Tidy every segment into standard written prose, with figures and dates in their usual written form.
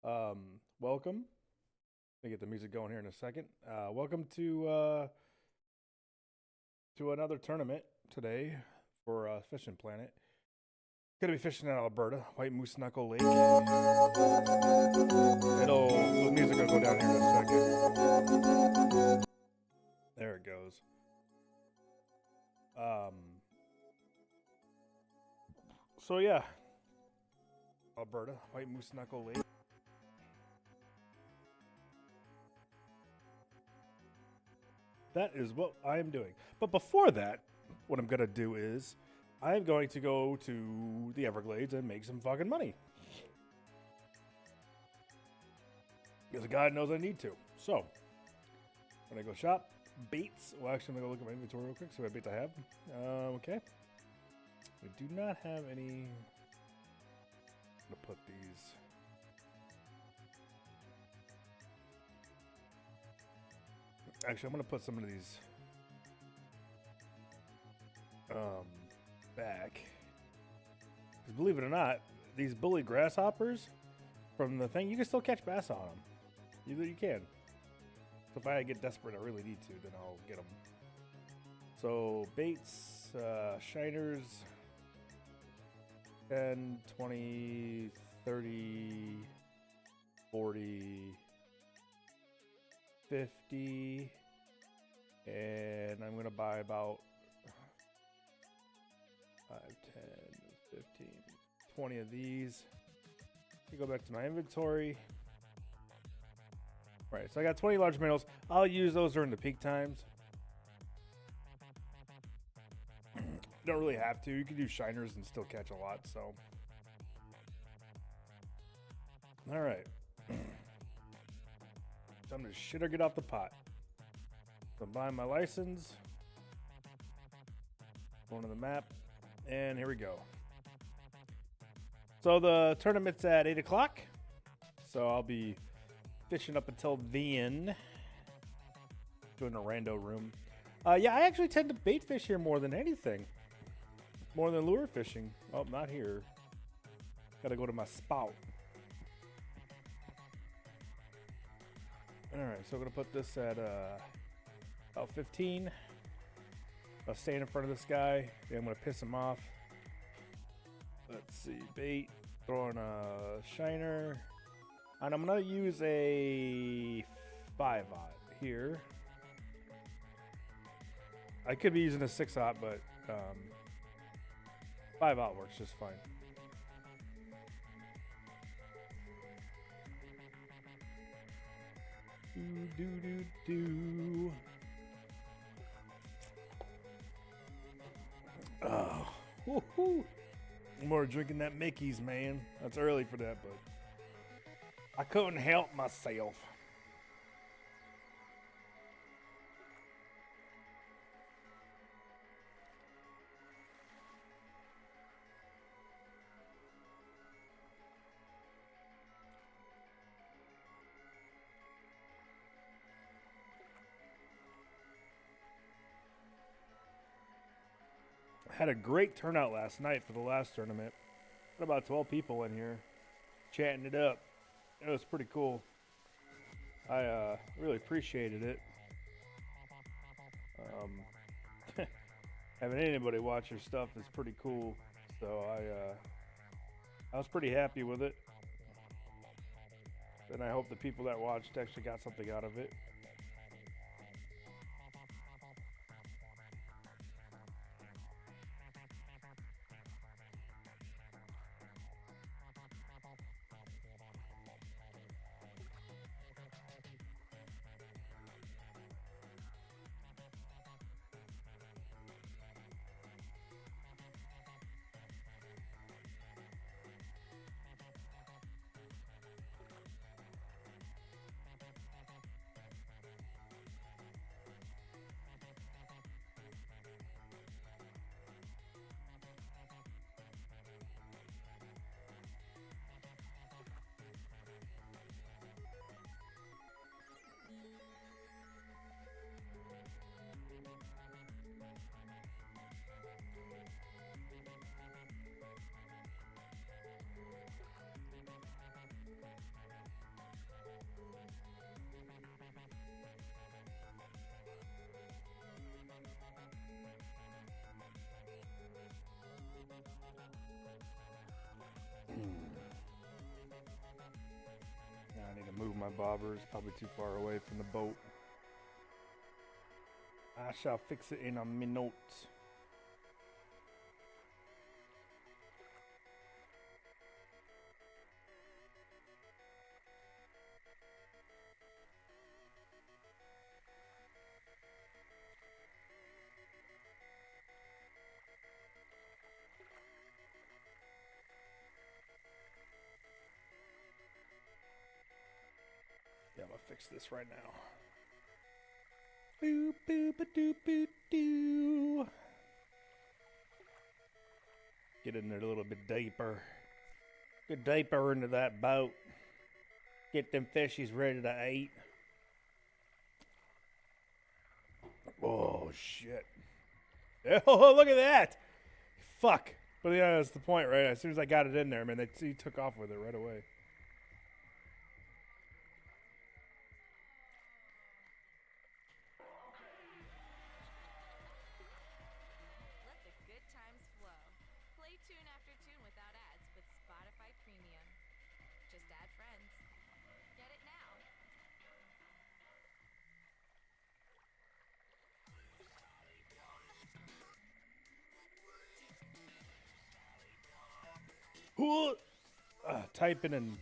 Welcome. Let me get the music going here in a second. Welcome to another tournament today for Fishing Planet. Gonna be fishing at Alberta, White Moose Knuckle Lake. The music will go down here in a second. There it goes. So yeah, Alberta, White Moose Knuckle Lake. That is what I am doing. But before that, what I'm gonna do is I'm going to go to the Everglades and make some fucking money. Because God knows I need to. So, I'm gonna go shop baits. Well, actually, I'm gonna look at my inventory real quick. See what baits I have. Okay. We do not have any. I'm gonna put these. Actually, I'm gonna put some of these back. Because believe it or not, these bully grasshoppers from the thing, you can still catch bass on them. You can. So if I get desperate, I really need to, then I'll get them. So baits, shiners, 10, 20, 30, 40, 50, and I'm gonna buy about 5, 10, 15, 20 of these. Let me go back to my inventory. Right, so I got 20 large minnows. I'll use those during the peak times. Don't really have to. You can do shiners and still catch a lot, so. All right. Time to shit or get off the pot. So I'm buying my license. Going to the map. And here we go. So the tournament's at 8 o'clock. So I'll be fishing up until then. Doing a rando room. Yeah, I actually tend to bait fish here more than anything. More than lure fishing. Oh, not here. Gotta go to my spout. Alright, so I'm gonna put this at about 15. I'll stand in front of this guy. Yeah, I'm gonna piss him off. Let's see, bait. Throwing a shiner. And I'm gonna use a 5-aught here. I could be using a 6-aught, but 5-aught works just fine. Do. Oh, woo-hoo. More drinking that Mickey's, man. That's early for that, but I couldn't help myself. Had a great turnout last night for the last tournament. Got about 12 people in here chatting it up. It was pretty cool. I really appreciated it. Having anybody watch your stuff is pretty cool. So I was pretty happy with it. And I hope the people that watched actually got something out of it. move my bobber. It's probably too far away from the boat. I shall fix it in a minute. Yeah, I'm gonna fix this right now. Boop, boop, a doop, boop, doo. Get in there a little bit deeper. Get deeper into that boat. Get them fishies ready to eat. Oh, shit. Oh, look at that. Fuck. But yeah, that's the point, right? As soon as I got it in there, man, he took off with it right away. Let the good times flow. Play tune after tune without ads with Spotify Premium. Just add friends. Get it now. Typing and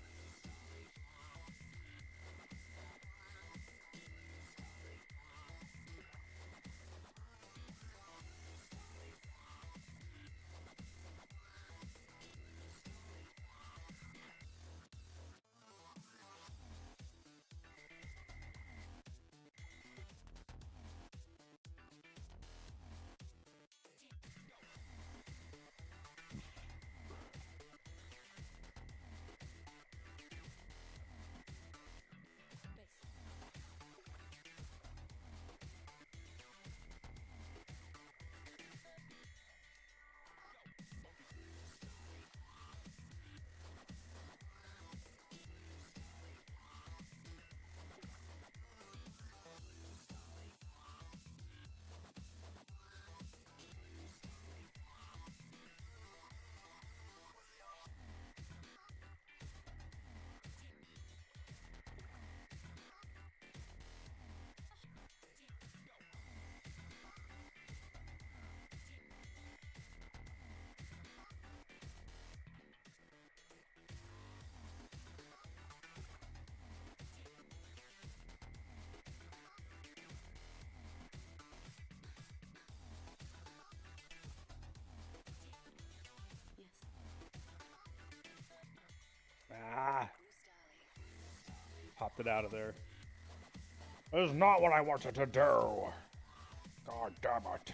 popped it out of there. This is not what I wanted to do. God damn it.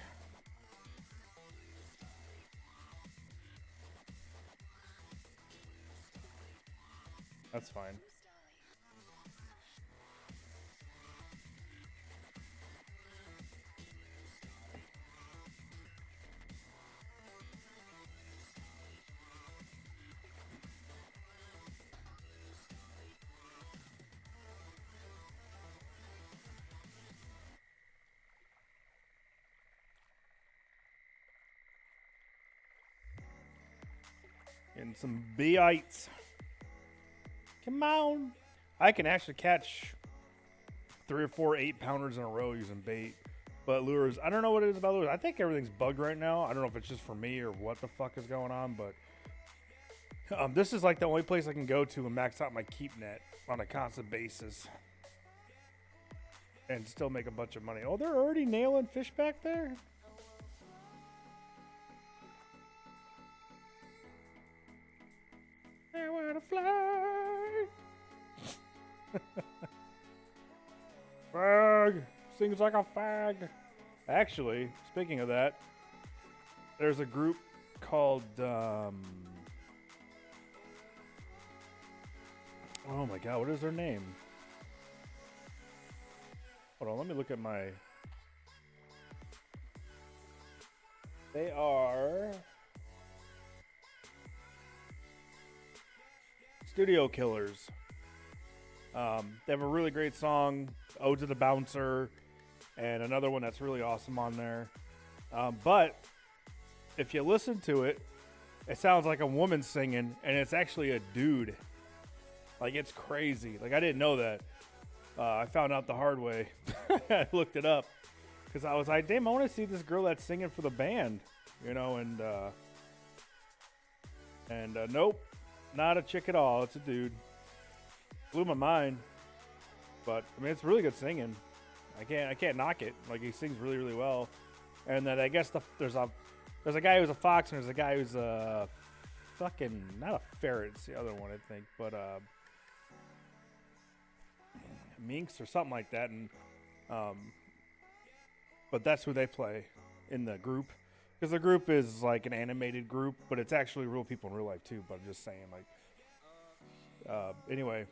That's fine. And some B-ites. Come on. I can actually catch 3 or 4 8-pounders in a row using bait. But lures, I don't know what it is about lures. I think everything's bugged right now. I don't know if it's just for me or what the fuck is going on, but this is like the only place I can go to and max out my keep net on a constant basis and still make a bunch of money. Oh, they're already nailing fish back there? I wanna fly. Fag. Sings like a fag. Actually, speaking of that, there's a group called oh my god, what is their name? Hold on, let me look at my... They are... Studio Killers. They have a really great song, Ode to the Bouncer, and another one that's really awesome on there. But if you listen to it, it sounds like a woman singing, and it's actually a dude. Like, it's crazy. Like, I didn't know that. I found out the hard way. I looked it up because I was like, damn, I want to see this girl that's singing for the band, you know, and nope, not a chick at all. It's a dude. Blew my mind, but I mean, it's really good singing. I can't knock it. Like, he sings really, really well. And then I guess there's a guy who's a fox and there's a guy who's a fucking, not a ferret. It's the other one, I think, but minx or something like that. And but that's who they play in the group, because the group is like an animated group, but it's actually real people in real life too. But I'm just saying, like, anyway.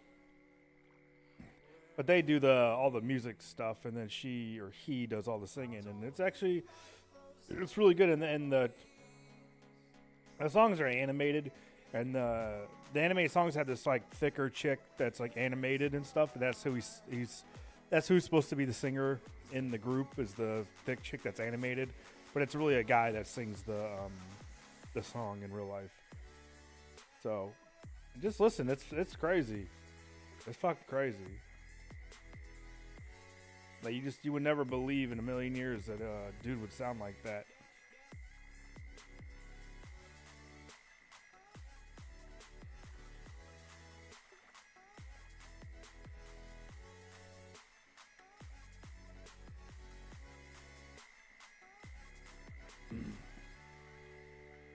But they do all the music stuff, and then she or he does all the singing, and it's really good. And the songs are animated, and the animated songs have this like thicker chick that's like animated and stuff. And that's who that's who's supposed to be the singer in the group, is the thick chick that's animated. But it's really a guy that sings the song in real life. So just listen, it's crazy. It's fucking crazy. Like, you would never believe in a million years that a dude would sound like that.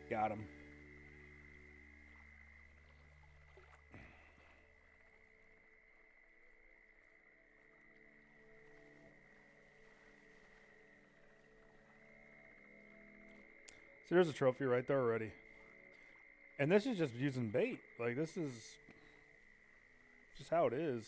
Got him. So there's a trophy right there already. And this is just using bait. Like, this is just how it is.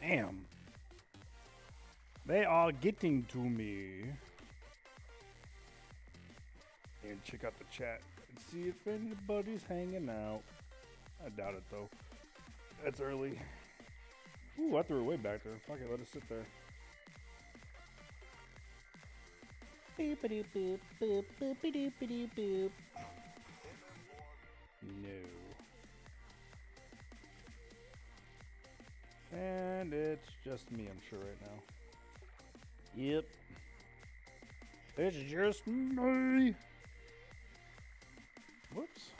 Damn. They are getting to me. And check out the chat and see if anybody's hanging out. I doubt it, though. That's early. Ooh, I threw it way back there. Fuck it, let it sit there. Boop-a-doop, boop, boop, boop-a-doop, boop, boop. No. And it's just me, I'm sure, right now. Yep. It's just me. Whoops.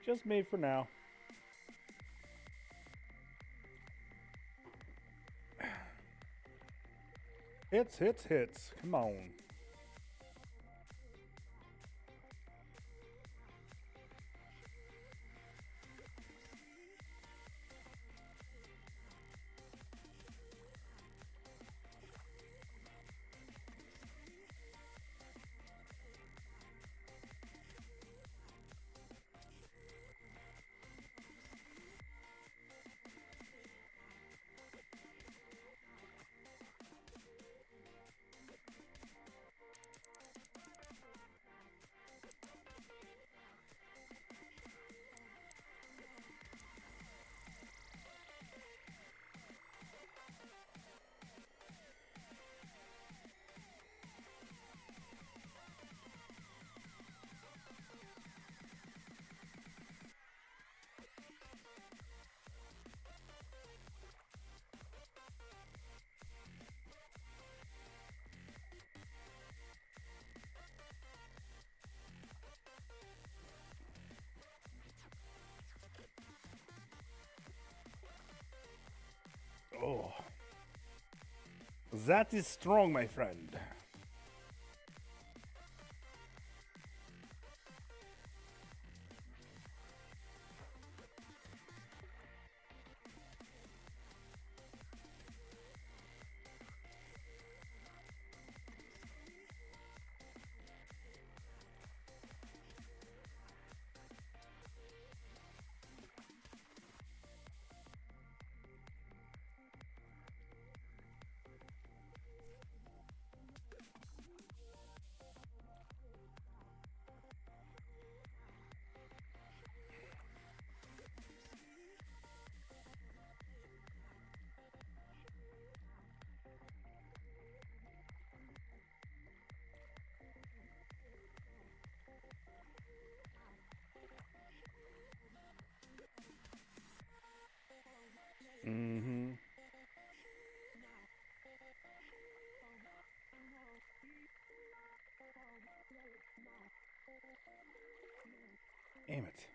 Just me for now. Hits, hits, hits. Come on. Oh. That is strong, my friend. Mm-hmm. Damn it.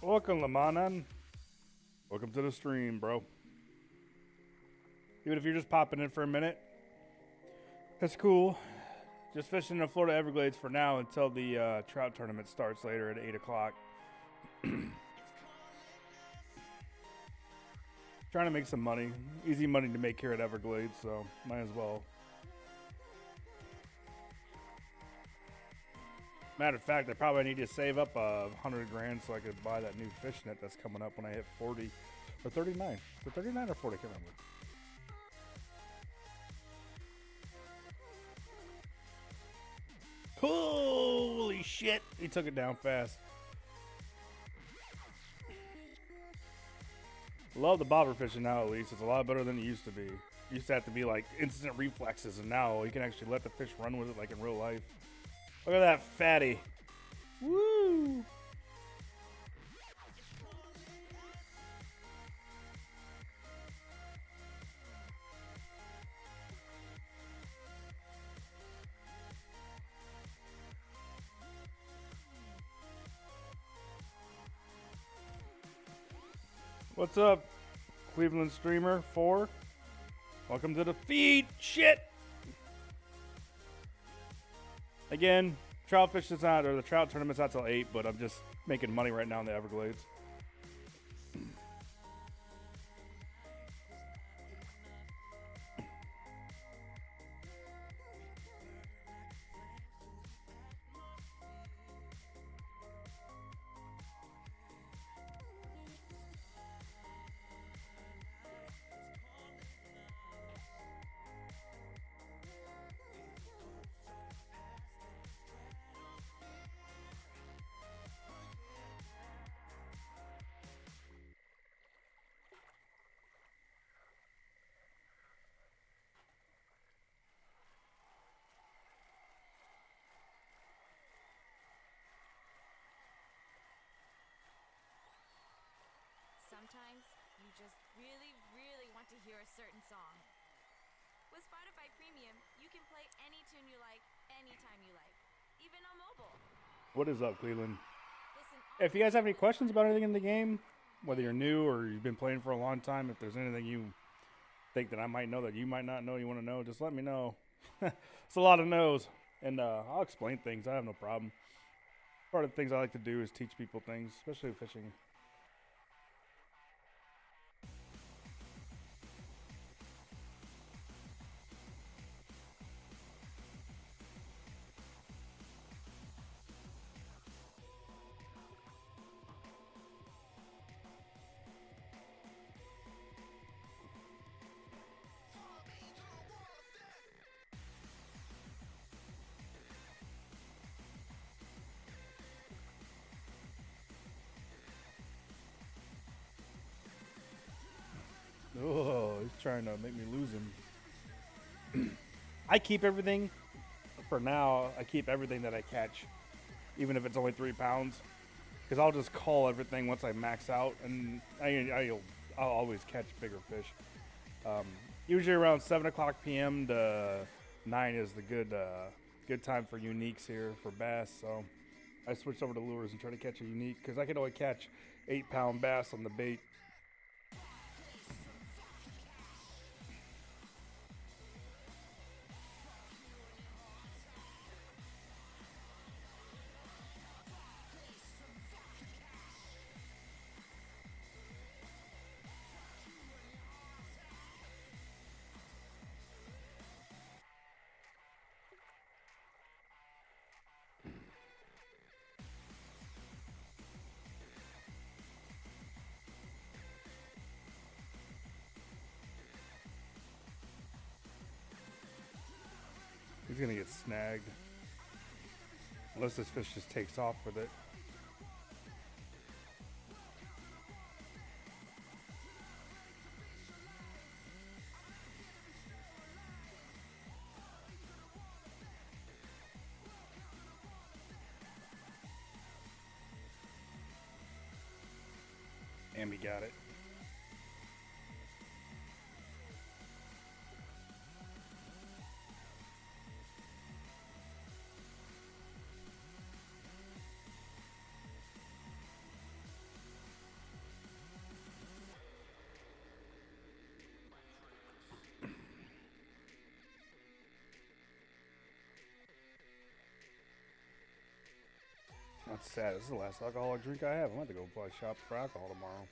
Welcome, Lamanan. Welcome to the stream, bro. Even if you're just popping in for a minute, that's cool. Just fishing in the Florida Everglades for now until the trout tournament starts later at 8 o'clock. Trying to make some money. Easy money to make here at Everglades, so might as well. Matter of fact, I probably need to save up 100 grand so I could buy that new fish net that's coming up when I hit 40 or 39. Is it 39 or 40? I can't remember. Holy shit! He took it down fast. Love the bobber fishing now, at least. It's a lot better than it used to be. It used to have to be like instant reflexes, and now you can actually let the fish run with it like in real life. Look at that fatty. Woo! What's up, Cleveland Streamer 4? Welcome to the feed. Shit! Again, trout fish is not, or the trout tournament's not till 8, but I'm just making money right now in the Everglades. Sometimes you just really, really want to hear a certain song. With Spotify Premium, you can play any tune you like, anytime you like, even on mobile. What is up, Cleveland? Listen If you guys have any questions about anything in the game, whether you're new or you've been playing for a long time, if there's anything you think that I might know that you might not know, you want to know, just let me know. It's a lot of no's, and I'll explain things. I have no problem. Part of the things I like to do is teach people things, especially with fishing. Oh, he's trying to make me lose him. I keep everything. For now, I keep everything that I catch, even if it's only 3 pounds, because I'll just call everything once I max out, and I'll always catch bigger fish. Usually around 7 o'clock p.m. to 9 is the good time for uniques here for bass. So I switched over to lures and try to catch a unique, because I can only catch 8-pound bass on the bait. He's gonna get snagged. Unless this fish just takes off with it. And we got it. That's sad. This is the last alcoholic drink I have. I'm going to go shop for alcohol tomorrow.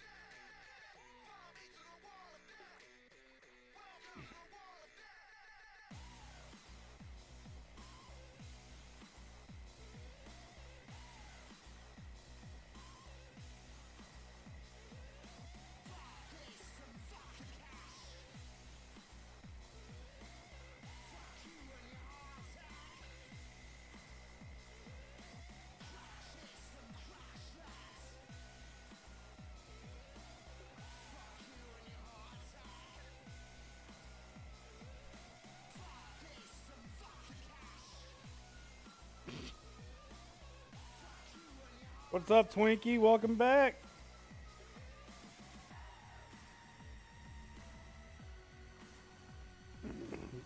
What's up, Twinkie? Welcome back.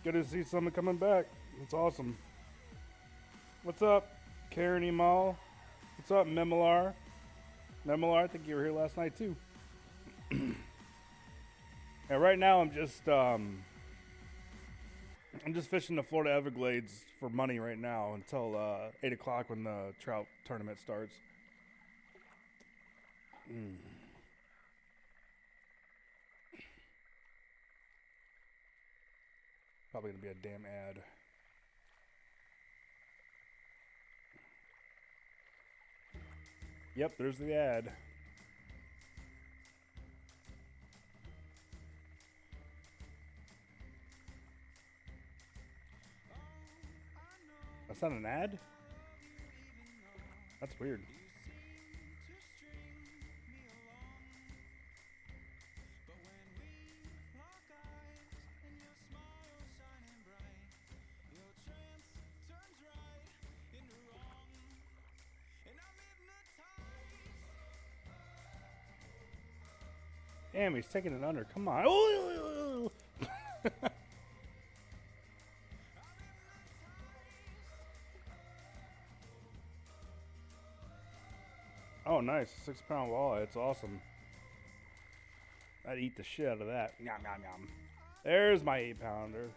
Good to see someone coming back. It's awesome. What's up, Karen Emal? What's up, Memelar? Memelar, I think you were here last night too. And right now I'm just fishing the Florida Everglades for money right now until 8 o'clock when the trout tournament starts. Probably gonna be a damn ad. Yep, there's the ad. That's not an ad? That's weird. Damn, he's taking it under. Come on. Oh, nice. 6-pound walleye. It's awesome. I'd eat the shit out of that. Yum, yum, yum. There's my 8-pounder.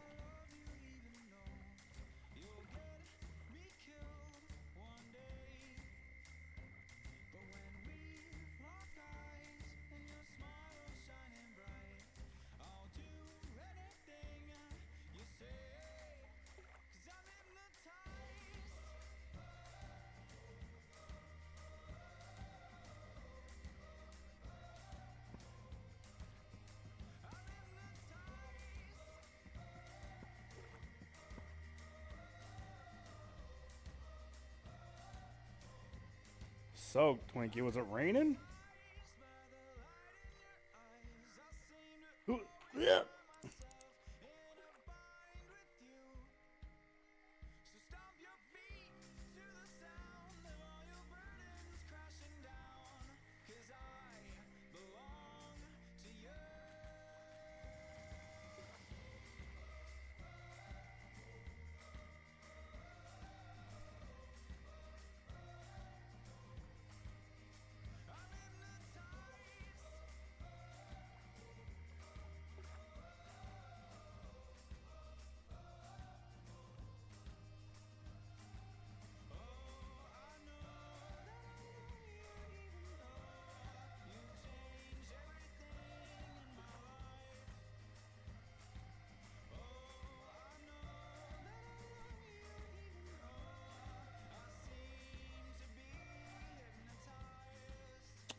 Soaked, Twinkie. Was it raining?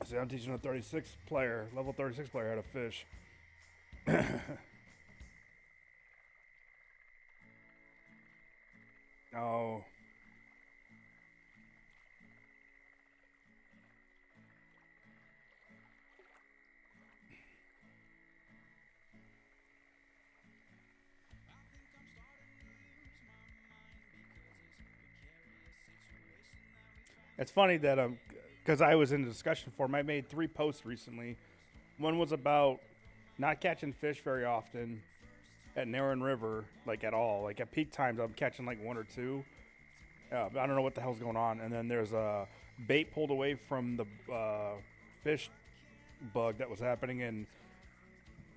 See, I'm teaching a 36 player, level 36 player how to fish. Oh. It's funny that because I was in a discussion forum, I made 3 posts recently. One was about not catching fish very often at Narran River, like at all. Like at peak times, I'm catching like 1 or 2. I don't know what the hell's going on. And then there's a bait pulled away from the fish bug that was happening, and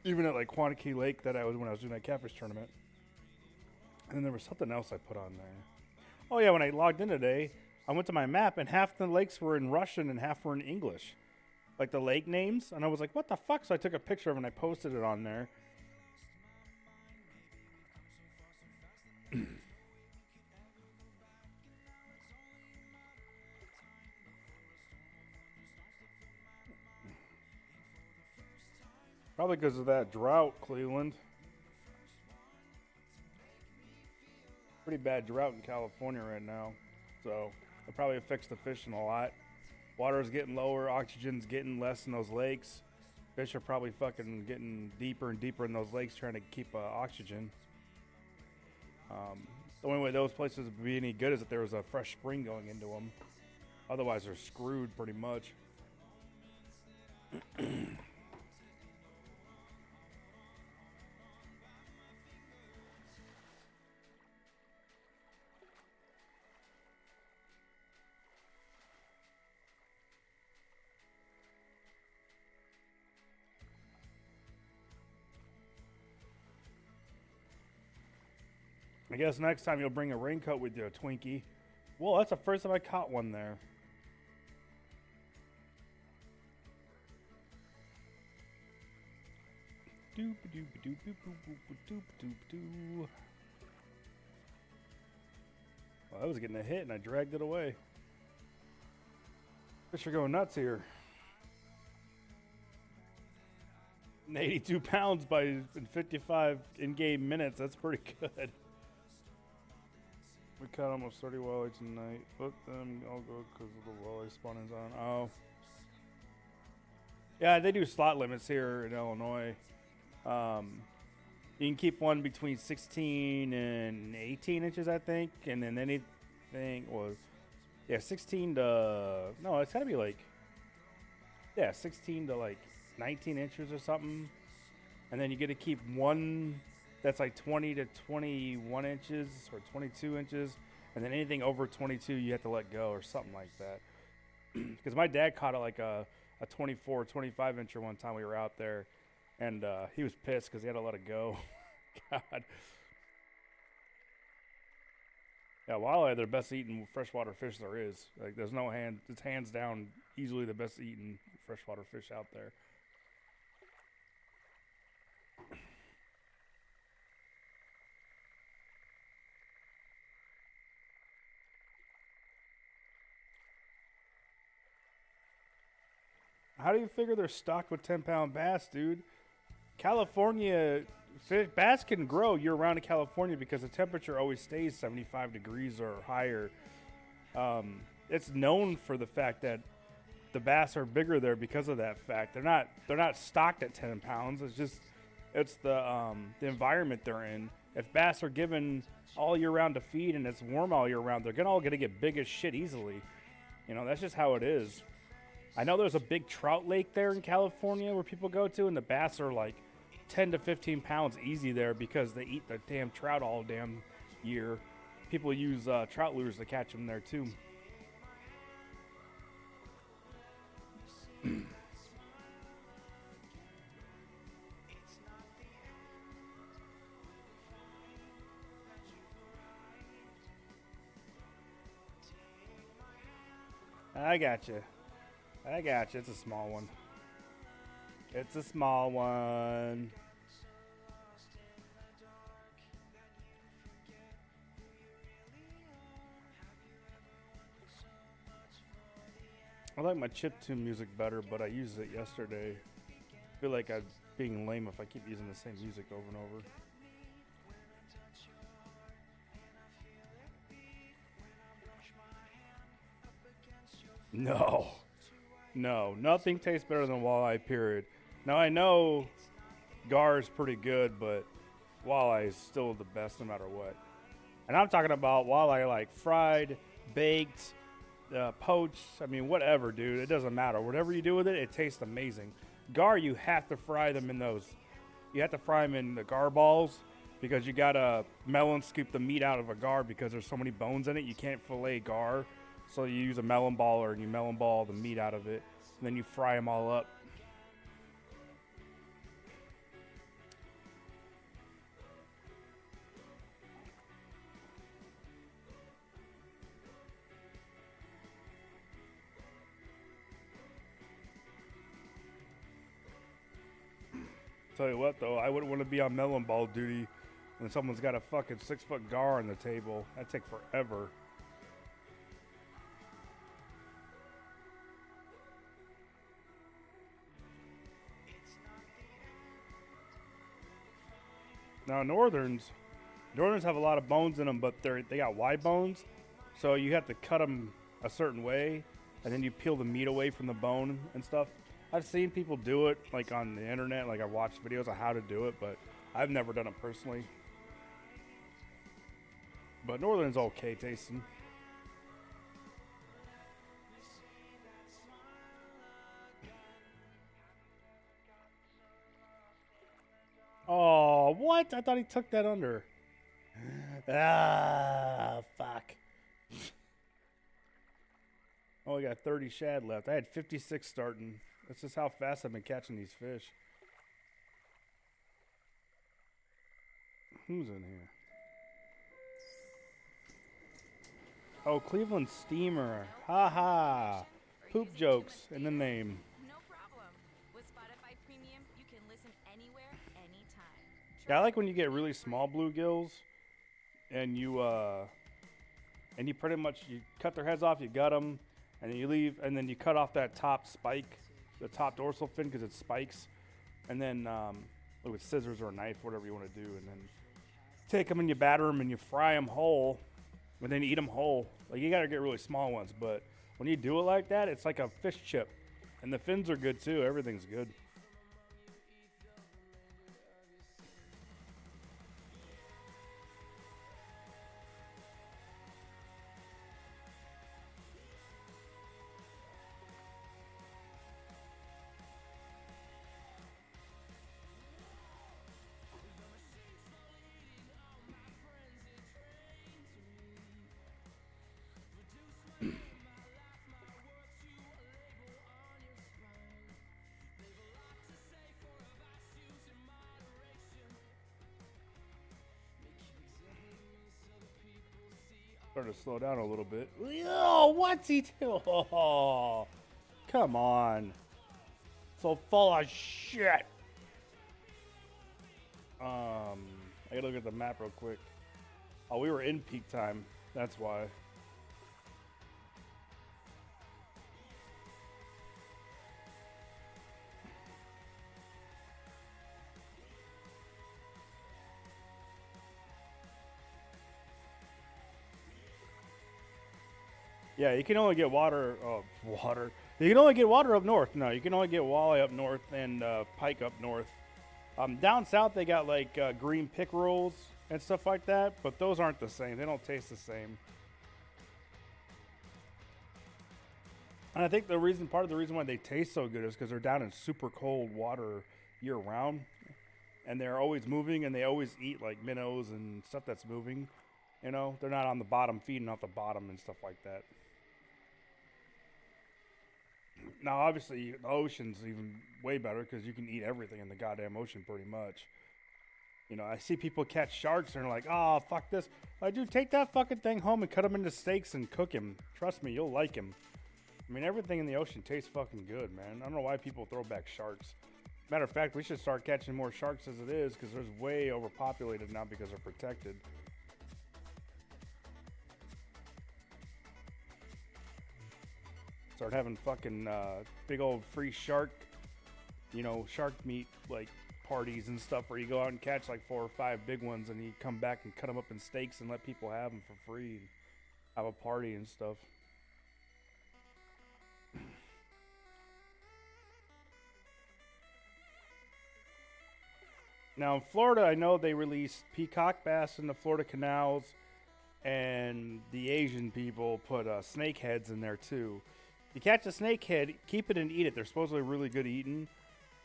even at like Quanakee Lake that when I was doing that catfish tournament. And then there was something else I put on there. Oh yeah, when I logged in today, I went to my map, and half the lakes were in Russian and half were in English. Like the lake names. And I was like, what the fuck? So I took a picture of it and I posted it on there. Probably because of that drought, Cleveland. Pretty bad drought in California right now. So it probably affects the fishing a lot. Water's getting lower, oxygen's getting less in those lakes. Fish are probably fucking getting deeper and deeper in those lakes trying to keep oxygen. The only way those places would be any good is if there was a fresh spring going into them. Otherwise, they're screwed pretty much. I guess next time you'll bring a raincoat with you, a Twinkie. Well, that's the first time I caught one there. Well, I was getting a hit and I dragged it away. Fish are going nuts here. 82 pounds in 55 in-game minutes. That's pretty good. We caught almost 30 walleye tonight. Let them all go because of the walleye spawning's on. Oh. Yeah, they do slot limits here in Illinois. You can keep one between 16 and 18 inches, I think. And then anything was, 16 to, no, it's got to be like, 16 to like 19 inches or something. And then you get to keep one that's like 20 to 21 inches or 22 inches. And then anything over 22, you have to let go or something like that. Because my dad caught it like a 24, 25 incher one time we were out there. And he was pissed because he had to let it go. God. Yeah, walleye, they're the best eating freshwater fish there is. Like, there's no it's hands down easily the best eating freshwater fish out there. How do you figure they're stocked with 10-pound bass, dude? California, bass can grow year-round in California because the temperature always stays 75 degrees or higher. It's known for the fact that the bass are bigger there because of that fact. They're not stocked at 10 pounds. It's the environment they're in. If bass are given all year round to feed and it's warm all year round, they're all gonna get big as shit easily. You know, that's just how it is. I know there's a big trout lake there in California where people go to, and the bass are like 10 to 15 pounds easy there because they eat the damn trout all damn year. People use trout lures to catch them there too. I got you. It's a small one. It's a small one. I like my chiptune music better, but I used it yesterday. I feel like I'm being lame if I keep using the same music over and over. No, nothing tastes better than walleye, period. Now, I know gar is pretty good, but walleye is still the best no matter what. And I'm talking about walleye like fried, baked, poached. I mean, whatever, dude. It doesn't matter. Whatever you do with it, it tastes amazing. Gar, you have to fry them in those. You have to fry them in the gar balls because you got to melon scoop the meat out of a gar because there's so many bones in it. You can't fillet gar. So you use a melon baller and you melon ball the meat out of it. And then you fry them all up. Tell you what, though, I wouldn't want to be on melon ball duty when someone's got a fucking 6-foot gar on the table. That'd take forever. Now, Northerns have a lot of bones in them, but they got wide bones, so you have to cut them a certain way, and then you peel the meat away from the bone and stuff. I've seen people do it, like on the internet, like I've watched videos on how to do it, but I've never done it personally. But Northern's okay tasting. Oh, what? I thought he took that under. Ah, fuck. Only got 30 shad left. I had 56 starting. That's just how fast I've been catching these fish. Who's in here? Oh, Cleveland Steamer. Ha ha. Poop jokes in the name. No problem. With Spotify Premium, you can listen anywhere, anytime. Yeah, I like when you get really small bluegills and you pretty much, you cut their heads off, you gut them, and then you leave, and then you cut off that top spike, the top dorsal fin, because it spikes, and then with scissors or a knife, whatever you want to do, and then take them and you batter them and you fry them whole, and then you eat them whole. Like, you got to get really small ones, but when you do it like that, it's like a fish chip, and the fins are good too. Everything's good. Starting to slow down a little bit. Oh, what's he doing? Oh, come on. So full of shit. I gotta look at the map real quick. Oh, we were in peak time. That's why. Yeah, you can only get water. You can only get water up north. No, you can only get walleye up north and pike up north. Down south, they got like green pickerels and stuff like that, but those aren't the same. They don't taste the same. And I think part of the reason why they taste so good is because they're down in super cold water year round, and they're always moving, and they always eat like minnows and stuff that's moving. You know, they're not on the bottom feeding off the bottom and stuff like that. Now, obviously, the ocean's even way better because you can eat everything in the goddamn ocean pretty much. You know, I see people catch sharks and they're like, oh, fuck this. Like, dude, take that fucking thing home and cut him into steaks and cook him. Trust me, you'll like him. I mean, everything in the ocean tastes fucking good, man. I don't know why people throw back sharks. Matter of fact, we should start catching more sharks as it is because there's way overpopulated now because they're protected. Start having fucking big old free shark, shark meat like parties and stuff where you go out and catch like 4 or 5 big ones and you come back and cut them up in steaks and let people have them for free and have a party and stuff. Now in Florida, I know they released peacock bass in the Florida canals, and the Asian people put snake heads in there too. You catch a snakehead, keep it and eat it. They're supposedly really good eating.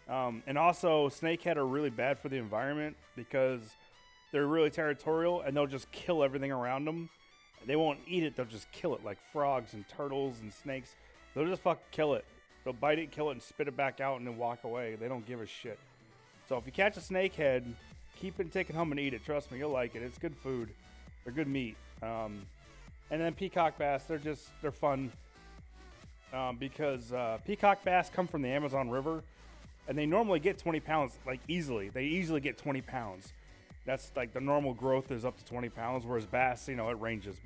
And also, snakehead are really bad for the environment because they're really territorial and they'll just kill everything around them. They won't eat it, they'll just kill it, like frogs and turtles and snakes. They'll just fucking kill it. They'll bite it, kill it, and spit it back out and then walk away. They don't give a shit. So if you catch a snakehead, keep it and take it home and eat it. Trust me, you'll like it. It's good food. They're good meat. And then peacock bass, they're fun. Because peacock bass come from the Amazon River, and they normally get 20 pounds, like easily. They easily get 20 pounds. That's like the normal growth is up to 20 pounds, whereas bass, it ranges.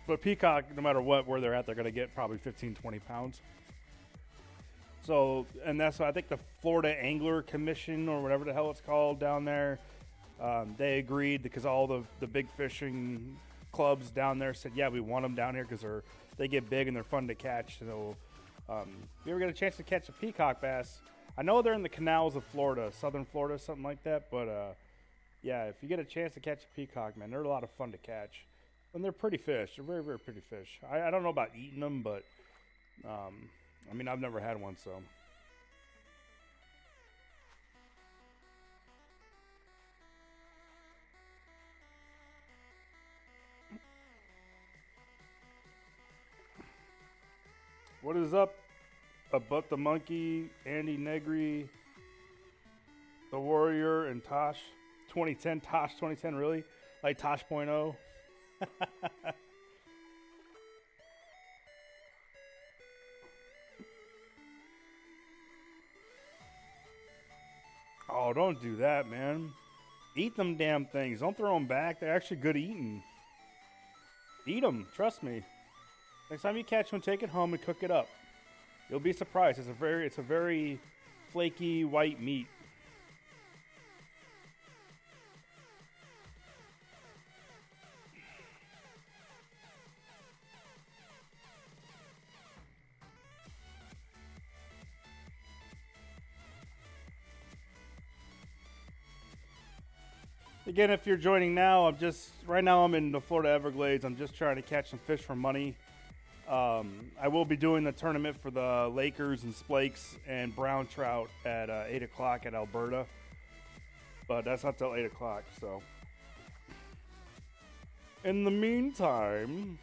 But peacock, no matter where they're at, they're going to get probably 15, 20 pounds. So, and that's why I think the Florida Angler Commission, or whatever the hell it's called down there, they agreed because all the big fishing clubs down there said, yeah, we want them down here because they get big and they're fun to catch. So, if you ever get a chance to catch a peacock bass, I know they're in the canals of Florida, southern Florida, something like that. But yeah, if you get a chance to catch a peacock, man, they're a lot of fun to catch. And they're pretty fish. They're very, very pretty fish. I don't know about eating them, but I mean, I've never had one, so. What is up? But the Monkey, Andy Negri, the Warrior, and Tosh. 2010, Tosh 2010, really? Like Tosh.0? Oh, don't do that, man. Eat them damn things. Don't throw them back. They're actually good eating. Eat them. Trust me. Next time you catch one, take it home and cook it up. You'll be surprised. It's a very flaky white meat. Again, if you're joining now, right now I'm in the Florida Everglades. I'm just trying to catch some fish for money. I will be doing the tournament for the Lakers and Splakes and brown trout at 8 o'clock at Alberta. But that's not till 8 o'clock, so. In the meantime,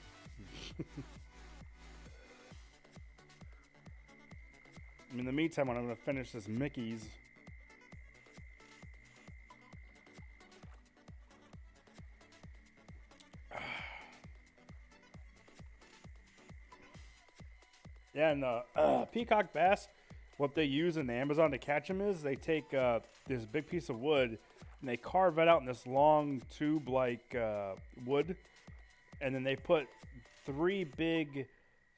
I'm going to finish this Mickey's. Yeah, and the peacock bass, what they use in the Amazon to catch them is they take this big piece of wood and they carve it out in this long tube-like wood, and then they put 3 big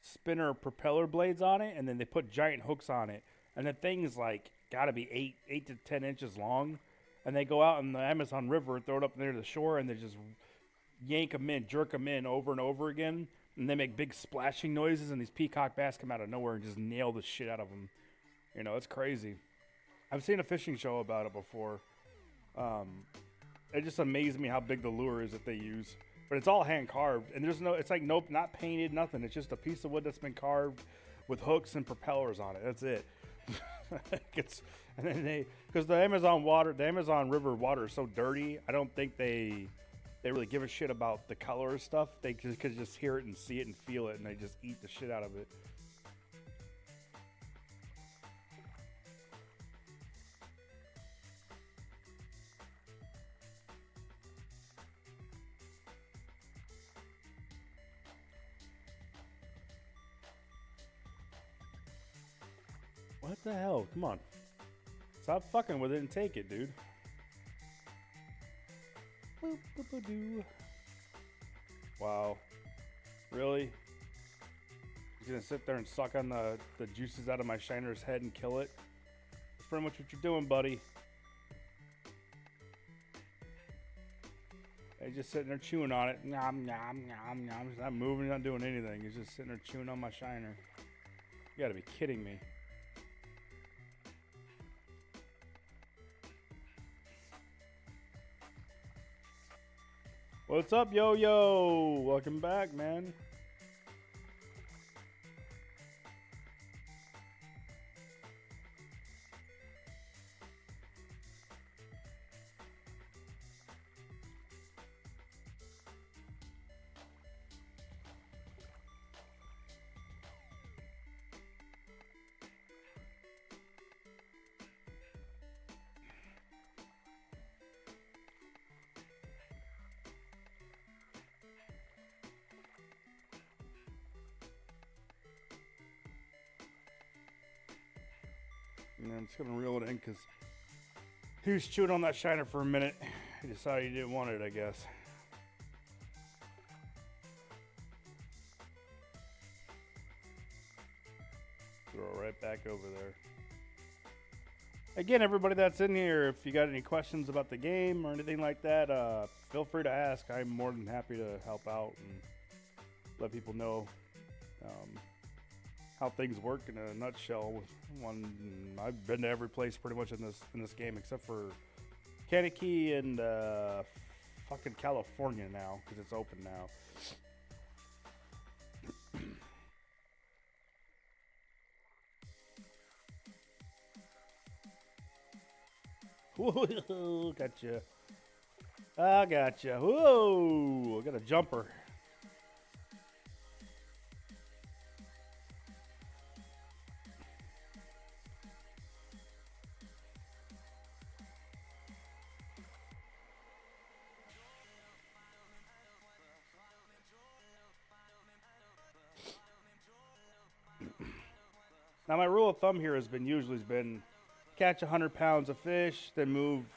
spinner propeller blades on it, and then they put giant hooks on it, and the thing's like got to be 8 to 10 inches long, and they go out in the Amazon River, throw it up near the shore, and they just yank them in, jerk them in over and over again. And they make big splashing noises, and these peacock bass come out of nowhere and just nail the shit out of them. You know, it's crazy. I've seen a fishing show about it before. It just amazed me how big the lure is that they use. But it's all hand carved, and it's like not painted, nothing. It's just a piece of wood that's been carved with hooks and propellers on it. That's it. Because the Amazon River water is so dirty. I don't think they really give a shit about the color stuff. They could just hear it and see it and feel it, and they just eat the shit out of it. What the hell? Come on. Stop fucking with it and take it, dude. Wow. Really? He's gonna sit there and suck on the juices out of my shiner's head and kill it? That's pretty much what you're doing, buddy. He's just sitting there chewing on it. Nom, nom, nom, nom. He's not moving, he's not doing anything. He's just sitting there chewing on my shiner. You gotta be kidding me. What's up, yo-yo? Welcome back, man. And I'm just gonna reel it in because he was chewing on that shiner for a minute. He decided he didn't want it, I guess. Throw it right back over there. Again, everybody that's in here, if you got any questions about the game or anything like that, feel free to ask. I'm more than happy to help out and let people know how things work in a nutshell. I've been to every place pretty much in this game except for Kankakee and fucking California now because it's open now. Whoa, gotcha. I gotcha. Whoa, I got a jumper. Now my rule of thumb here has been catch 100 pounds of fish, then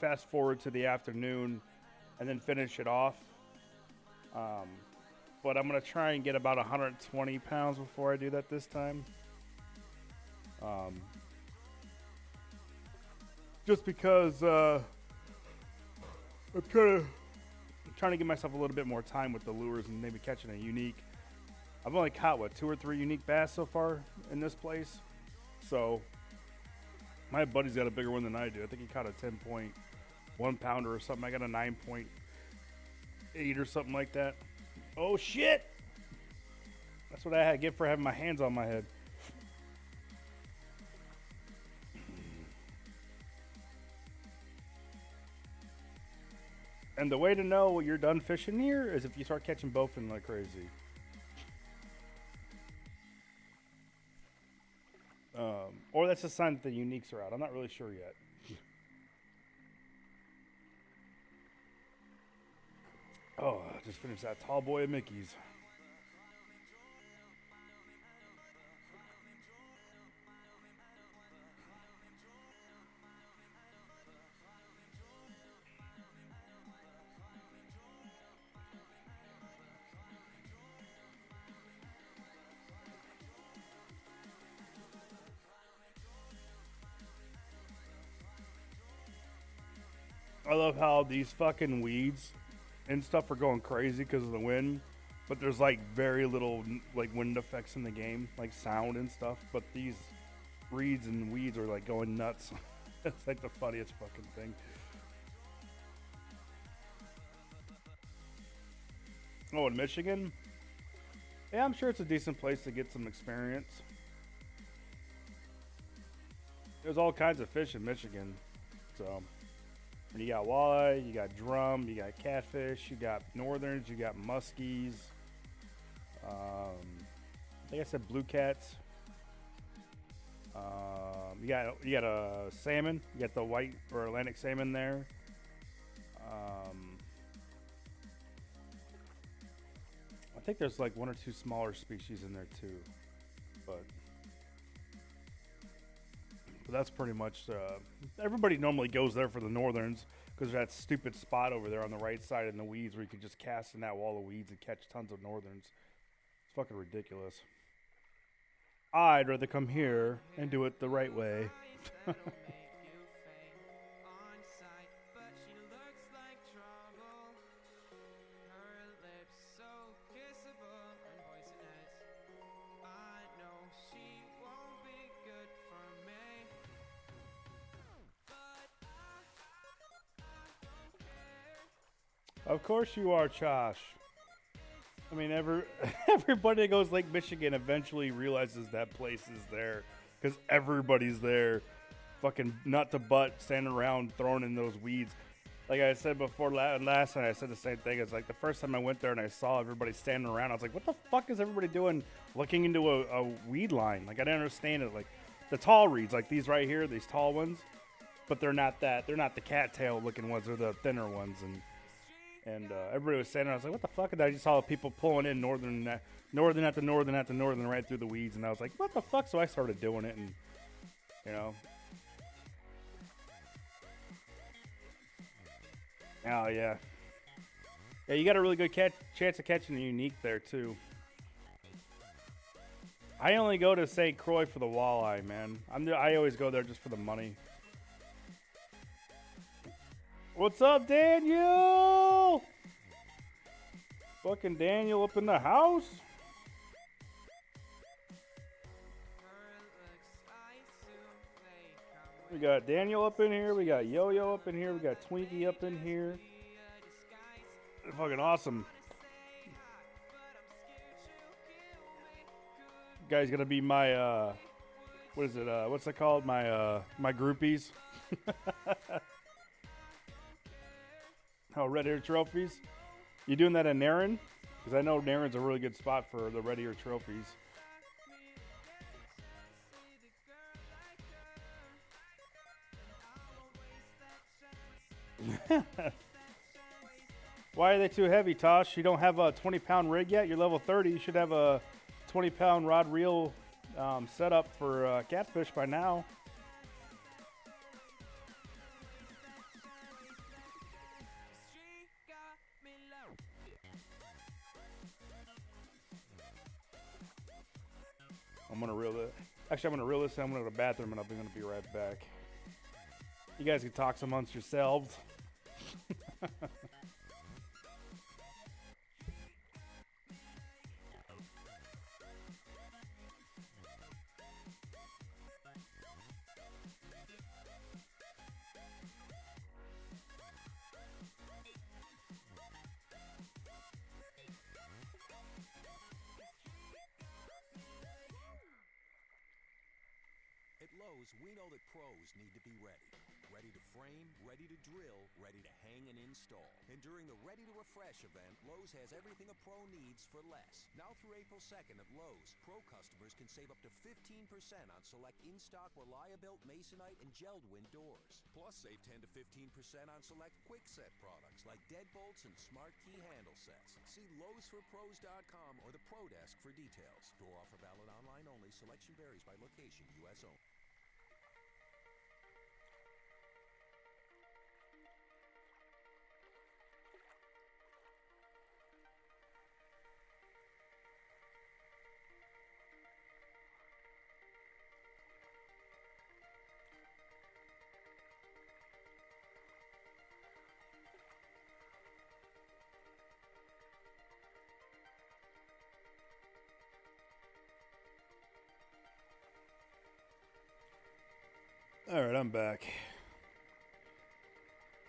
fast forward to the afternoon, and then finish it off. But I'm gonna try and get about 120 pounds before I do that this time. Just because I'm trying to give myself a little bit more time with the lures and maybe catching a unique. I've only caught 2 or 3 unique bass so far in this place. So my buddy's got a bigger one than I do. I think he caught a 10.1 pounder or something. I got a 9.8 or something like that. Oh shit! That's what I had to get for having my hands on my head. And the way to know you're done fishing here is if you start catching bowfin like crazy. Or that's a sign that the uniques are out. I'm not really sure yet. Oh, I just finished that tall boy of Mickey's. I love how these fucking weeds and stuff are going crazy because of the wind, but there's like very little like wind effects in the game, like sound and stuff, but these reeds and weeds are like going nuts. It's like the funniest fucking thing. Oh, in Michigan? Yeah, I'm sure it's a decent place to get some experience. There's all kinds of fish in Michigan, so... You got walleye, you got drum, you got catfish, you got northerns, you got muskies. I think I said blue cats. You got a salmon. You got the white or Atlantic salmon there. I think there's like 1 or 2 smaller species in there too, but that's pretty much, everybody normally goes there for the northerns because there's that stupid spot over there on the right side in the weeds where you can just cast in that wall of weeds and catch tons of northerns. It's fucking ridiculous. I'd rather come here and do it the right way. Of course you are, Josh. I mean, everybody that goes Lake Michigan eventually realizes that place is there because everybody's there, fucking nut to butt, standing around throwing in those weeds. Like I said before, last night I said the same thing. It's like the first time I went there and I saw everybody standing around, I was like, what the fuck is everybody doing looking into a weed line? Like, I didn't understand it. Like, the tall reeds, like these right here, these tall ones, but they're not the cattail looking ones, they're the thinner ones. And everybody was standing there. I was like, what the fuck? And I just saw people pulling in northern after northern after northern right through the weeds. And I was like, what the fuck? So I started doing it, and, you know. Oh, yeah. Yeah, you got a really good chance of catching a unique there, too. I only go to St. Croix for the walleye, man. I always go there just for the money. What's up, Daniel? Fucking Daniel up in the house. We got Daniel up in here. We got Yo-Yo up in here. We got Twinkie up in here. They're fucking awesome. You guys gonna be my what is it? What's it called? My groupies. Oh, red ear trophies. You doing that in Narren? Because I know Narren's a really good spot for the red ear trophies. Why are they too heavy, Tosh? You don't have a 20-pound rig yet? You're level 30. You should have a 20-pound rod reel set up for catfish by now. I'm gonna reel it. Actually, I'm gonna reel this. I'm gonna go to the bathroom, and I'm gonna be right back. You guys can talk amongst yourselves. At Lowe's, we know that pros need to be ready. Ready to frame, ready to drill, ready to hang and install. And during the Ready to Refresh event, Lowe's has everything a pro needs for less. Now through April 2nd at Lowe's, pro customers can save up to 15% on select in-stock Reliabuilt, Masonite, and Geldwin doors. Plus, save 10 to 15% on select Quick-Set products like deadbolts and Smart Key handle sets. See Lowe'sForPros.com or the Pro Desk for details. Door offer valid online only. Selection varies by location. U.S. only. All right, I'm back.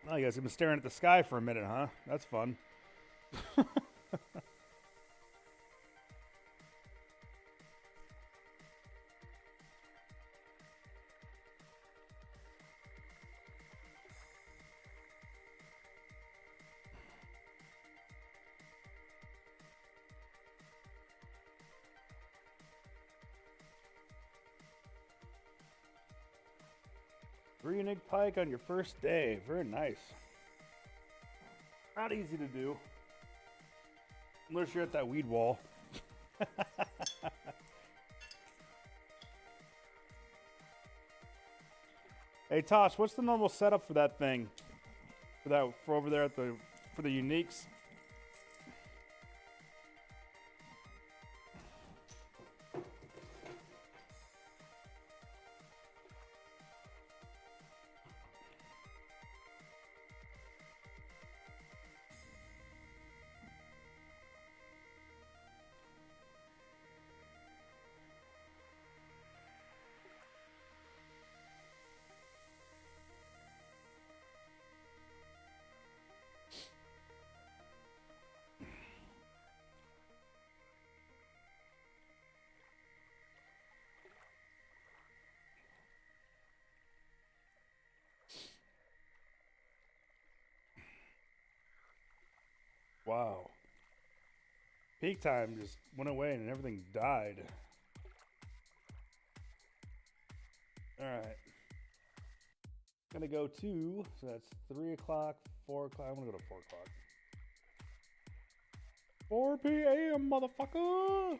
Oh, you guys have been staring at the sky for a minute, huh? That's fun. 3 unique pike on your first day. Very nice. Not easy to do. Unless you're at that weed wall. Hey Tosh, what's the normal setup for that thing? For over there at the uniques? Wow. Peak time just went away and everything died. Alright. Gonna go to, so that's 3 o'clock, 4 o'clock. I'm gonna go to 4 o'clock. 4 p.m., motherfucker!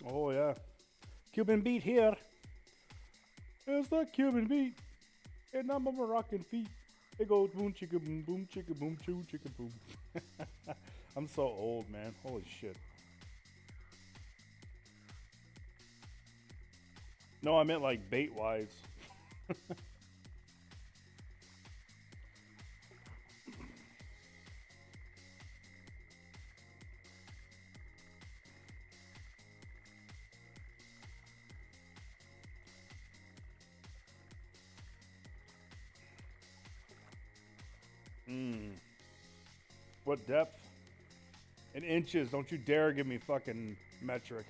Oh yeah, Cuban beat here. It's the Cuban beat, and I'm a Moroccan feet. It goes boom chicka boom chicka boom choo chicka boom. I'm so old, man. Holy shit. No, I meant like bait wise. What depth? In inches. Don't you dare give me fucking metric.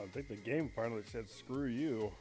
I think the game finally said screw you.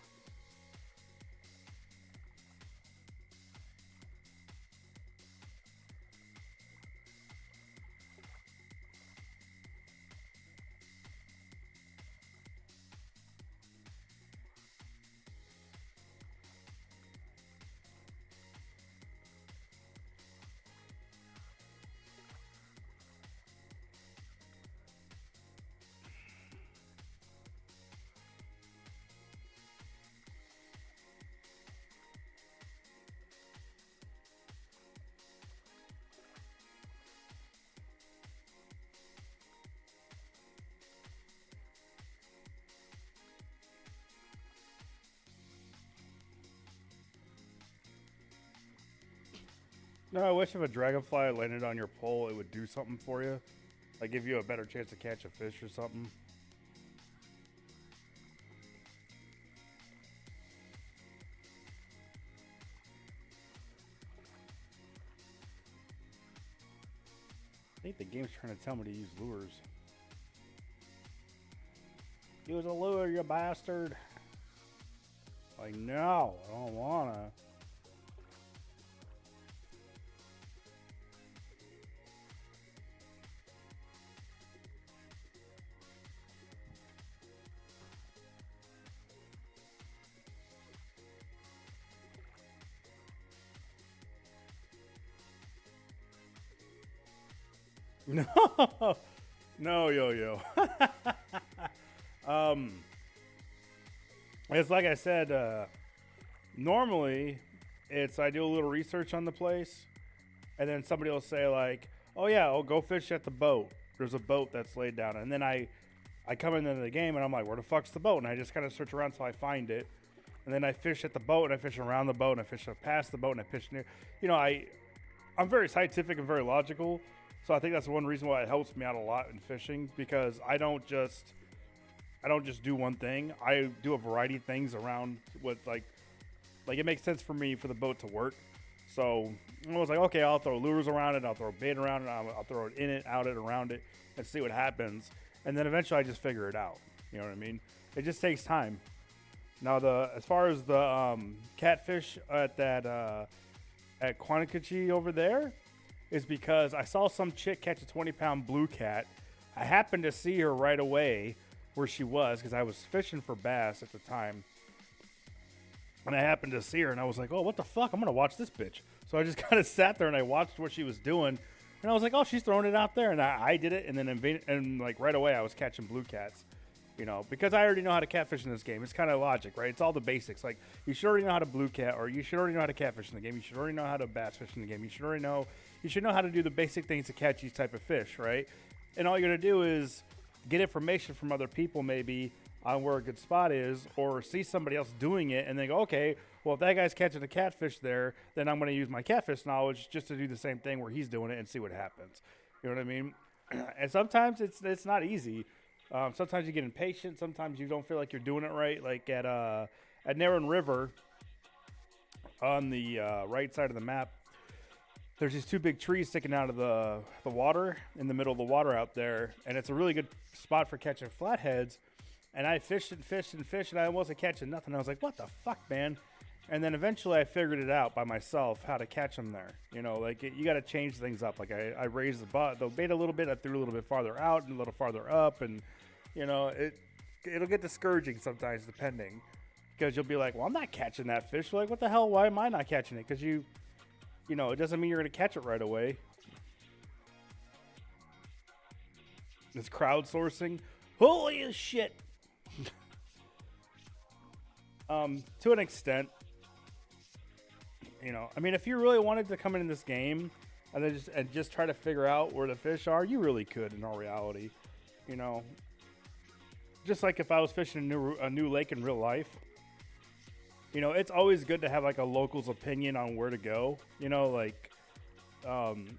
No, I wish if a dragonfly landed on your pole, it would do something for you. Like give you a better chance to catch a fish or something. I think the game's trying to tell me to use lures. Use a lure, you bastard. Like, no, I don't wanna. No, no, yo-yo. It's like I said, normally it's I do a little research on the place, and then somebody will say like, oh yeah, I'll go fish at the boat. There's a boat that's laid down. And then I come into the game and I'm like, where the fuck's the boat? And I just kind of search around till I find it. And then I fish at the boat, and I fish around the boat, and I fish past the boat, and I fish near. You know, I'm very scientific and very logical. So I think that's one reason why it helps me out a lot in fishing, because I don't just do one thing. I do a variety of things around with like it makes sense for me for the boat to work. So I was like, okay, I'll throw lures around it, I'll throw bait around it, I'll throw it in it, out it, around it, and see what happens. And then eventually I just figure it out. You know what I mean? It just takes time. Now as far as the catfish at that at Quanticachi over there, is because I saw some chick catch a 20-pound blue cat. I happened to see her right away where she was because I was fishing for bass at the time. And I happened to see her, and I was like, oh, what the fuck? I'm going to watch this bitch. So I just kind of sat there, and I watched what she was doing. And I was like, oh, she's throwing it out there. And I did it, and then like right away I was catching blue cats. You know, because I already know how to catfish in this game. It's kind of logic, right? It's all the basics. Like, you should already know how to blue cat, or you should already know how to catfish in the game. You should already know how to bass fish in the game. You should know how to do the basic things to catch each type of fish, right? And all you're going to do is get information from other people maybe on where a good spot is, or see somebody else doing it and then go, okay, well, if that guy's catching a catfish there, then I'm going to use my catfish knowledge just to do the same thing where he's doing it and see what happens. You know what I mean? And sometimes it's not easy. Sometimes you get impatient. Sometimes you don't feel like you're doing it right. Like at Narran River on the right side of the map, there's these two big trees sticking out of the water in the middle of the water out there. And it's a really good spot for catching flatheads. And I fished and fished and fished, and I wasn't catching nothing. I was like, what the fuck, man? And then eventually I figured it out by myself how to catch them there. You know, like you got to change things up. Like I raised the bait a little bit. I threw a little bit farther out and a little farther up. And, you know, it'll get discouraging sometimes depending. Because you'll be like, well, I'm not catching that fish. Like, what the hell? Why am I not catching it? Because you know, it doesn't mean you're going to catch it right away. It's crowdsourcing. Holy shit. To an extent, you know, I mean, if you really wanted to come in this game and then just try to figure out where the fish are, you really could in all reality, you know, just like if I was fishing a new lake in real life, you know, it's always good to have like a local's opinion on where to go, you know, like,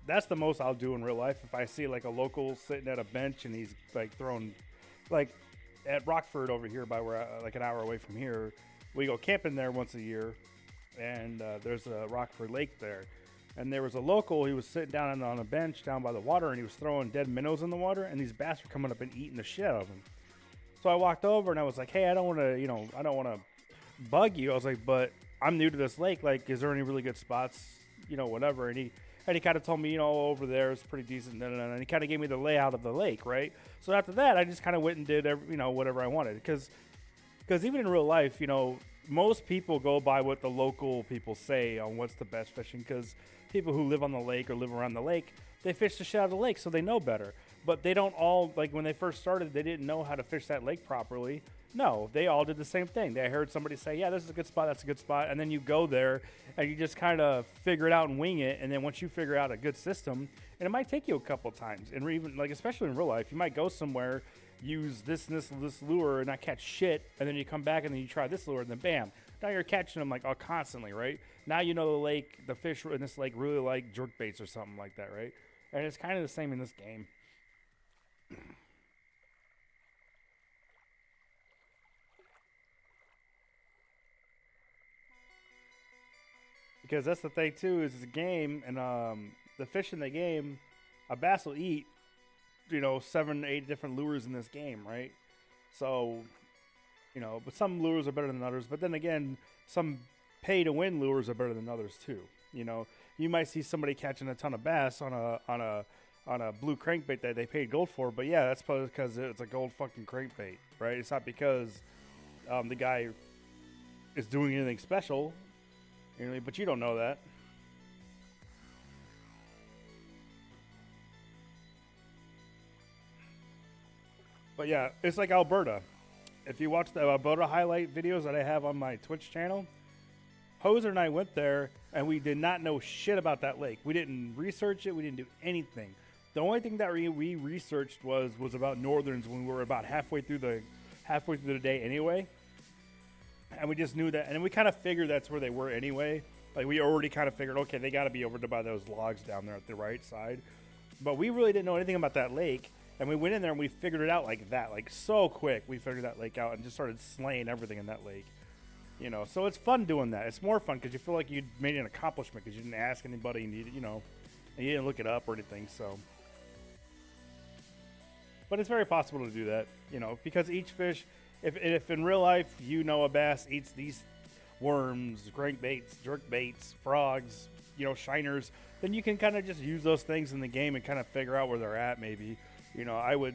that's the most I'll do in real life. If I see like a local sitting at a bench and he's like throwing, like at Rockford over here by where like an hour away from here, we go camping there once a year, and there's a Rockford Lake there. And there was a local, he was sitting down on a bench down by the water, and he was throwing dead minnows in the water, and these bass were coming up and eating the shit out of him. So I walked over and I was like, hey, I don't want to bug you. I was like, but I'm new to this lake. Like, is there any really good spots? Whatever. And he kind of told me, over there is pretty decent. And he kind of gave me the layout of the lake, right? So after that, I just kind of went and did, whatever I wanted. Because even in real life, most people go by what the local people say on what's the best fishing. Because people who live on the lake or live around the lake, they fish the shit out of the lake, so they know better. But they don't all, like when they first started, they didn't know how to fish that lake properly. No, they all did the same thing. They heard somebody say, yeah, this is a good spot, that's a good spot. And then you go there and you just kind of figure it out and wing it. And then once you figure out a good system, and it might take you a couple times. And even, like, especially in real life, you might go somewhere, use this lure and not catch shit. And then you come back and then you try this lure and then bam. Now you're catching them like constantly, right? Now you know the fish in this lake really like jerk baits or something like that, right? And it's kind of the same in this game. Because that's the thing too, is it's a game, and the fish in the game, a bass will eat, 7 to 8 different lures in this game, right? So, but some lures are better than others. But then again, some pay-to-win lures are better than others too. You might see somebody catching a ton of bass on a blue crankbait that they paid gold for, but yeah, that's probably because it's a gold fucking crankbait, right? It's not because the guy is doing anything special. But you don't know that. But yeah, it's like Alberta. If you watch the Alberta highlight videos that I have on my Twitch channel, Hoser and I went there and we did not know shit about that lake. We didn't research it. We didn't do anything. The only thing that we researched was about northerns when we were about halfway through the day anyway. And we just knew that, and we kind of figured that's where they were anyway. Like, we already kind of figured, okay, they got to be over by those logs down there at the right side. But we really didn't know anything about that lake, and we went in there and we figured it out like that. Like, so quick, we figured that lake out and just started slaying everything in that lake. So it's fun doing that. It's more fun because you feel like you made an accomplishment because you didn't ask anybody, and you didn't look it up or anything, so. But it's very possible to do that, because each fish... If in real life a bass eats these worms, crankbaits, jerkbaits, frogs, shiners, then you can kind of just use those things in the game and kind of figure out where they're at. Maybe, the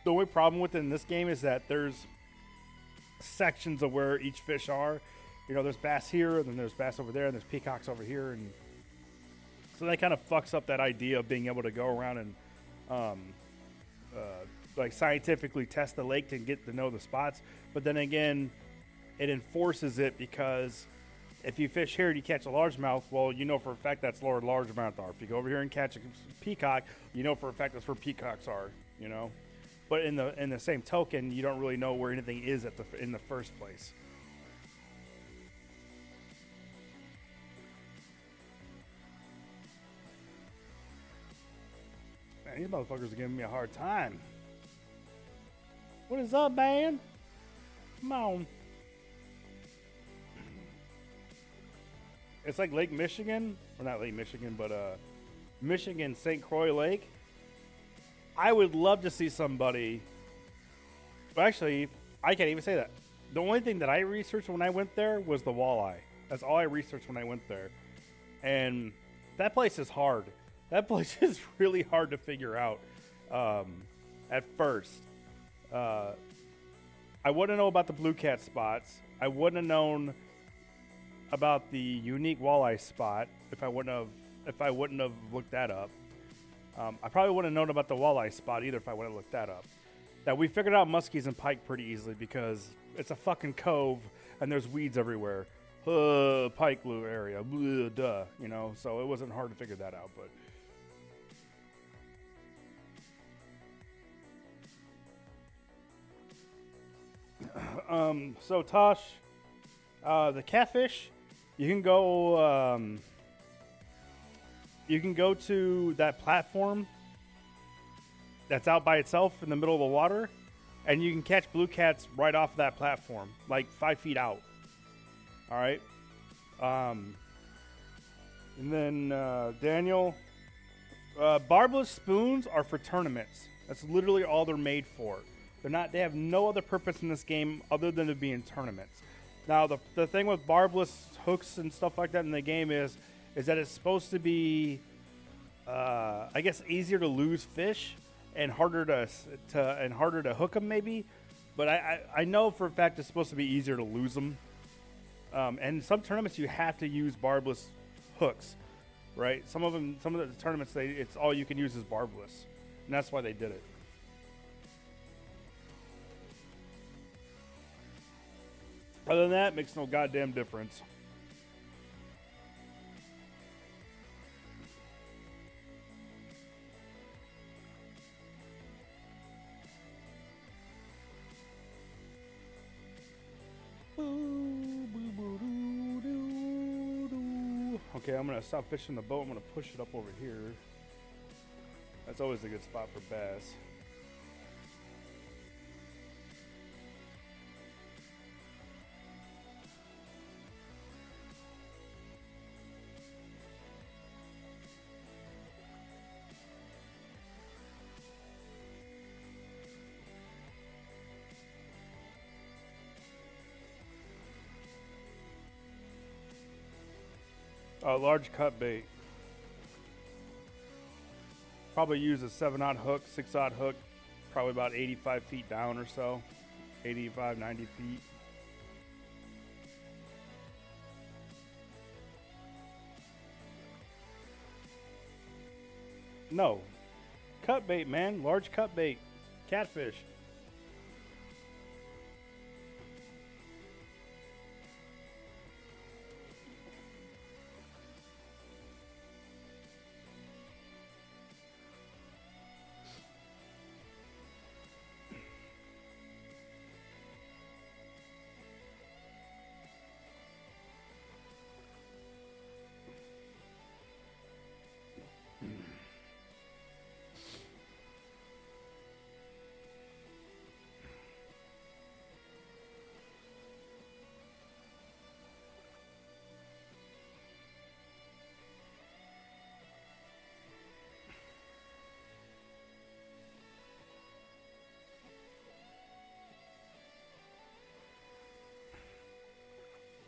only problem with it in this game is that there's sections of where each fish are. There's bass here, and then there's bass over there, and there's peacocks over here, and so that kind of fucks up that idea of being able to go around and like scientifically test the lake to get to know the spots. But then again, it enforces it because if you fish here and you catch a largemouth, well, for a fact that's where largemouth are. If you go over here and catch a peacock, for a fact that's where peacocks are, But in the same token, you don't really know where anything is in the first place. Man, these motherfuckers are giving me a hard time. What is up, man? Come on. It's like Lake Michigan, or not Lake Michigan, but Michigan St. Croix Lake. I would love to see somebody. Well, actually, I can't even say that. The only thing that I researched when I went there was the walleye. That's all I researched when I went there. And that place is hard. That place is really hard to figure out at first. I wouldn't know about the blue cat spots. I wouldn't have known about the unique walleye spot if I wouldn't have looked that up. I probably wouldn't have known about the walleye spot either if I would have looked that up. That we figured out muskies and pike pretty easily because it's a fucking cove and there's weeds everywhere. Pike blue area, duh, so it wasn't hard to figure that out, but. So Tosh, the catfish, you can go to that platform that's out by itself in the middle of the water, and you can catch blue cats right off that platform, like 5 feet out. All right. And then Daniel, barbless spoons are for tournaments. That's literally all they're made for. They have no other purpose in this game other than to be in tournaments. Now, the thing with barbless hooks and stuff like that in the game is that it's supposed to be, I guess, easier to lose fish and harder to hook them maybe. But I know for a fact it's supposed to be easier to lose them. And in some tournaments you have to use barbless hooks, right? Some of the tournaments it's all you can use is barbless, and that's why they did it. Other than that, it makes no goddamn difference. Okay, I'm going to stop fishing the boat. I'm going to push it up over here. That's always a good spot for bass. Large cut bait. Probably use a 7/0 hook, 6/0 hook, probably about 85 feet down or so. 85, 90 feet. No. Cut bait, man. Large cut bait. Catfish.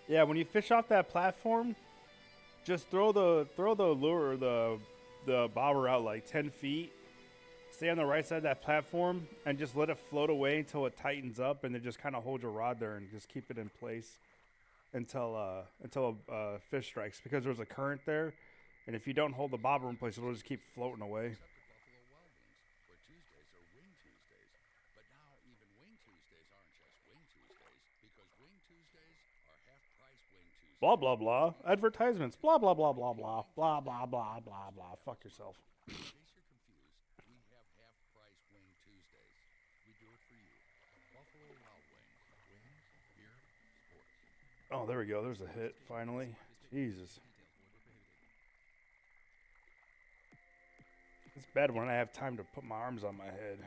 Yeah, when you fish off that platform, just throw the lure or the bobber out like 10 feet. Stay on the right side of that platform and just let it float away until it tightens up, and then just kind of hold your rod there and just keep it in place until a fish strikes, because there's a current there, and if you don't hold the bobber in place, it'll just keep floating away. Blah, blah, blah. Advertisements. Blah, blah, blah, blah, blah. Blah, blah, blah, blah, blah. Fuck yourself. In case you're confused, we have half-price Wing Tuesdays. We do it for you. Buffalo Wild Wings. Wings, beer, sports. Oh, there we go. There's a hit, finally. Jesus. It's bad when I have time to put my arms on my head.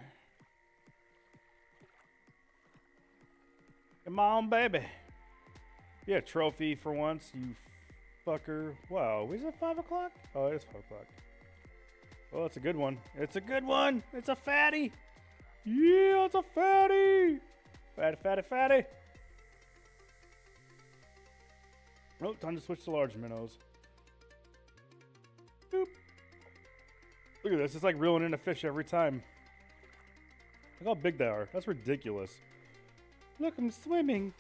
Come on, baby. Yeah, trophy for once, you fucker. Wow, is it 5 o'clock? Oh, it is 5 o'clock. Oh, it's a good one. It's a good one. It's a fatty. Yeah, it's a fatty. Fatty, fatty, fatty. Oh, time to switch to large minnows. Boop. Look at this. It's like reeling in a fish every time. Look how big they are. That's ridiculous. Look, I'm swimming.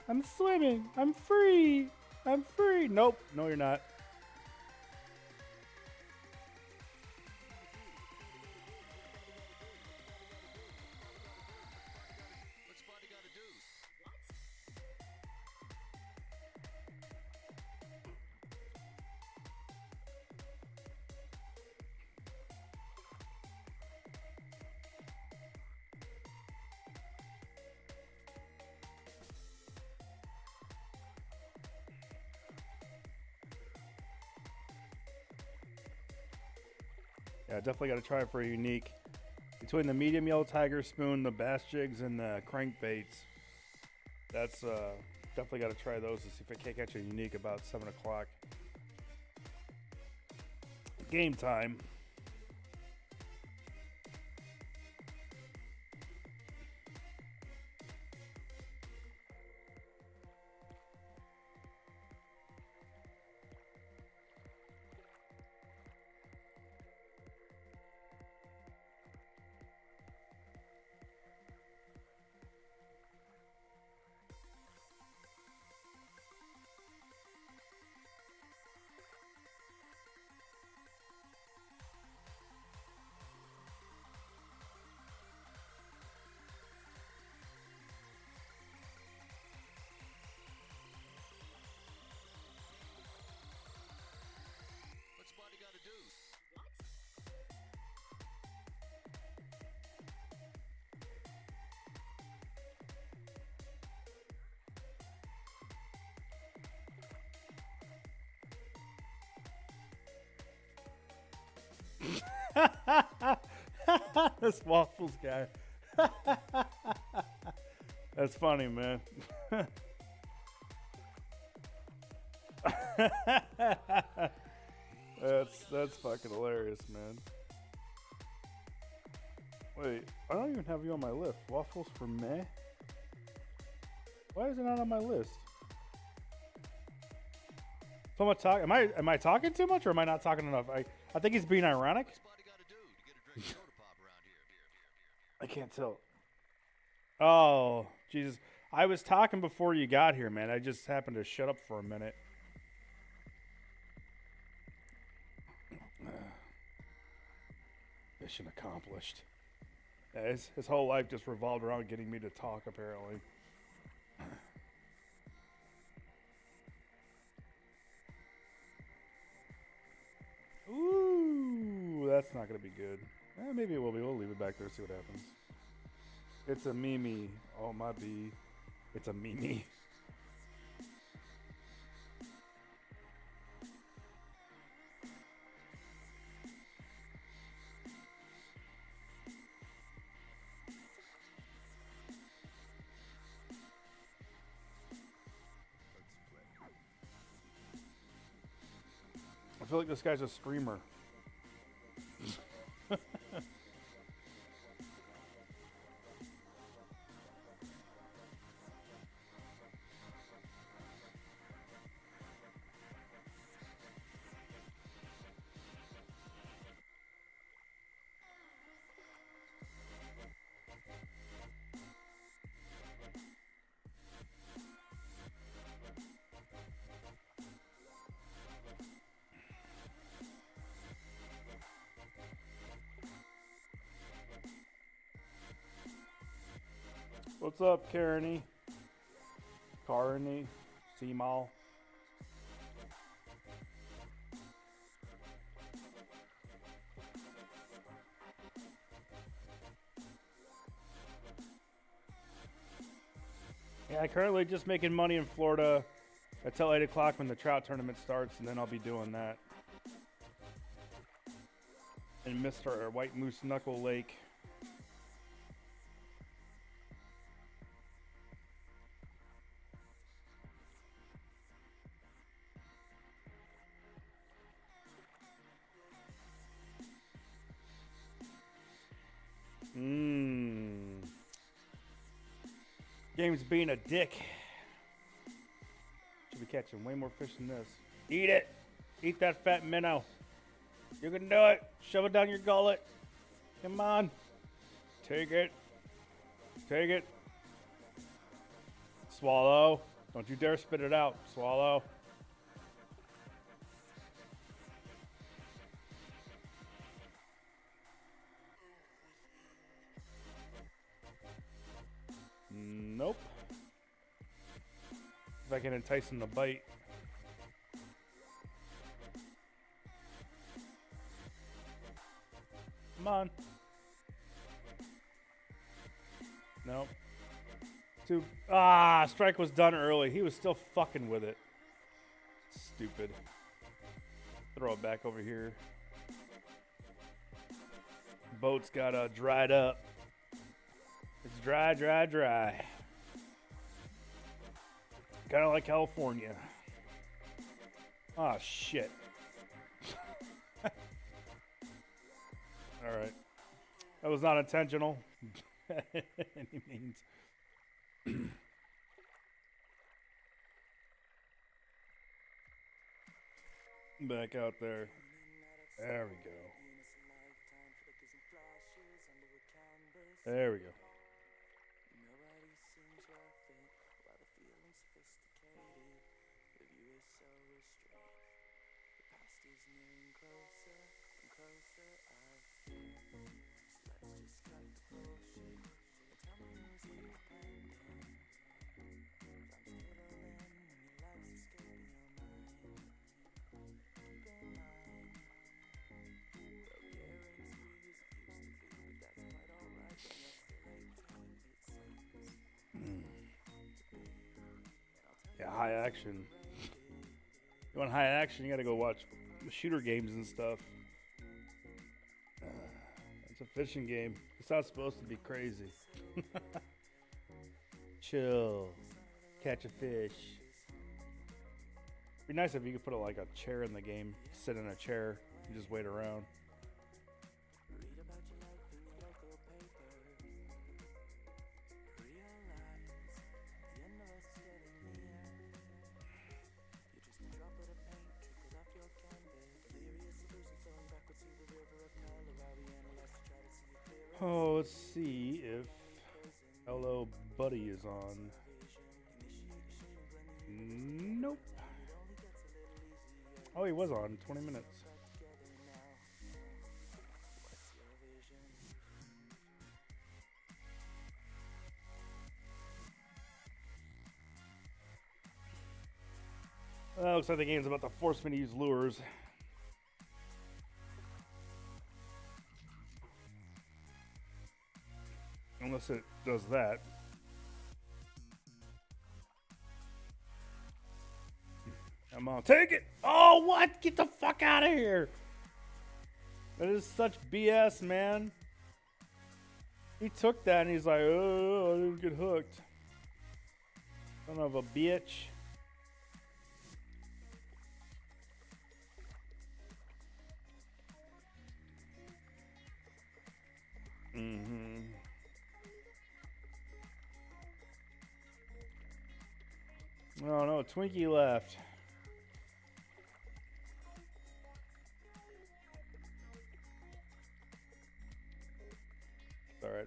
I'm swimming. I'm free. I'm free. Nope. No, you're not. What spot you gotta do? Yeah, definitely got to try it for a unique. Between the medium yellow tiger spoon, the bass jigs, and the crankbaits, that's definitely got to try those to see if I can't catch a unique about 7 o'clock. Game time. This waffles guy. That's funny, man. That's fucking hilarious, man. Wait, I don't even have you on my list. Waffles for me? Why is it not on my list? So much talk. Am I talking too much or am I not talking enough? I think he's being ironic. I can't tell. Oh, Jesus. I was talking before you got here, man. I just happened to shut up for a minute. Mission accomplished. Yeah, his whole life just revolved around getting me to talk, apparently. Ooh, that's not going to be good. Maybe it will be. We'll leave it back there, see what happens. It's a Mimi. Oh, my B. It's a Mimi. I feel like this guy's a streamer. What's up, Kareny? Kareny? Seamal? Yeah, currently just making money in Florida until 8 o'clock when the trout tournament starts, and then I'll be doing that. In Mr. White Moose Knuckle Lake. Game's being a dick. Should be catching way more fish than this. Eat it. Eat that fat minnow. You can do it. Shove it down your gullet. Come on. Take it. Take it. Swallow. Don't you dare spit it out. Swallow. Nope. If I can entice him to bite. Come on. Nope. Strike was done early. He was still fucking with it. Stupid. Throw it back over here. Boat's got dried up. It's dry, dry, dry. Kind of like California. Ah, shit. All right. That was not intentional. Any means. Back out there. There we go. There we go. Yeah, high action. You want high action, you gotta go watch shooter games and stuff. fishing game. It's not supposed to be crazy. Chill. Catch a fish. Be nice if you could put like a chair in the game. Sit in a chair and just wait around. Oh, let's see if Hello Buddy is on. Nope. Oh, he was on 20 minutes. Looks like the game's about to force me to use lures. Unless it does that. Come on, take it! Oh, what? Get the fuck out of here! That is such BS, man. He took that and he's like, oh, I didn't get hooked. Son of a bitch. Oh no, Twinkie left. Alright.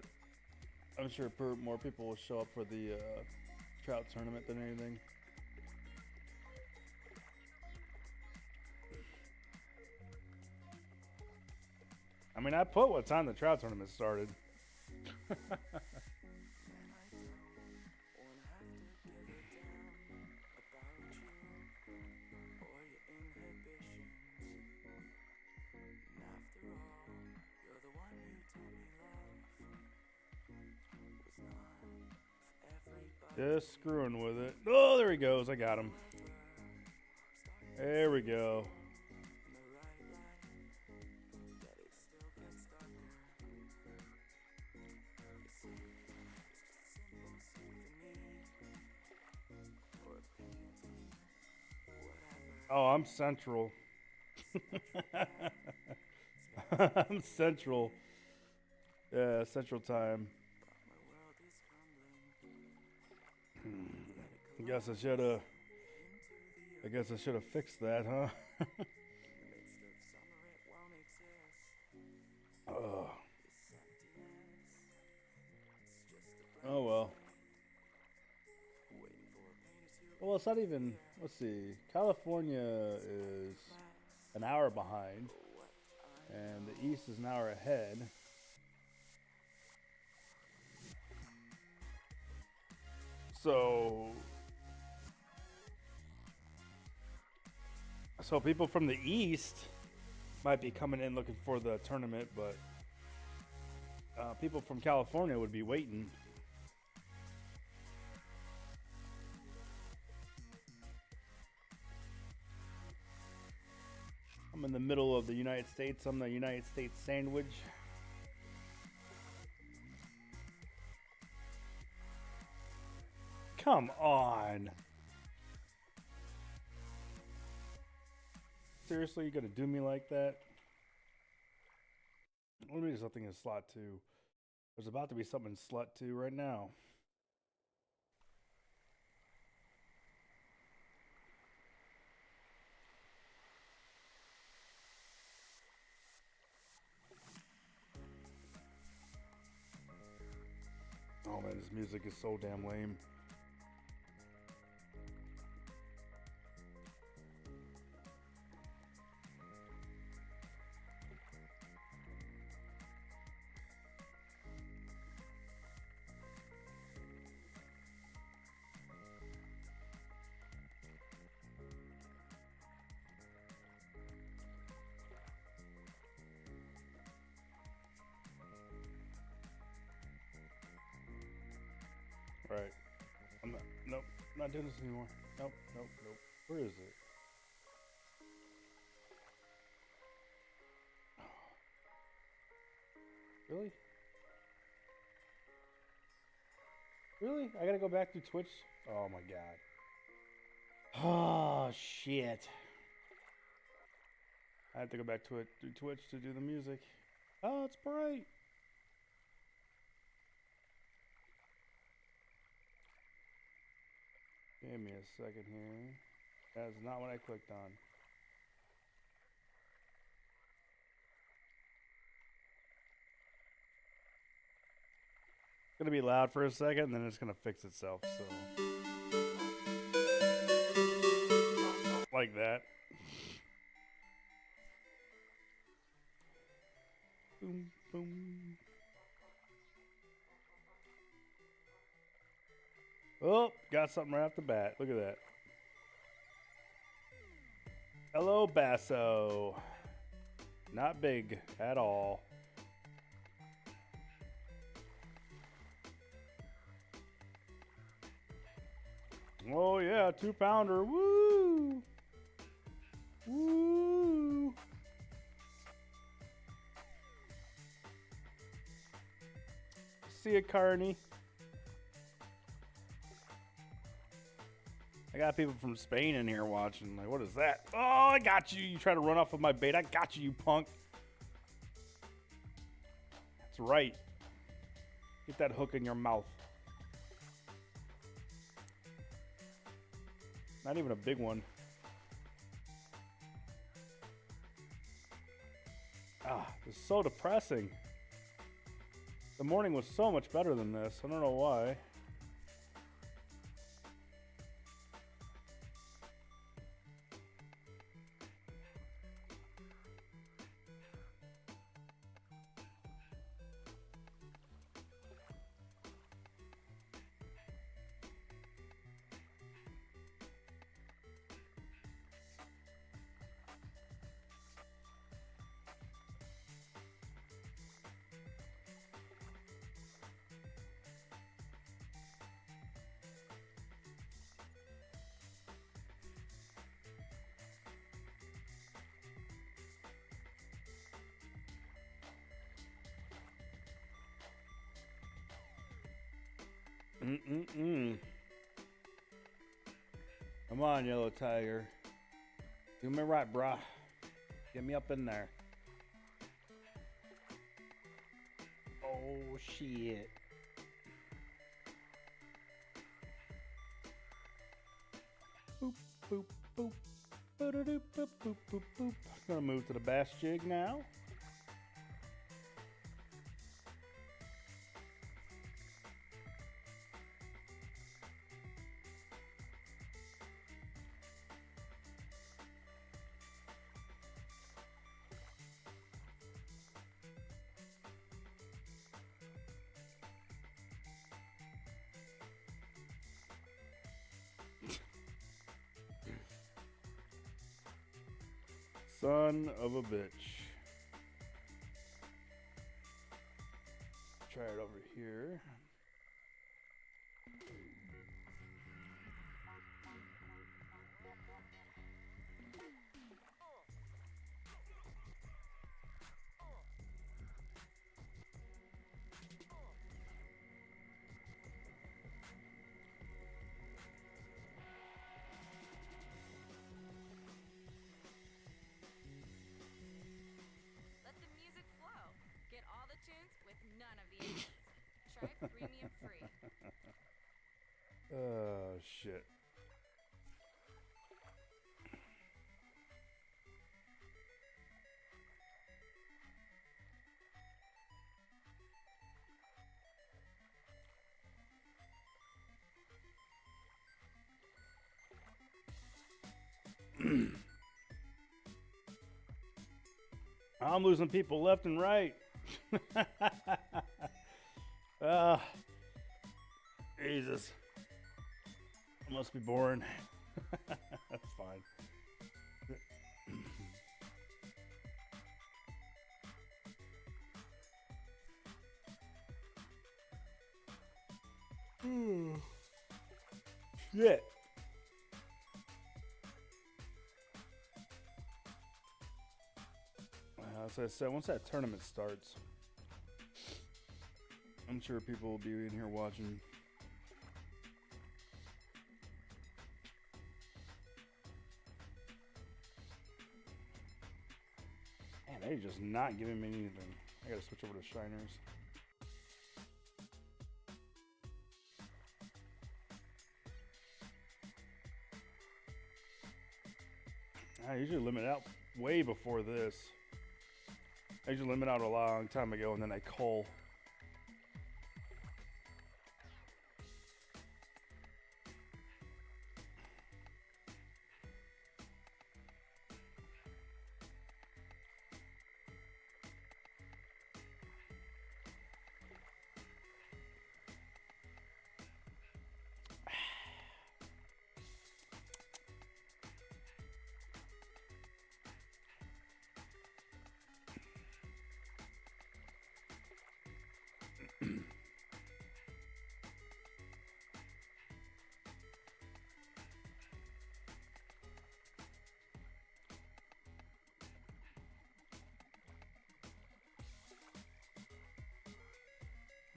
I'm sure more people will show up for the trout tournament than anything. I mean, I put what time the trout tournament started. Just screwing with it. Oh, there he goes. I got him. There we go. Oh, I'm central. I'm central. Yeah, central time. I guess I should have fixed that, huh? Oh well. Well, it's not even. Let's see. California is an hour behind, and the East is an hour ahead. So people from the East might be coming in looking for the tournament, but people from California would be waiting. I'm in the middle of the United States. I'm the United States sandwich. Come on. Seriously, you gonna do me like that? Let me do something in slot 2. There's about to be something in slot 2 right now. Oh man, this music is so damn lame. Right. Nope, not doing this anymore. Nope. Where is it? Really? Really? I gotta go back to Twitch? Oh my god. Oh shit. I have to go back to Twitch to do the music. Oh, it's bright. Give me a second here. That's not what I clicked on. It's gonna be loud for a second, and then it's gonna fix itself. So, like that. Boom, boom. Oh, got something right off the bat. Look at that. Hello, Basso. Not big at all. Oh yeah, 2-pounder. Woo! Woo! See ya, Carney. I got people from Spain in here watching. Like, what is that? Oh, I got you. You try to run off with my bait. I got you, you punk. That's right. Get that hook in your mouth. Not even a big one. Ah, it's so depressing. The morning was so much better than this. I don't know why. Come on, Yellow Tiger. Do me right, brah. Get me up in there. Oh, shit. Boop, boop, boop. Boop, boop, boop, boop, boop. Gonna move to the bass jig now. Son of a bitch. Try it over here. Let the music flow. Get all the tunes with none of the ads. Try premium free. Oh, shit. I'm losing people left and right. Jesus. It must be boring. That's fine. Shit. As I said, once that tournament starts, I'm sure people will be in here watching They're just not giving me anything. I gotta switch over to Shiners. I usually limit out way before this. I usually limit out a long time ago and then I cull.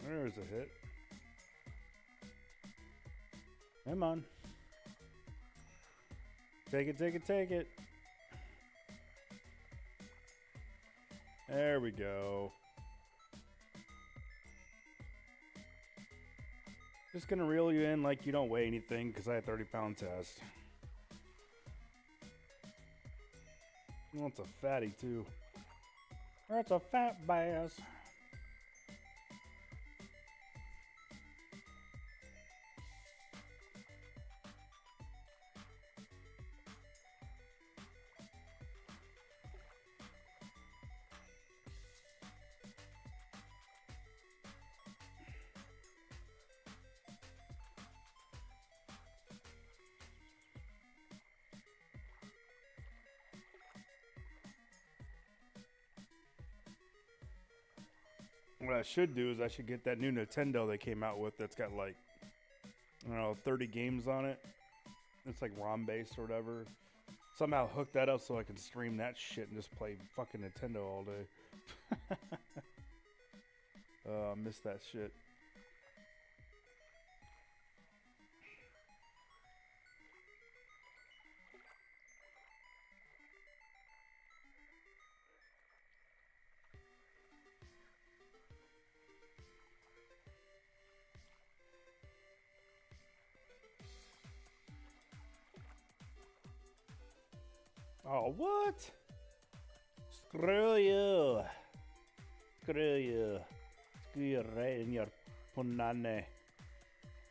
There's a hit. Come on. Take it, take it, take it. There we go. Just gonna reel you in like you don't weigh anything because I had 30-pound test. Well, it's a fatty too. That's a fat bass. What I should do is I should get that new Nintendo they came out with that's got like, I don't know, 30 games on it. It's like ROM based or whatever. Somehow hook that up so I can stream that shit and just play fucking Nintendo all day. I miss that shit. Oh, what? Screw you. Screw you. Screw you right in your punani.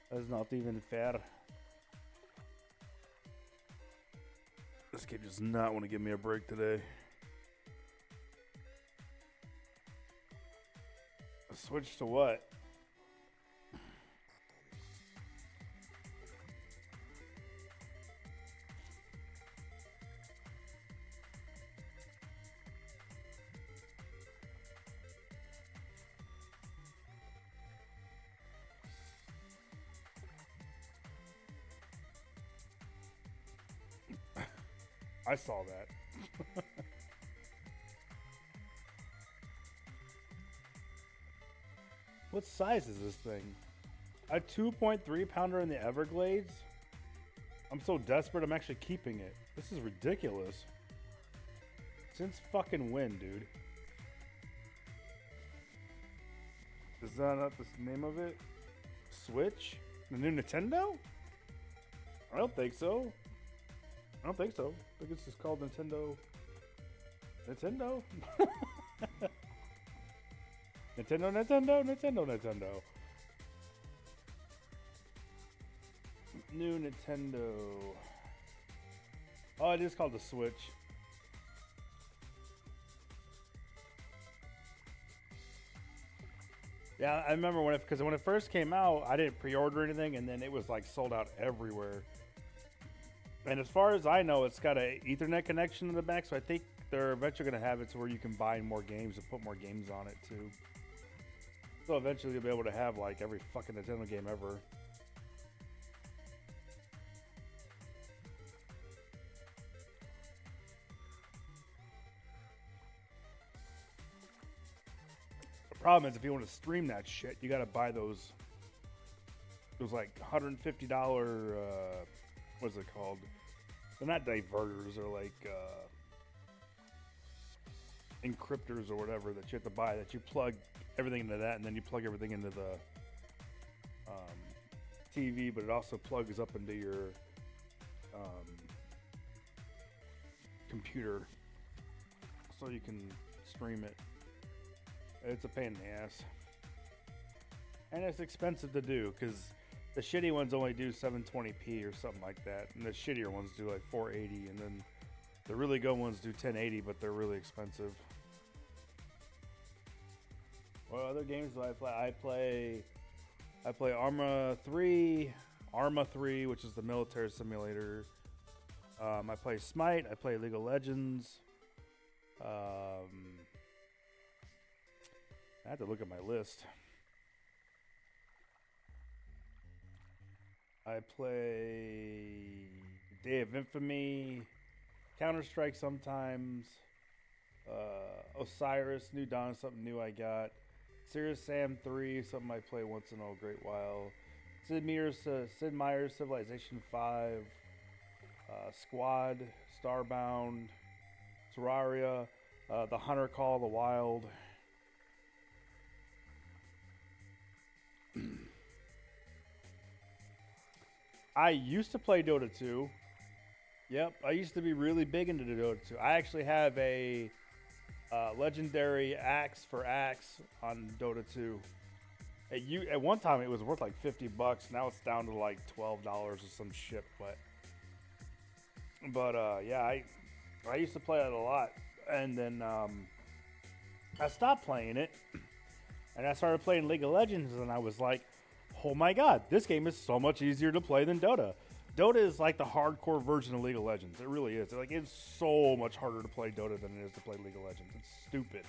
That's not even fair. This kid does not want to give me a break today. Switch to what? I saw that. What size is this thing? A 2.3 pounder in the Everglades? I'm so desperate I'm actually keeping it. This is ridiculous. Since fucking when, dude? Is that not the name of it? Switch? The new Nintendo? I don't think so. I don't think so. I think it's just called Nintendo. Nintendo? Nintendo. New Nintendo. Oh, it is called the Switch. Yeah, I remember when it first came out, I didn't pre-order anything, and then it was like sold out everywhere. And as far as I know, it's got an Ethernet connection in the back, so I think they're eventually going to have it to where you can buy more games and put more games on it too. So eventually you'll be able to have like every fucking Nintendo game ever. The problem is if you want to stream that shit, you got to buy those like $150, what's it called? They're not diverters, they're like, encryptors or whatever that you have to buy, that you plug everything into that, and then you plug everything into the TV, but it also plugs up into your computer so you can stream it. It's a pain in the ass. And it's expensive to do because the shitty ones only do 720p or something like that, and the shittier ones do like 480, and then the really good ones do 1080, but they're really expensive. What other games do I play? I play Arma 3, which is the military simulator. I play Smite. I play League of Legends. I have to look at my list. I play Day of Infamy, Counter-Strike sometimes, Osiris, New Dawn, something new I got. Serious Sam 3, something I play once in a great while. Sid Meier's Civilization 5, Squad, Starbound, Terraria, The Hunter Call of the Wild. I used to play Dota 2. Yep, I used to be really big into Dota 2. I actually have a legendary axe for axe on Dota 2. At one time it was worth like $50. Now it's down to like $12 or some shit. But yeah, I used to play it a lot, and then I stopped playing it, and I started playing League of Legends, and I was like, oh my god, this game is so much easier to play than Dota. Dota is like the hardcore version of League of Legends. It really is. Like, it's so much harder to play Dota than it is to play League of Legends. It's stupid.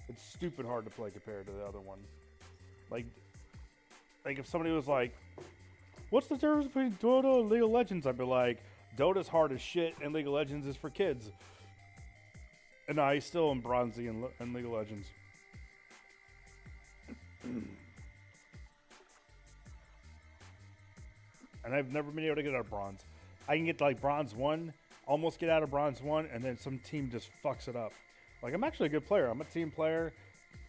It's stupid hard to play compared to the other one. Like if somebody was like, what's the difference between Dota and League of Legends? I'd be like, Dota's hard as shit and League of Legends is for kids. And I still am bronzy in League of Legends. And I've never been able to get out of bronze. I can get to like bronze 1, almost get out of bronze 1, and then some team just fucks it up. Like, I'm actually a good player. I'm a team player.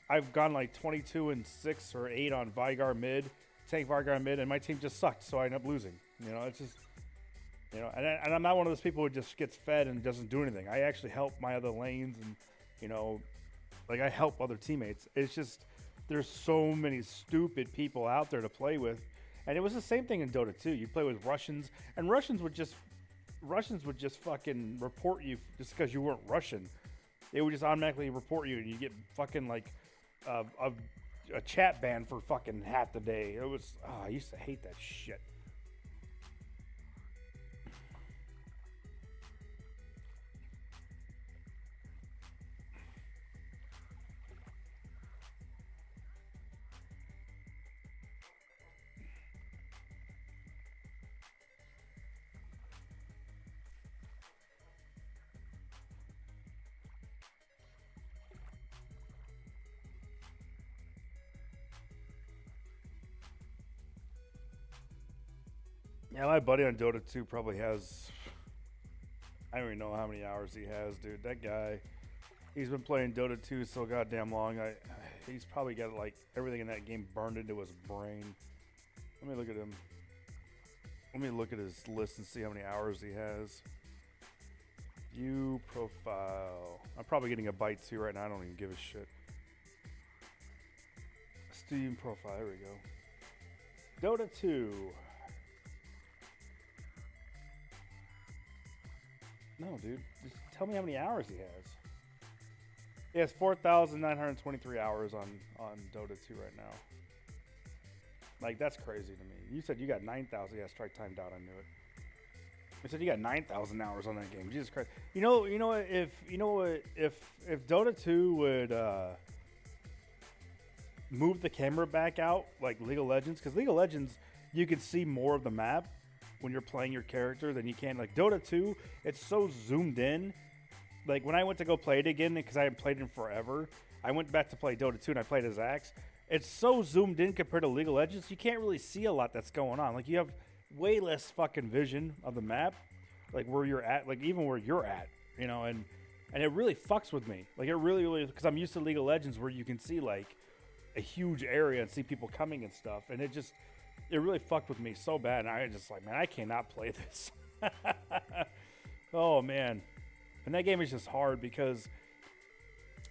I've gone like 22-6 or 8 on Vygar mid, tank Vygar mid, and my team just sucked, so I end up losing. You know, it's just, you know, and I'm not one of those people who just gets fed and doesn't do anything. I actually help my other lanes, and, you know, like, I help other teammates. It's just, there's so many stupid people out there to play with. And it was the same thing in Dota 2. You play with Russians, and Russians would just fucking report you just because you weren't Russian. They would just automatically report you, and you get fucking like a chat ban for fucking half the day. It was, I used to hate that shit. Yeah, my buddy on Dota 2 probably has, I don't even know how many hours he has, dude. That guy, he's been playing Dota 2 so goddamn long. He's probably got like everything in that game burned into his brain. Let me look at him. Let me look at his list and see how many hours he has. View profile. I'm probably getting a bite too right now. I don't even give a shit. Steam profile. There we go. Dota 2. No, dude. Just tell me how many hours he has. He has 4,923 hours on Dota 2 right now. Like, that's crazy to me. You said you got 9,000. Yeah, strike timed out. I knew it. I said you got 9,000 hours on that game. Jesus Christ. You know what? If Dota 2 would move the camera back out like League of Legends, because League of Legends, you could see more of the map when you're playing your character than you can. Like Dota 2, it's so zoomed in. Like when I went to go play it again, because I hadn't played it in forever, I went back to play Dota 2 and I played as Axe. It's so zoomed in compared to League of Legends, you can't really see a lot that's going on. Like you have way less fucking vision of the map, like where you're at, like even where you're at, you know. And And it really fucks with me. Like, it really, because I'm used to League of Legends where you can see, like, a huge area and see people coming and stuff. And it really fucked with me so bad. And I just like, man, I cannot play this. Oh, man. And that game is just hard because,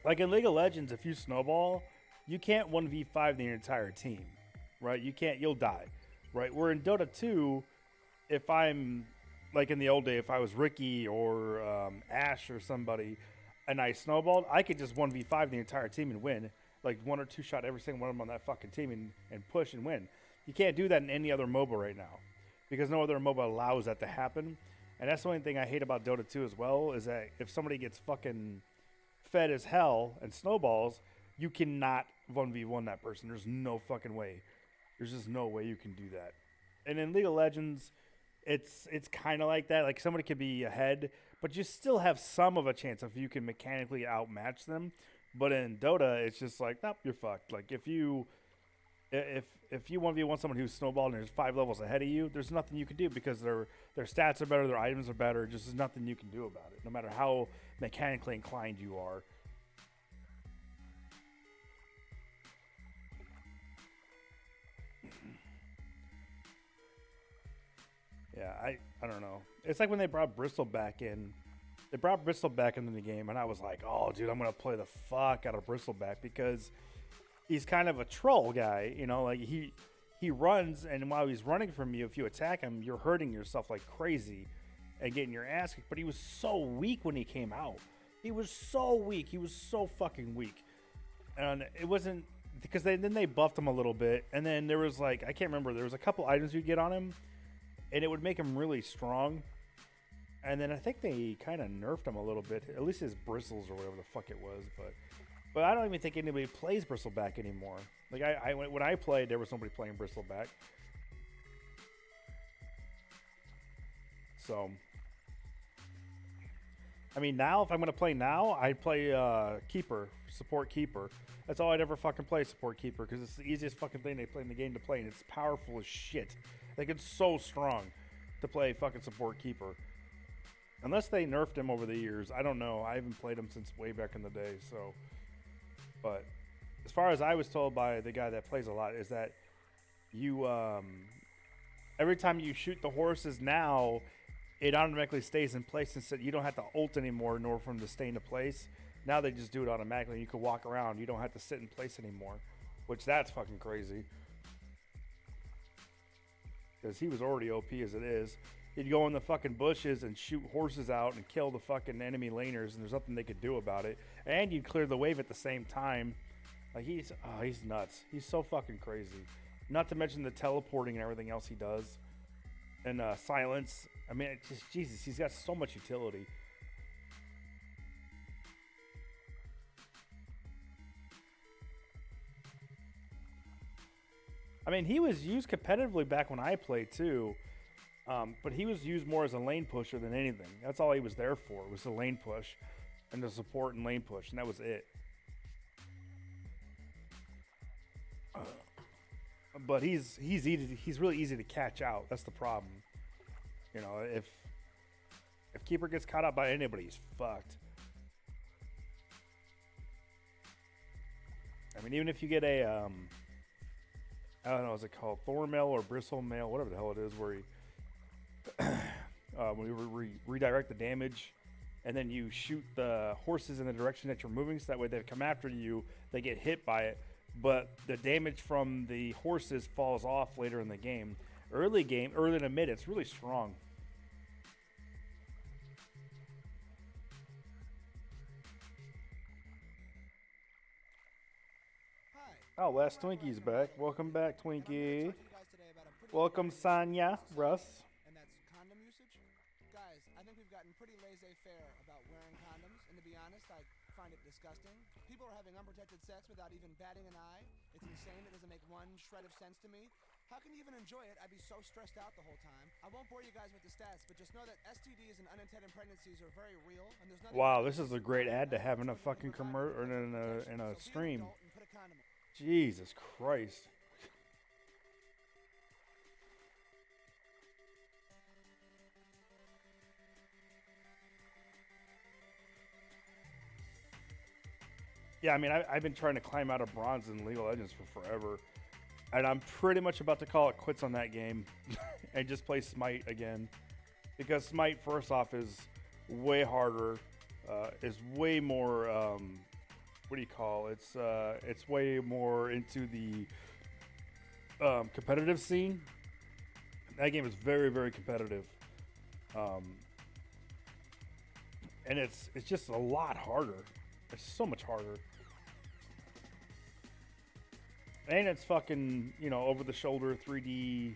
like, in League of Legends, if you snowball, you can't 1v5 the entire team, right? You'll die, right? Where in Dota 2, if I'm, like in the old day, if I was Ricky or Ash or somebody and I snowballed, I could just 1v5 the entire team and win. Like, 1 or 2 shot every single one of them on that fucking team and push and win. You can't do that in any other MOBA right now because no other MOBA allows that to happen. And that's the only thing I hate about Dota 2 as well, is that if somebody gets fucking fed as hell and snowballs, you cannot 1v1 that person. There's no fucking way. There's just no way you can do that. And in League of Legends, it's kind of like that. Like, somebody could be ahead, but you still have some of a chance if you can mechanically outmatch them. But in Dota, it's just like, nope, you're fucked. Like, if you 1v1 someone who's snowballed and there's 5 levels ahead of you, there's nothing you can do because their stats are better, their items are better. Just there's nothing you can do about it, no matter how mechanically inclined you are. Yeah, I don't know. It's like when they brought Bristol back in. They brought Bristol back into the game, and I was like, oh, dude, I'm going to play the fuck out of Bristol back because he's kind of a troll guy. You know, like he runs, and while he's running from you, if you attack him, you're hurting yourself like crazy and getting your ass kicked. But he was so weak when he came out. He was so weak. He was so fucking weak. And it wasn't because then they buffed him a little bit, and then there was like, I can't remember, there was a couple items you'd get on him, and it would make him really strong. And then I think they kind of nerfed him a little bit, at least his bristles or whatever the fuck it was. But I don't even think anybody plays Bristleback anymore. Like, when I played, there was somebody playing Bristleback. So, I mean, now, if I'm going to play now, I'd play Keeper, Support Keeper. That's all I'd ever fucking play, Support Keeper, because it's the easiest fucking thing they play in the game to play, and it's powerful as shit. Like, it's so strong to play fucking Support Keeper. Unless they nerfed him over the years. I don't know. I haven't played him since way back in the day, so. But as far as I was told by the guy that plays a lot, is that you, every time you shoot the horses now, it automatically stays in place instead. You don't have to ult anymore in order for them to stay into place. Now they just do it automatically. You can walk around. You don't have to sit in place anymore, which that's fucking crazy. Because he was already OP as it is. He'd go in the fucking bushes and shoot horses out and kill the fucking enemy laners, and there's nothing they could do about it. And you'd clear the wave at the same time. Like, he's nuts. He's so fucking crazy. Not to mention the teleporting and everything else he does. And silence. I mean, it's just, Jesus, he's got so much utility. I mean, he was used competitively back when I played, too. But he was used more as a lane pusher than anything. That's all he was there for, was the lane push and the support and lane push, and that was it. But he's really easy to catch out. That's the problem. You know, if Keeper gets caught up by anybody, he's fucked. I mean, even if you get a I don't know, is it called Thorn Mail or Bristle Mail, whatever the hell it is, where he when you redirect the damage, and then you shoot the horses in the direction that you're moving, so that way they come after you, they get hit by it, but the damage from the horses falls off later in the game. Early to mid, it's really strong. Oh, Last Twinkie's back. Welcome back, Twinkie. Welcome, Sonya, Russ. And that's condom usage. Guys, I think we've gotten pretty laissez-faire about wearing condoms, and to be honest, I find it disgusting. People are having unprotected sex without even batting an eye. It's insane. It doesn't make one shred of sense to me. How can you even enjoy it? I'd be so stressed out the whole time. I won't bore you guys with the stats, but just know that STDs and unintended pregnancies are very real, and there's nothing. Wow, this is a great ad to have in a fucking commercial or in a stream. Jesus Christ. Yeah, I mean, I've been trying to climb out of bronze in League of Legends for forever. And I'm pretty much about to call it quits on that game and just play Smite again. Because Smite, first off, is way harder, is way more, what do you call it? It's way more into the competitive scene. That game is very, very competitive. And it's just a lot harder. It's so much harder. And it's fucking, you know, over the shoulder 3D,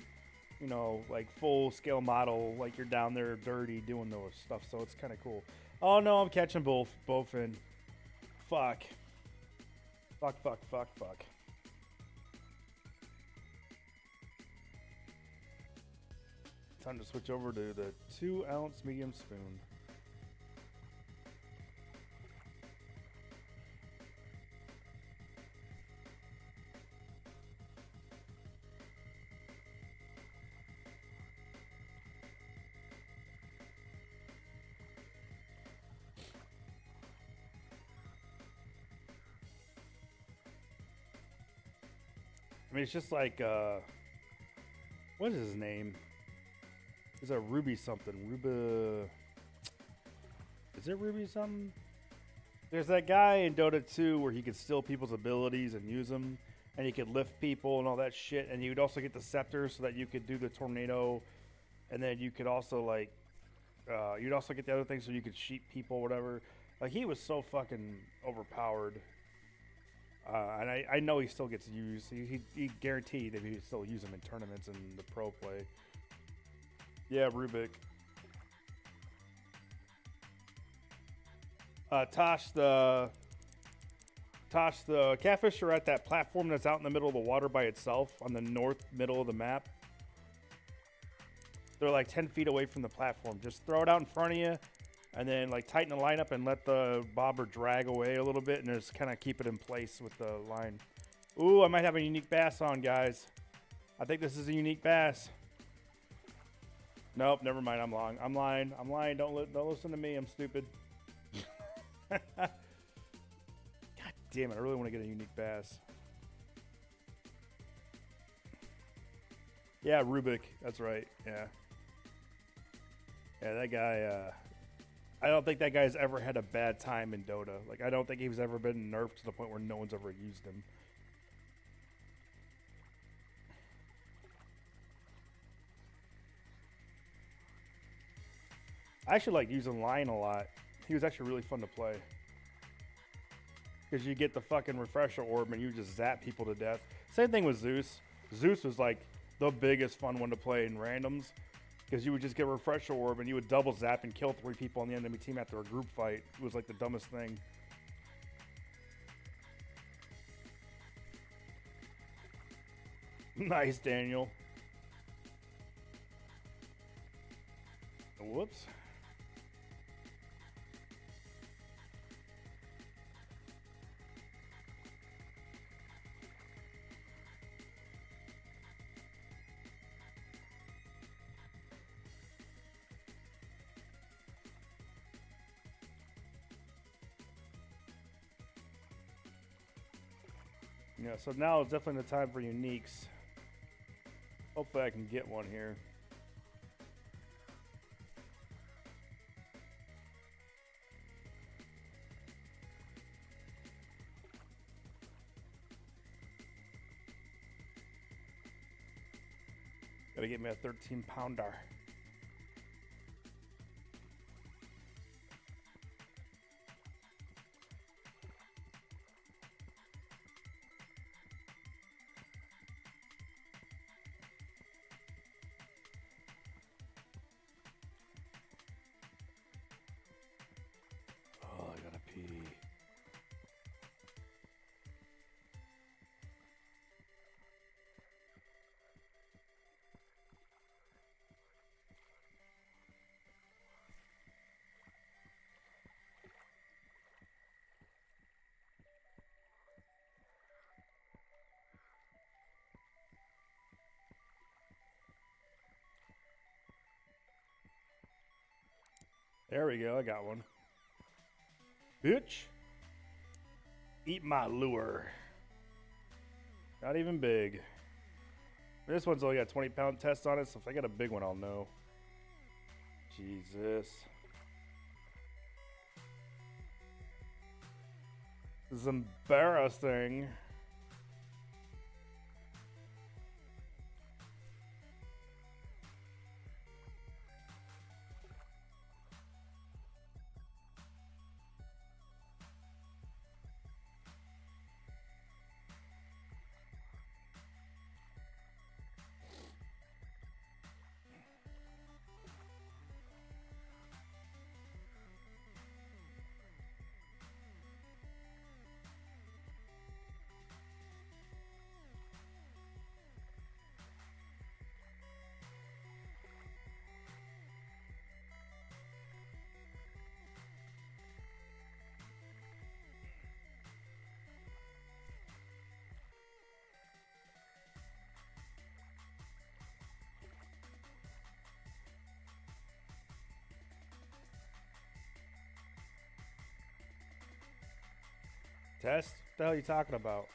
you know, like full scale model, like you're down there dirty doing those stuff, so it's kind of cool. Oh no, I'm catching both in. Fuck. Time to switch over to the 2-ounce medium spoon. I mean, it's just like, what is his name? Is that Ruby something? Is it Ruby something? There's that guy in Dota 2 where he could steal people's abilities and use them, and he could lift people and all that shit, and you'd also get the scepter so that you could do the tornado, and then you could also, like, you'd also get the other thing so you could sheep people, whatever. Like, he was so fucking overpowered. And I know he still gets used. He guaranteed that he'd still use him in tournaments and the pro play. Yeah, Rubik. Tosh, the catfish are at that platform that's out in the middle of the water by itself on the north middle of the map. They're like 10 feet away from the platform. Just throw it out in front of you, and then like tighten the line up and let the bobber drag away a little bit, and just kind of keep it in place with the line. Ooh, I might have a unique bass on, guys. I think this is a unique bass. Nope, never mind. I'm lying. Don't listen to me. I'm stupid. God damn it! I really want to get a unique bass. Yeah, Rubik. That's right. Yeah. Yeah, that guy. I don't think that guy's ever had a bad time in Dota. Like, I don't think he's ever been nerfed to the point where no one's ever used him. I actually like using Lion a lot. He was actually really fun to play. Because you get the fucking refresher orb and you just zap people to death. Same thing with Zeus. Zeus was like the biggest fun one to play in randoms. Because you would just get a refresher orb and you would double zap and kill 3 people on the enemy team after a group fight. It was like the dumbest thing. Nice, Daniel. Whoops. Yeah, so now is definitely the time for uniques. Hopefully I can get one here. Gotta get me a 13-pounder. Oh, I gotta pee. There we go, I got one. Bitch. Eat my lure. Not even big. This one's only got 20-pound test on it, so if I get a big one, I'll know. Jesus. This is embarrassing. Test? What the hell are you talking about?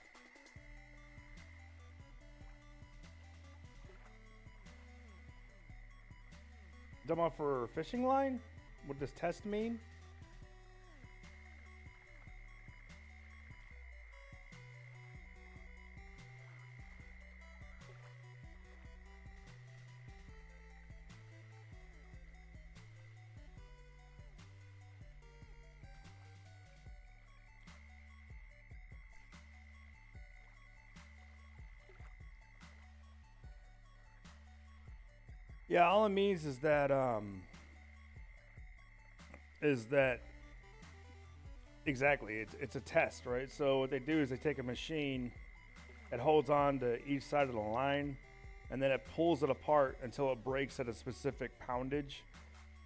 Dumb off for fishing line? What does test mean? Yeah, all it means is that exactly it's a test, right? So what they do is they take a machine that holds on to each side of the line, and then it pulls it apart until it breaks at a specific poundage,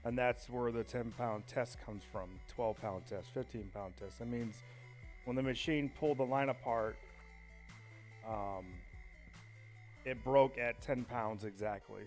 and that's where the 10-pound test comes from. 12-pound test, 15-pound test. That means when the machine pulled the line apart, it broke at 10 pounds exactly.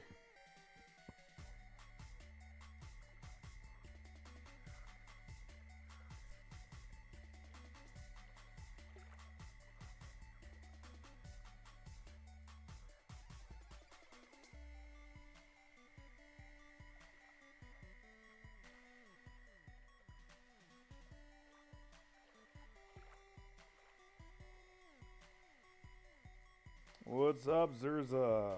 What's up, Zurza?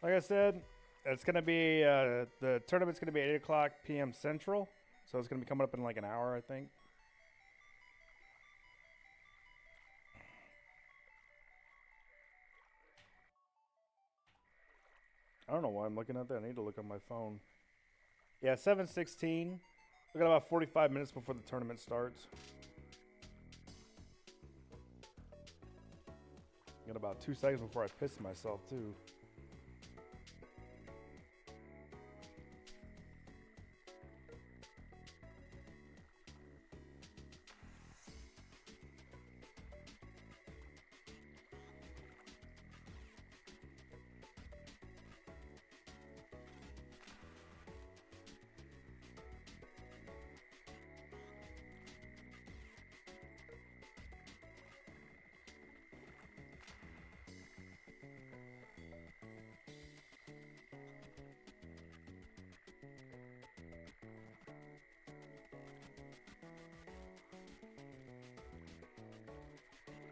Like I said, it's gonna be the tournament's gonna be 8 o'clock p.m. Central, so it's gonna be coming up in like an hour, I think. I don't know why I'm looking at that. I need to look on my phone. Yeah, 7:16. We got about 45 minutes before the tournament starts. Got about 2 seconds before I piss myself too.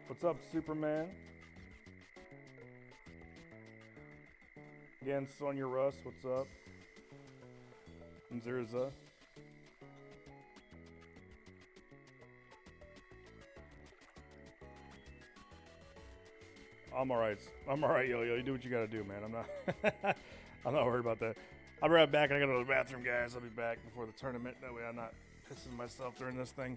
What's up, Superman? Again, Sonia Russ, what's up? And Zurza. I'm alright. I'm alright, yo. You do what you gotta do, man. I'm not worried about that. I'll be right back. I gotta go to the bathroom, guys. I'll be back before the tournament. That way I'm not pissing myself during this thing.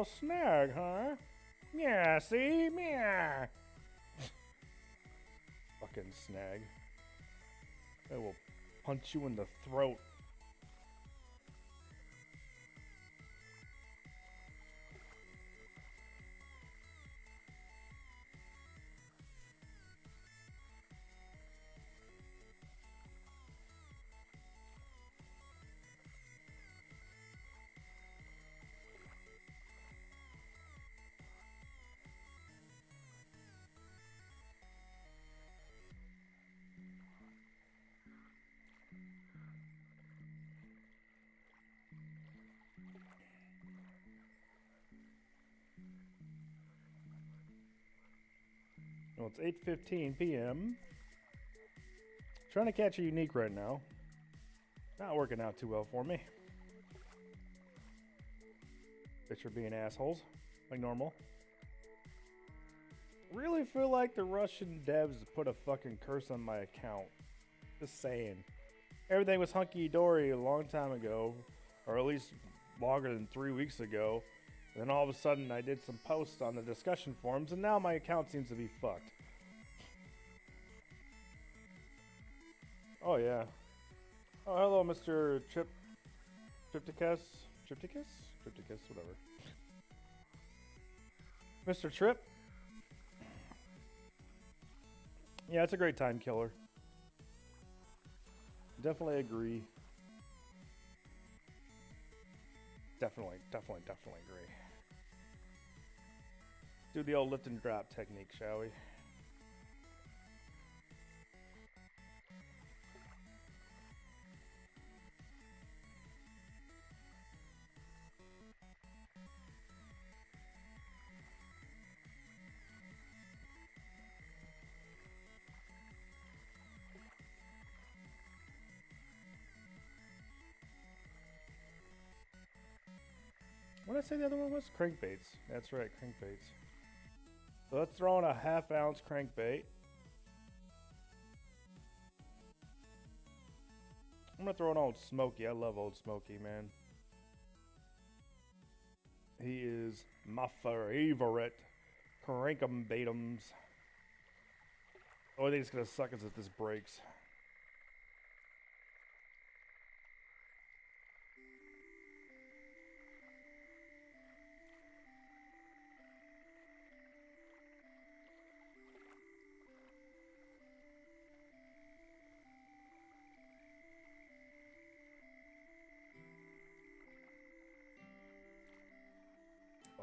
Oh, snag, huh? Yeah, see? Yeah. Fucking snag. I will punch you in the throat. Well, it's 8:15 p.m. Trying to catch a unique right now. Not working out too well for me. Fish are being assholes, like normal. Really feel like the Russian devs put a fucking curse on my account. Just saying. Everything was hunky-dory a long time ago, or at least longer than 3 weeks ago. And then all of a sudden I did some posts on the discussion forums, and now my account seems to be fucked. Oh yeah. Oh, hello, Mr. Tripticus, whatever. Mr. Trip. Yeah, it's a great time killer. Definitely agree. Definitely agree. Do the old lift and drop technique, shall we? What did I say the other one was? Crankbaits. That's right, crankbaits. So let's throw in a 1/2 ounce crankbait. I'm gonna throw in Old Smoky. I love Old Smoky, man. He is my favorite crank'em-bait'ems. The only thing that's gonna suck is if this breaks.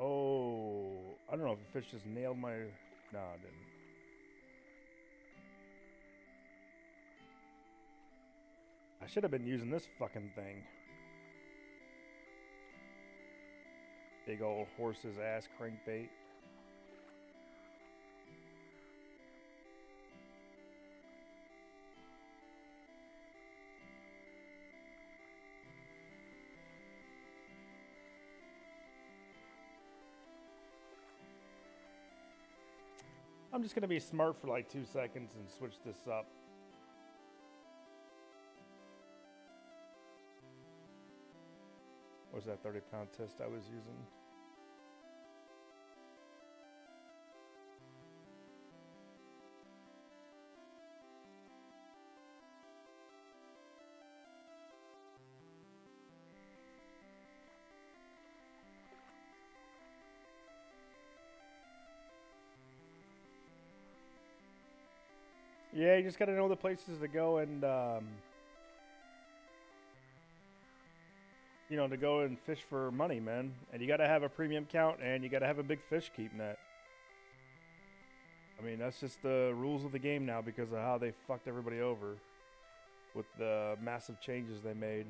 Oh, I don't know if the fish just nailed my... No, it didn't. I should have been using this fucking thing. Big old horse's ass crankbait. I'm just gonna be smart for like 2 seconds and switch this up. What was that 30-pound test I was using? Yeah, you just gotta know the places to go and, you know, to go and fish for money, man. And you gotta have a premium count and you gotta have a big fish keep net. I mean, that's just the rules of the game now because of how they fucked everybody over with the massive changes they made.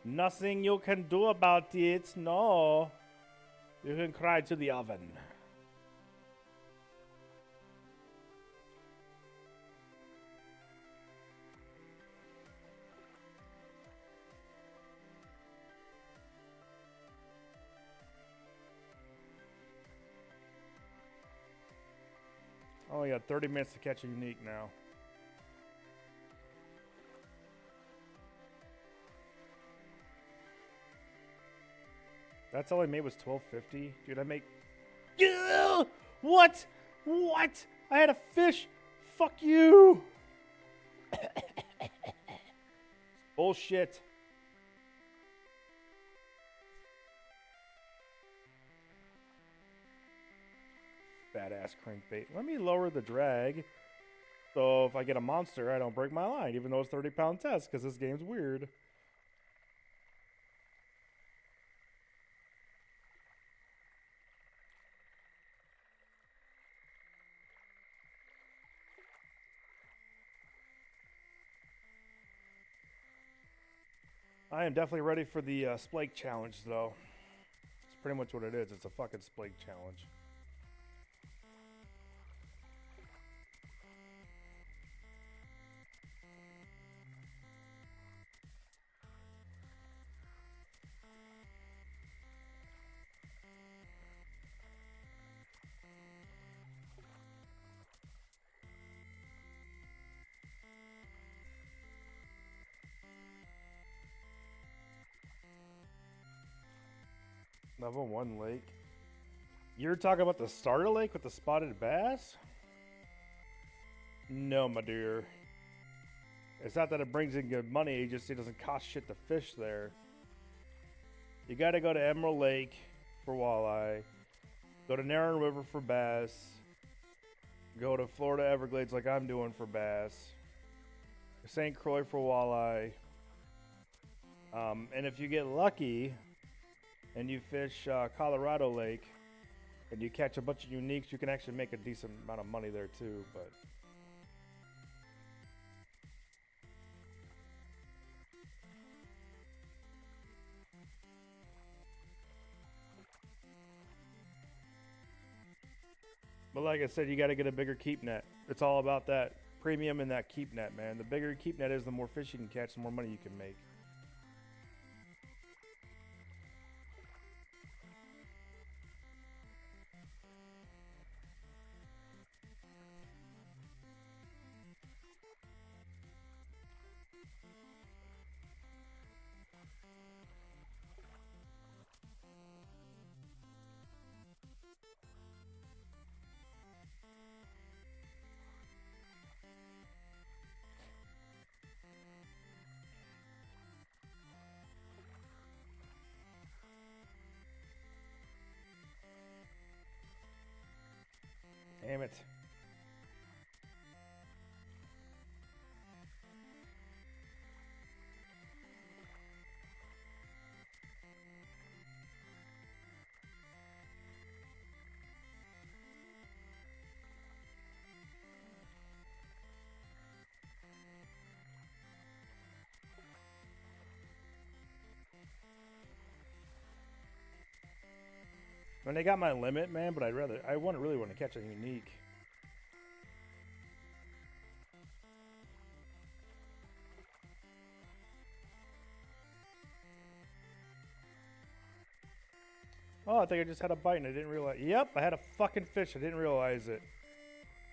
Nothing you can do about it, no. You can cry to the oven. Only got 30 minutes to catch a unique now. That's all I made was $12.50, dude. I make. Ugh! What? What? I had a fish. Fuck you. Bullshit. Badass crankbait. Let me lower the drag. So if I get a monster, I don't break my line, even though it's 30-pound test, because this game's weird. I am definitely ready for the Splake challenge, though. It's pretty much what it is. It's a fucking Splake challenge. Level 1 lake. You're talking about the starter lake with the spotted bass? No, my dear. It's not that it brings in good money, it doesn't cost shit to fish there. You gotta go to Emerald Lake for walleye. Go to Narran River for bass. Go to Florida Everglades like I'm doing for bass. St. Croix for walleye. And if you get lucky and you fish Colorado Lake and you catch a bunch of uniques, you can actually make a decent amount of money there too. But like I said, you got to get a bigger keep net. It's all about that premium and that keep net, man. The bigger your keep net is, the more fish you can catch, the more money you can make. Damn it. I mean, they got my limit, man, but I wouldn't really want to catch a unique. Oh, I think I just had a bite and I didn't realize. Yep, I had a fucking fish. I didn't realize it.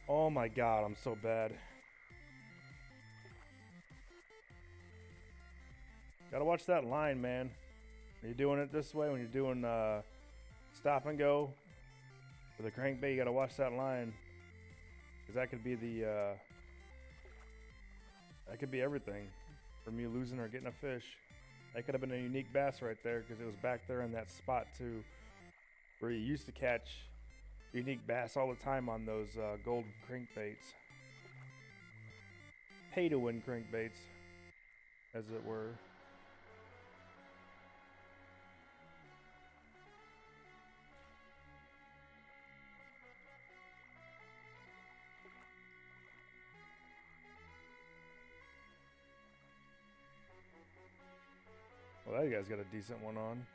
Oh my god, I'm so bad. Gotta watch that line, man. When you're doing it this way, when you're doing stop and go with a crankbait, you gotta watch that line. Because that could be that could be everything from you losing or getting a fish. That could have been a unique bass right there because it was back there in that spot too, where you used to catch unique bass all the time on those gold crankbaits. Pay to win crankbaits, as it were. Well, that guy's got a decent one on.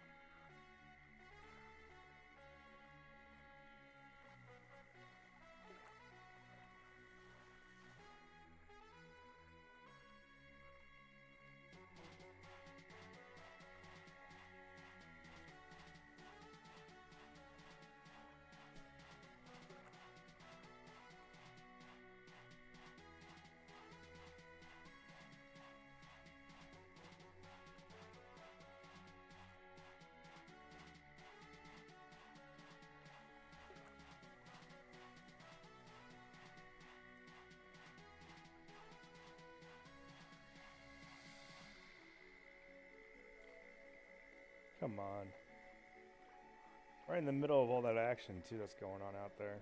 Come on. Right in the middle of all that action, too, that's going on out there.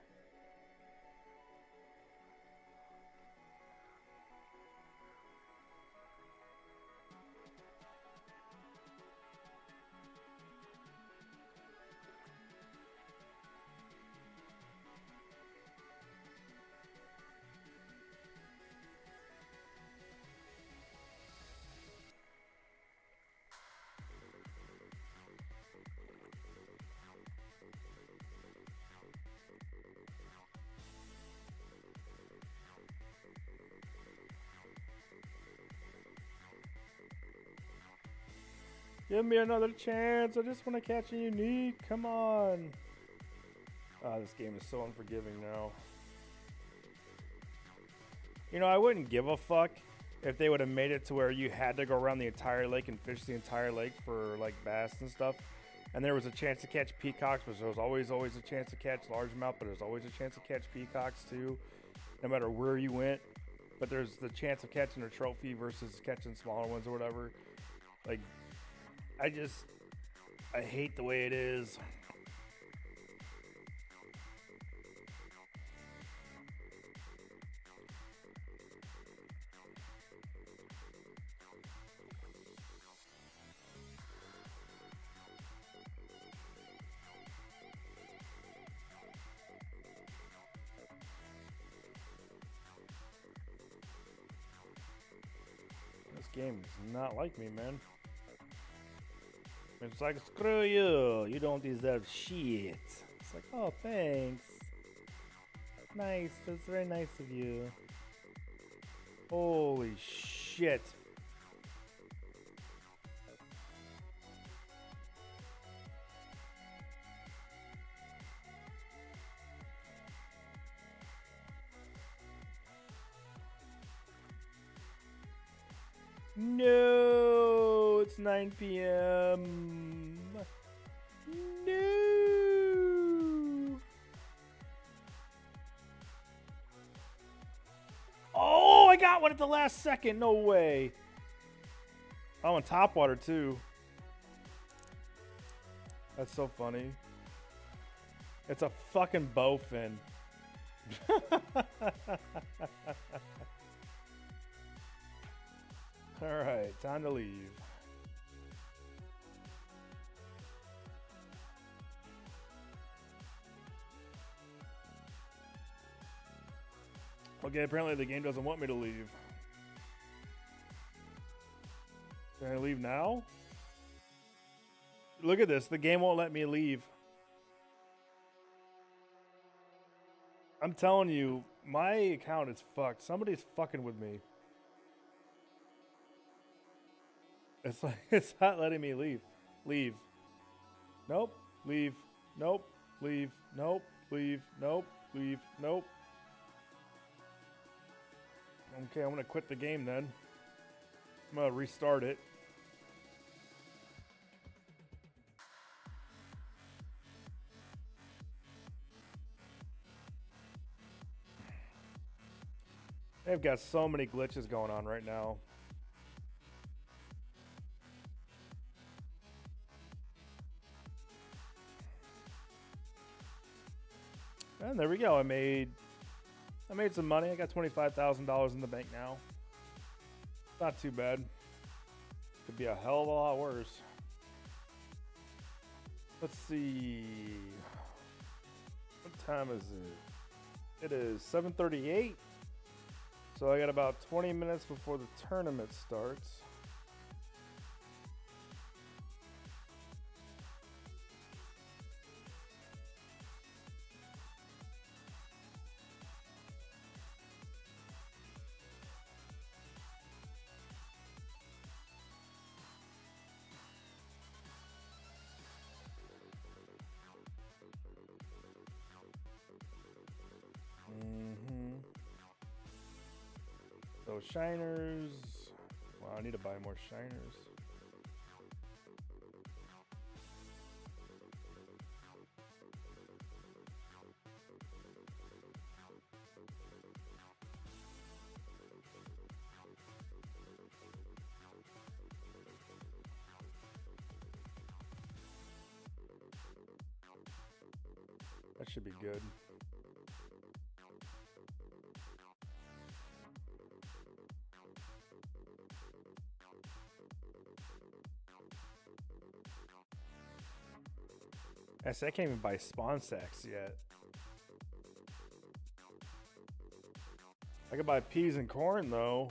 Give me another chance. I just want to catch a unique. Come on. Ah, this game is so unforgiving now. You know, I wouldn't give a fuck if they would have made it to where you had to go around the entire lake and fish the entire lake for like bass and stuff. And there was a chance to catch peacocks, but there was always a chance to catch largemouth, but there's always a chance to catch peacocks too, no matter where you went. But there's the chance of catching a trophy versus catching smaller ones or whatever. Like, I hate the way it is. This game is not like me, man. It's like, screw you. You don't deserve shit. It's like, oh, thanks. Nice. That's very nice of you. Holy shit. No, it's 9 p.m. No. Oh, I got one at the last second. No way. I'm on top water too. That's so funny. It's a fucking bowfin. Alright, time to leave. Okay, apparently the game doesn't want me to leave. Can I leave now? Look at this, the game won't let me leave. I'm telling you, my account is fucked. Somebody's fucking with me. It's like, it's not letting me leave. Leave. Nope. Leave. Nope. Leave. Nope. Leave. Nope. Leave. Nope. Okay, I'm gonna quit the game then. I'm gonna restart it. They've got so many glitches going on right now. And there we go. I made some money. I got $25,000 in the bank now. Not too bad. Could be a hell of a lot worse. Let's see. What time is it? It is 7:38. So I got about 20 minutes before the tournament starts. So shiners. Wow, I need to buy more shiners. That should be good. I can't even buy spawn sacks yet. I can buy peas and corn though.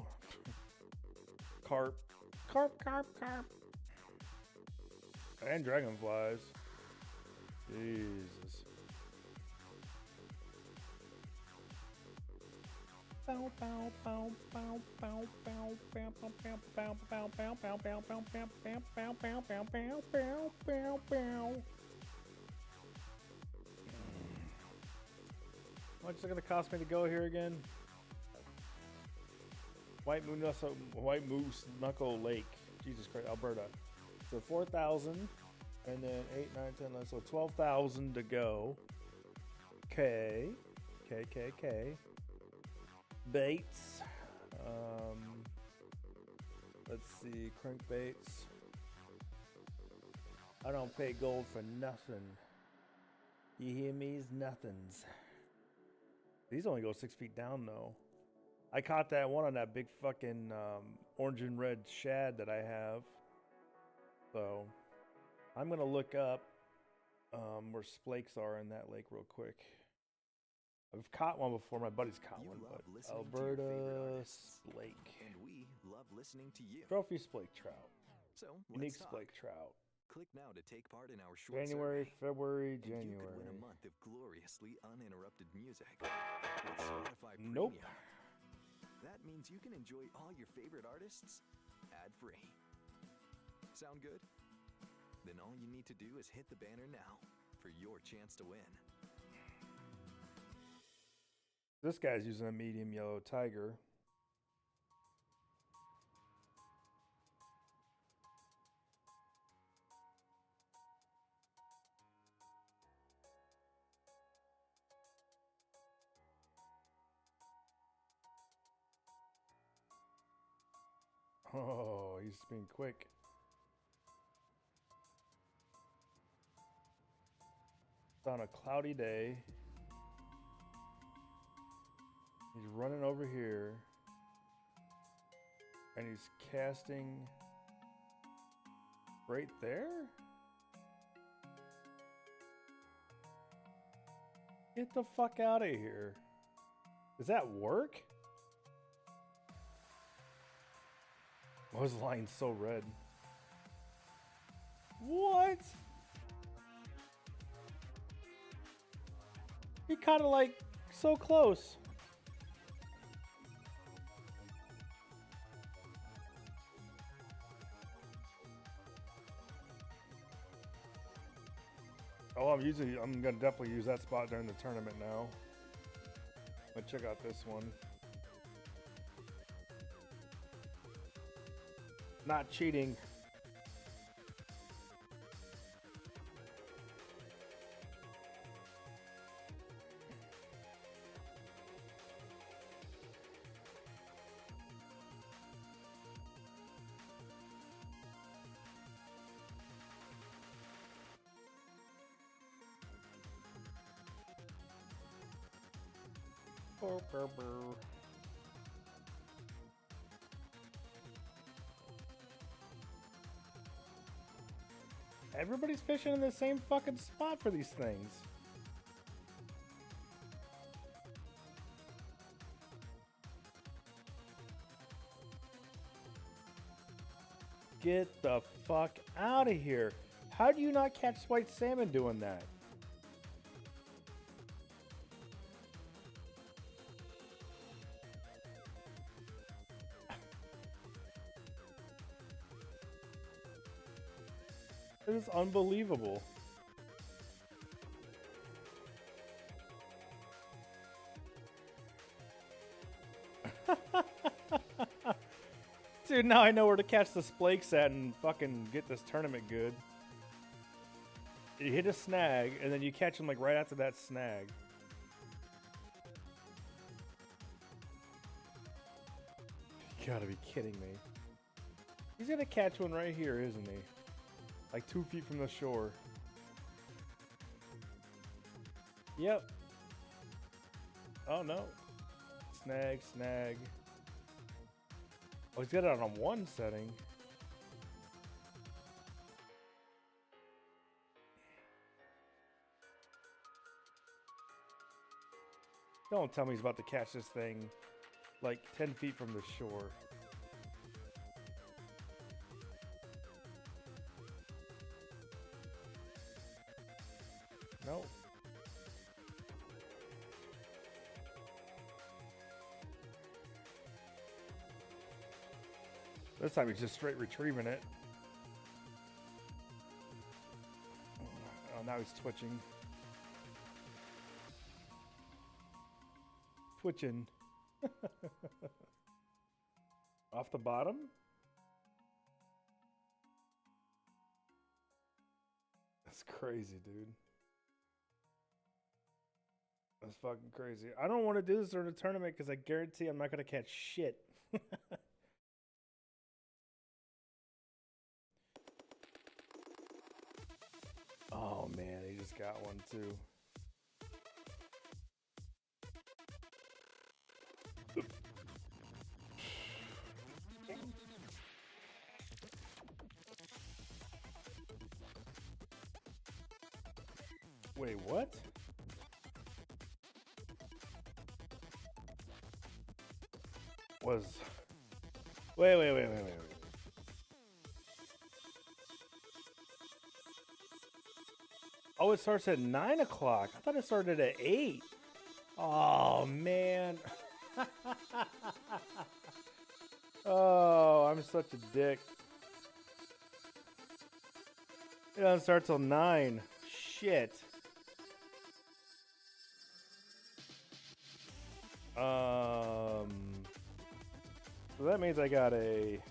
Carp. And dragonflies. Jesus. How much is it gonna cost me to go here again? White Moose Knuckle Lake. Jesus Christ, Alberta. So 4,000, and then 8, 9, 10, 11, so 12,000 to go. Okay. Baits. Let's see, crankbaits. I don't pay gold for nothing. You hear me's nothings. These only go 6 feet down though. I caught that one on that big fucking orange and red shad that I have. So I'm gonna look up where splakes are in that lake real quick. I've caught one before. My buddy's caught one, but Alberta Splake. And we love listening to you. Trophy Splake Trout. So Unique let's talk. Splake Trout. Click now to take part in our short January, survey. February, And you could win January. a month of gloriously uninterrupted music with Spotify Nope. Premium. That means you can enjoy all your favorite artists ad-free. Sound good? Then all you need to do is hit the banner now for your chance to win. This guy's using a medium yellow tiger. Oh, he's being quick. It's on a cloudy day. He's running over here. And he's casting right there? Get the fuck out of here. Does that work? Why was the line so red? What? He caught it like so close. Oh, I'm gonna definitely use that spot during the tournament now. Let's check out this one. Not cheating. Everybody's fishing in the same fucking spot for these things. Get the fuck out of here. How do you not catch white salmon doing that? This is unbelievable. Dude, now I know where to catch the splakes at and fucking get this tournament good. You hit a snag, and then you catch them like right after that snag. You gotta be kidding me. He's gonna catch one right here, isn't he? Like 2 feet from the shore. Yep. Oh no. Snag, snag. Oh, he's got it on one setting. Don't tell me he's about to catch this thing like 10 feet from the shore. Nope. This time he's just straight retrieving it. Oh, now he's twitching. Twitching. Off the bottom? That's crazy, dude. That's fucking crazy. I don't want to do this during the tournament because I guarantee I'm not going to catch shit. Oh man, he just got one too. Wait, what? Wait. Oh, it starts at 9 o'clock. I thought it started at 8. Oh, man. Oh, I'm such a dick. It doesn't start till 9. Shit. So that means I got an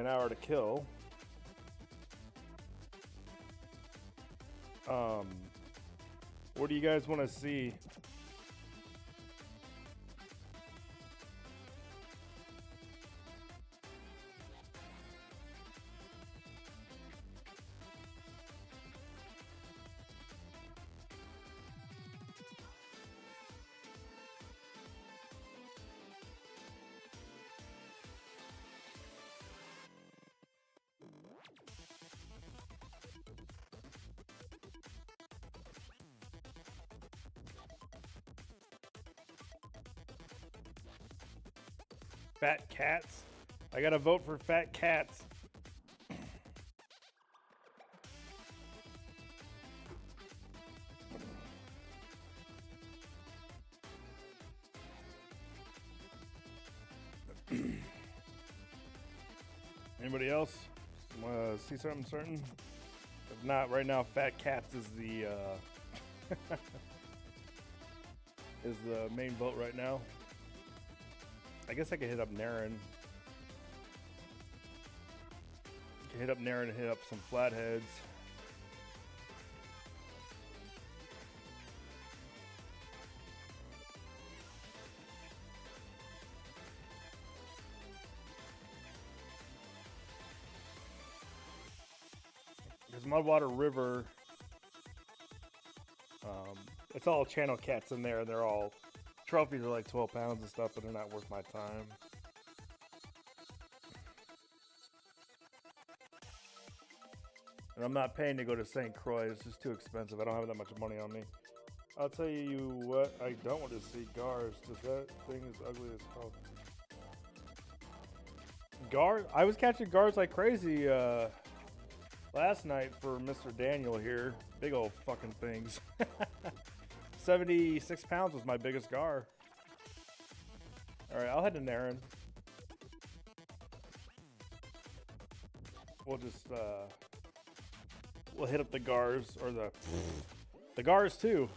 hour to kill. What do you guys want to see? Fat cats? I gotta vote for fat cats. Anybody else want to see something certain? If not, right now, fat cats is the is the main vote right now. I guess I could hit up Naren. Hit up Naren and hit up some flatheads. There's Mudwater River. It's all channel cats in there, and they're all trophies are like 12 pounds and stuff, but they're not worth my time. And I'm not paying to go to St. Croix. It's just too expensive. I don't have that much money on me. I'll tell you what I don't want to see. Gars. That thing is ugly as hell. Gars? I was catching gars like crazy last night for Mr. Daniel here. Big old fucking things. 76 pounds was my biggest gar. Alright, I'll head to Naren. We'll just we'll hit up the gars, or the gars too.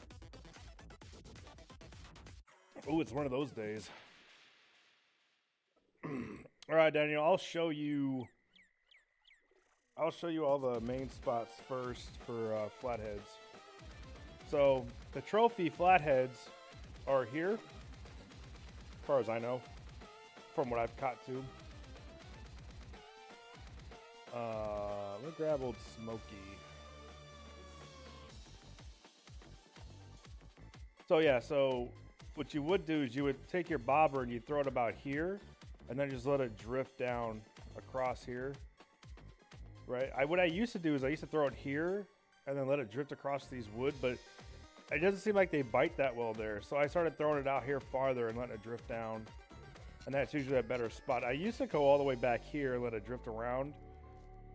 Oh, it's one of those days. Alright, Daniel, I'll show you all the main spots first for flatheads. So the trophy flatheads are here, as far as I know, from what I've caught to. Let me grab old Smokey. So yeah, so what you would do is you would take your bobber and you throw it about here, and then just let it drift down across here. Right. What I used to do is I used to throw it here and then let it drift across these wood, but it doesn't seem like they bite that well there. So I started throwing it out here farther and letting it drift down, and that's usually a better spot. I used to go all the way back here and let it drift around,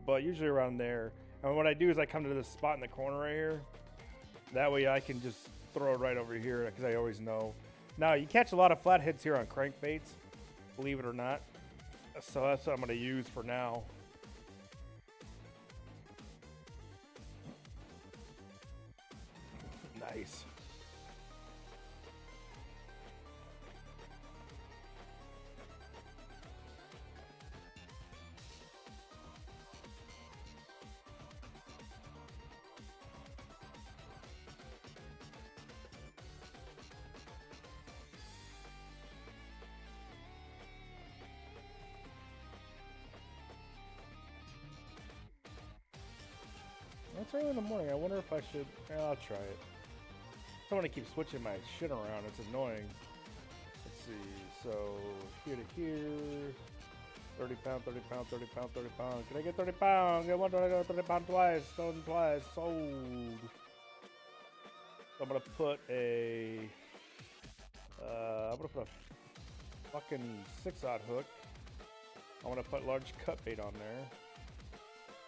but usually around there. And what I do is I come to this spot in the corner right here. That way I can just throw it right over here because I always know. Now, you catch a lot of flatheads here on crankbaits, believe it or not. So that's what I'm going to use for now. Nice. It's early in the morning. I wonder if I should. I'll try it. I don't want to keep switching my shit around. It's annoying. Let's see. So here to here. 30 pound, 30 pound, 30 pound, 30 pound. Can I get 30 pound? Get one, 30 pound twice. Stolen twice. Sold. So I'm gonna put a. I'm gonna put a fucking 6-aught hook. I want to put large cut bait on there,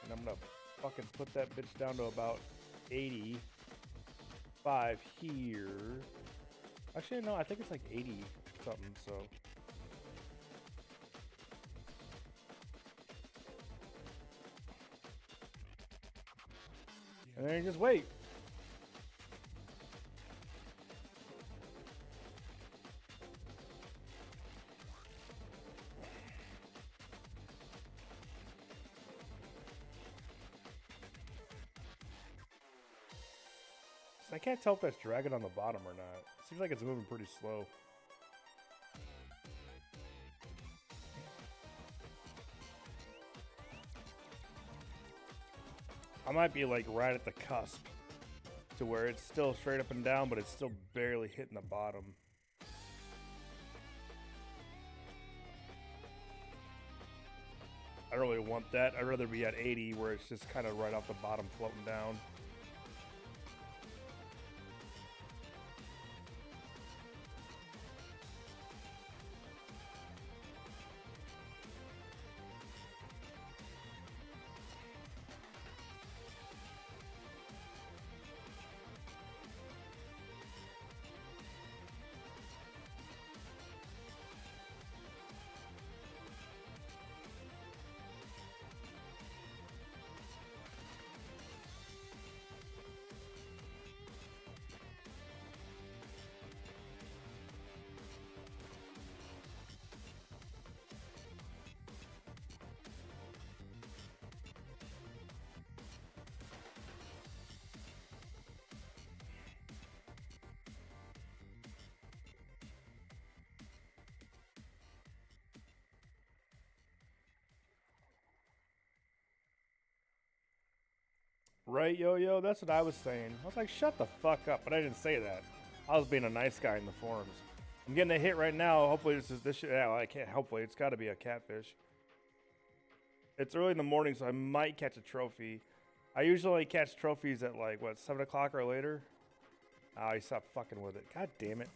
and I'm gonna fucking put that bitch down to about 85 here. Actually, no, I think it's like 80 something, so. And then you just wait. I can't tell if that's dragging on the bottom or not. It seems like it's moving pretty slow. I might be like right at the cusp to where it's still straight up and down, but it's still barely hitting the bottom. I don't really want that. I'd rather be at 80 where it's just kind of right off the bottom floating down. Right, yo, that's what I was saying. I was like, shut the fuck up, but I didn't say that. I was being a nice guy in the forums. I'm getting a hit right now. Hopefully this shit. Yeah, well, I can't. Hopefully it's got to be a catfish. It's early in the morning, so I might catch a trophy. I usually catch trophies at like what 7 o'clock or later. Oh, he stopped fucking with it. God damn it.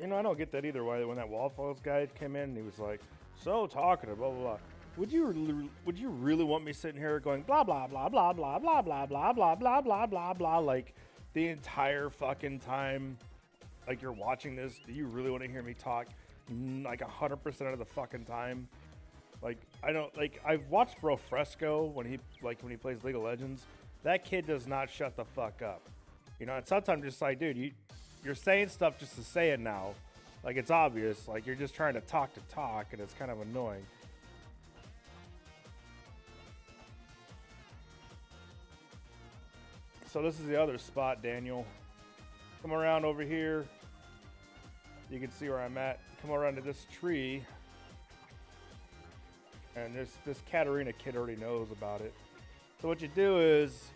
You know, I don't get that either. Why when that Waffles guy came in, and he was like, "So talkative, blah blah blah." Would you really want me sitting here going blah blah blah blah blah blah blah blah blah blah blah blah blah like the entire fucking time? Like you're watching this, do you really want to hear me talk like 100% of the fucking time? Like I don't like. I've watched Bro Fresco when he plays League of Legends. That kid does not shut the fuck up. You know, and sometimes just like, dude, you're saying stuff just to say it now. Like it's obvious. Like you're just trying to talk, and it's kind of annoying. So this is the other spot, Daniel. Come around over here. You can see where I'm at. Come around to this tree. And this Katarina kid already knows about it. So what you do is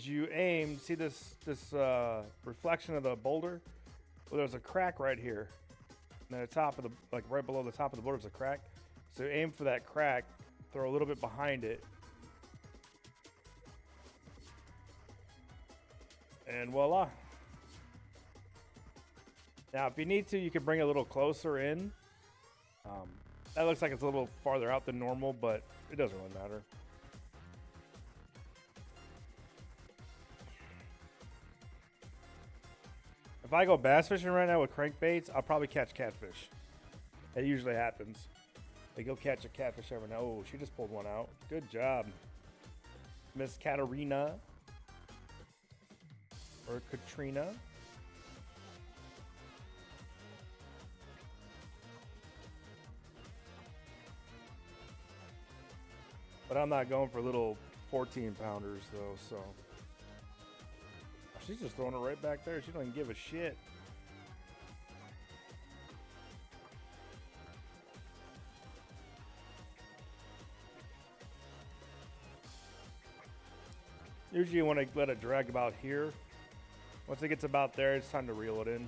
you aim. See this reflection of the boulder? Well, there's a crack right here. And at the top of the right below the top of the boulder is a crack. So aim for that crack. Throw a little bit behind it. And voila. Now, if you need to, you can bring it a little closer in. That looks like it's a little farther out than normal, but it doesn't really matter. If I go bass fishing right now with crankbaits, I'll probably catch catfish. It usually happens. Like you'll catch a catfish every now. Oh, she just pulled one out. Good job, Miss Katarina. Or Katrina. But I'm not going for little 14-pounders though, so. She's just throwing it right back there. She don't even give a shit. Usually you want to let it drag about here. Once it gets about there, it's time to reel it in.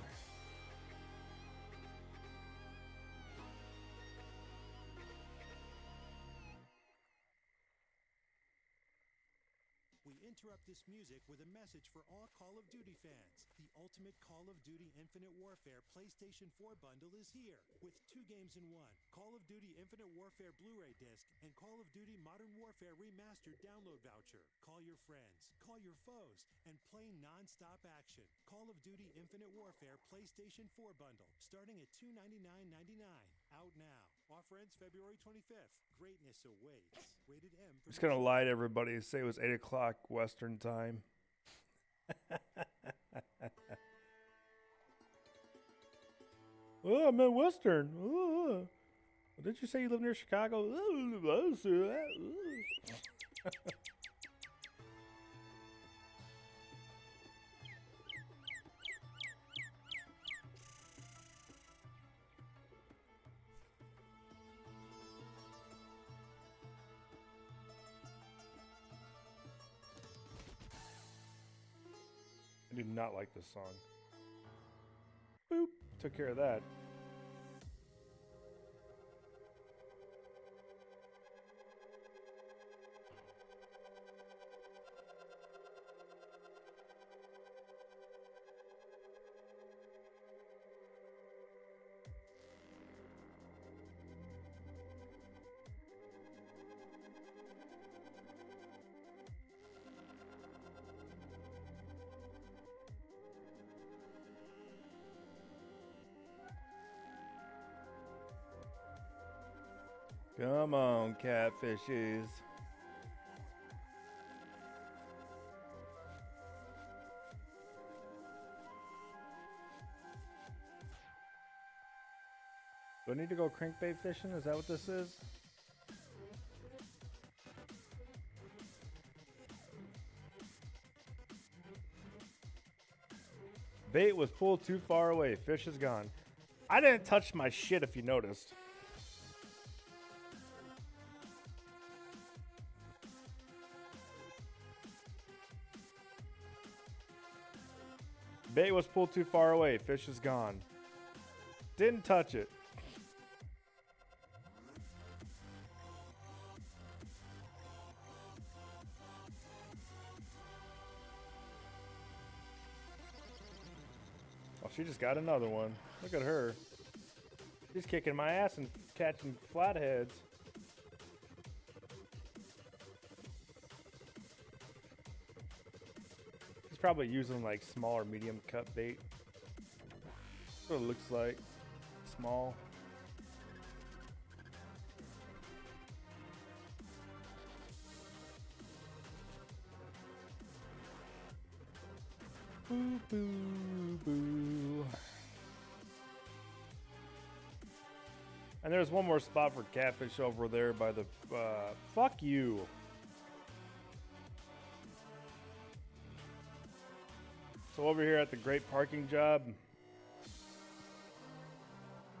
We interrupt this music with a message for all Call of Duty fans. The Ultimate Call of Duty Infinite Warfare PlayStation 4 bundle is here with 2 games in 1. Call of Duty Infinite Warfare Blu-ray disc and Call of Duty Modern Warfare Remastered download voucher. Call your friends, call your foes, and play non-stop action. Call of Duty Infinite Warfare PlayStation 4 bundle starting at $299.99. Out now. Offer ends February 25th. Greatness awaits. Rated M. I'm just gonna lie to everybody and say it was 8 o'clock Western time. Oh, I'm in Western. Oh. Didn't you say you live near Chicago? Oh, I do not like this song. Boop. Took care of that. Come on, catfishes. Do I need to go crankbait fishing? Is that what this is? Bait was pulled too far away. Fish is gone. I didn't touch my shit if you noticed. Bait was pulled too far away. Fish is gone. Didn't touch it. she just got another one. Look at her. She's kicking my ass and catching flatheads. She's probably using like small or medium cut bait. That's what it looks like. Small. Boo, boo, boo. And there's one more spot for catfish over there by the, fuck you. So over here at the Great Parking Job,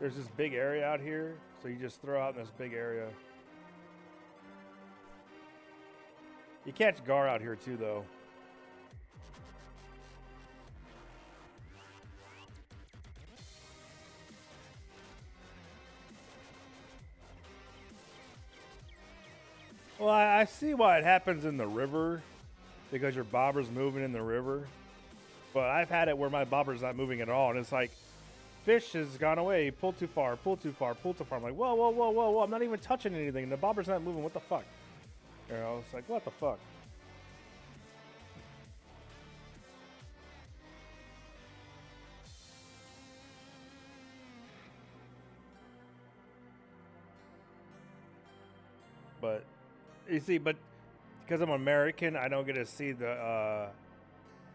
there's this big area out here. So you just throw out in this big area. You catch gar out here too, though. Well, I see why it happens in the river, because your bobber's moving in the river. But I've had it where my bobber's not moving at all, and it's like, fish has gone away, pull too far, pull too far, pull too far. I'm like, whoa, whoa, whoa, whoa, whoa, I'm not even touching anything, and the bobber's not moving, what the fuck? You know, it's like, what the fuck? But you see, but because I'm American, I don't get to see the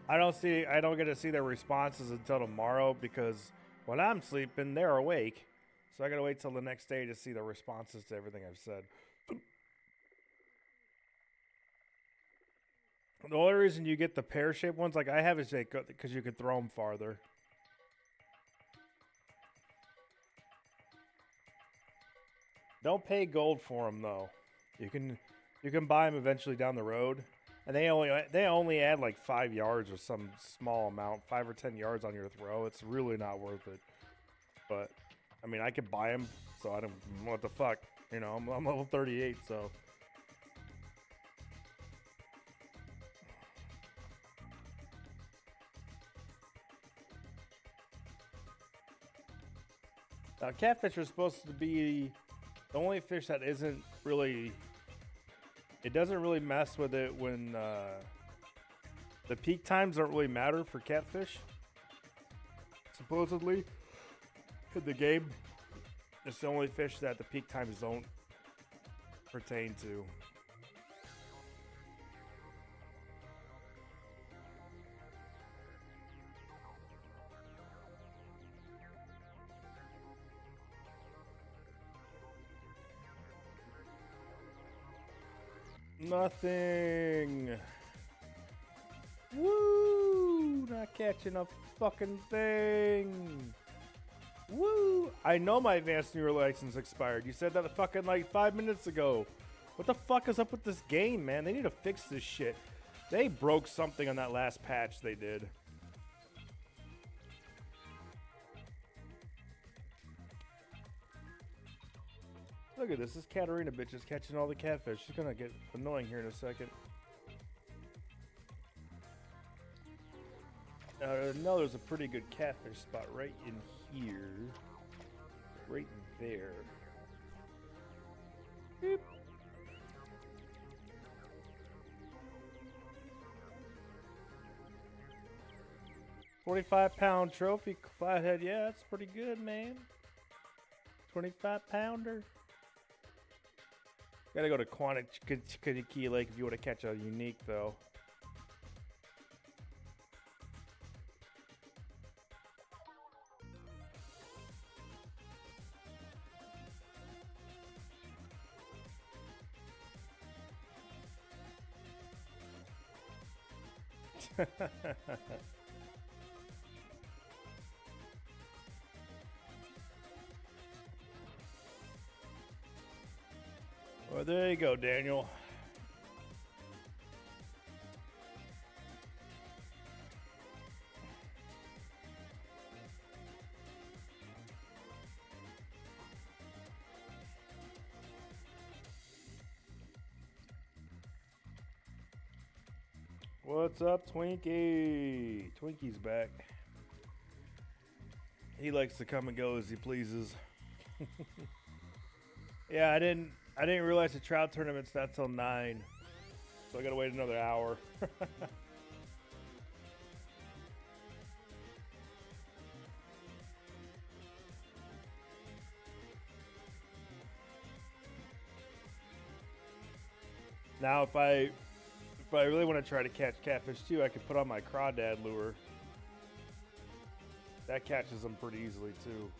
I don't get to see their responses until tomorrow, because when I'm sleeping, they're awake. So I gotta wait till the next day to see the responses to everything I've said. The only reason you get the pear-shaped ones like I have is because you can throw them farther. Don't pay gold for them though. You can buy them eventually down the road, and they only add like 5 yards or some small amount, 5 or 10 yards on your throw. It's really not worth it. But I mean, I could buy them, so I don't. What the fuck, you know? I'm level 38, so. Now, catfish are supposed to be the only fish that isn't really. It doesn't really mess with it when the peak times don't really matter for catfish. Supposedly, in the game, it's the only fish that the peak times don't pertain to. Nothing. Woo! Not catching a fucking thing. Woo! I know my advanced neural license expired. You said that fucking like 5 minutes ago. What the fuck is up with this game, man? They need to fix this shit. They broke something on that last patch they did. Look at this. This Katarina bitch is catching all the catfish. She's gonna get annoying here in a second. No, there's a pretty good catfish spot right in here. Right there. Beep. £25 trophy flathead. Yeah, that's pretty good, man. 25-pounder. Gotta go to Quantic Lake if you want to catch a unique, though. Well, there you go, Daniel. What's up, Twinkie? Twinkie's back. He likes to come and go as he pleases. Yeah, I didn't realize the trout tournament's not till 9. So I gotta wait another hour. Now if I really want to try to catch catfish too, I could put on my crawdad lure. That catches them pretty easily too.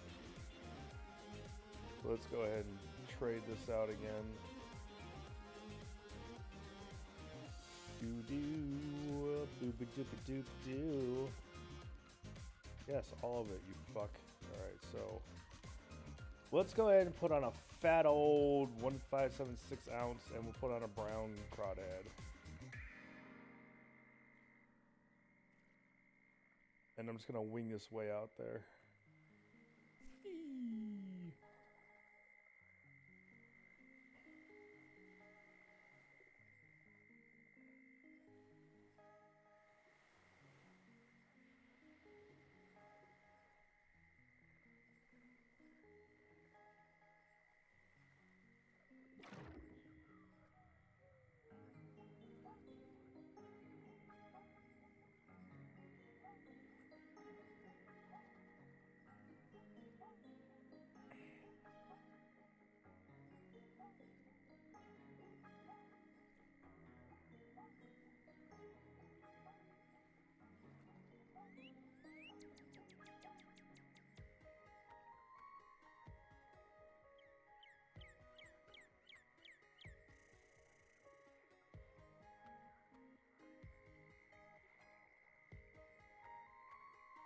So let's go ahead and trade this out again. Doo-doo, yes, all of it, you fuck. Alright, so let's go ahead and put on a fat old 1.576 ounce and we'll put on a brown crawdad. And I'm just gonna wing this way out there.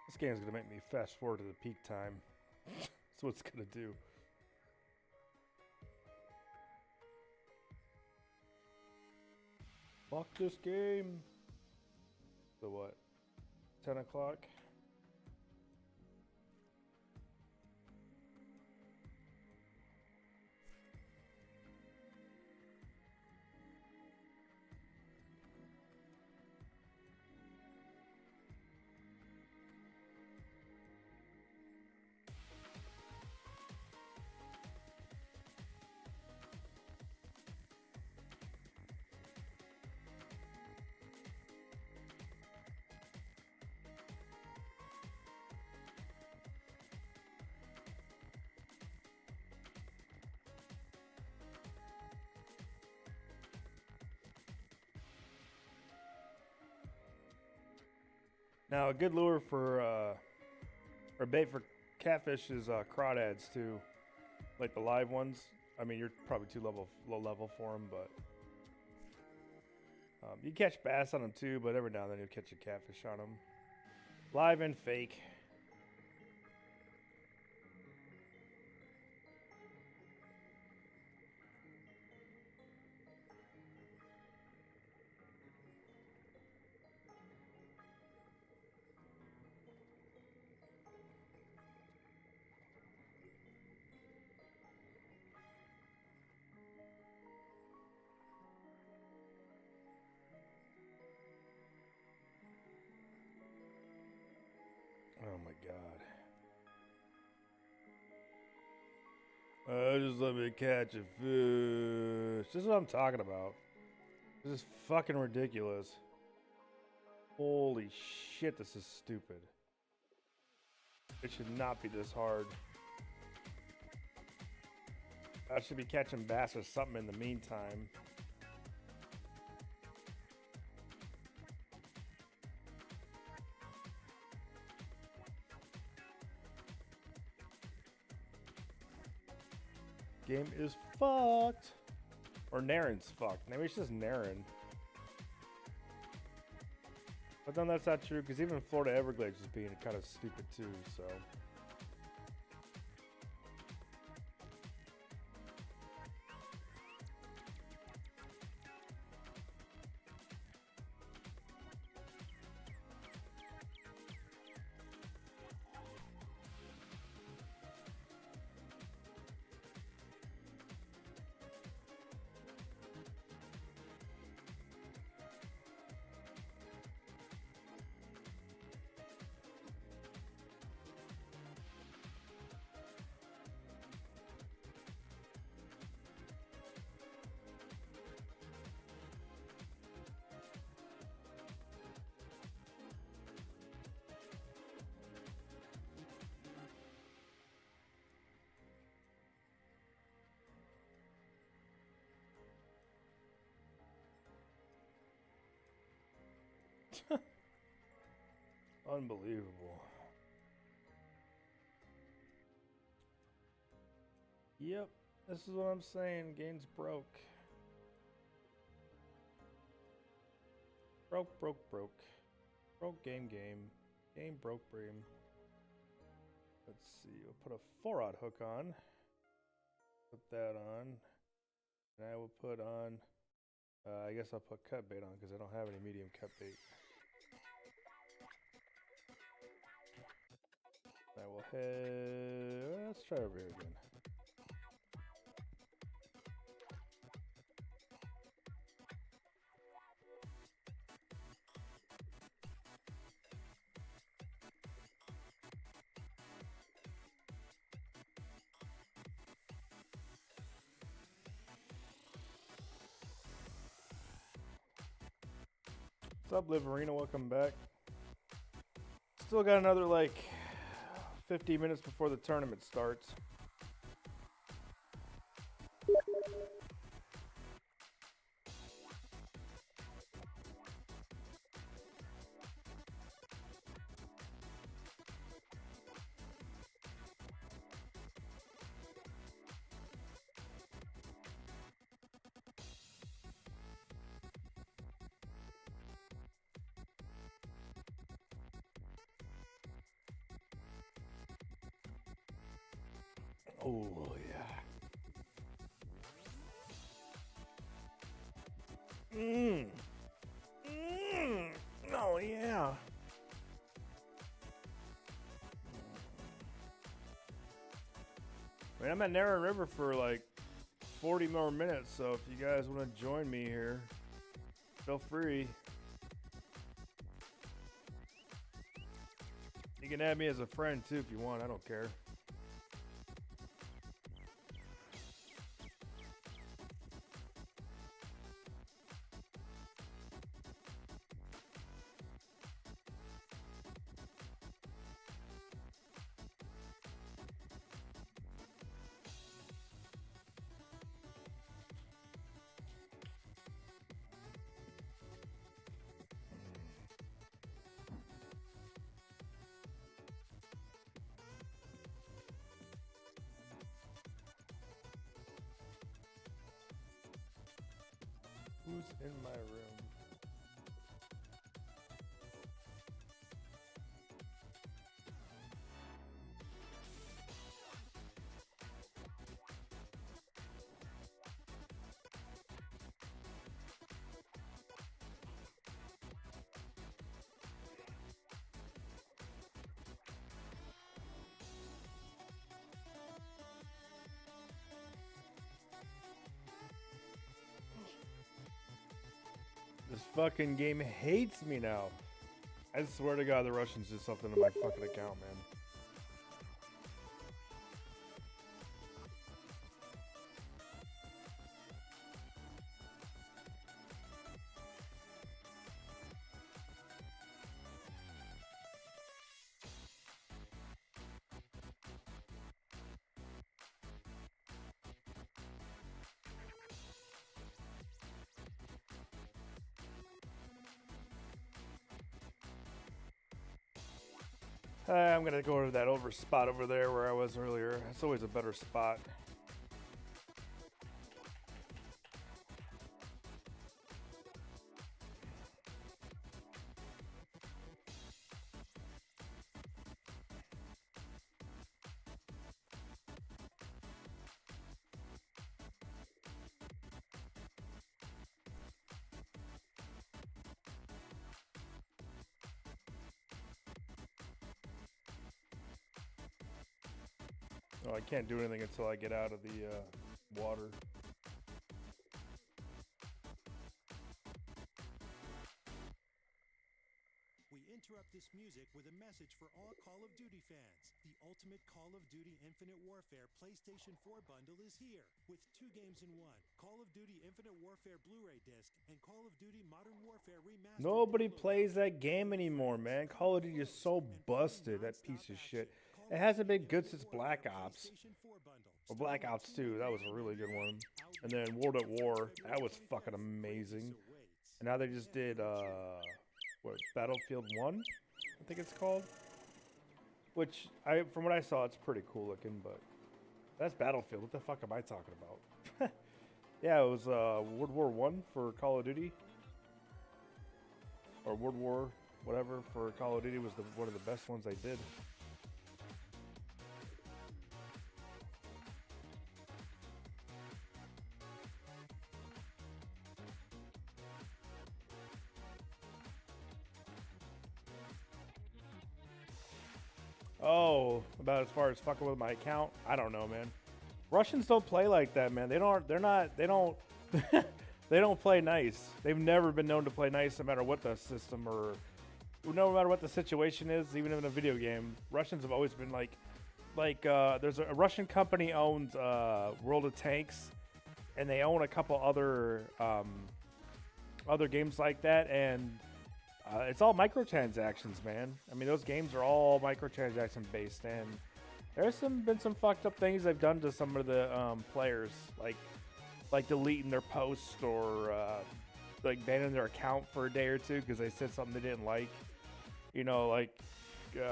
This game's gonna make me fast forward to the peak time. That's what it's gonna do. Fuck this game. So what? 10 o'clock? Now, a good lure for, or bait for catfish is crawdads too, like the live ones. I mean, you're probably too low level for them, but you catch bass on them too. But every now and then you'll catch a catfish on them, live and fake. Oh my god. Just let me catch a fish. This is what I'm talking about. This is fucking ridiculous. Holy shit, this is stupid. It should not be this hard. I should be catching bass or something in the meantime. Game is fucked. Or Naren's fucked. Maybe it's just Naren. But then that's not true, because even Florida Everglades is being kind of stupid too, so. Unbelievable. Yep, this is what I'm saying. Game's broke. Broke. Broke game. Game broke game. Let's see, we'll put a 4-aught hook on. Put that on. And I will put on, I guess I'll put cut bait on because I don't have any medium cut bait. I will head, let's try over here again. What's up, Liverina? Welcome back. Still got another like 50 minutes before the tournament starts. Oh, yeah. Oh, yeah. I mean, I'm at Narrow River for like 40 more minutes, so if you guys want to join me here, feel free. You can add me as a friend too if you want, I don't care. Who's in my room? This fucking game hates me now. I swear to God, the Russians did something to my fucking account, man. I'm gonna go to that over spot over there where I was earlier. It's always a better spot. Oh, I can't do anything until I get out of the water. We interrupt this music with a message for all Call of Duty fans. The Ultimate Call of Duty Infinite Warfare PlayStation 4 bundle is here, with 2 games in 1. Call of Duty Infinite Warfare Blu-ray disc and Call of Duty Modern Warfare Remastered. Nobody plays that game anymore, man. Call of Duty is so busted, that piece of shit. It hasn't been good since Black Ops. Or Black Ops 2, that was a really good one. And then World at War, that was fucking amazing. And now they just did what, Battlefield 1, I think it's called. Which, from what I saw, it's pretty cool looking, but that's Battlefield. What the fuck am I talking about? Yeah, it was World War One for Call of Duty. Or World War, whatever, for Call of Duty was one of the best ones they did. Oh, about as far as fucking with my account? I don't know, man. Russians don't play like that, man. They don't they don't play nice. They've never been known to play nice no matter what the system or no matter what the situation is, even in a video game. Russians have always been like there's a Russian company owns World of Tanks, and they own a couple other games like that, and it's all microtransactions, man. I mean, those games are all microtransaction based, and there's been some fucked up things they've done to some of the players, like deleting their posts or like banning their account for a day or two because they said something they didn't like. You know, like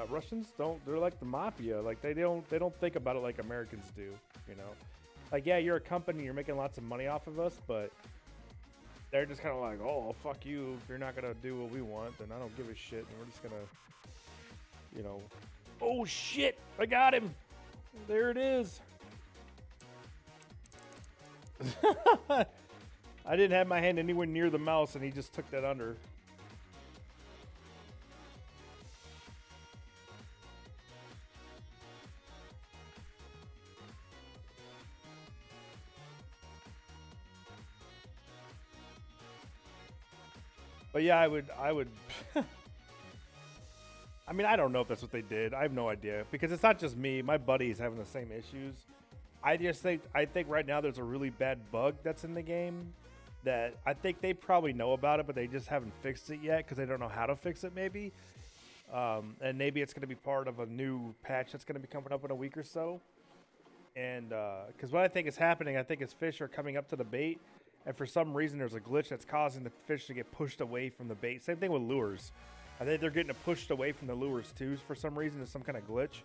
Russians they're like the mafia. Like they don't think about it like Americans do. You know, like yeah, you're a company, you're making lots of money off of us, but they're just kind of like, oh, fuck you. If you're not going to do what we want, then I don't give a shit. And we're just going to, you know. Oh, shit. I got him. There it is. I didn't have my hand anywhere near the mouse, and he just took that under. But yeah, I would I mean, I don't know if that's what they did. I have no idea because it's not just me. My buddy's having the same issues. I think right now there's a really bad bug that's in the game that I think they probably know about it, but they just haven't fixed it yet because they don't know how to fix it maybe. And maybe it's going to be part of a new patch that's going to be coming up in a week or so. And because what I think is happening, I think is fish are coming up to the bait. And for some reason, there's a glitch that's causing the fish to get pushed away from the bait. Same thing with lures. I think they're getting pushed away from the lures too for some reason. There's some kind of glitch.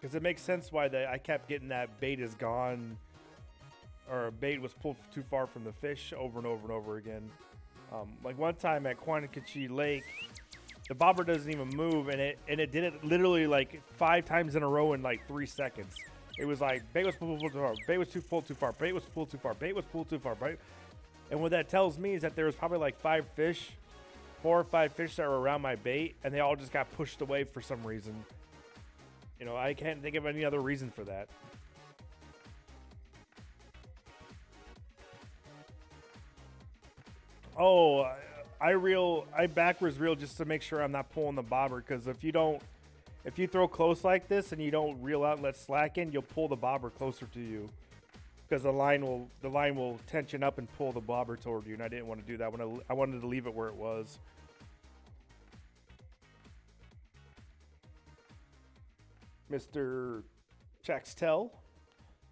Because it makes sense why I kept getting that bait is gone, or a bait was pulled too far from the fish over and over and over again. Like one time at Quanticachi Lake, the bobber doesn't even move, and it did it literally like 5 times in a row in like 3 seconds. It was like, bait was pulled too far, bait was pulled too far, bait was pulled too far, bait was pulled too far, bait. And what that tells me is that there was probably like 4 or 5 fish that were around my bait, and they all just got pushed away for some reason. You know, I can't think of any other reason for that. Oh, I backwards reel just to make sure I'm not pulling the bobber, because if you throw close like this and you don't reel out and let slack in, you'll pull the bobber closer to you, because the line will tension up and pull the bobber toward you, and I didn't want to do that. I wanted to leave it where it was. Mr. Chaxtel,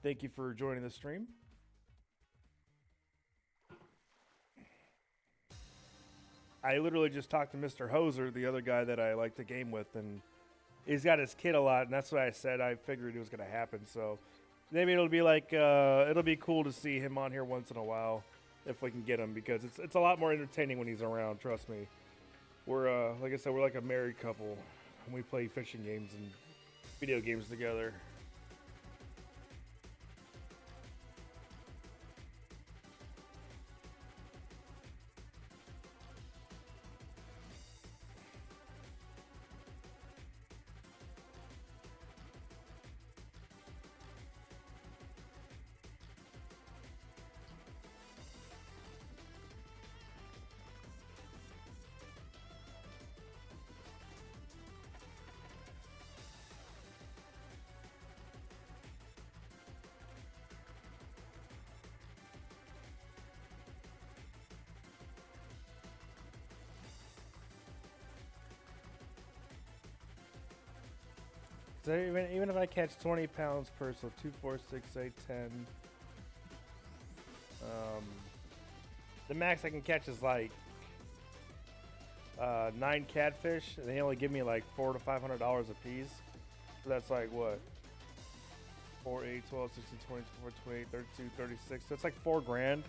thank you for joining the stream. I literally just talked to Mr. Hoser, the other guy that I like to game with, and he's got his kid a lot, and that's what I said. I figured it was going to happen, so maybe it'll be like it'll be cool to see him on here once in a while if we can get him, because it's a lot more entertaining when he's around. Trust me. We're like I said, we're like a married couple, and we play fishing games and video games together. So even if I catch 20 pounds per, so 2, 4, 6, 8, 10. The max I can catch is like 9 catfish, and they only give me like $400 to $500 a piece. So that's like what? 4, 8, 12, 16, 24, 28, 32, 36. That's like $4,000.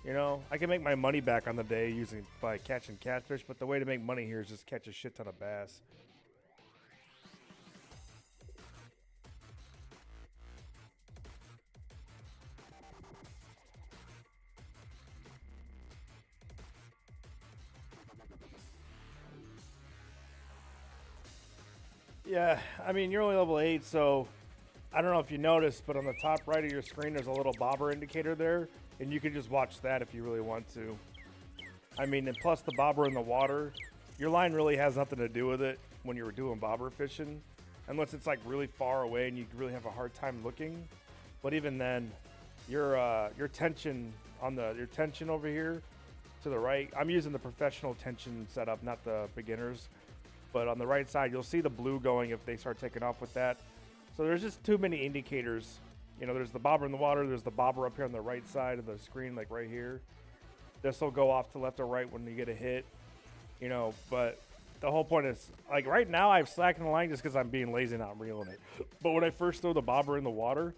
You know, I can make my money back on the day by catching catfish, but the way to make money here is just catch a shit ton of bass. Yeah, I mean, you're only level 8, so I don't know if you noticed, but on the top right of your screen, there's a little bobber indicator there, and you can just watch that if you really want to. I mean, and plus the bobber in the water, your line really has nothing to do with it when you're doing bobber fishing, unless it's like really far away and you really have a hard time looking. But even then, your tension your tension over here to the right, I'm using the professional tension setup, not the beginners. But on the right side, you'll see the blue going if they start taking off with that. So there's just too many indicators. You know, there's the bobber in the water. There's the bobber up here on the right side of the screen, like right here. This will go off to left or right when you get a hit. You know, but the whole point is, like right now, I've slackened the line just because I'm being lazy and not reeling it. But when I first throw the bobber in the water,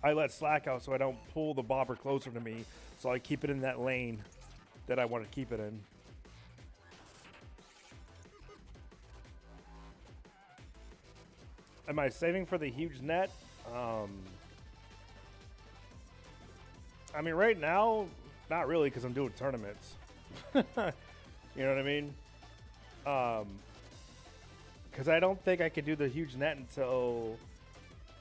I let slack out so I don't pull the bobber closer to me. So I keep it in that lane that I want to keep it in. Am I saving for the huge net? I mean, right now, not really, because I'm doing tournaments. You know what I mean? Because I don't think I could do the huge net until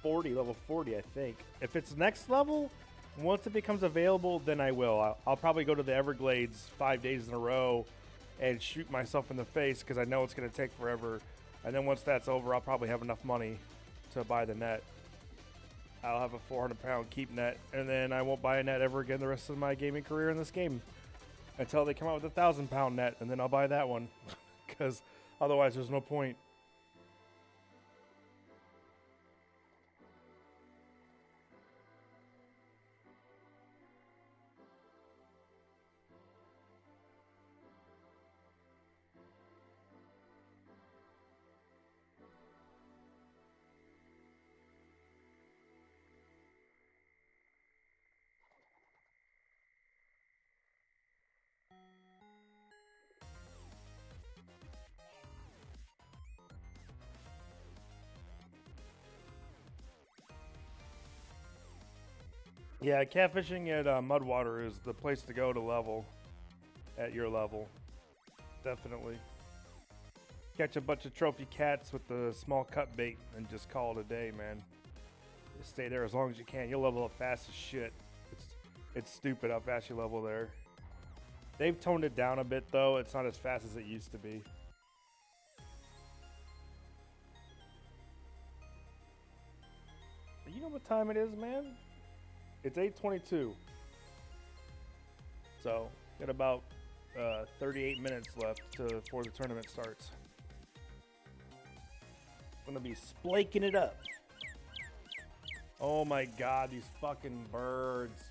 level 40, I think. If it's next level, once it becomes available, then I will. I'll probably go to the Everglades 5 days in a row and shoot myself in the face because I know it's going to take forever. And then once that's over, I'll probably have enough money to buy the net. I'll have a 400-pound keep net, and then I won't buy a net ever again the rest of my gaming career in this game until they come out with a 1,000-pound net, and then I'll buy that one because otherwise there's no point. Yeah, catfishing at Mudwater is the place to go to level at your level. Definitely. Catch a bunch of trophy cats with the small cut bait and just call it a day, man. Just stay there as long as you can. You'll level up fast as shit. It's stupid how fast you level there. They've toned it down a bit, though. It's not as fast as it used to be. You know what time it is, man? It's 8:22. So, got about 38 minutes left before the tournament starts. I'm gonna be splaking it up. Oh my god, these fucking birds.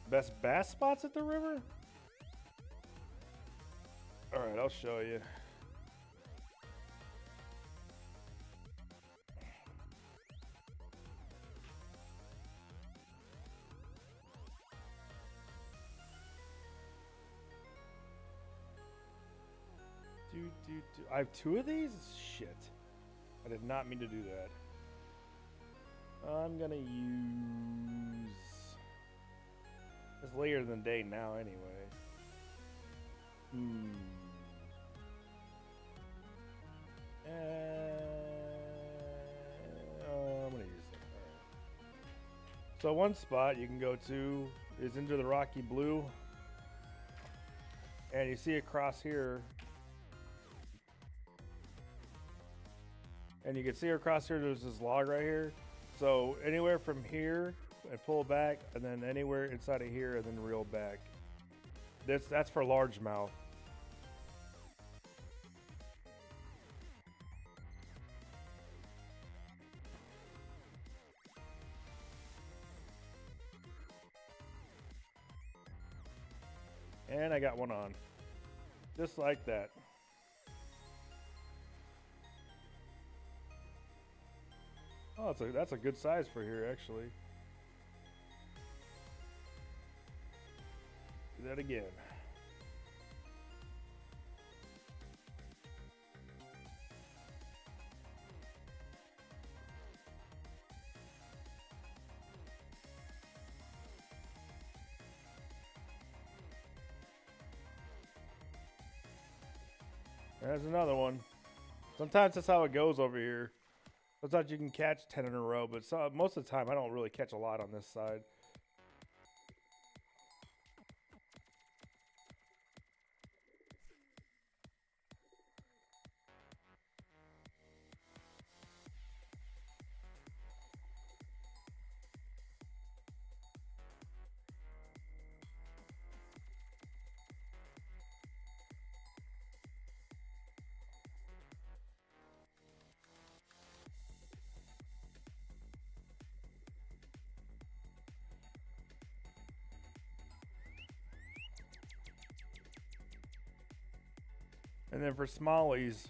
Best bass spots at the river? Alright, I'll show you. I have 2 of these? Shit. I did not mean to do that. I'm gonna use... It's later than day now anyway. I'm gonna use it. Alright. So one spot you can go to is into the rocky blue. And you see across here. And you can see across here there's this log right here. So anywhere from here and pull back, and then anywhere inside of here and then reel back. That's for largemouth. And I got one on. Just like that. Oh, that's a good size for here, actually. Do that again. There's another one. Sometimes that's how it goes over here. Sometimes you can catch 10 in a row, but most of the time I don't really catch a lot on this side. And then for smallies,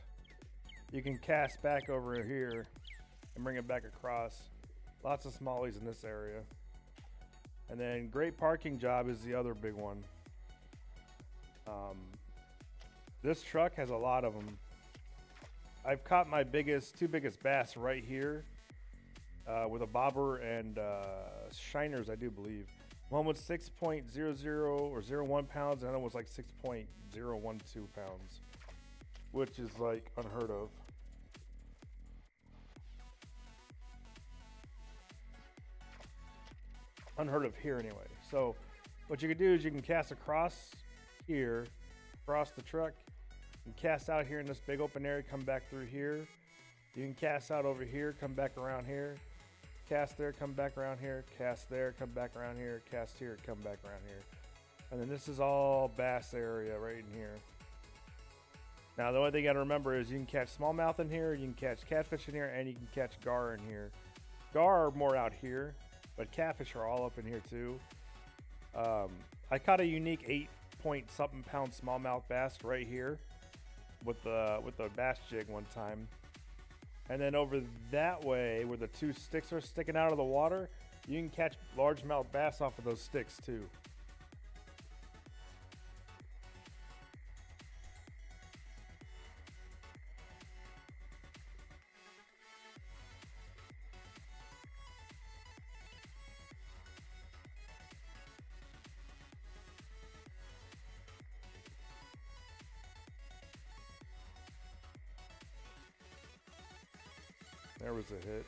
you can cast back over here and bring it back across. Lots of smallies in this area. And then great parking job is the other big one. This truck has a lot of them. I've caught my two biggest bass right here with a bobber and shiners, I do believe. One was 6.00 or 0.1 pounds, and the other was like 6.012 pounds, which is like unheard of. Unheard of here anyway. So what you can do is you can cast across here, across the truck, and cast out here in this big open area, come back through here. You can cast out over here, come back around here, cast there, come back around here, cast there, come back around here, cast here, come back around here. And then this is all bass area right in here. Now the only thing you gotta remember is you can catch smallmouth in here, you can catch catfish in here, and you can catch gar in here. Gar are more out here, but catfish are all up in here too. I caught a unique 8-point-something pound smallmouth bass right here with the bass jig one time. And then over that way, where the two sticks are sticking out of the water, you can catch largemouth bass off of those sticks too. There was a hit.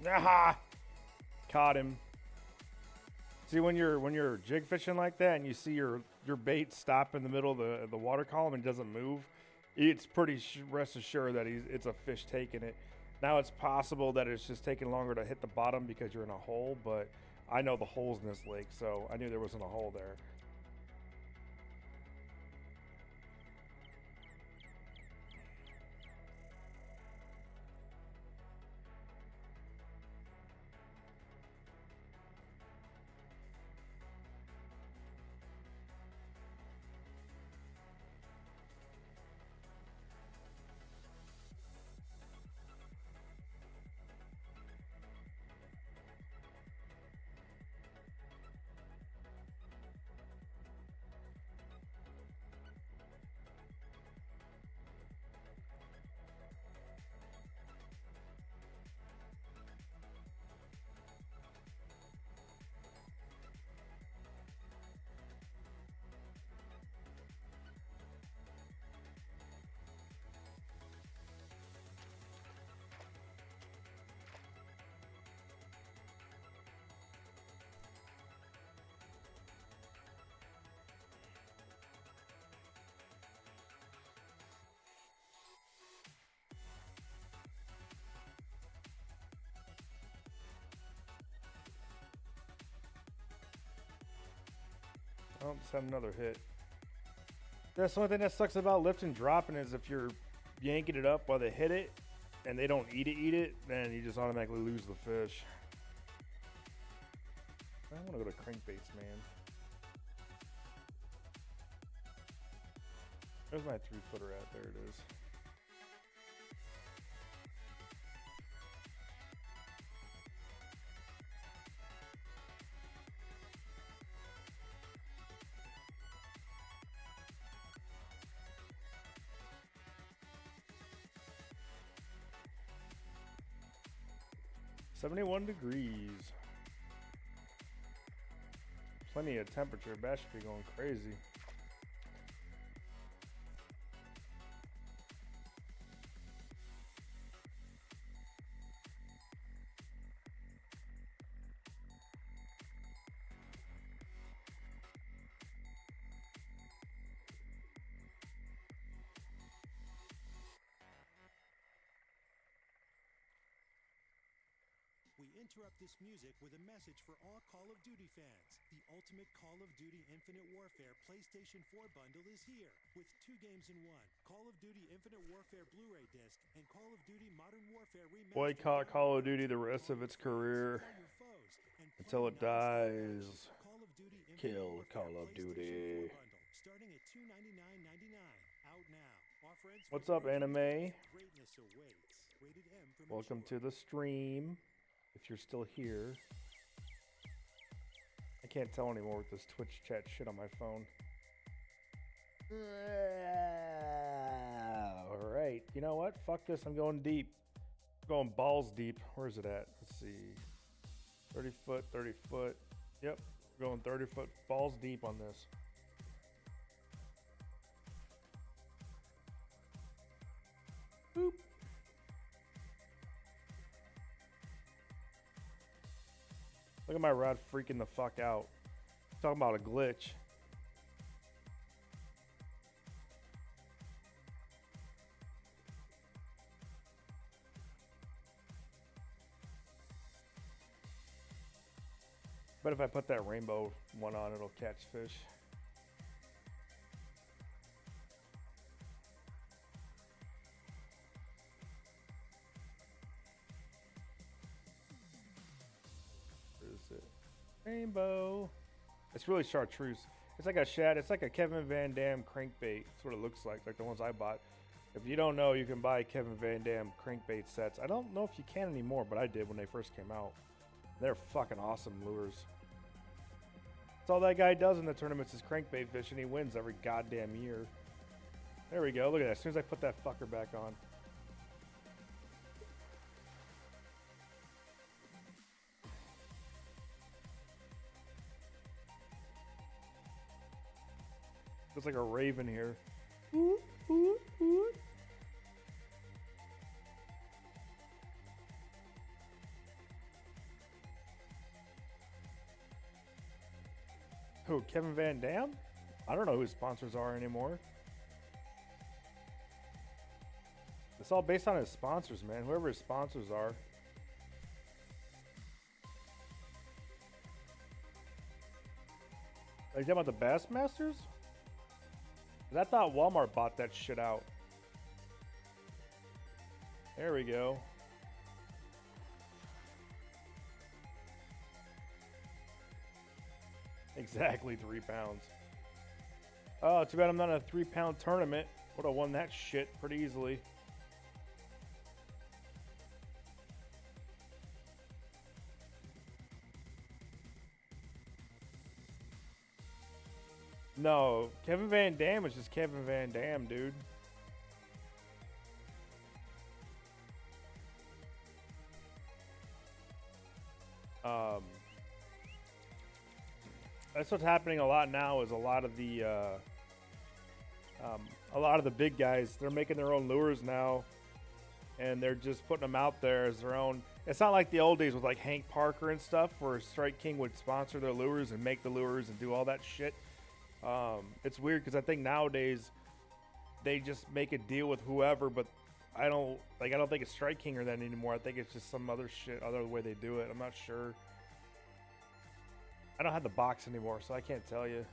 Aha! Caught him. See, when you're jig fishing like that and you see your bait stop in the middle of the water column and doesn't move, it's pretty rest assured that it's a fish taking it. Now it's possible that it's just taking longer to hit the bottom because you're in a hole, but I know the holes in this lake, so I knew there wasn't a hole there. Oh, just had another hit. That's the only thing that sucks about lifting dropping is if you're yanking it up while they hit it and they don't eat it, then you just automatically lose the fish. I want to go to crankbaits, man. There's my 3-footer at. There it is. $71 degrees. Plenty of temperature. Bass should be going crazy. We interrupt this music with a message for all Call of Duty fans. The Ultimate Call of Duty Infinite Warfare PlayStation 4 bundle is here with 2 games in 1. Call of Duty Infinite Warfare Blu-ray disc and Call of Duty Modern Warfare Remastered. Boycott Call of Duty the rest of its career until it dies. Kill Call of Duty. Starting at $299.99. Out now. What's up, anime? Greatness awaits. Rated M for Welcome mature. to the stream. If you're still here. I can't tell anymore with this Twitch chat shit on my phone. Alright, you know what? Fuck this, I'm going deep. I'm going balls deep. Where's it at? Let's see. 30 foot, 30 foot. Yep, going 30 foot balls deep on this. Boop. Look at my rod freaking the fuck out. Talking about a glitch. But if I put that rainbow one on, it'll catch fish. Rainbow. It's really chartreuse. It's like a shad. It's like a Kevin Van Dam crankbait. That's what it looks like the ones I bought. If you don't know, you can buy Kevin Van Dam crankbait sets. I don't know if you can anymore, but I did when they first came out. They're fucking awesome lures. That's all that guy does in the tournaments is crankbait fish, and he wins every goddamn year. There we go. Look at that. As soon as I put that fucker back on. Looks like a raven here. Ooh, ooh, ooh. Who, Kevin Van Dam? I don't know who his sponsors are anymore. It's all based on his sponsors, man. Whoever his sponsors are. Are you talking about the Bassmasters? I thought Walmart bought that shit out. There we go. Exactly 3 pounds. Oh, too bad I'm not in a 3-pound tournament. Would have won that shit pretty easily. No, Kevin Van Dam is just Kevin Van Dam, dude. That's what's happening a lot now. Is a lot of the big guys, they're making their own lures now, and they're just putting them out there as their own. It's not like the old days with like Hank Parker and stuff, where Strike King would sponsor their lures and make the lures and do all that shit. It's weird because I think nowadays they just make a deal with whoever, but I don't think it's Strike King or that anymore. I think it's just some other shit, other way they do it. I'm not sure. I don't have the box anymore, so I can't tell you.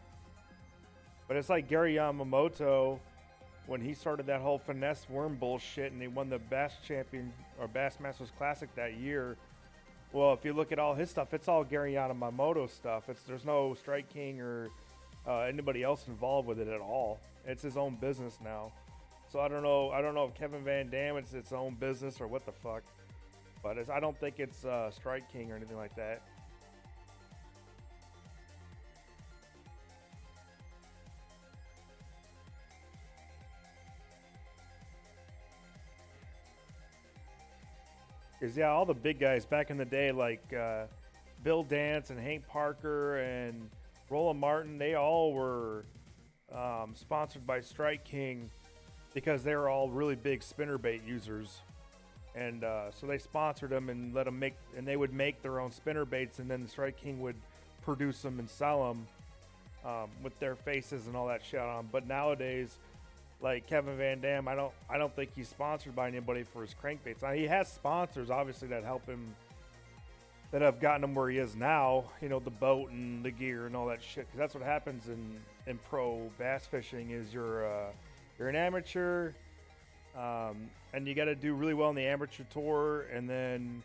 But it's like Gary Yamamoto when he started that whole finesse worm bullshit and he won the Bass Champion or Bass Masters Classic that year. Well, if you look at all his stuff, it's all Gary Yamamoto stuff. There's no Strike King or anybody else involved with it at all. It's his own business now. So I don't know if Kevin Van Dam it's its own business or what the fuck. But I don't think it's Strike King or anything like that. Because, yeah, all the big guys back in the day, like Bill Dance and Hank Parker and Roland Martin, they all were sponsored by Strike King because they were all really big spinnerbait users. And so they sponsored them and let them make, and they would make their own spinnerbaits, and then the Strike King would produce them and sell them with their faces and all that shit on. But nowadays, like Kevin Van Dam, I don't think he's sponsored by anybody for his crankbaits. Now, he has sponsors, obviously, that help him, that have gotten him where he is now. You know, the boat and the gear and all that shit. Because that's what happens in pro bass fishing is you're an amateur, and you got to do really well on the amateur tour. And then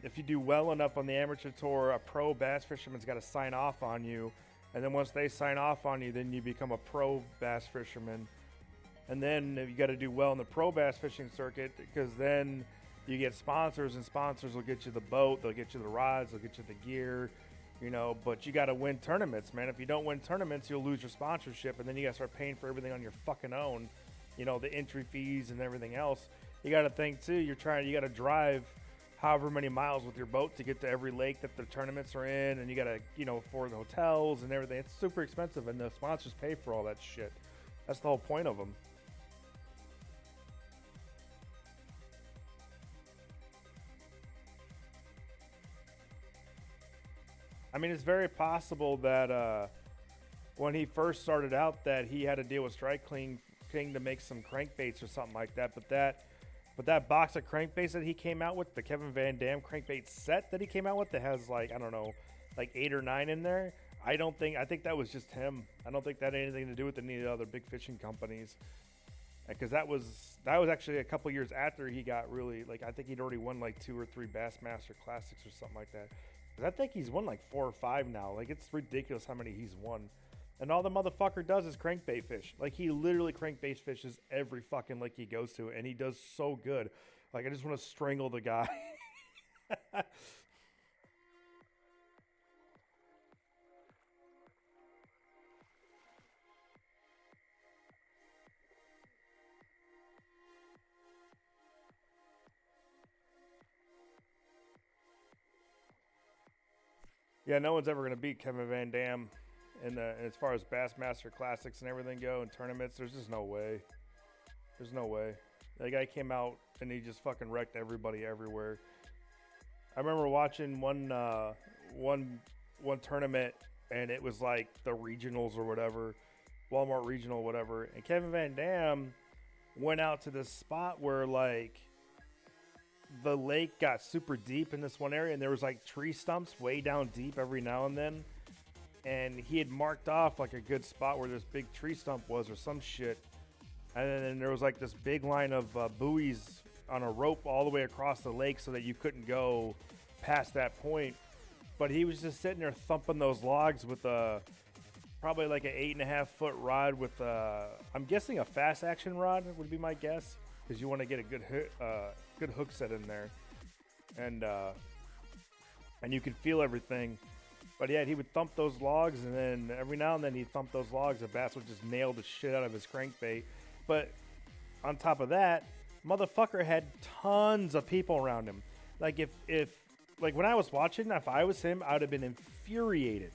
if you do well enough on the amateur tour, a pro bass fisherman's got to sign off on you. And then once they sign off on you, then you become a pro bass fisherman. And then you got to do well in the pro bass fishing circuit, because then you get sponsors, and sponsors will get you the boat, they'll get you the rods, they'll get you the gear, you know. But you got to win tournaments, man. If you don't win tournaments, you'll lose your sponsorship, and then you got to start paying for everything on your fucking own, you know, the entry fees and everything else. You got to think too. You got to drive however many miles with your boat to get to every lake that the tournaments are in, and you got to, you know, afford the hotels and everything. It's super expensive, and the sponsors pay for all that shit. That's the whole point of them. I mean, it's very possible that when he first started out that he had to deal with Strike King to make some crankbaits or something like that. But that box of crankbaits that he came out with, the Kevin Van Dam crankbait set that he came out with that has, like, I don't know, like 8 or 9 in there, I think that was just him. I don't think that had anything to do with any of the other big fishing companies. Because that was actually a couple years after he got really, like, I think he'd already won like 2 or 3 Bassmaster Classics or something like that. Because I think he's won like 4 or 5 now. Like, it's ridiculous how many he's won. And all the motherfucker does is crankbait fish. Like, he literally crankbait fishes every fucking lake he goes to, and he does so good. Like, I just want to strangle the guy. Yeah, no one's ever going to beat Kevin Van Dam as far as Bassmaster Classics and everything go and tournaments. There's just no way. There's no way. That guy came out and he just fucking wrecked everybody everywhere. I remember watching one tournament, and it was like the regionals or whatever, Walmart regional, whatever. And Kevin Van Dam went out to this spot where, like, the lake got super deep in this one area, and there was like tree stumps way down deep every now and then, and he had marked off like a good spot where this big tree stump was or some shit, and then there was like this big line of buoys on a rope all the way across the lake so that you couldn't go past that point. But he was just sitting there thumping those logs with probably like an 8.5 foot rod with I'm guessing a fast action rod would be my guess, because you want to get a good hook set in there, and you could feel everything. But yeah, he would thump those logs, and then every now and then he'd thump those logs. The bass would just nail the shit out of his crankbait. But on top of that, motherfucker had tons of people around him. Like if like when I was watching, if I was him, I would have been infuriated.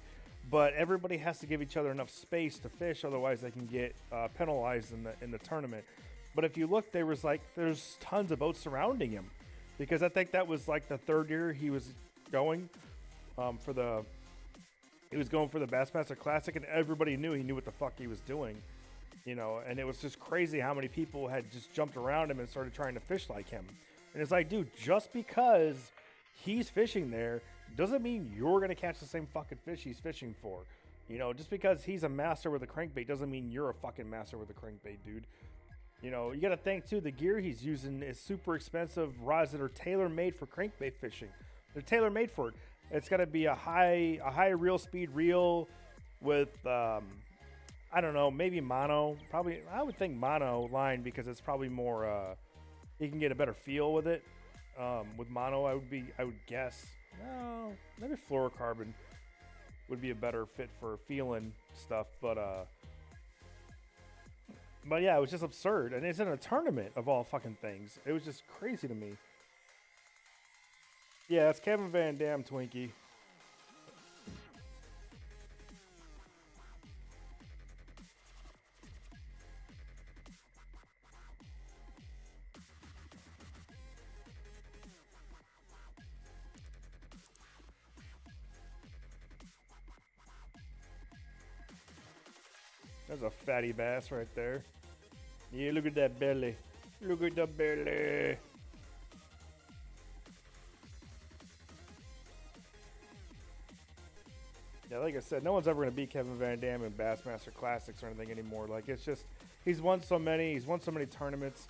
But everybody has to give each other enough space to fish, otherwise they can get penalized in the tournament. But if you look, there's tons of boats surrounding him, because I think that was like the 3rd year he was going for the Bassmaster Classic, and everybody knew he knew what the fuck he was doing, you know. And it was just crazy how many people had just jumped around him and started trying to fish like him. And it's like, dude, just because he's fishing there doesn't mean you're gonna catch the same fucking fish he's fishing for. You know, just because he's a master with a crankbait doesn't mean you're a fucking master with a crankbait, dude. You know, you got to think too. The gear he's using is super expensive rods that are tailor made for crankbait fishing. They're tailor made for it. It's got to be a high reel speed reel with I don't know, maybe mono. Probably I would think mono line because it's probably more. You can get a better feel with it. With mono, I would guess. No, maybe fluorocarbon would be a better fit for feeling stuff, but yeah, it was just absurd, and it's in a tournament of all fucking things. It was just crazy to me. Yeah, it's Kevin Van Dam, Twinkie. There's a fatty bass right there. Yeah, look at that belly. Look at the belly. Yeah, like I said, no one's ever going to beat Kevin Van Dam in Bassmaster Classics or anything anymore. Like, it's just, he's won so many tournaments.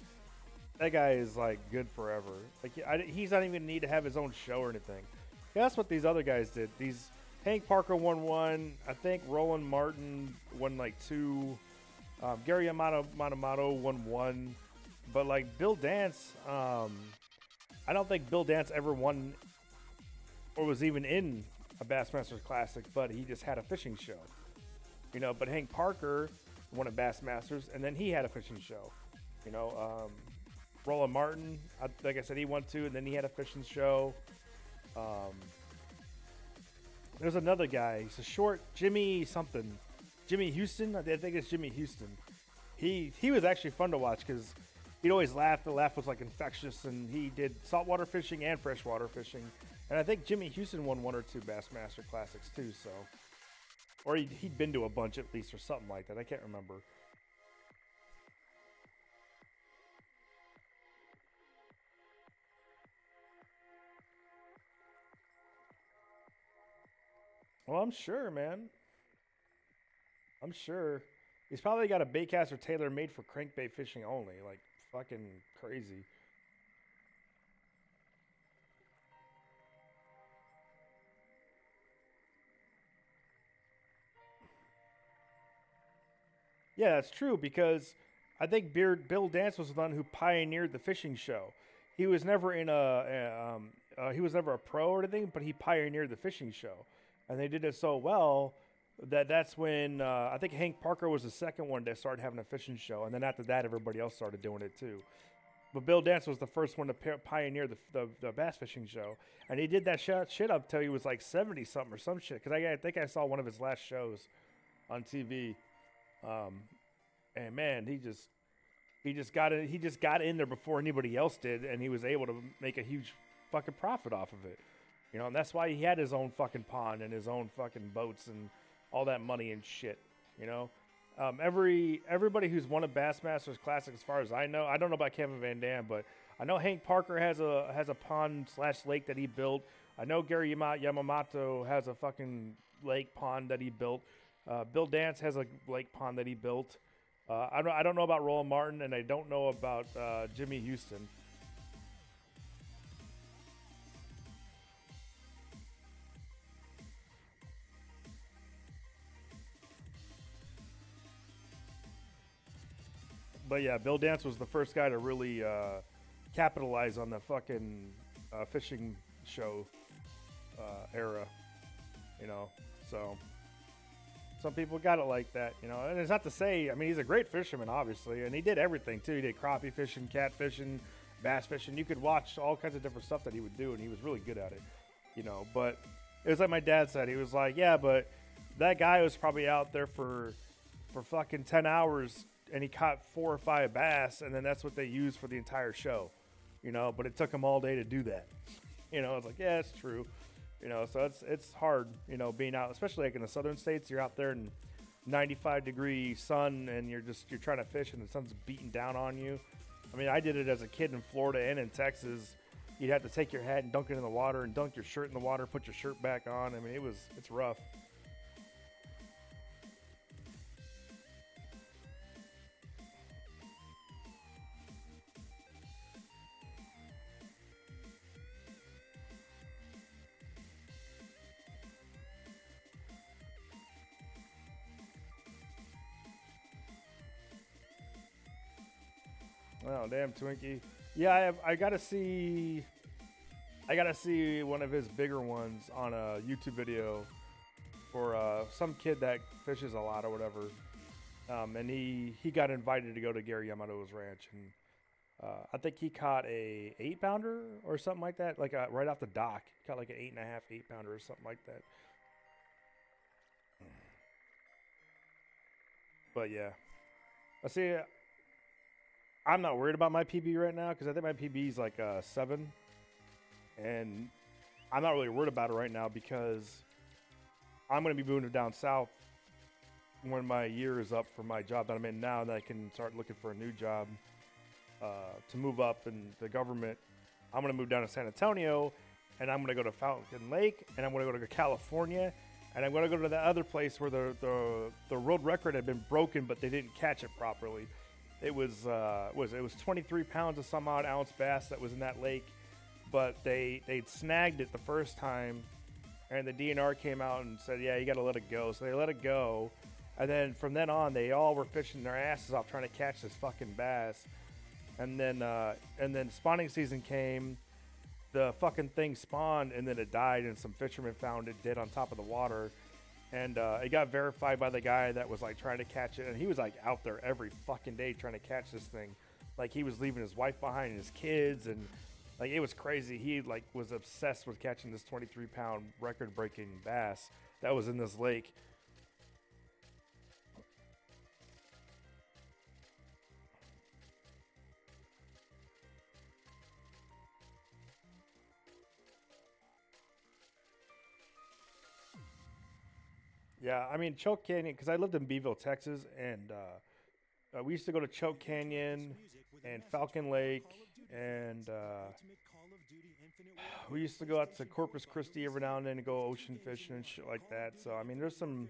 That guy is, like, good forever. Like, he's not even going to need to have his own show or anything. Yeah, that's what these other guys did. Hank Parker won one. I think Roland Martin won, like, two. Gary Yamamoto won one. But, like, Bill Dance, I don't think Bill Dance ever won or was even in a Bassmasters Classic, but he just had a fishing show. You know, but Hank Parker won a Bassmasters, and then he had a fishing show. You know, Roland Martin, like I said, he won two, and then he had a fishing show. There's another guy. He's a short Jimmy something. Jimmy Houston? I think it's Jimmy Houston. He was actually fun to watch because he'd always laugh. The laugh was like infectious, and he did saltwater fishing and freshwater fishing. And I think Jimmy Houston won one or two Bassmaster Classics too, so. Or he'd been to a bunch at least or something like that. I can't remember. Well, I'm sure, man. I'm sure. He's probably got a baitcaster tailor made for crankbait fishing only. Like, fucking crazy. Yeah, that's true because I think Bill Dance was the one who pioneered the fishing show. He was never he was never a pro or anything, but he pioneered the fishing show, and they did it so well that's when I think Hank Parker was the second one that started having a fishing show, and then after that, everybody else started doing it too. But Bill Dance was the first one to pioneer the bass fishing show, and he did that shit up till he was like 70 something or some shit. Because I think I saw one of his last shows on TV. And man, he just got in there before anybody else did, and he was able to make a huge fucking profit off of it. You know, and that's why he had his own fucking pond and his own fucking boats and all that money and shit. You know, everybody who's won a Bassmasters Classic, as far as I don't know about Kevin Van Dam, but I know Hank Parker has a pond / lake that he built. I know Gary Yamamoto has a fucking lake pond that he built. Bill Dance has a lake pond that he built. I don't know about Roland Martin, and I don't know about Jimmy Houston. But yeah, Bill Dance was the first guy to really capitalize on the fucking fishing show era, you know, so some people got it like that, you know, and it's not to say, I mean, he's a great fisherman, obviously, and he did everything too. He did crappie fishing, cat fishing, bass fishing. You could watch all kinds of different stuff that he would do, and he was really good at it, you know, but it was like my dad said. He was like, yeah, but that guy was probably out there for fucking 10 hours, and he caught 4 or 5 bass, and then that's what they used for the entire show, you know, but it took him all day to do that. You know, it's like, yeah, it's true. You know, so it's hard, you know, being out, especially like in the southern states. You're out there in 95-degree sun, and you're trying to fish, and the sun's beating down on you. I mean, I did it as a kid in Florida and in Texas. You'd have to take your hat and dunk it in the water, and dunk your shirt in the water, put your shirt back on. I mean, it's rough. Oh damn, Twinkie. Yeah, I gotta see. I gotta see one of his bigger ones on a YouTube video for some kid that fishes a lot or whatever. And he got invited to go to Gary Yamato's ranch, and I think he caught a 8-pounder or something like that, like right off the dock. He caught like an 8.5, 8-pounder or something like that. But yeah, I see. I'm not worried about my PB right now because I think my PB is like 7, and I'm not really worried about it right now because I'm going to be moving down south when my year is up for my job that I'm in now, and I can start looking for a new job to move up in the government. I'm going to move down to San Antonio, and I'm going to go to Falcon Lake, and I'm going to go to California, and I'm going to go to the other place where the world record had been broken, but they didn't catch it properly. It was 23 pounds of some odd ounce bass that was in that lake, but they'd snagged it the first time, and the DNR came out and said, yeah, you got to let it go. So they let it go, and then from then on, they all were fishing their asses off trying to catch this fucking bass. And then spawning season came, the fucking thing spawned, and then it died, and some fishermen found it dead on top of the water. And it got verified by the guy that was like trying to catch it, and he was like out there every fucking day trying to catch this thing. Like he was leaving his wife behind and his kids, and like it was crazy. He like was obsessed with catching this 23-pound record-breaking bass that was in this lake. Yeah, I mean Choke Canyon, because I lived in Beeville, Texas, and we used to go to Choke Canyon and Falcon Lake, and we used to go out to Corpus Christi every now and then and go ocean fishing and shit like that. So I mean, there's some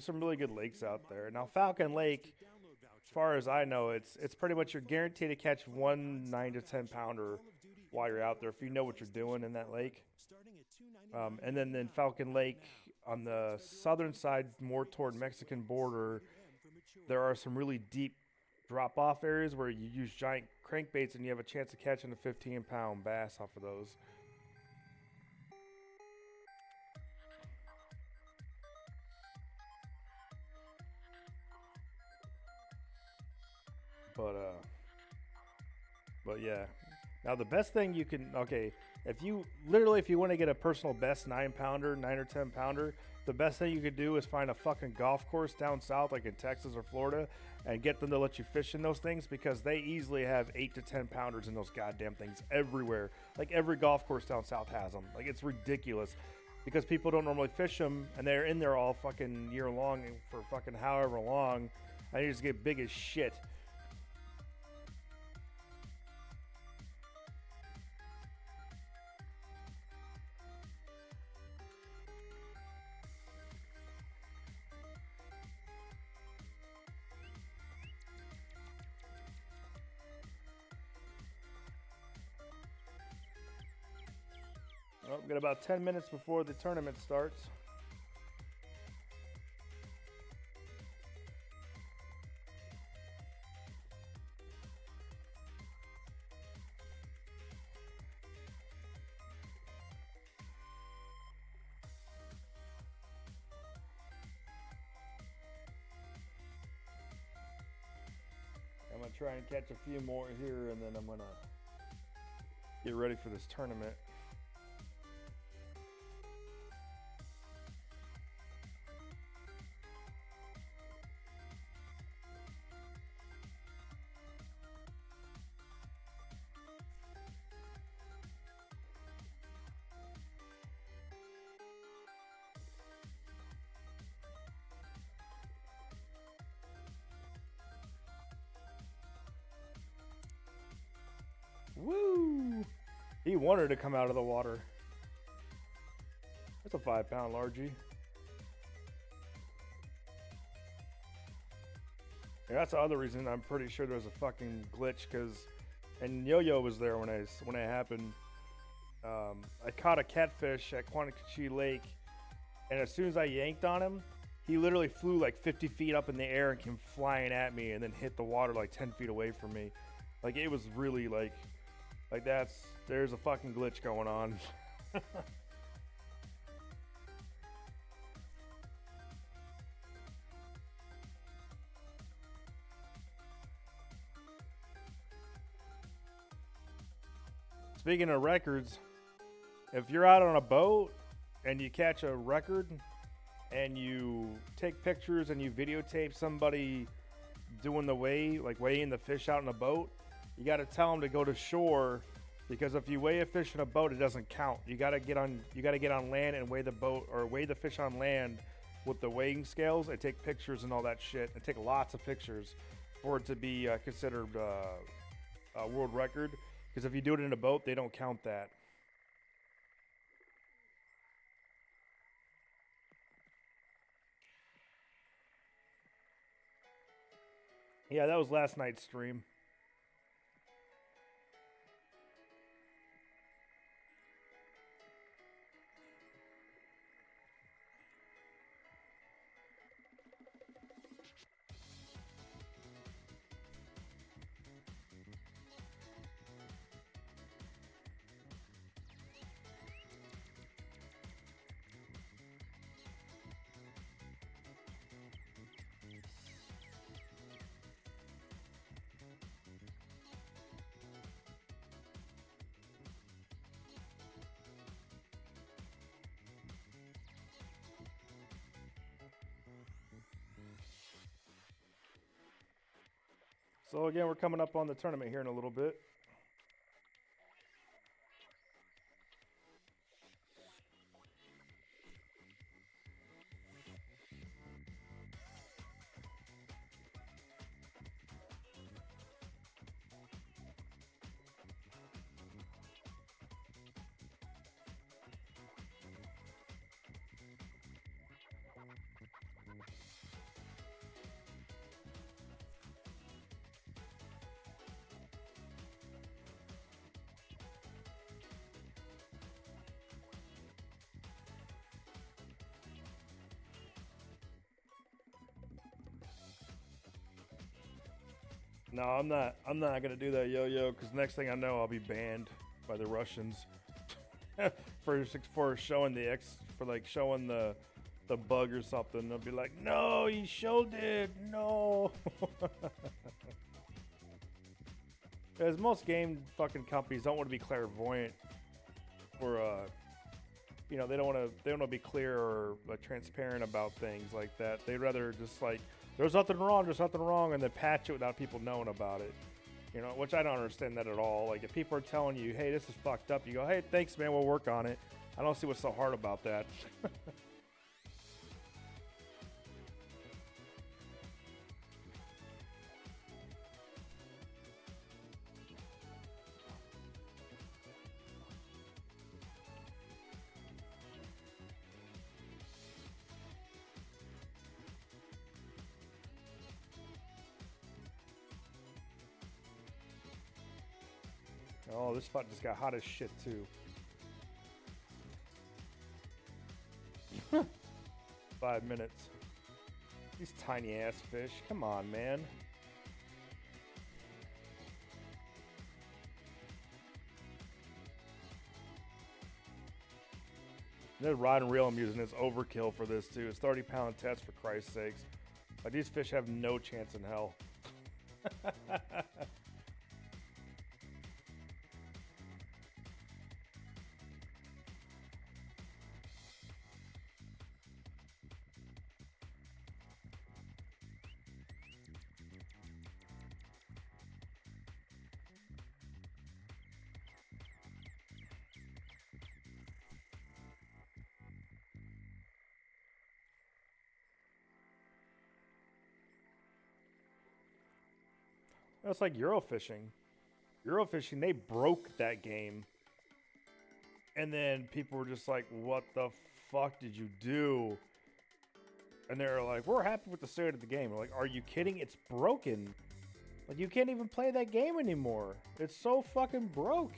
really good lakes out there. Now Falcon Lake, as far as I know, it's pretty much you're guaranteed to catch one 9 to 10 pounder while you're out there if you know what you're doing in that lake. And then Falcon Lake on the southern side, more toward Mexican border, there are some really deep drop-off areas where you use giant crankbaits and you have a chance of catching a 15-pound bass off of those. But yeah. Now the best thing you can, if you want to get a personal best 9-pounder, 9 or 10-pounder, the best thing you could do is find a fucking golf course down south, like in Texas or Florida, and get them to let you fish in those things, because they easily have 8 to 10 pounders in those goddamn things everywhere. Like every golf course down south has them. Like it's ridiculous, because people don't normally fish them, and they're in there all fucking year long for fucking however long, and you just get big as shit. Well, we've got about 10 minutes before the tournament starts. I'm going to try and catch a few more here, and then I'm going to get ready for this tournament. Woo! He wanted to come out of the water. That's a 5-pound largie. And that's the other reason I'm pretty sure there was a fucking glitch, and Yo-Yo was there when it happened. I caught a catfish at Quantico Lake, and as soon as I yanked on him, he literally flew like 50 feet up in the air and came flying at me, and then hit the water like 10 feet away from me. Like it was really like there's a fucking glitch going on. Speaking of records, if you're out on a boat and you catch a record and you take pictures and you videotape somebody doing the weighing the fish out in a boat, you got to tell them to go to shore, because if you weigh a fish in a boat, it doesn't count. You got to get on land and weigh the fish on land with the weighing scales and take pictures and all that shit, and take lots of pictures for it to be considered a world record. Because if you do it in a boat, they don't count that. Yeah, that was last night's stream. So again, we're coming up on the tournament here in a little bit. No, I'm not gonna do that, yo-yo, because next thing I know, I'll be banned by the Russians for showing showing the bug or something. They'll be like, no, he showed it, no. Because most game fucking companies don't want to be clairvoyant, or they don't want to be clear or transparent about things like that. They'd rather just there's nothing wrong, and then patch it without people knowing about it. Which I don't understand that at all. Like, if people are telling you, hey, this is fucked up, you go, hey, thanks, man, we'll work on it. I don't see what's so hard about that. Oh, this spot just got hot as shit, too. 5 minutes. These tiny ass fish. Come on, man. The rod and reel I'm using is overkill for this, too. It's 30-pound test, for Christ's sakes. These fish have no chance in hell. It's like Eurofishing. Eurofishing, they broke that game. And then people were just like, what the fuck did you do? And they're like, we're happy with the state of the game. We're like, are you kidding? It's broken. Like, you can't even play that game anymore. It's so fucking broke.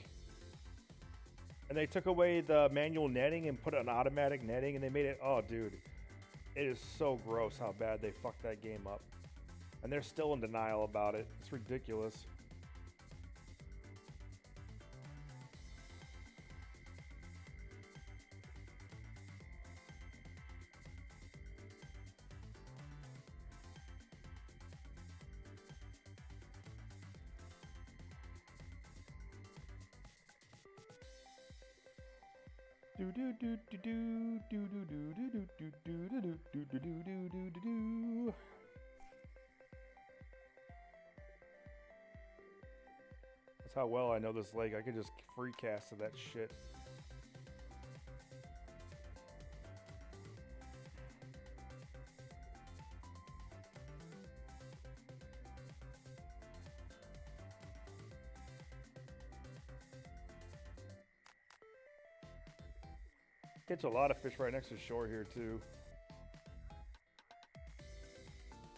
And they took away the manual netting and put an automatic netting, and they made it, oh, dude. It is so gross how bad they fucked that game up. And they're still in denial about it. It's ridiculous. That's how well I know this lake. I could just free cast to that shit. Catch a lot of fish right next to shore here too.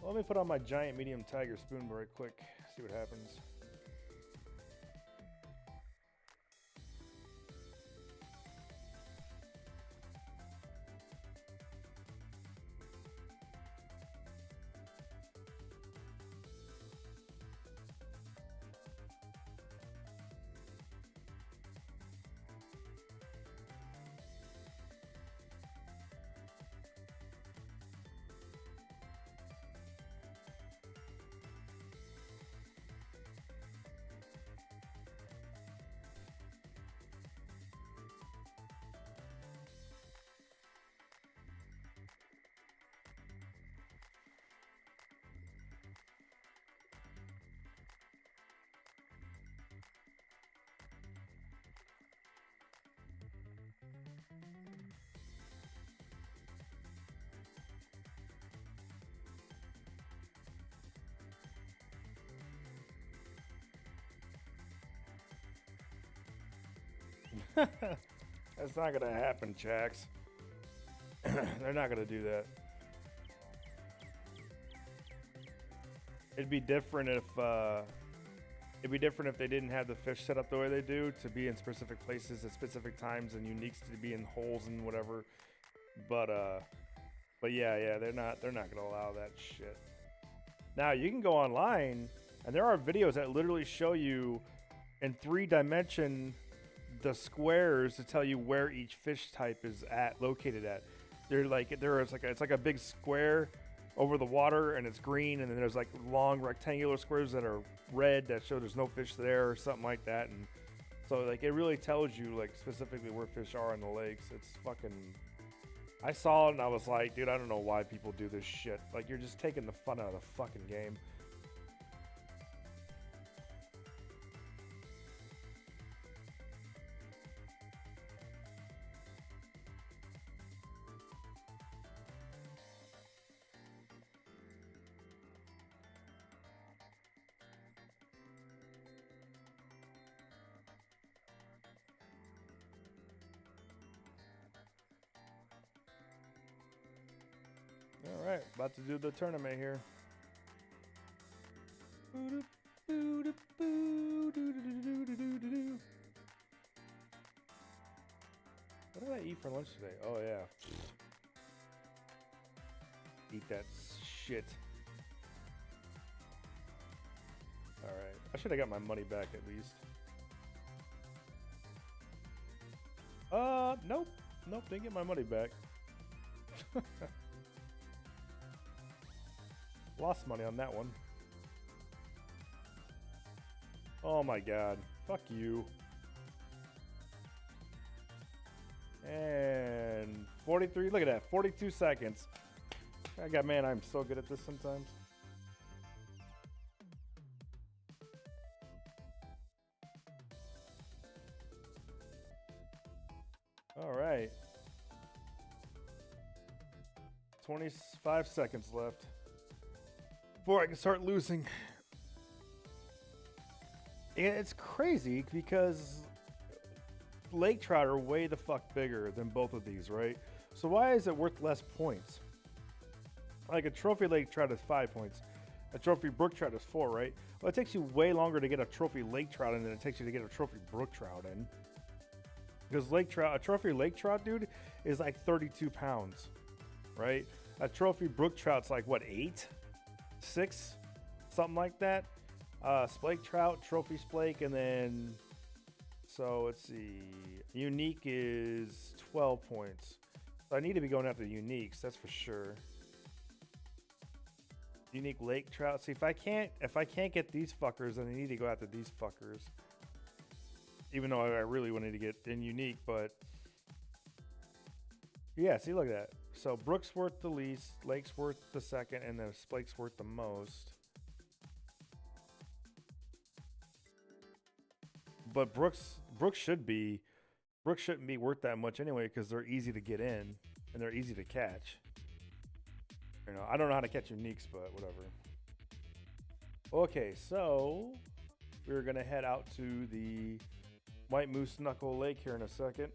Let me put on my giant medium tiger spoon right quick, see what happens. That's not gonna happen, Jax. They're not gonna do that. It'd be different if they didn't have the fish set up the way they do to be in specific places at specific times and uniques to be in holes and whatever. But yeah, they're not gonna allow that shit. Now you can go online and there are videos that literally show you in 3D the squares to tell you where each fish type is located at. It's like a big square over the water and it's green, and then there's like long rectangular squares that are red that show there's no fish there or something like that. And so like it really tells you like specifically where fish are in the lakes. It's fucking, I saw it and I was like, dude, I don't know why people do this shit. Like, you're just taking the fun out of the fucking game. All right, about to do the tournament here. What did I eat for lunch today? Oh yeah, eat that shit. All right, I should have got my money back at least. Nope, didn't get my money back. Lost money on that one. Oh my god. Fuck you. And 43, look at that, 42 seconds. Man, I'm so good at this sometimes. All right. 25 seconds left before I can start losing. And it's crazy because lake trout are way the fuck bigger than both of these, right? So why is it worth less points? Like a trophy lake trout is 5 points. A trophy brook trout is 4, right? Well, it takes you way longer to get a trophy lake trout in than it takes you to get a trophy brook trout in. Because a trophy lake trout, dude, is like 32 pounds, right? A trophy brook trout's like, what, 8? 6? Something like that. Splake trout, trophy splake, and then, so let's see, unique is 12 points. So I need to be going after uniques, that's for sure. Unique lake trout. See, if I can't get these fuckers, then I need to go after these fuckers. Even though I really wanted to get in unique, but Yeah, see, look at that. So Brook's worth the least, Lake's worth the second, and then Blake's worth the most. But Brooks shouldn't be worth that much anyway because they're easy to get in and they're easy to catch. You know, I don't know how to catch uniques, but whatever. Okay, so we're gonna head out to the White Moose Knuckle Lake here in a second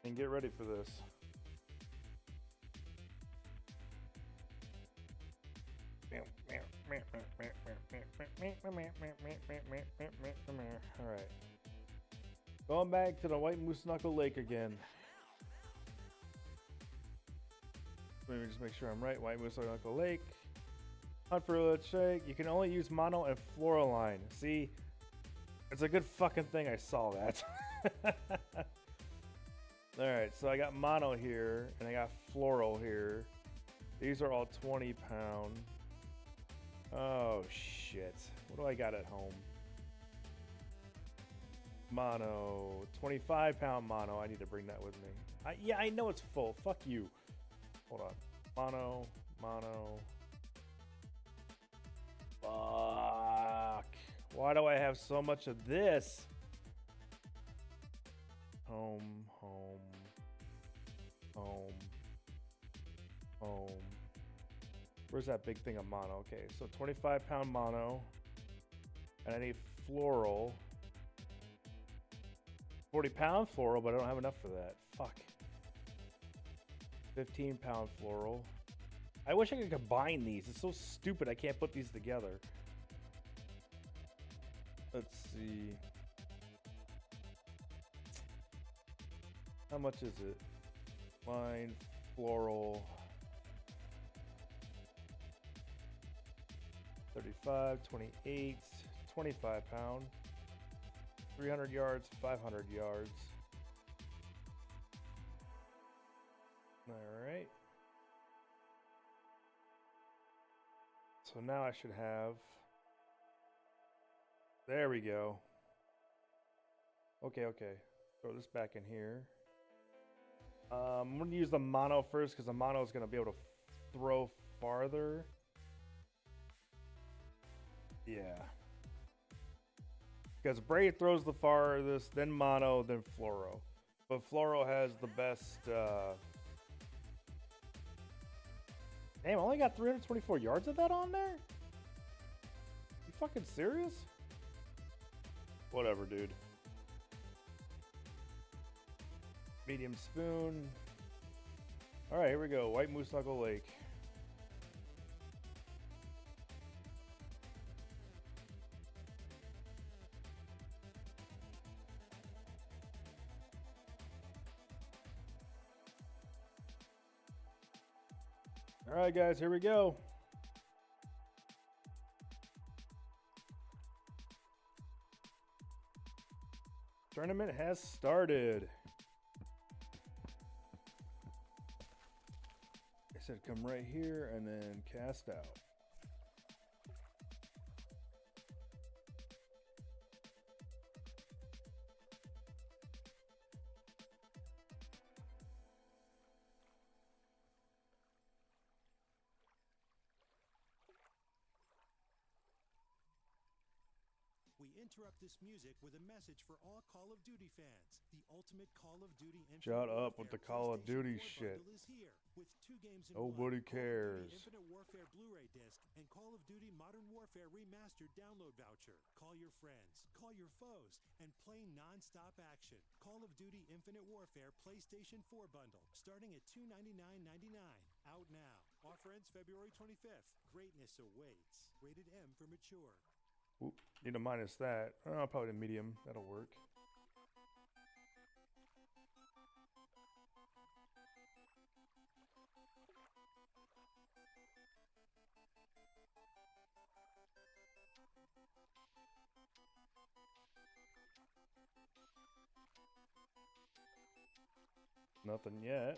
and get ready for this. All right. Going back to the White Moose Knuckle Lake again. Let me just make sure I'm right. White Moose Knuckle Lake. Hunt for a shake. You can only use mono and floral line. See, it's a good fucking thing I saw that. All right, so I got mono here and I got floral here. These are all 20 pound. Oh shit. What do I got at home? Mono. 25 pound mono. I need to bring that with me. Yeah, I know it's full. Fuck you. Hold on. Mono. Fuck. Why do I have so much of this? Home. Where's that big thing of mono? Okay, so 25 pound mono. And I need floral. 40 pound floral, but I don't have enough for that. Fuck. 15 pound floral. I wish I could combine these. It's so stupid I can't put these together. Let's see. How much is it? Line, floral. 35, 28, 25 pound. 300 yards, 500 yards. All right. So now I should have. There we go. Okay. Throw this back in here. I'm going to use the mono first because the mono is going to be able to throw farther. Yeah. Because Braid throws the farthest, then mono, then fluoro. But fluoro has the best. Damn, I only got 324 yards of that on there? You fucking serious? Whatever, dude. Medium spoon. Alright, here we go. White Moose Knuckle Lake. Alright guys, here we go. Tournament has started. I said come right here and then cast out. We interrupt this music with a message for all Call of Duty fans. The ultimate Call of Duty Infinite Shut up with the Warfare Call of Duty PlayStation 4 shit. bundle is here with 2 games in Nobody 1, cares. Call of Duty Infinite Warfare Blu-ray disc and Call of Duty Modern Warfare Remastered download voucher. Call your friends, call your foes, and play non-stop action. Call of Duty Infinite Warfare PlayStation 4 bundle starting at $299.99. Out now. Offer ends February 25th. Greatness awaits. Rated M for mature. Ooh, need to minus that. Oh, probably the medium. That'll work. Nothing yet.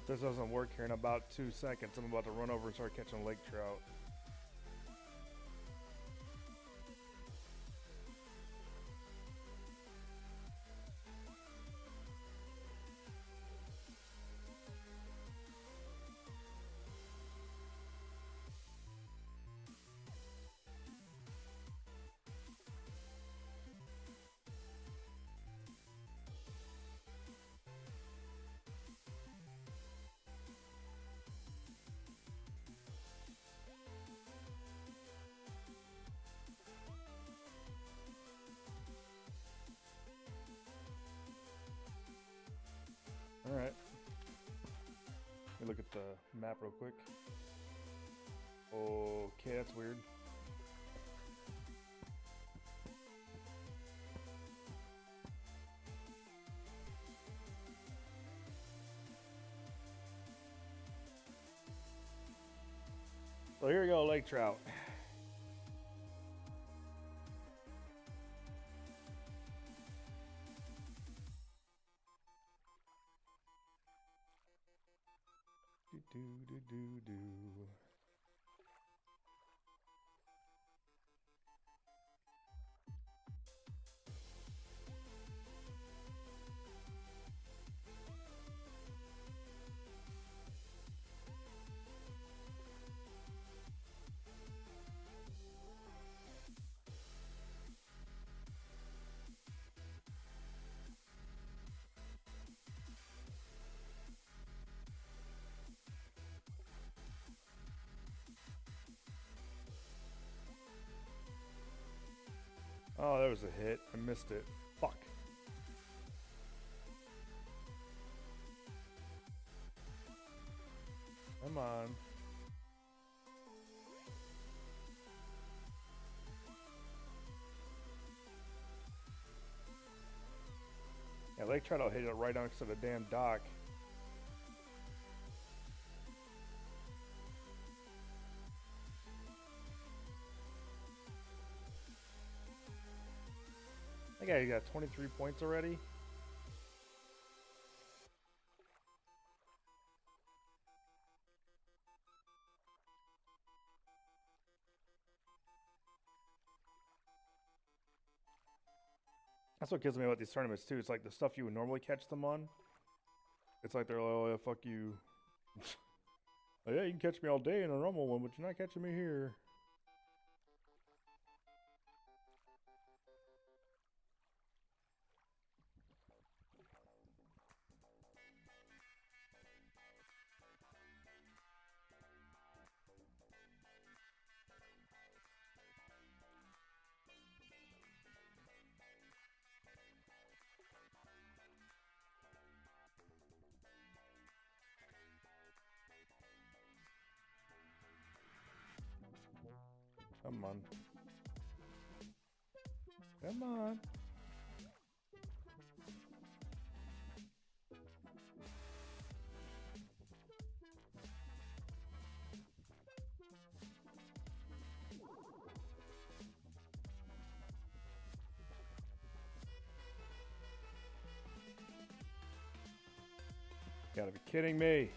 This doesn't work here in about 2 seconds. I'm about to run over and start catching lake trout. Alright. Let me look at the map real quick. Okay, that's weird. So here we go, lake trout. Do do do do do. Oh, there was a hit. I missed it. Fuck. Come on. Yeah, lake trout will hit it right next to the damn dock. That guy got 23 points already. That's what kills me about these tournaments too. It's like the stuff you would normally catch them on. It's like they're like, oh yeah, fuck you. Oh, yeah, you can catch me all day in a normal one, but you're not catching me here. Come on. Come on. Gotta be kidding me.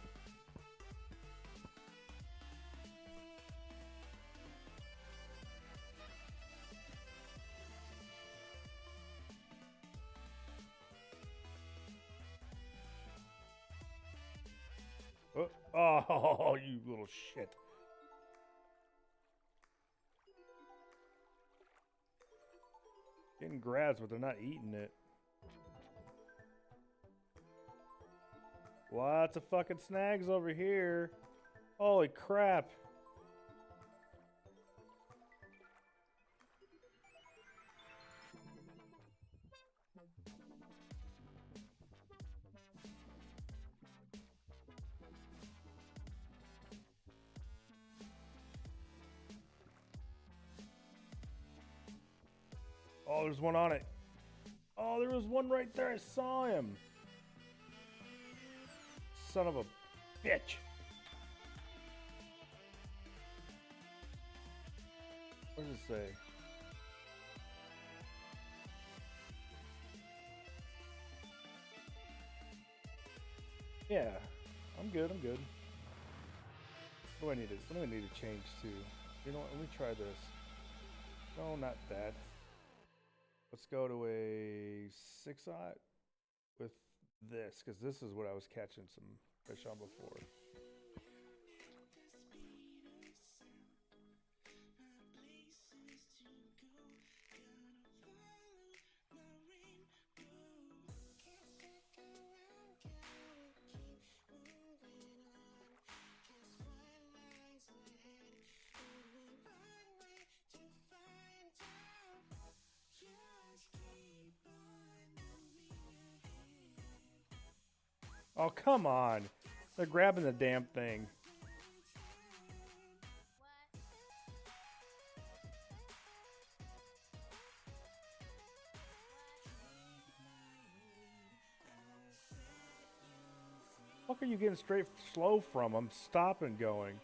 Oh, you little shit. Getting grabs, but they're not eating it. Lots of fucking snags over here. Holy crap. Oh, there's one on it. Oh, there was one right there. I saw him. Son of a bitch. What does it say? Yeah. I'm good. I'm good. What do I need to? What do I need to change to? You know what? Let me try this. No, not that. Let's go to a 6-aught with this, because this is what I was catching some fish on before. Oh, come on. They're grabbing the damn thing. Fuck are you getting straight slow from them? Stop and going.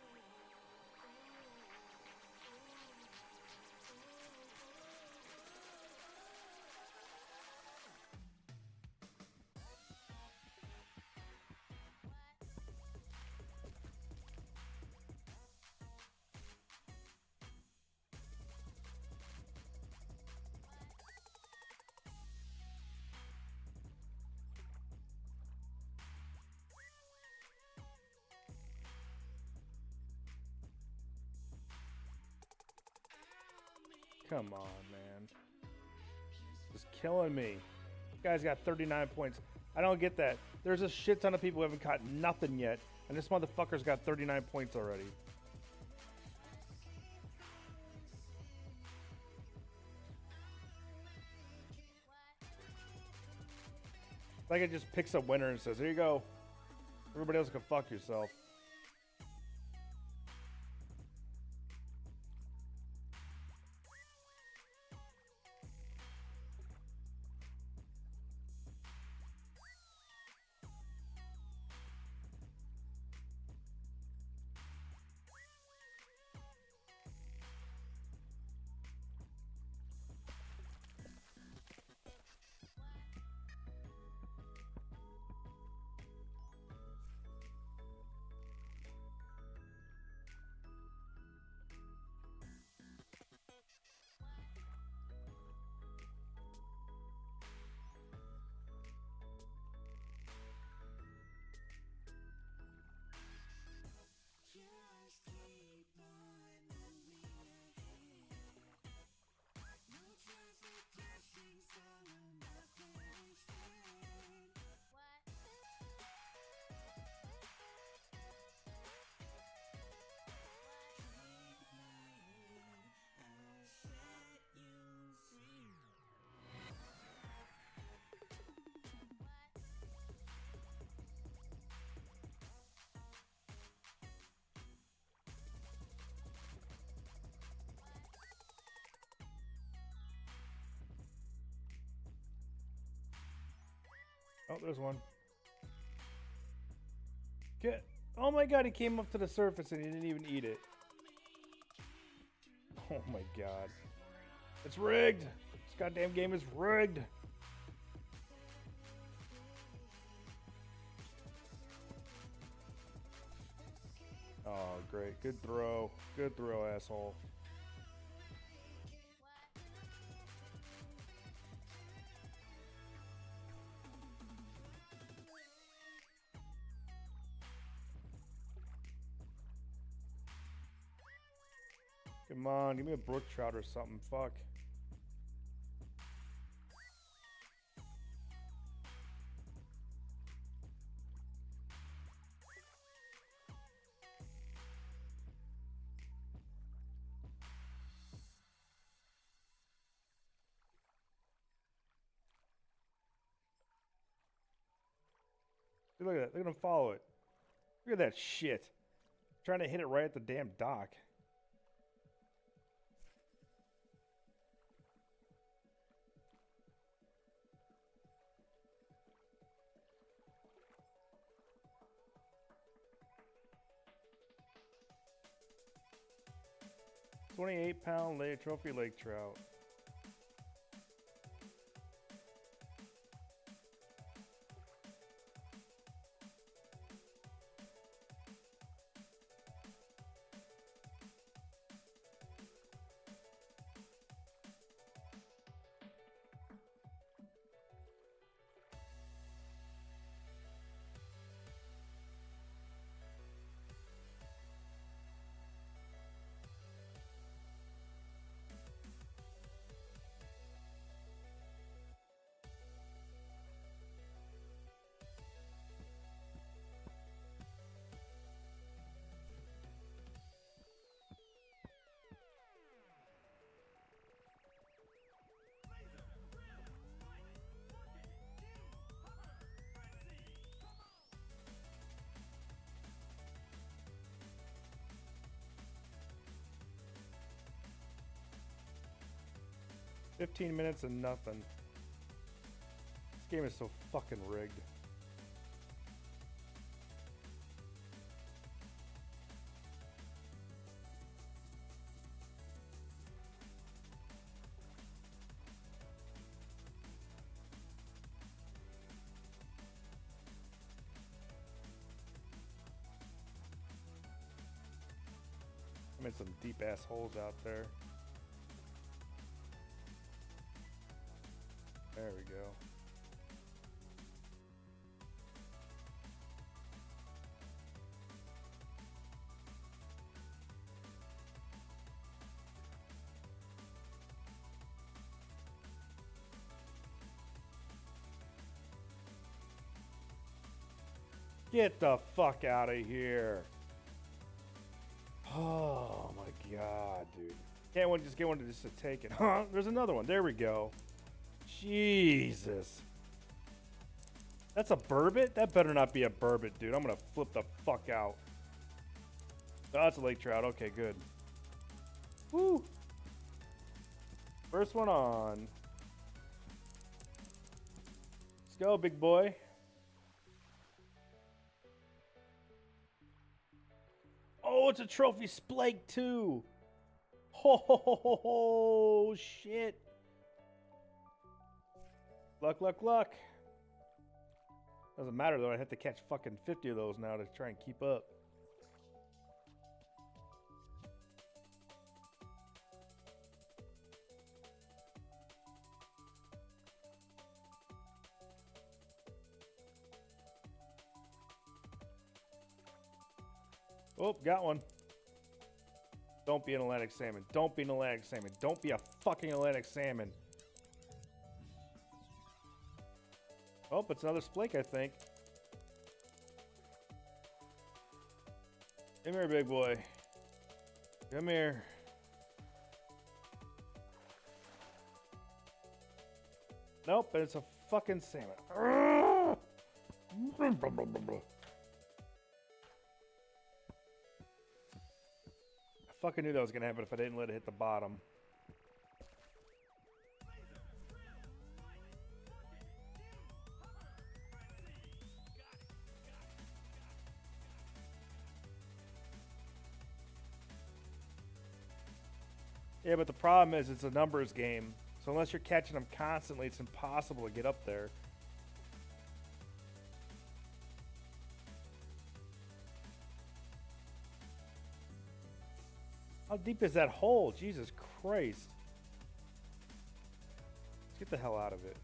Come on, man. Just killing me. Guy's got 39 points. I don't get that. There's a shit ton of people who haven't caught nothing yet, and this motherfucker's got 39 points already. Like it just picks a winner and says, here you go. Everybody else can fuck yourself. Oh, there's one. Get. Oh my god, he came up to the surface and he didn't even eat it. Oh my god. It's rigged. This goddamn game is rigged. Oh, great. Good throw. Good throw, asshole. Come on, give me a brook trout or something. Fuck. Look at that. Look at him follow it. Look at that shit. Trying to hit it right at the damn dock. £28 trophy lake trout. 15 minutes and nothing. This game is so fucking rigged. I made some deep ass holes out there. There we go. Get the fuck out of here. Oh my god, dude. Can't one just get one to just to take it. Huh? There's another one. There we go. Jesus. That's a burbot? That better not be a burbot, dude. I'm gonna flip the fuck out. Oh, that's a lake trout. Okay, good. Woo. First one on. Let's go, big boy. Oh, it's a trophy splake too. Oh, shit. Luck, luck, luck. Doesn't matter though. I have to catch fucking 50 of those now to try and keep up. Oh, got one. Don't be an Atlantic salmon. Don't be an Atlantic salmon. Don't be a fucking Atlantic salmon. Oh, it's another splake, I think. Come here, big boy. Come here. Nope, but it's a fucking salmon. I fucking knew that was gonna happen if I didn't let it hit the bottom. Yeah, but the problem is it's a numbers game. So unless you're catching them constantly, it's impossible to get up there. How deep is that hole? Jesus Christ. Let's get the hell out of it.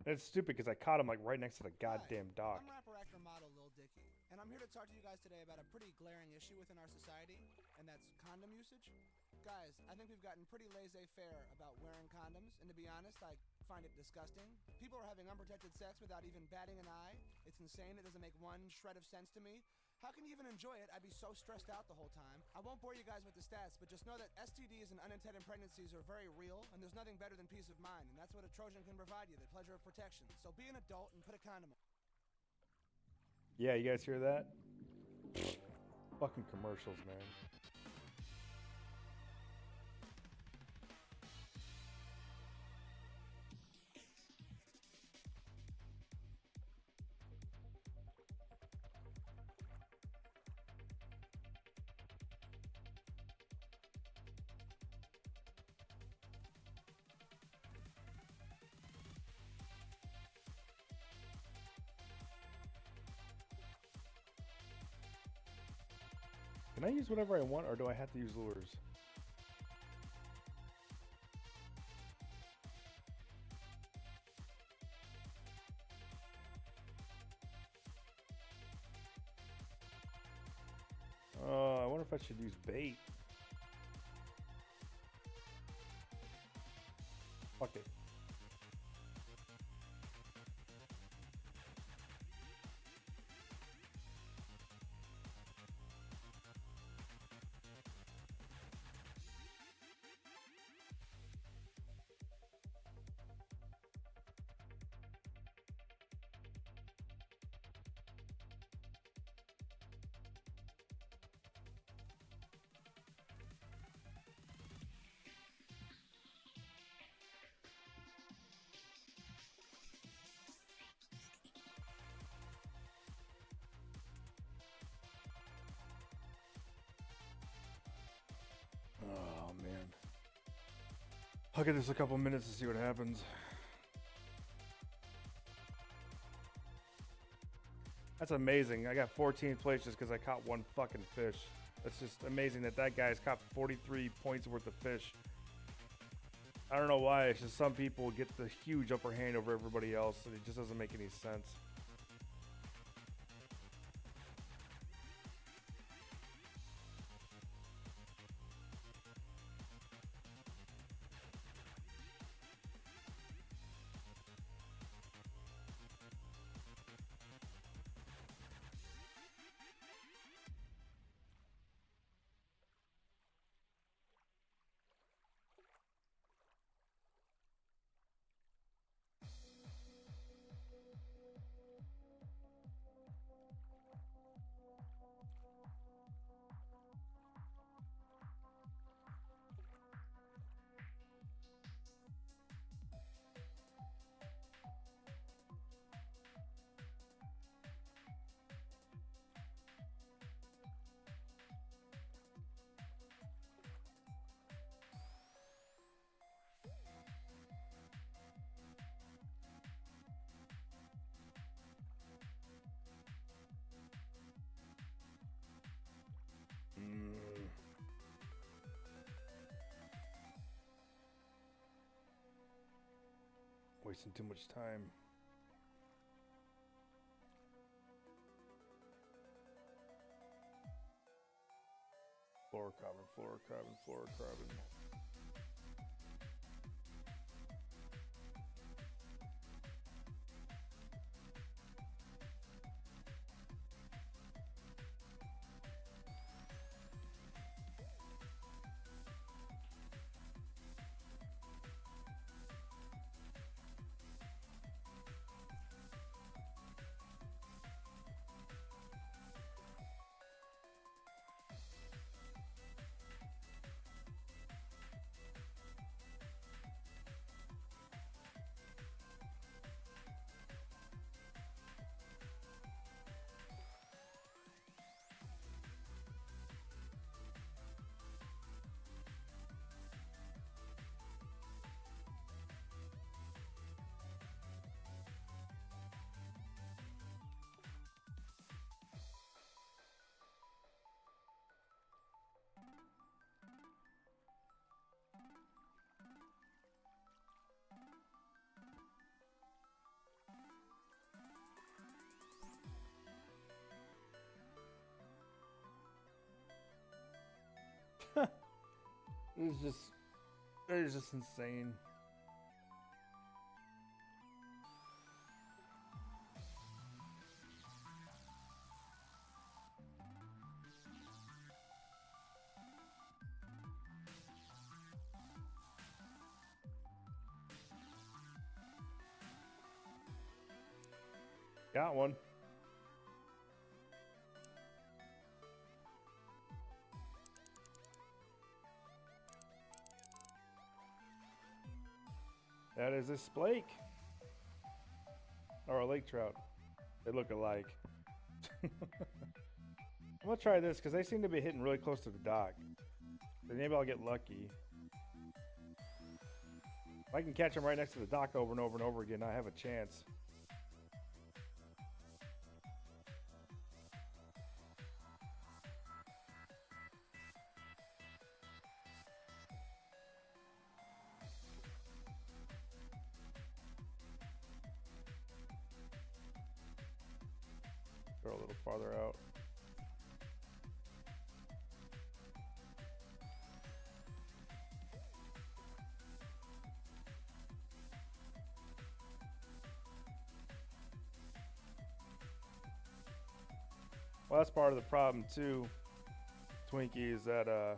It's stupid because I caught him like right next to the goddamn dock. I'm rapper actor model Lil Dicky, and I'm here to talk to you guys today about a pretty glaring issue within our society, and that's condom usage. Guys, I think we've gotten pretty laissez-faire about wearing condoms, and to be honest, I find it disgusting. People are having unprotected sex without even batting an eye. It's insane. It doesn't make one shred of sense to me. How can you even enjoy it? I'd be so stressed out the whole time. I won't bore you guys with the stats, but just know that STDs and unintended pregnancies are very real, and there's nothing better than peace of mind, and that's what a Trojan can provide you, the pleasure of protection. So be an adult and put a condom on. Yeah, you guys hear that? Fucking commercials, man. Can I use whatever I want, or do I have to use lures? Oh, I wonder if I should use bait. Fuck it. Oh, man. I'll give this a couple minutes to see what happens. That's amazing. I got 14th place just because I caught one fucking fish. It's just amazing that that guy's caught 43 points worth of fish. I don't know why. It's just some people get the huge upper hand over everybody else, and it just doesn't make any sense. Wasting too much time. Fluorocarbon, fluorocarbon, fluorocarbon. It is just insane. Got one. That is a splake. Or a lake trout. They look alike. I'm gonna try this because they seem to be hitting really close to the dock. Maybe I'll get lucky. If I can catch them right next to the dock over and over and over again, I have a chance. Throw a little farther out. Well, that's part of the problem too, Twinkie, is that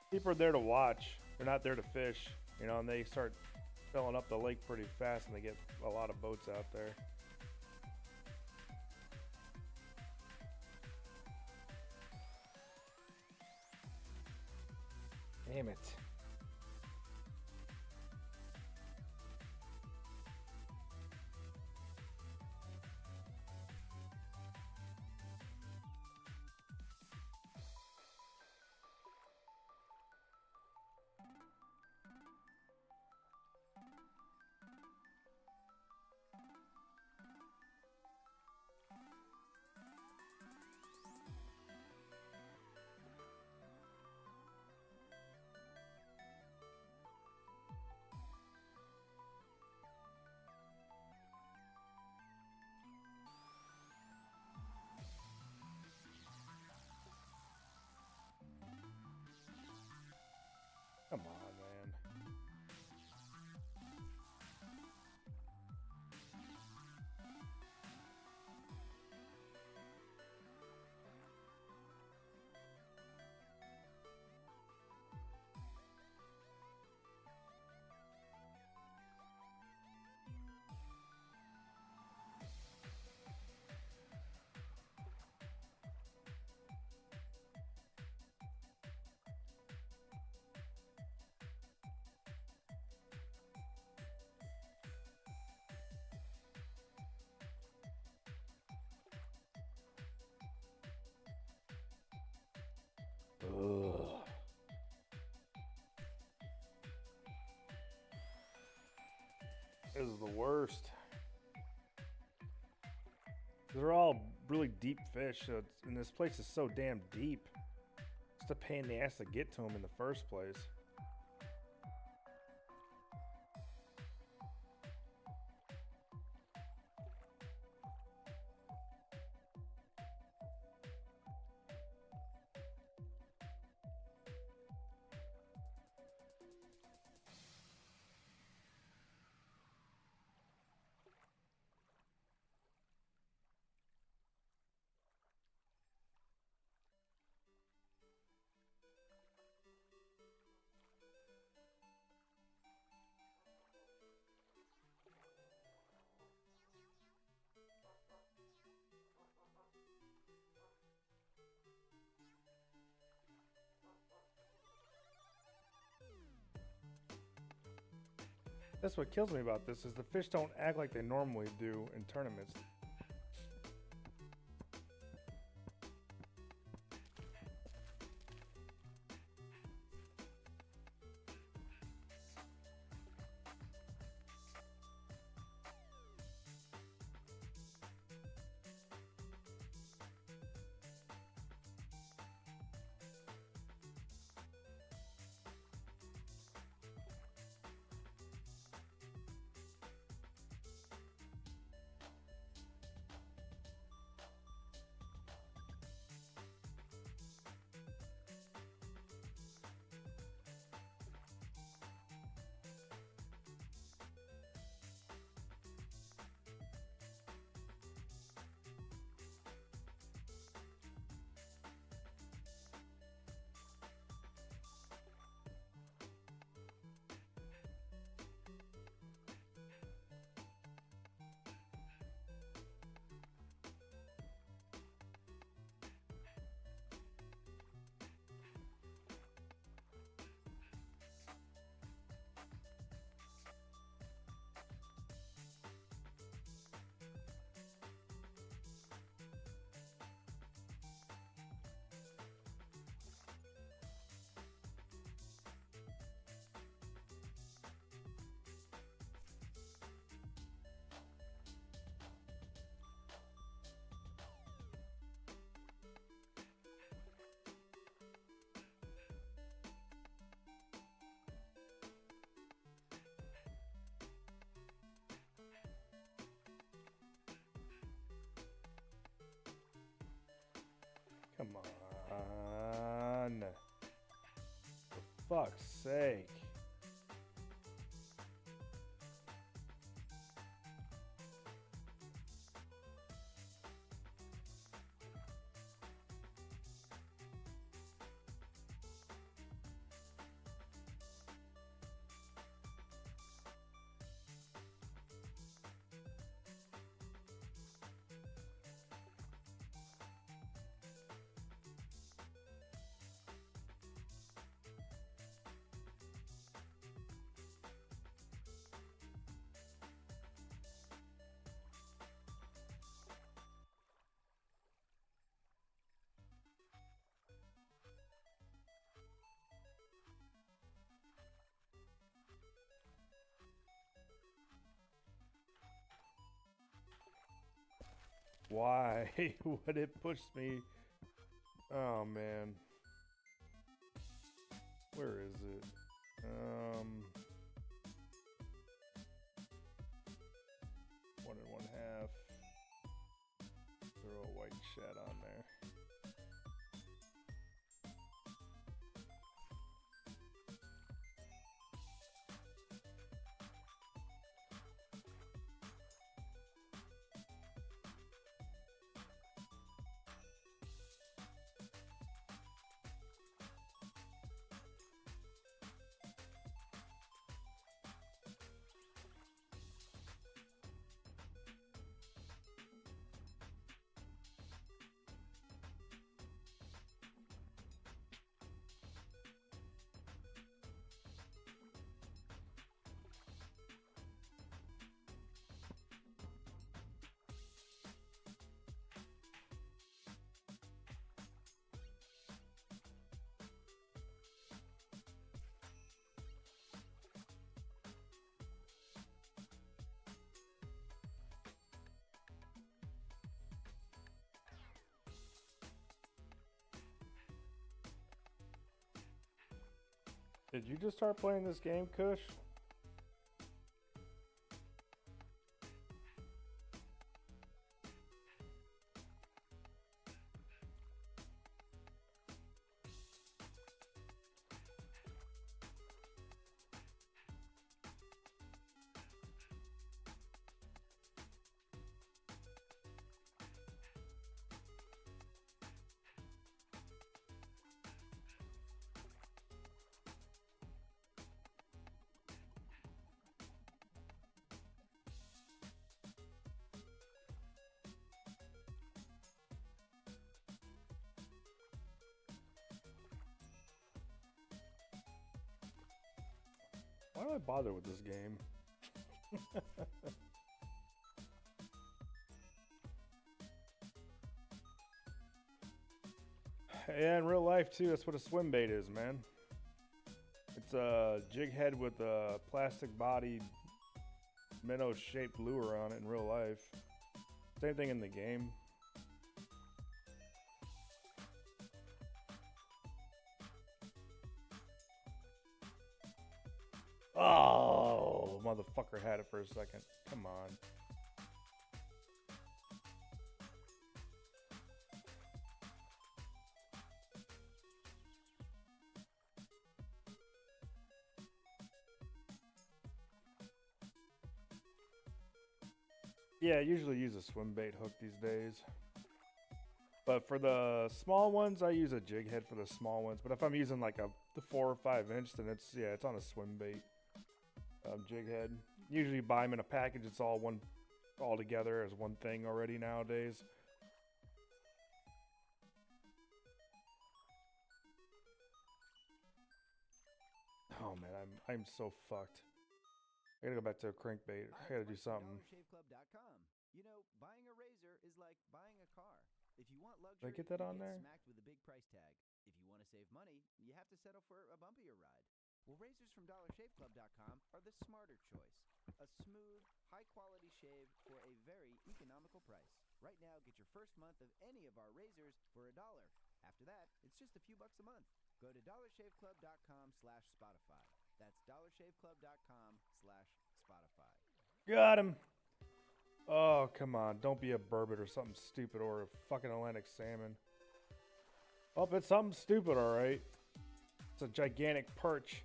people are there to watch. They're not there to fish, you know, and they start filling up the lake pretty fast, and they get a lot of boats out there. Damn it. Come on, man. Ugh. This is the worst. They're all really deep fish, and this place is so damn deep. It's a pain in the ass to get to them in the first place. That's what kills me about this, is the fish don't act like they normally do in tournaments. fuck's sake. Why would it push me? Oh man. Where is it? 1 1/2. Throw a white shed on there. Did you just start playing this game, Kush? Why do I bother with this game? Yeah, in real life too, that's what a swim bait is, man. It's a jig head with a plastic body minnow shaped lure on it in real life. Same thing in the game. Oh, motherfucker had it for a second. Come on. Yeah, I usually use a swim bait hook these days. But for the small ones, I use a jig head for the small ones. But if I'm using like the 4 or 5 inch, then it's on a swim bait jig head. Usually buy them in a package. It's all together as one thing already nowadays. Oh man, I'm so fucked. I gotta go back to a crankbait. I gotta do something. DollarShaveClub.com. You know, buying a razor is like buying a car. If you want luxury, Did I get that you on get there? smacked with a big price tag. If you want to save money, you have to settle for a bumpier ride. Well, razors from DollarShaveClub.com are the smarter choice. A smooth, high-quality shave for a very economical price. Right now, get your first month of any of our razors for $1. After that, it's just a few bucks a month. Go to DollarShaveClub.com/Spotify. That's DollarShaveClub.com/Spotify. Got him. Oh, come on. Don't be a burbot or something stupid or a fucking Atlantic salmon. Oh, it's something stupid, all right. It's a gigantic perch.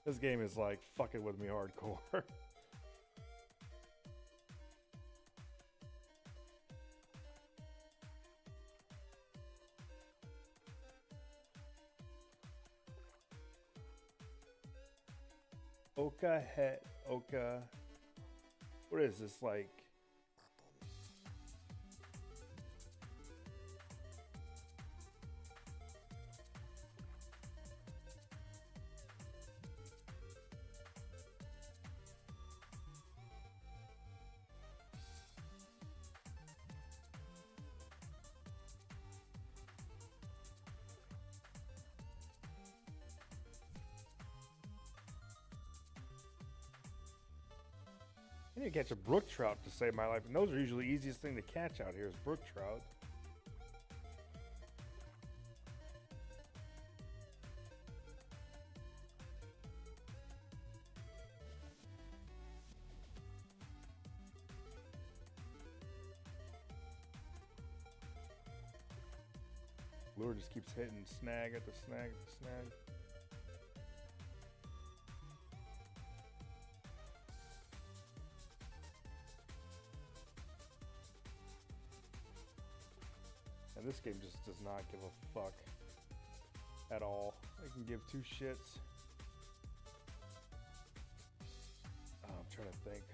This game is like fucking with me hardcore. Oka het Oka. What is this like? I need to catch a brook trout to save my life, and those are usually the easiest thing to catch out here is brook trout. Lure just keeps hitting snag at the snag at the snag. And this game just does not give a fuck at all. It can give two shits. Oh, I'm trying to think.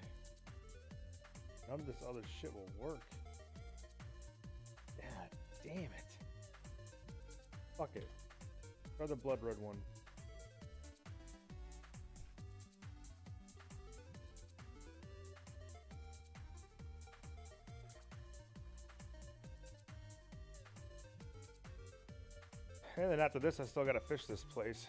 None of this other shit will work. God damn it. Fuck it. Try the blood red one. And then after this, I still gotta fish this place.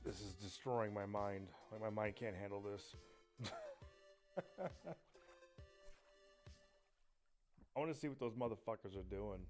This is destroying my mind. Like, my mind can't handle this. I want to see what those motherfuckers are doing.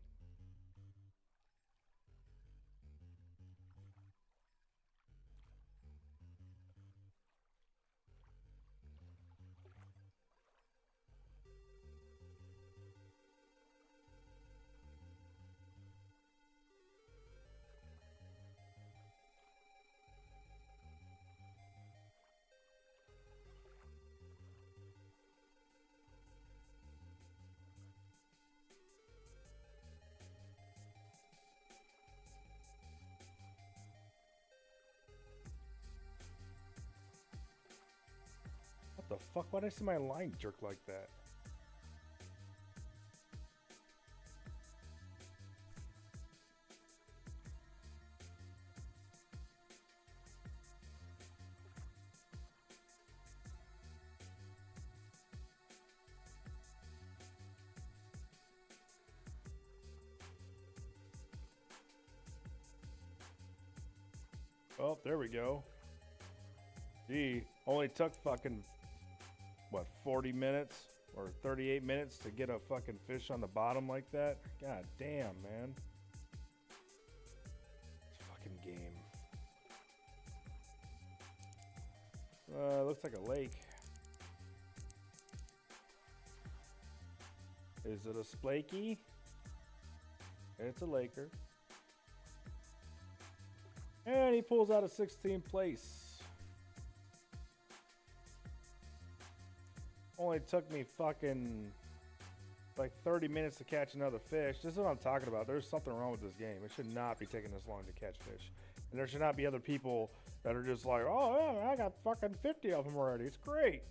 What the fuck? Why did I see my line jerk like that? Oh, there we go. Gee, only took fucking, what, 40 minutes or 38 minutes to get a fucking fish on the bottom like that? God damn, man. This fucking game. Looks like a lake. Is it a splakey? It's a laker. And he pulls out a 16th place. Only took me fucking like 30 minutes to catch another fish. This is what I'm talking about. There's something wrong with this game. It should not be taking this long to catch fish. And there should not be other people that are just like, oh, yeah, I got fucking 50 of them already. It's great.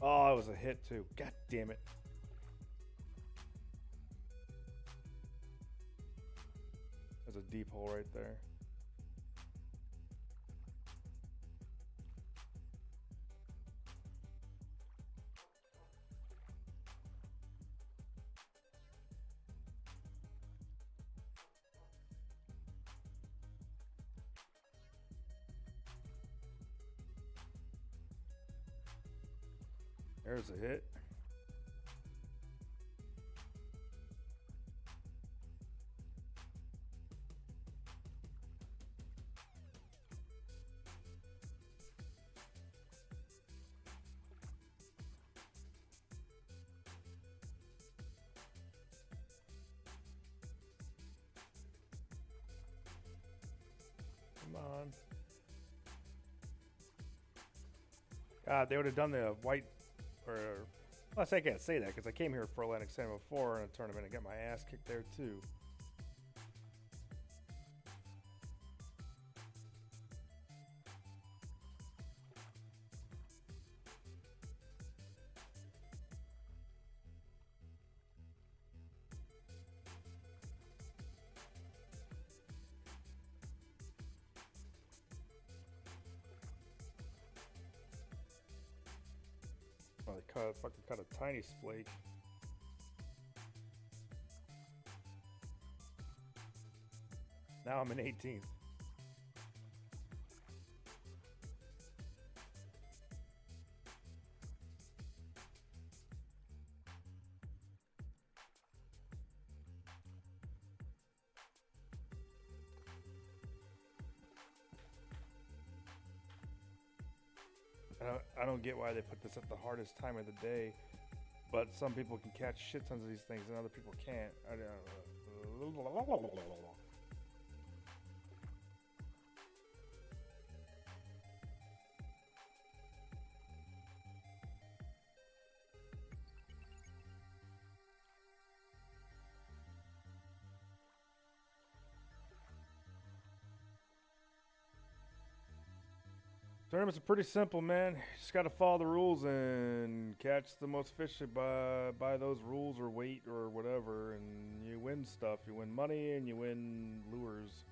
Oh, it was a hit too. God damn it. There's a deep hole right there. There's a hit. Come on. God, they would have done the white, or well, I can't say that because I came here for Atlantic City before in a tournament and got my ass kicked there too. Oh, they fucking cut a tiny splake. Now I'm in 18th. I don't get why they put this at the hardest time of the day, but some people can catch shit tons of these things and other people can't. I don't know. Tournaments are pretty simple, man. You just got to follow the rules and catch the most fish by those rules or weight or whatever, and you win stuff. You win money and you win lures.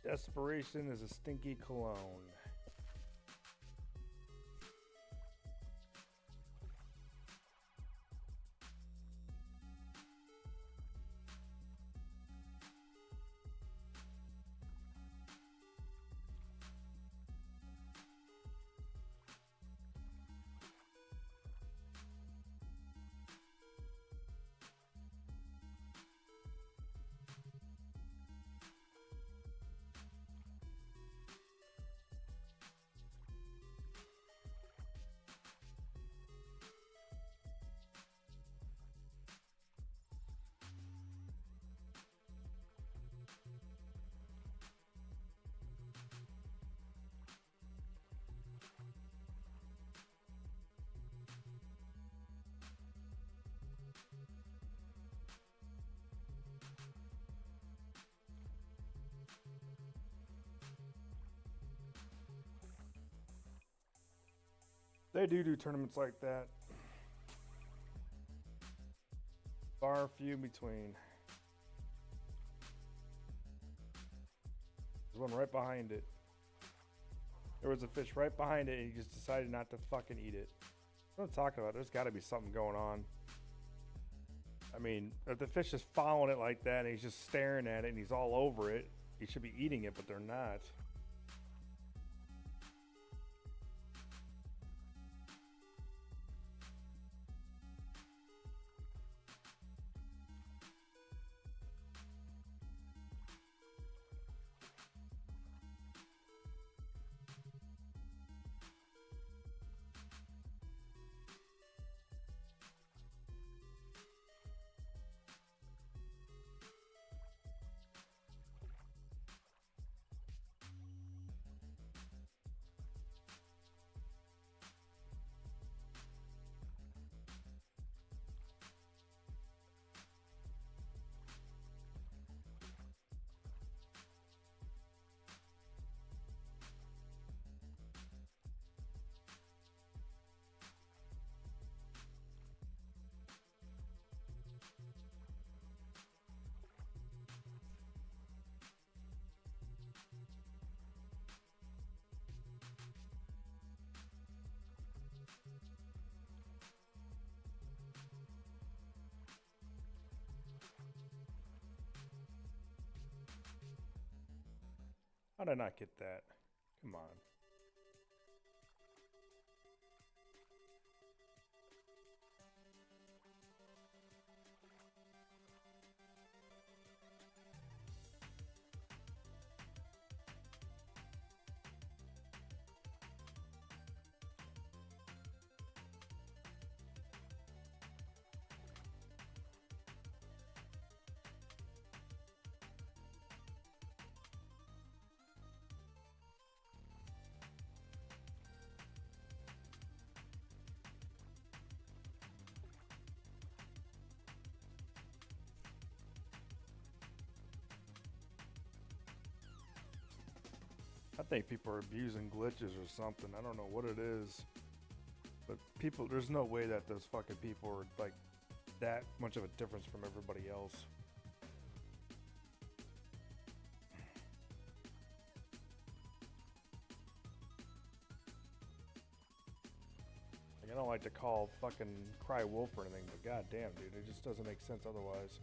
Desperation is a stinky cologne. They do tournaments like that. Far few in between. There's one right behind it. There was a fish right behind it, and he just decided not to fucking eat it. What I'm talking about, there's got to be something going on. I mean, if the fish is following it like that, and he's just staring at it, and he's all over it, he should be eating it, but they're not. How did I not get that? Come on. I think people are abusing glitches or something. I don't know what it is. But people, there's no way that those fucking people are like that much of a difference from everybody else. Like, I don't like to call fucking cry wolf or anything, but goddamn, dude, it just doesn't make sense otherwise.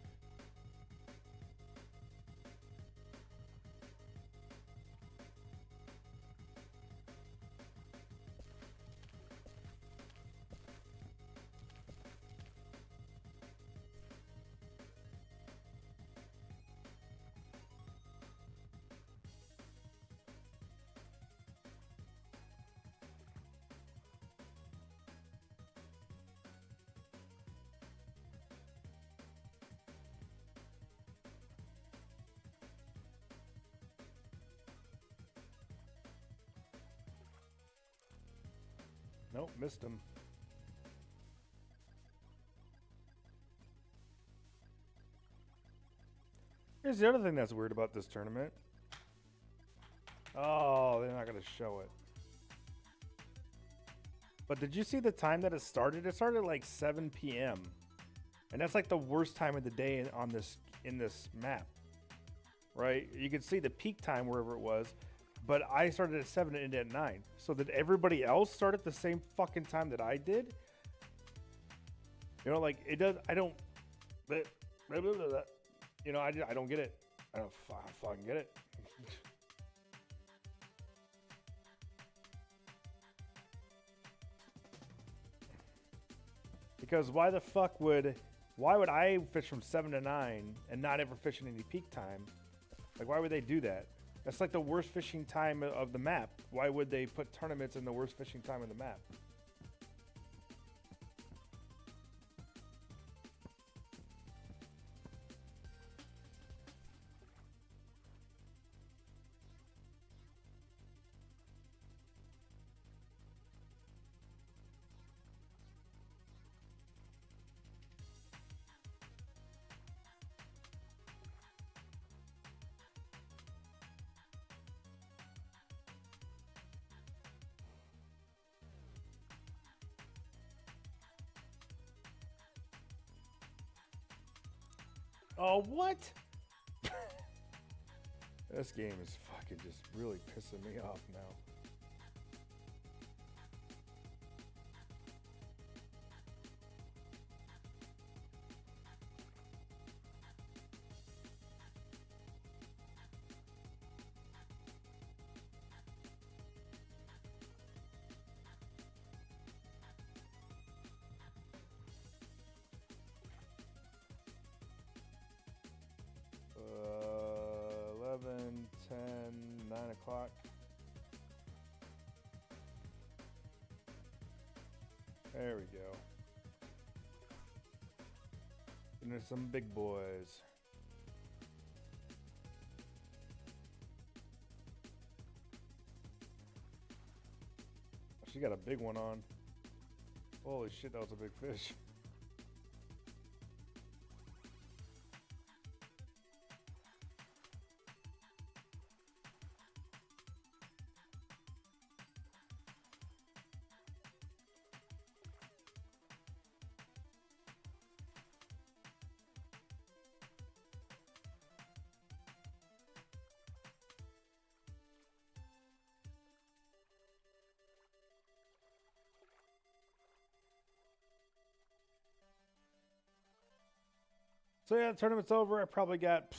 Nope, missed him. Here's the other thing that's weird about this tournament. Oh, they're not going to show it. But did you see the time that it started? It started at like 7 p.m. And that's like the worst time of the day on this in this map. Right? You can see the peak time wherever it was. But I started at 7 and ended at 9. So did everybody else start at the same fucking time that I did? You know, like, it does, I don't, you know, I don't get it. I don't fucking get it. Because why would I fish from 7 to 9 and not ever fish in any peak time? Like, why would they do that? That's like the worst fishing time of the map. Why would they put tournaments in the worst fishing time of the map? Oh, what? This game is fucking just really pissing me off now. Uh, 11, 10, 9 o'clock. There we go. And there's some big boys. She got a big one on. Holy shit, that was a big fish. So yeah, the tournament's over. I probably got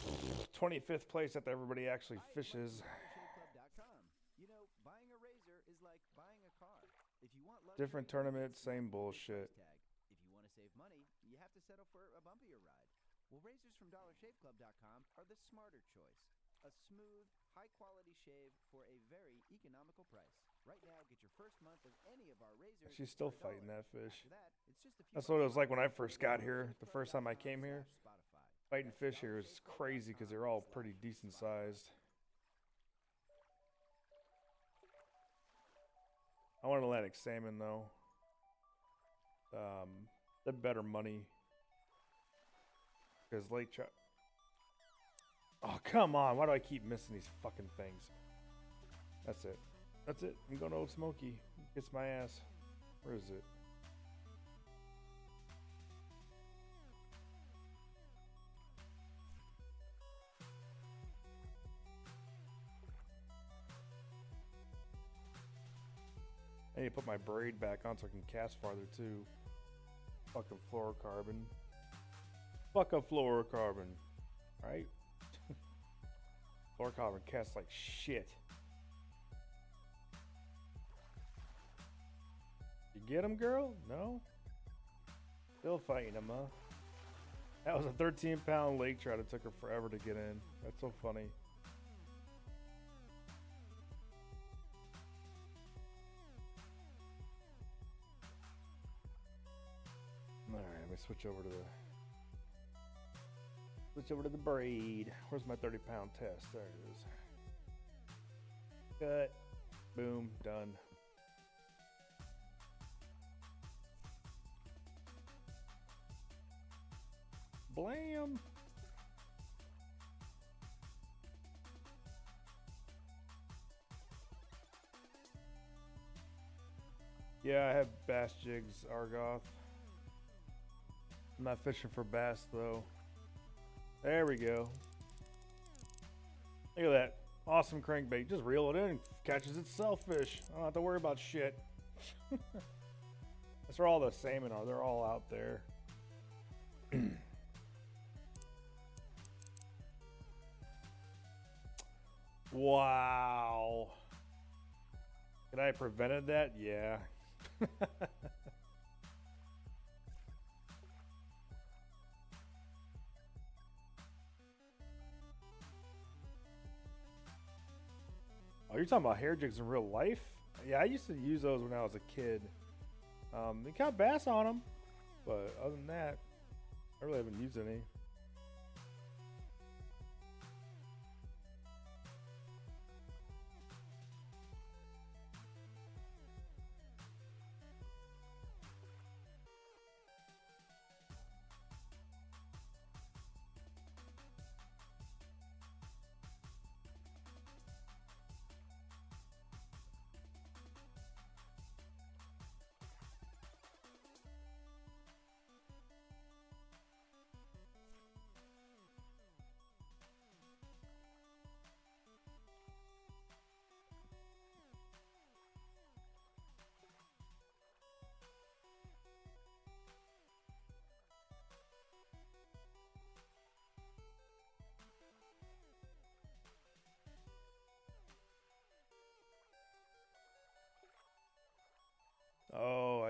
25th place after everybody actually fishes. DollarShaveClub.com. You know, buying a razor is like buying a car. If you want luxury, Different tournament, it's same not a big bullshit. price tag. If you want to save money, you have to settle for a bumpier ride. Well, razors from DollarShaveClub.com are the smarter choice. A smooth, high-quality shave for a very economical price. Right now, get your first month of any of our razors. She's still for $1. fighting that fish. After that, it's just a few That's what it bucks was like more. when I first got here. The first time I DollarShaveClub.com came here. /Spotify. Fighting That's fish here is crazy because they're all pretty decent sized. I want Atlantic salmon though. They're better money. Because lake trout. Oh, come on. Why do I keep missing these fucking things? That's it. That's it. I'm going to Old Smoky. Gets my ass. Where is it? I need to put my braid back on so I can cast farther too. Fucking fluorocarbon. Fuck a fluorocarbon. Right? Fluorocarbon casts like shit. You get him, girl? No? Still fighting him, huh? That was a 13-pound lake trout. It took her forever to get in. That's so funny. Alright, let me switch over to the braid. Where's my 30-pound test? There it is. Cut. Boom. Done. Blam. Yeah, I have bass jigs, Argoth. I'm not fishing for bass though. There we go. Look at that. Awesome crankbait. Just reel it in. Catches itself fish. I don't have to worry about shit. That's where all the salmon are. They're all out there. Wow. Could I have prevented that? Yeah. Oh, you're talking about hair jigs in real life? Yeah, I used to use those when I was a kid. They caught bass on them, but other than that, I really haven't used any.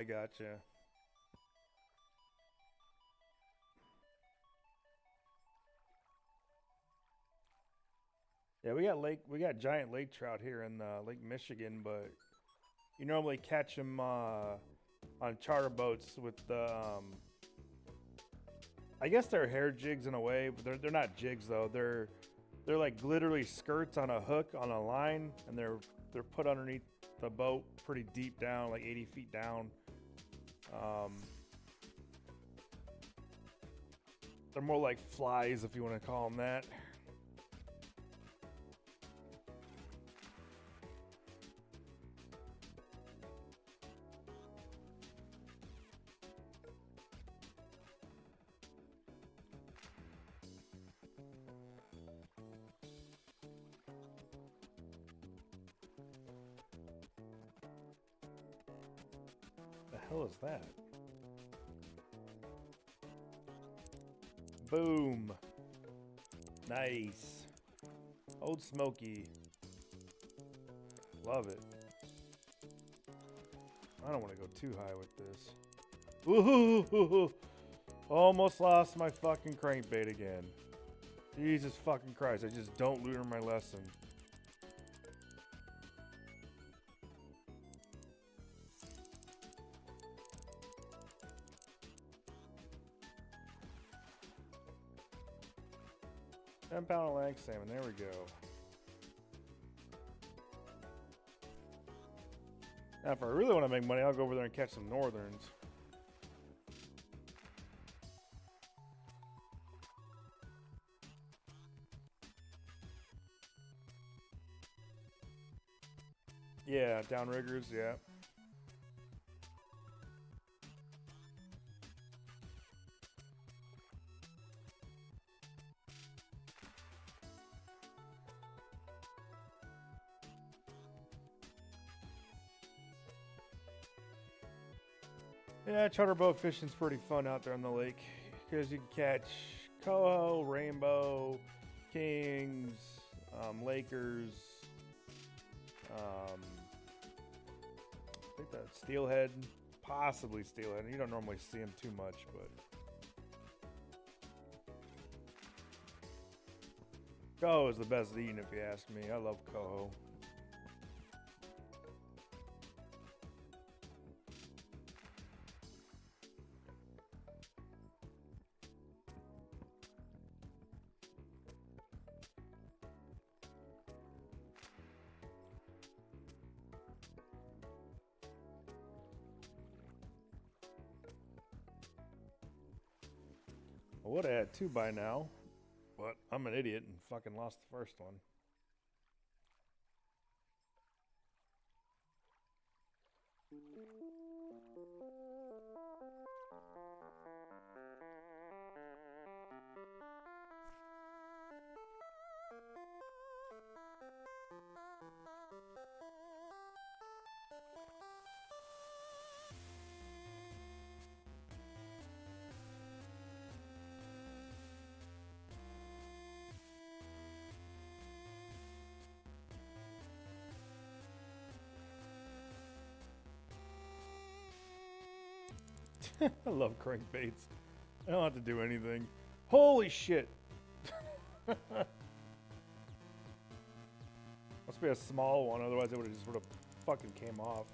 I gotcha. Yeah, we got giant lake trout here in Lake Michigan, but you normally catch them on charter boats with the. I guess they're hair jigs in a way, but they're not jigs though. They're like literally skirts on a hook on a line, and they're put underneath the boat pretty deep down, like 80 feet down. They're more like flies, if you want to call them that. The hell is that? Boom. Nice. Old Smoky. Love it. I don't want to go too high with this. Ooh, almost lost my fucking crankbait again. Jesus fucking Christ, I just don't learn my lesson. £10 lag salmon, there we go. Now, if I really want to make money, I'll go over there and catch some northerns. Yeah, downriggers, yeah. Yeah, charter boat fishing's pretty fun out there on the lake because you can catch coho, rainbow, kings, Lakers, I think that's steelhead, possibly steelhead. You don't normally see them too much, but coho is the best eating if you ask me. I love coho. I would have had two by now, but I'm an idiot and fucking lost the first one. I love crankbaits. I don't have to do anything. Holy shit! Must be a small one, otherwise it would have just sort of fucking came off.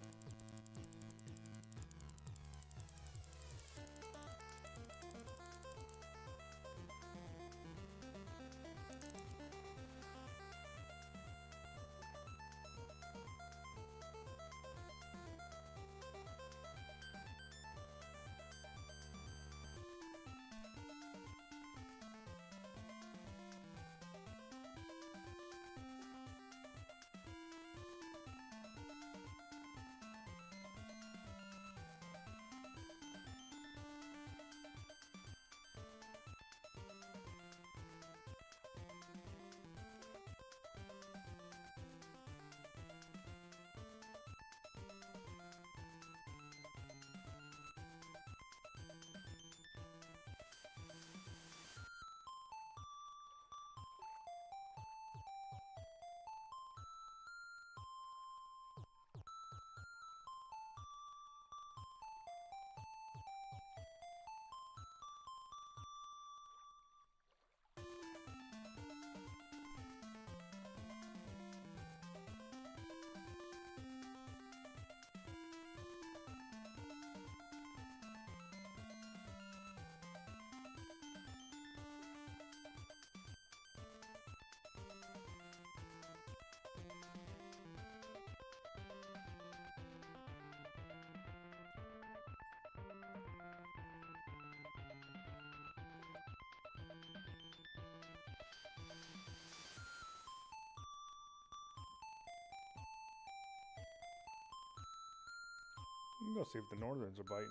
I'm gonna go see if the northerns are biting.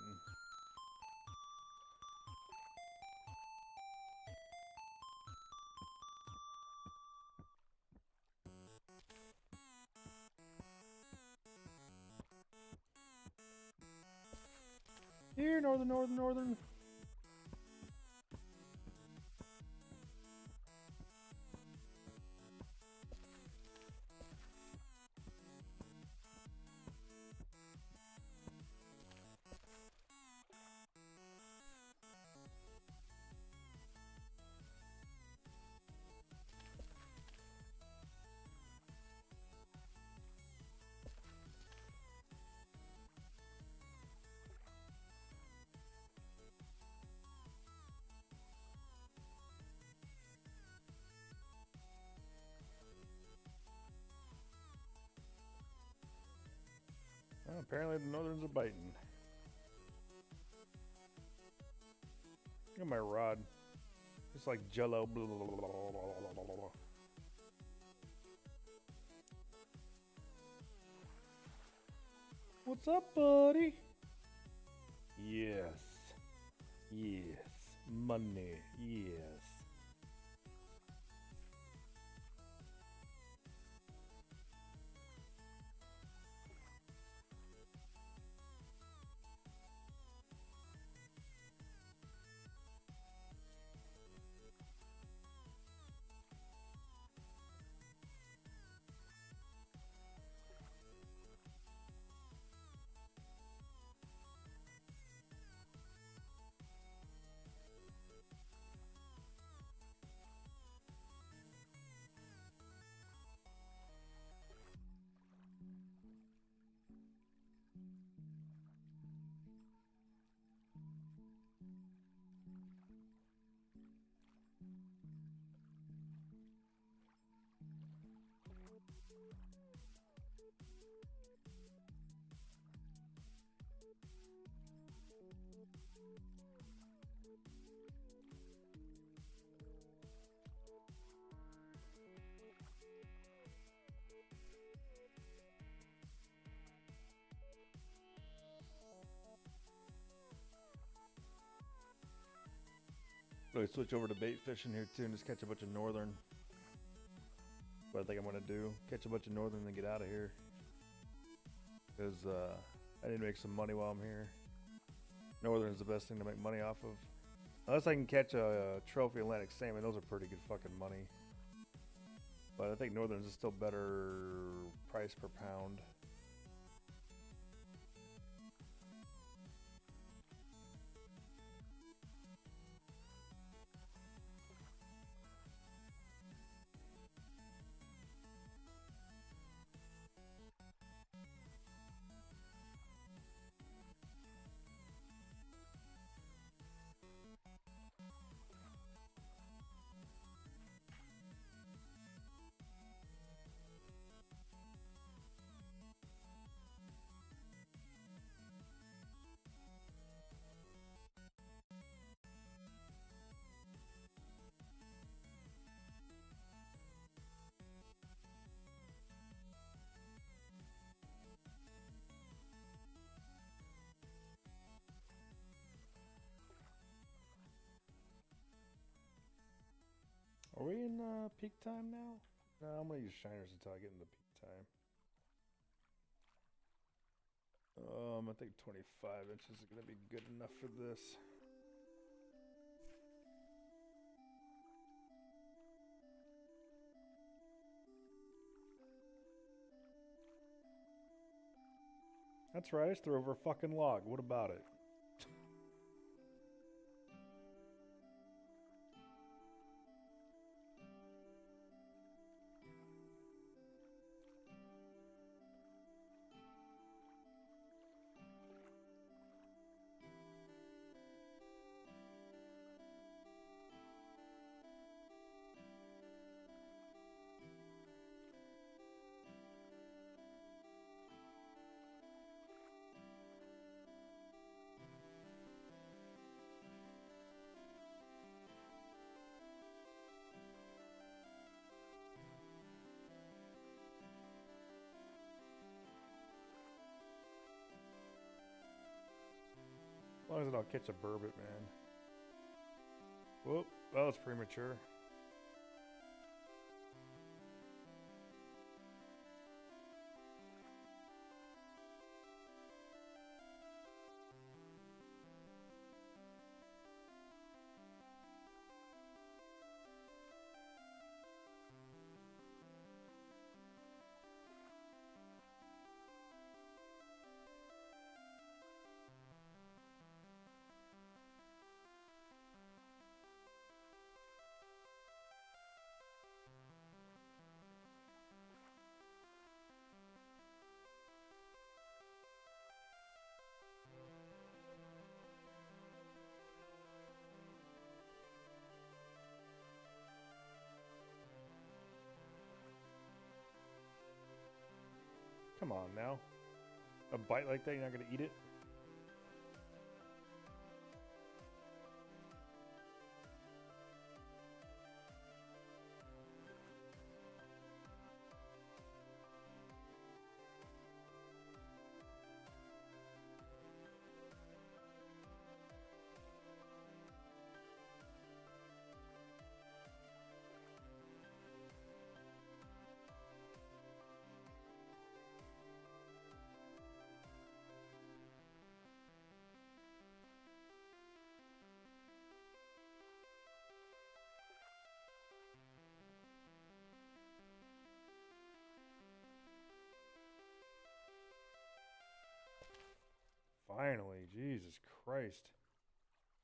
Here, northern. Well, apparently the northerns are biting. Look at my rod. It's like jello. Blah, blah, blah, blah, blah, blah. What's up, buddy? Yes. Yes. Money. Yes. Really switch over to bait fishing here too and just catch a bunch of northern. What I think I'm gonna do. Catch a bunch of northern and then get out of here. Because I need to make some money while I'm here. Northern is the best thing to make money off of. Unless I can catch a trophy Atlantic salmon, those are pretty good fucking money. But I think northern is still better price per pound. Are we in peak time now? No, I'm gonna use shiners until I get into peak time. I think 25 inches is gonna be good enough for this. That's right, I just threw over a fucking log. What about it? long as I don't catch a burbot, man. Whoop, that was premature. Come on now. A bite like that, you're not going to eat it? Finally, Jesus Christ.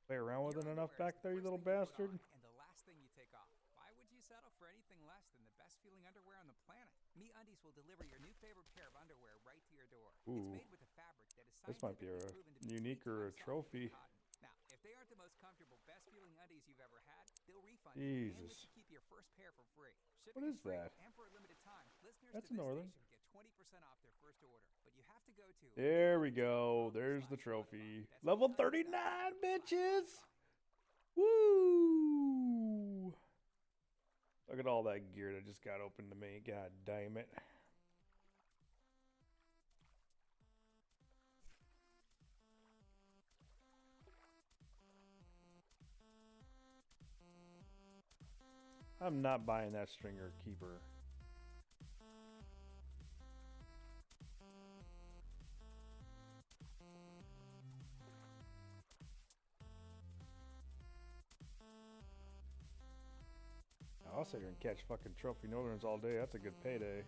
Play around with it enough back there, you little bastard. And the last thing you take off. Why would you settle for anything less than the best feeling underwear on the planet? MeUndies will deliver your new favorite pair of underwear right to your door. Ooh. It's made with a fabric that is This might be a scientifically proven to be unique 3 or a times softer than trophy. cotton. Now, if they aren't the most comfortable, best feeling undies you've ever had, they'll refund you and let Jesus. you keep your first pair for free. What Shipping is free, that? And for a limited time, listeners That's to a this northern. station get 20% off their first order. But you have to go to There we go. There's the trophy. Level 39, bitches! Woo! Look at all that gear that just got opened to me. God damn it. I'm not buying that stringer keeper. I'll sit here and catch fucking trophy northerns all day. That's a good payday.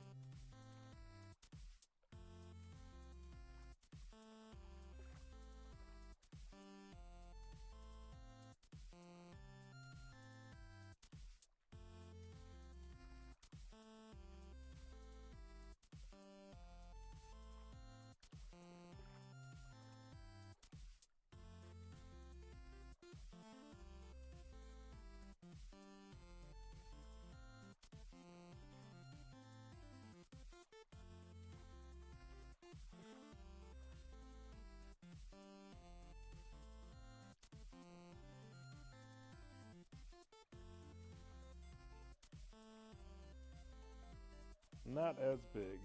Not as big.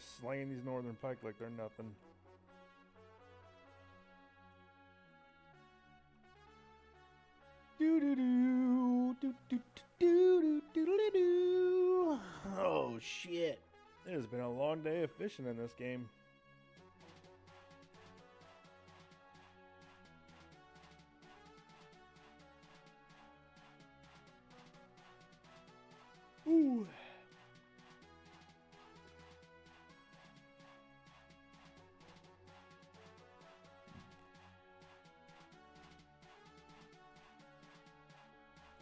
Just slaying these northern pike like they're nothing. Oh shit. It has been a long day of fishing in this game. Ooh.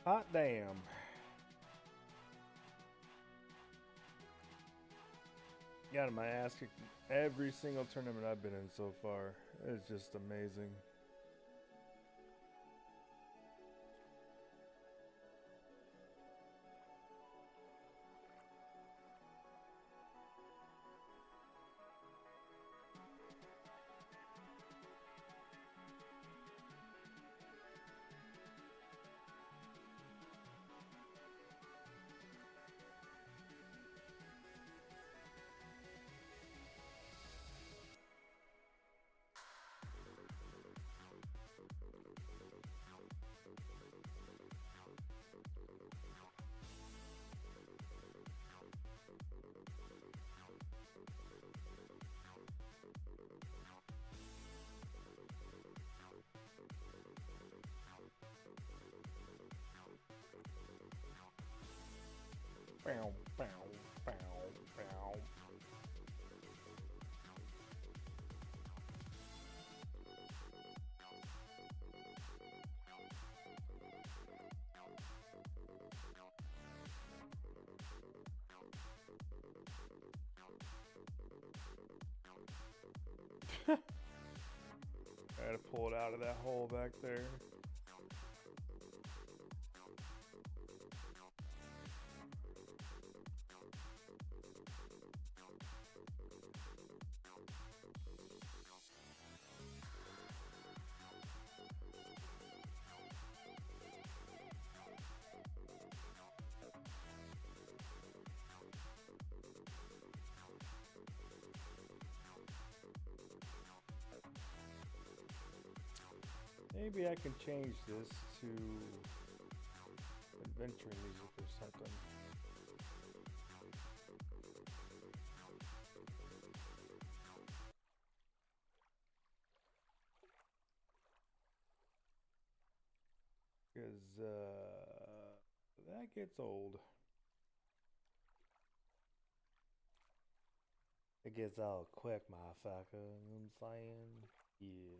Hot damn. Got my ass kicked in every single tournament I've been in so far. It's just amazing. Bow, bow, bow, bow. I had to pull it out of that hole back there. Maybe I can change this to adventure music or something. Because that gets old. It gets old quick, motherfucker. You know what I'm saying? Yeah.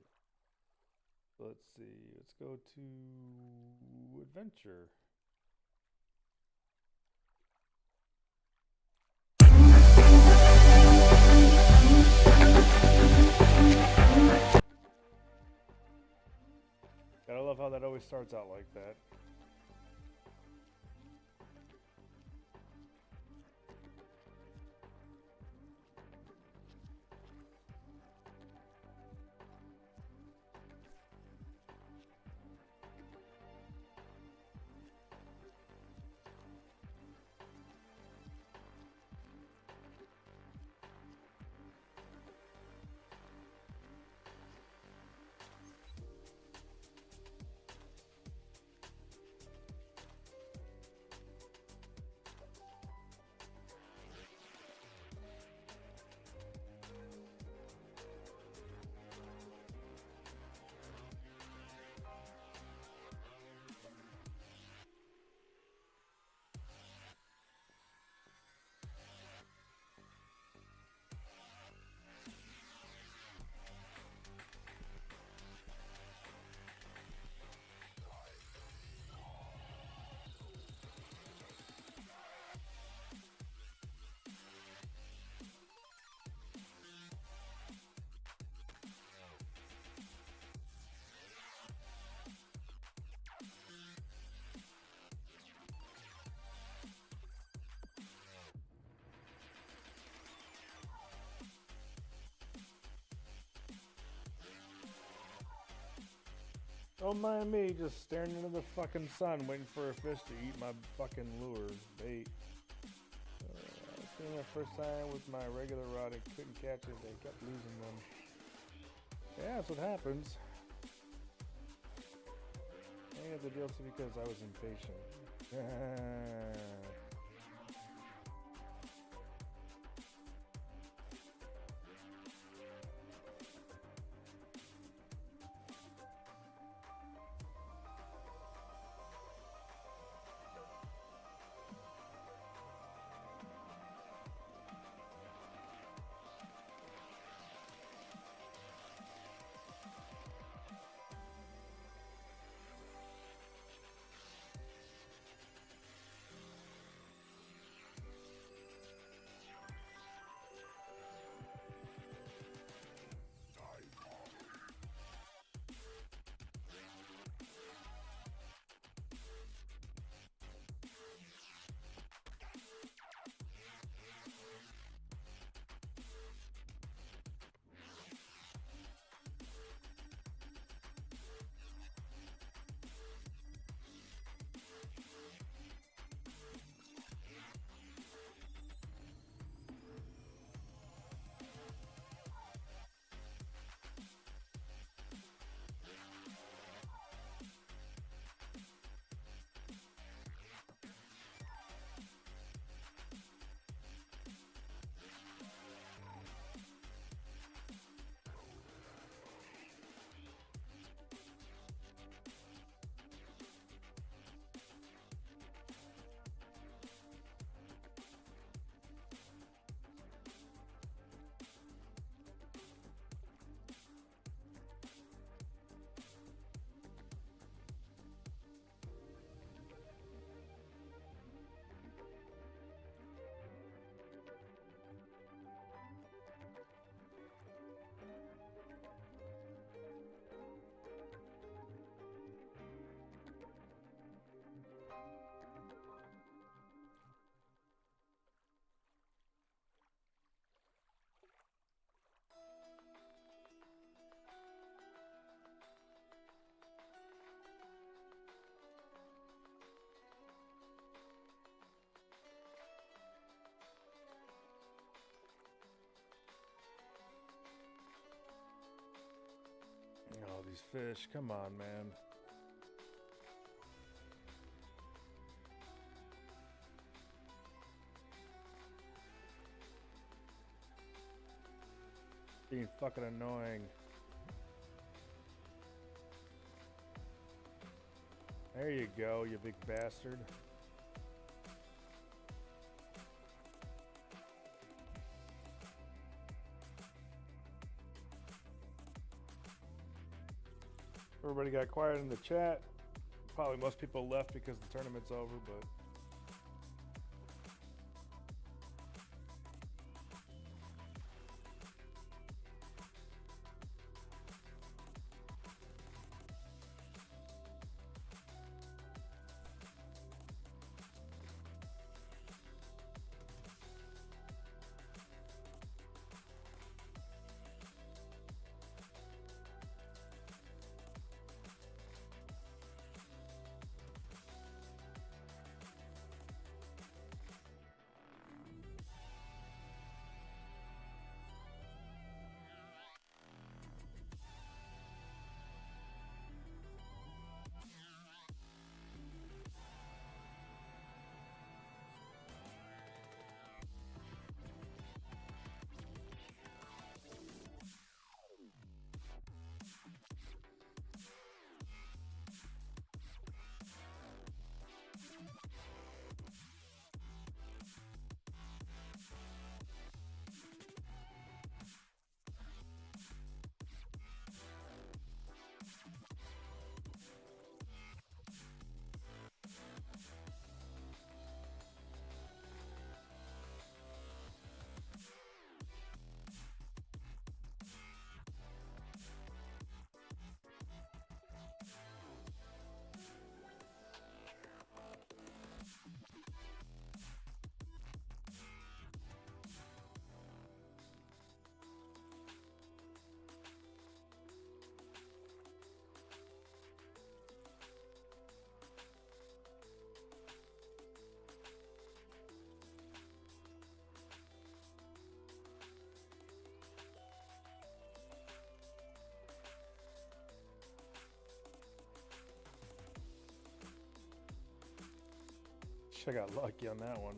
Let's see. Let's go to adventure. Gotta love how that always starts out like that. Don't mind me just staring into the fucking sun waiting for a fish to eat my fucking lure bait. Seeing the first time with my regular rod and couldn't catch it, I kept losing them. Yeah, that's what happens. I had the DLC because I was impatient. Oh, these fish. Come on, man. Being fucking annoying. There you go, you big bastard. Everybody got quiet in the chat. Probably most people left because the tournament's over, but I got lucky on that one.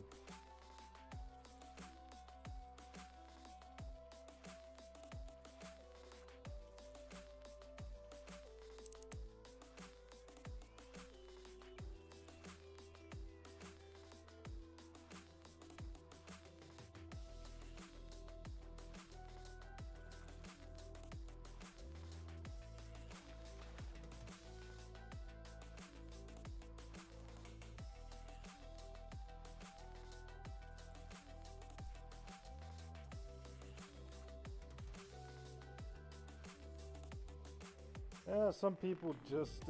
Yeah, some people just,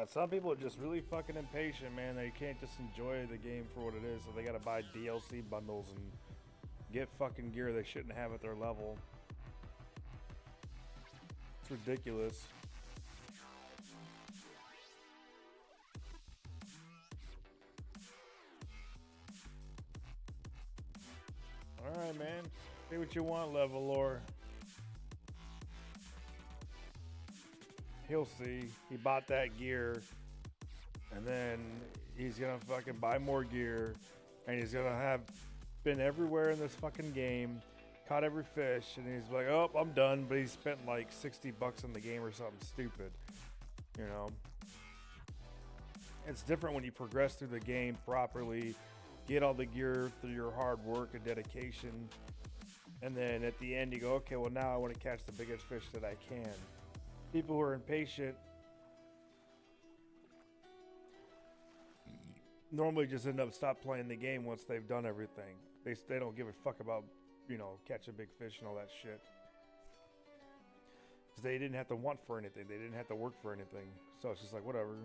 some people are just really fucking impatient, man. They can't just enjoy the game for what it is, so they gotta buy DLC bundles and get fucking gear they shouldn't have at their level. It's ridiculous. Alright, man. Say what you want, level lore. He'll see. He bought that gear, and then he's gonna fucking buy more gear, and he's gonna have been everywhere in this fucking game, caught every fish, and he's like, oh, I'm done, but he spent like $60 on the game or something stupid, you know? It's different when you progress through the game properly, get all the gear through your hard work and dedication, and then at the end you go, okay, well now I want to catch the biggest fish that I can. People who are impatient normally just end up stop playing the game once they've done everything. They don't give a fuck about, you know, catching big fish and all that shit. Because they didn't have to want for anything. They didn't have to work for anything. So it's just like, whatever.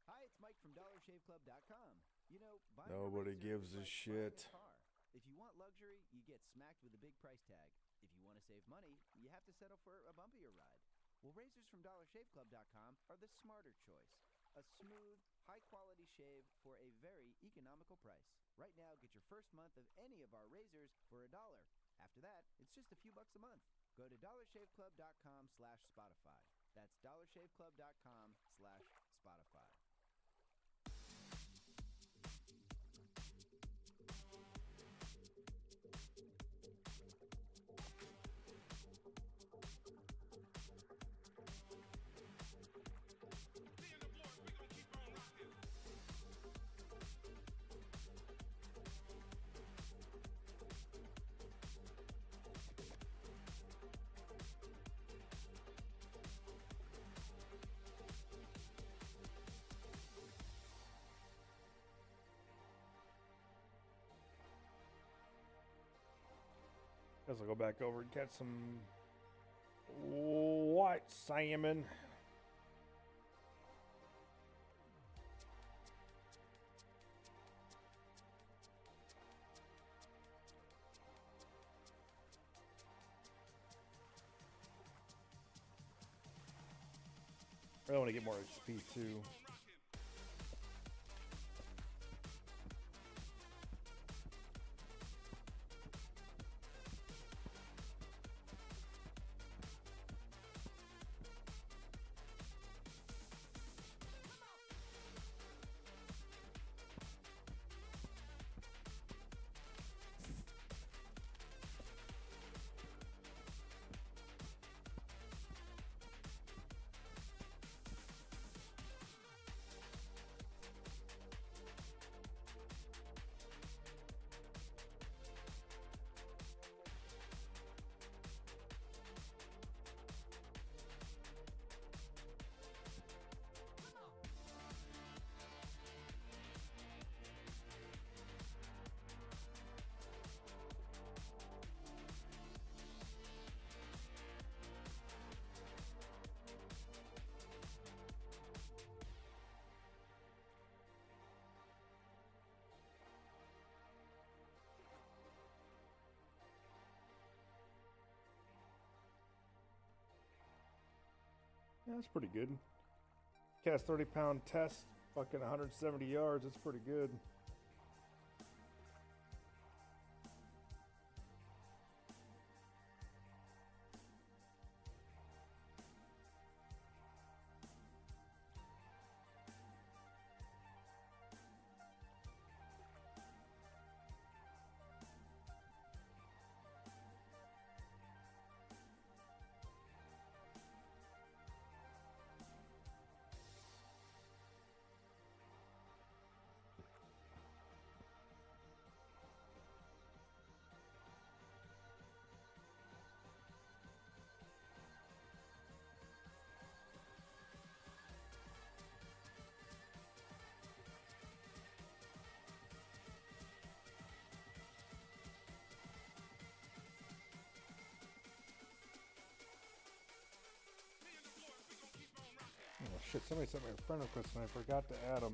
Hi, it's Mike from DollarShaveClub.com. You know, buying Nobody a razor gives is a like shit. buying a car. If you want luxury, you get smacked with a big price tag. If you want to save money, you have to settle for a bumpier ride. Well, razors from DollarShaveClub.com are the smarter choice. A smooth, high-quality shave for a very economical price. Right now, get your first month of any of our razors for $1. After that, it's just a few bucks a month. Go to DollarShaveClub.com/Spotify. That's DollarShaveClub.com/Spotify. Guess I'll go back over and catch some white salmon. I really want to get more XP too. Yeah, that's pretty good. Cast 30-pound test, fucking 170 yards. That's pretty good. Oh shit, somebody sent me a friend request and I forgot to add them.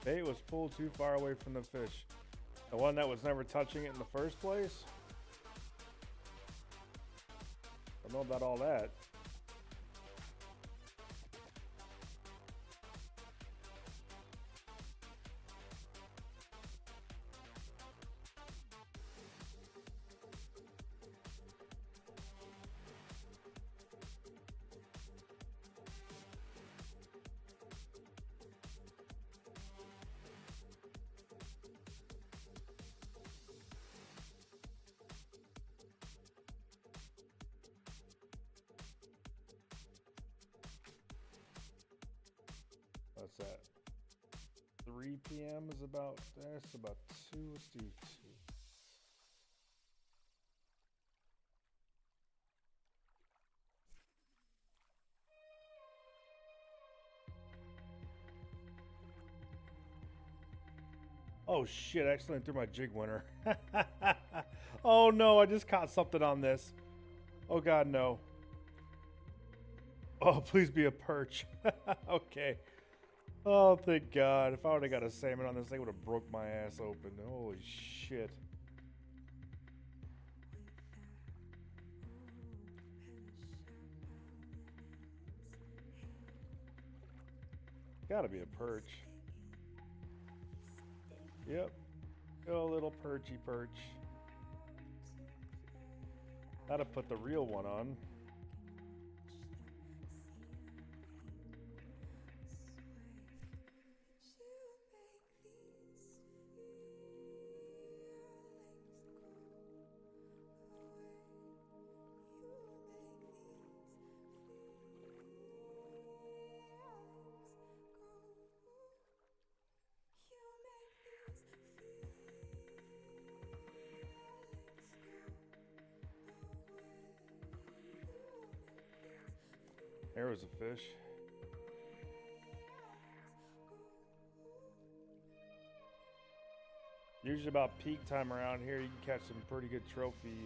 Bait was pulled too far away from the fish. The one that was never touching it in the first place? I don't know about all that. What's that? 3 p.m. is about there. It's about 2. Let's do 2. Oh shit, I accidentally threw my jig winner. Oh no, I just caught something on this. Oh god, no. Oh, please be a perch. Okay. Oh, thank God. If I would have got a salmon on this thing, would have broke my ass open. Holy shit. Gotta be a perch. Yep. Oh, little perchy perch. Gotta put the real one on. There was a fish. Usually about peak time around here, you can catch some pretty good trophy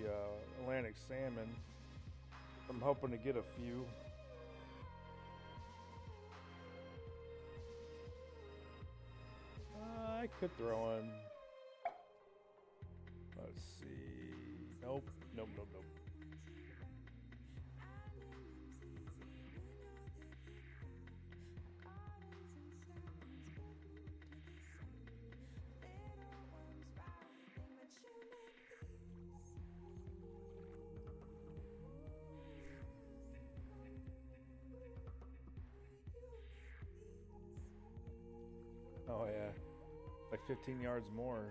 Atlantic salmon. I'm hoping to get a few. I could throw him. Let's see. Nope. Nope, nope, nope. Oh yeah, like 15 yards more.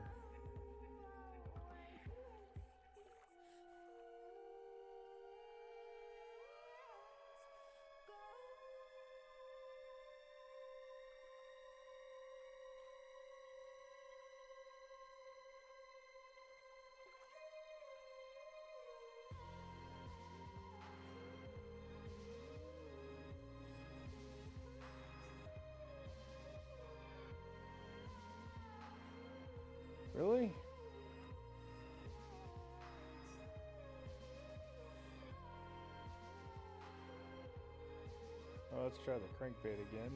Really? Oh, let's try the crankbait again.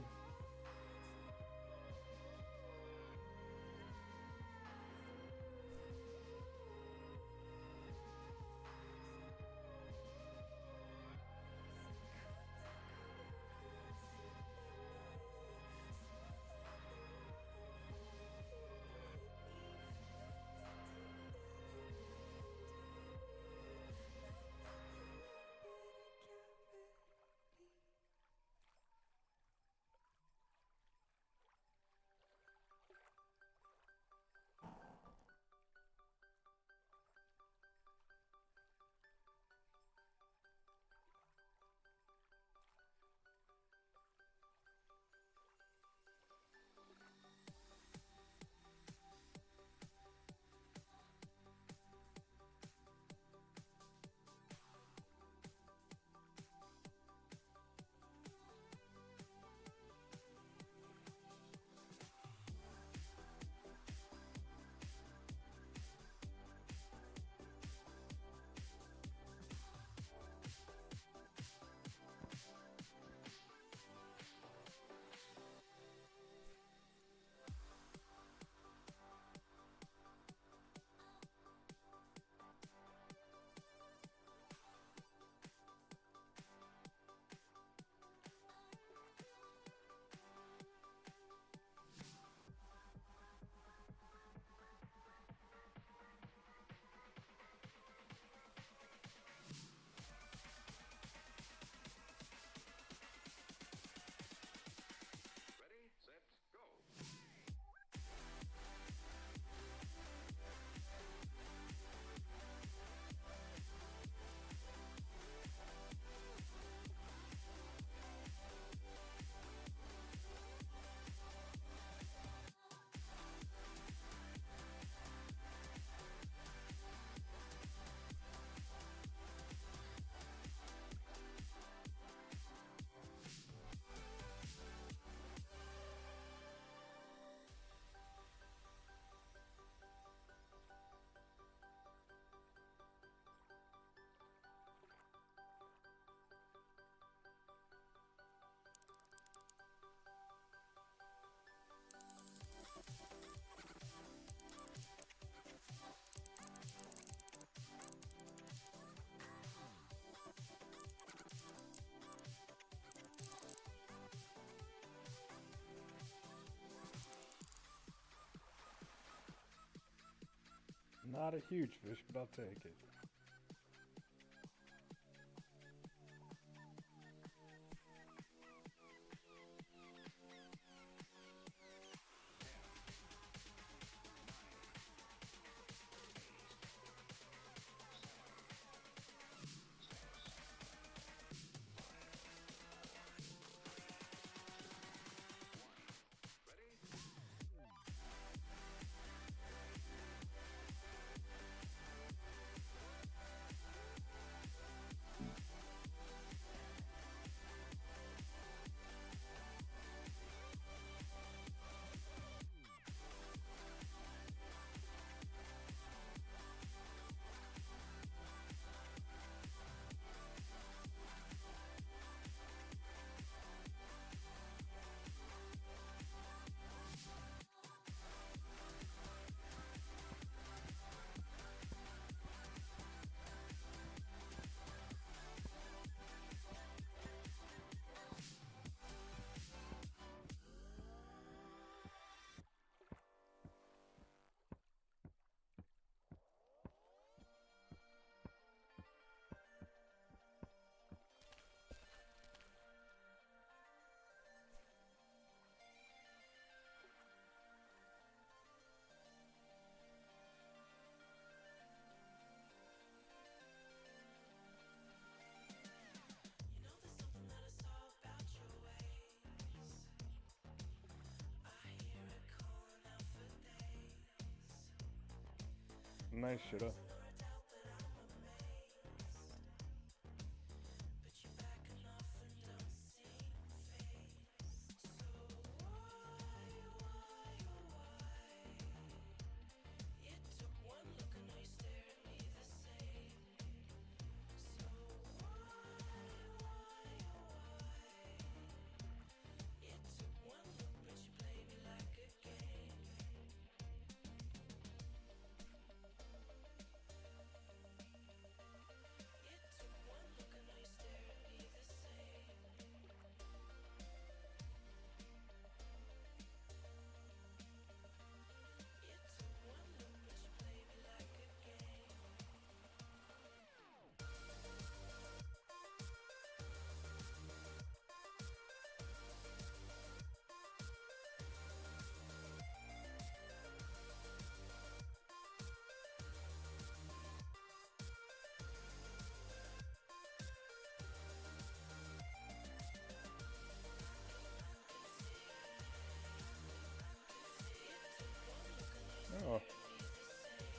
Not a huge fish, but I'll take it. Nice shoulda.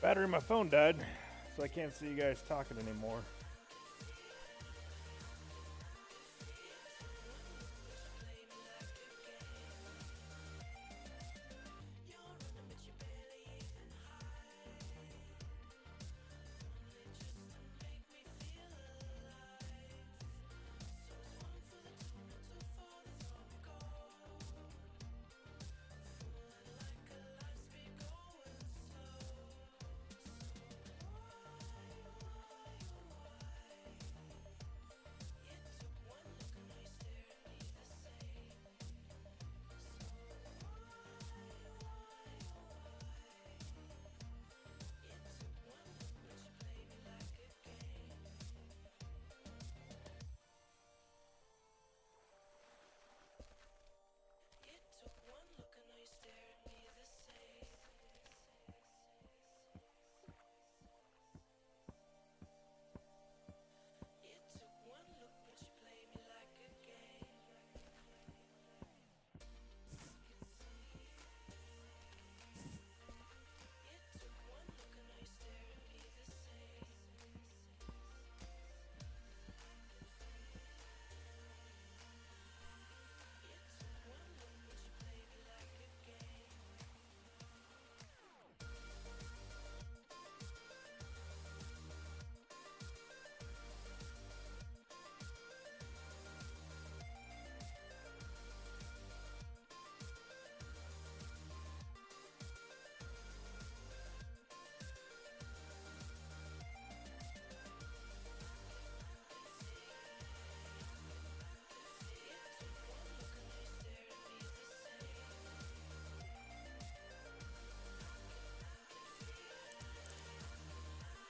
Battery in my phone died, so I can't see you guys talking anymore.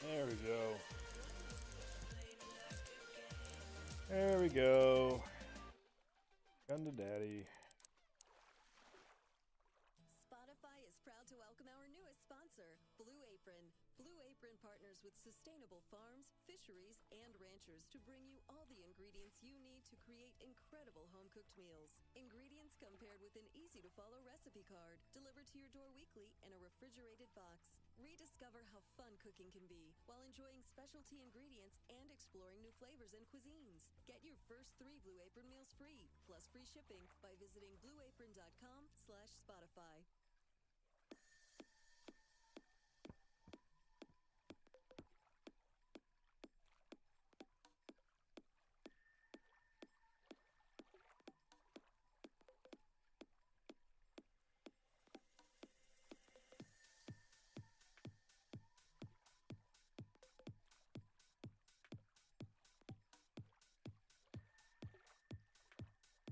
There we go. There we go. Gun to daddy. Spotify is proud to welcome our newest sponsor, Blue Apron. Blue Apron partners with sustainable farms, fisheries, and ranchers to bring you all the ingredients you need to create incredible home-cooked meals. Ingredients come paired with an easy-to-follow recipe card, delivered to your door weekly in a refrigerated box. Rediscover how fun cooking can be while enjoying specialty ingredients and exploring new flavors and cuisines. Get your first 3 Blue Apron meals free, plus free shipping by visiting blueapron.com/Spotify.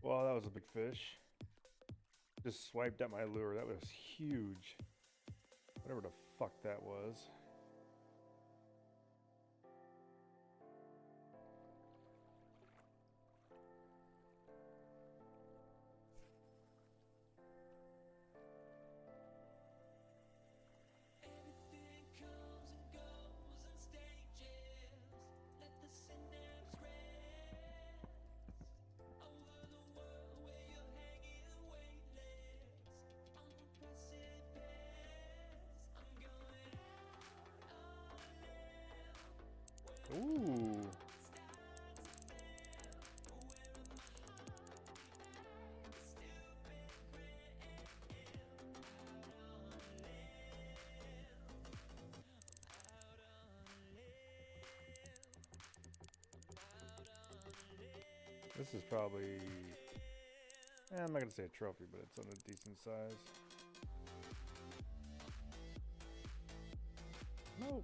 Wow, that was a big fish. Just swiped at my lure. That was huge. Whatever the fuck that was. Ooh. This is probably, I'm not gonna say a trophy, but it's on a decent size. Nope.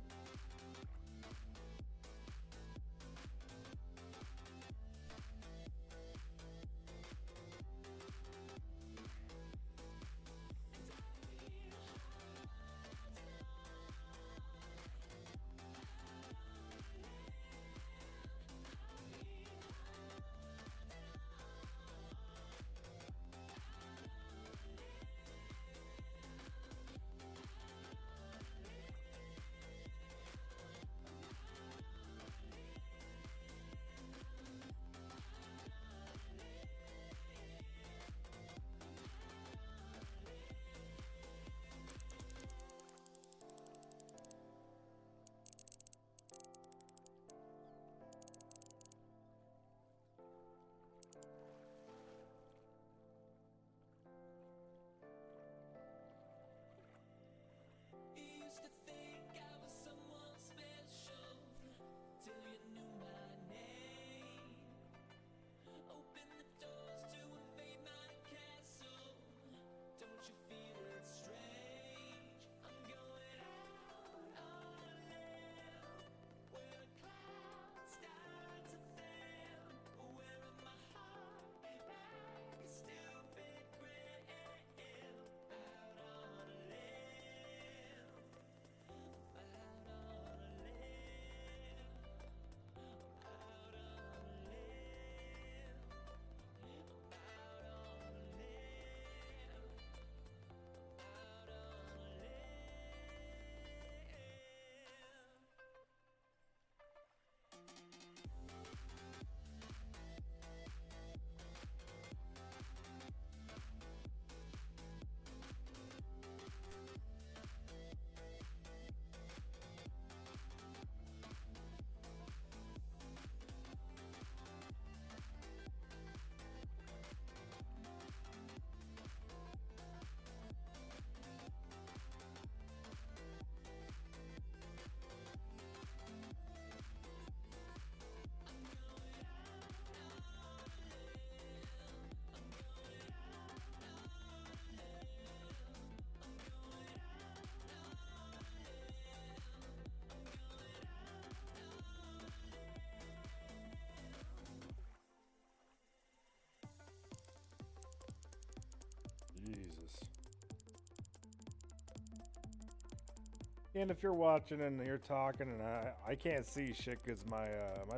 And if you're watching and you're talking and I can't see shit because my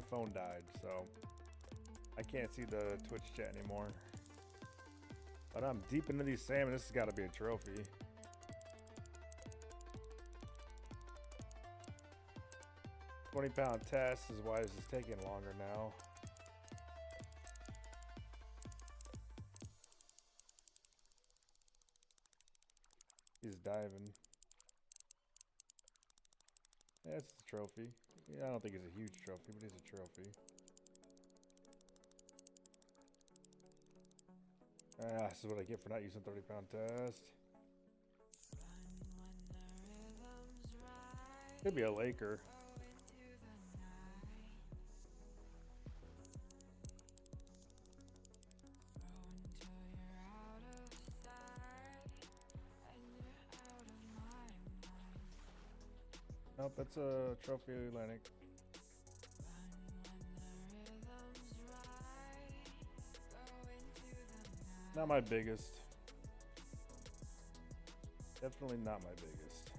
phone died, so I can't see the Twitch chat anymore. But I'm deep into these salmon. This has got to be a trophy. £20 test is why this is taking longer now. He's diving. That's the trophy. Yeah, I don't think it's a huge trophy, but it's a trophy. Ah, this is what I get for not using 30-pound test. Could be a Laker. Nope, that's a trophy Atlantic. Not my biggest. Definitely not my biggest.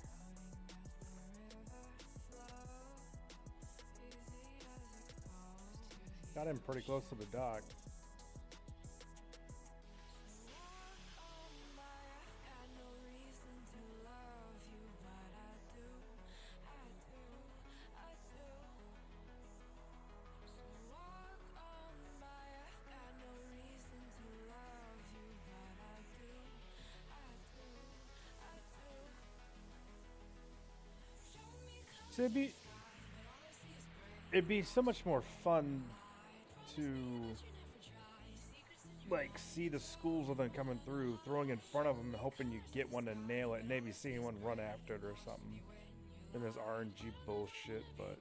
Got him pretty close to the dock. So it'd be so much more fun to like see the schools of them coming through, throwing in front of them, and hoping you get one to nail it, and maybe seeing one run after it or something. And this RNG bullshit, but.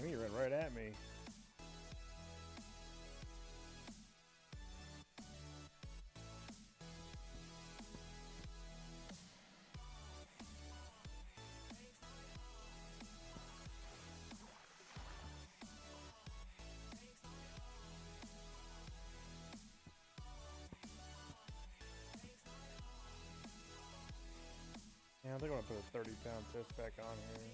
He ran right at me. Yeah, I think I'm gonna put a 30-pound test back on here.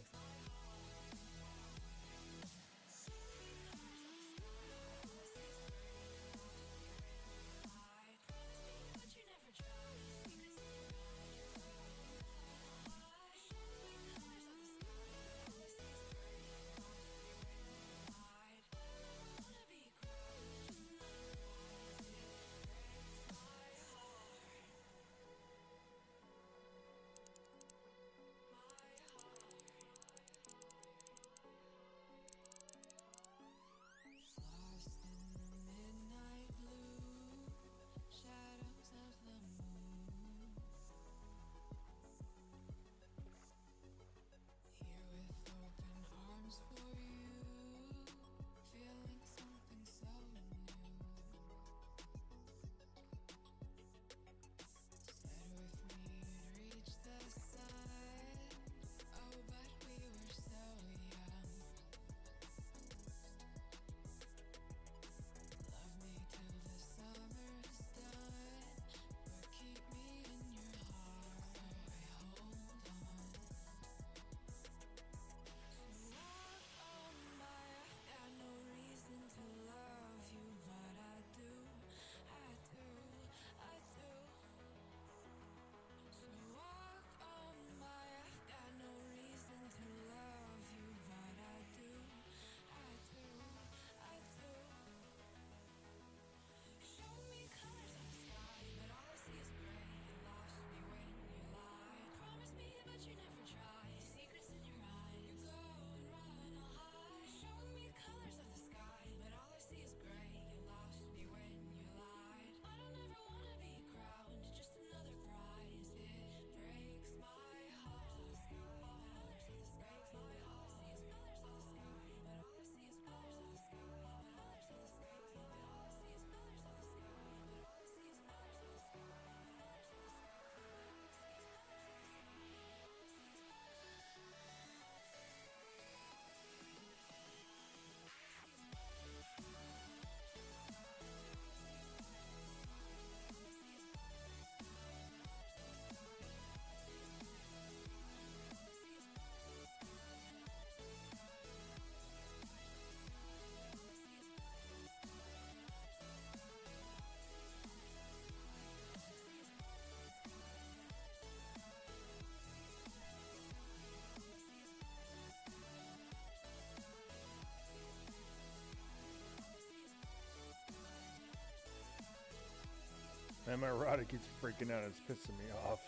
my rod, it keeps freaking out. It's pissing me off.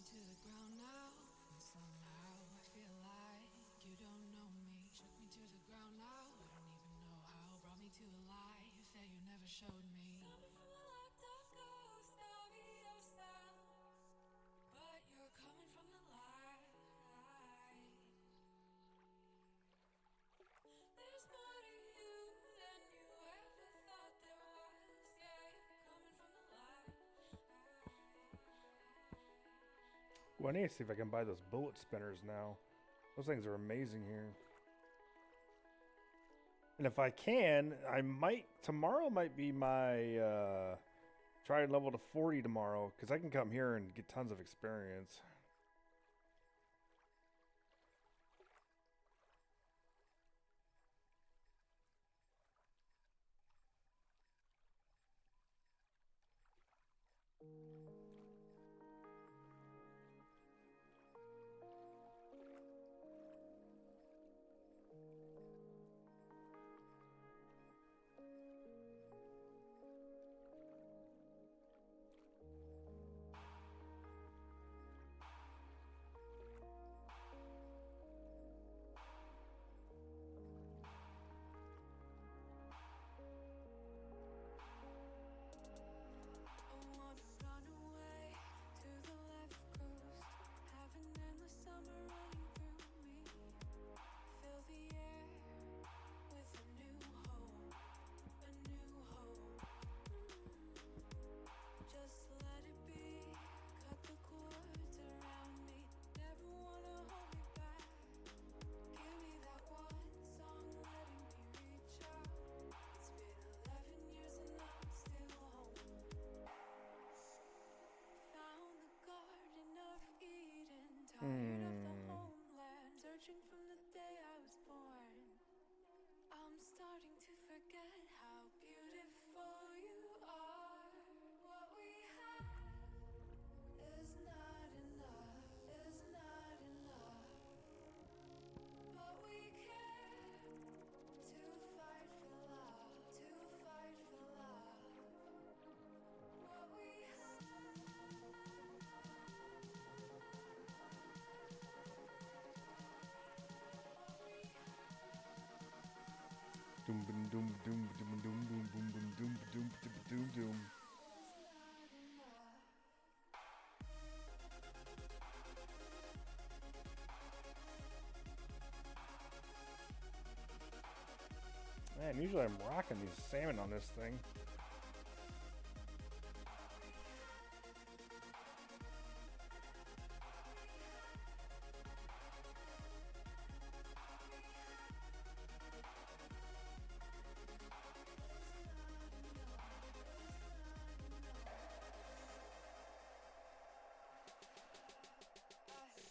To the ground now, and somehow I feel like you don't know me. Shook me to the ground now, I don't even know how. Brought me to a life that you never showed me. Started from a locked up ghost of yourself, but you're coming from the light. There's more to you than you ever thought there was. Yeah, you're coming from the light. Well, I need to see if I can buy those bullet spinners now. Those things are amazing here. And if I can, I might... Tomorrow might be my... try and level to 40 tomorrow. Because I can come here and get tons of experience. Tired of the homeland, searching from the day I was born. I'm starting to forget how beautiful you are. What we have is not enough, is not enough. But we care to fight for love, to fight for love. What we have. Doom boom doom doom doom doom boom boom boom doom doom doom doom. Man, usually I'm rocking these salmon on this thing.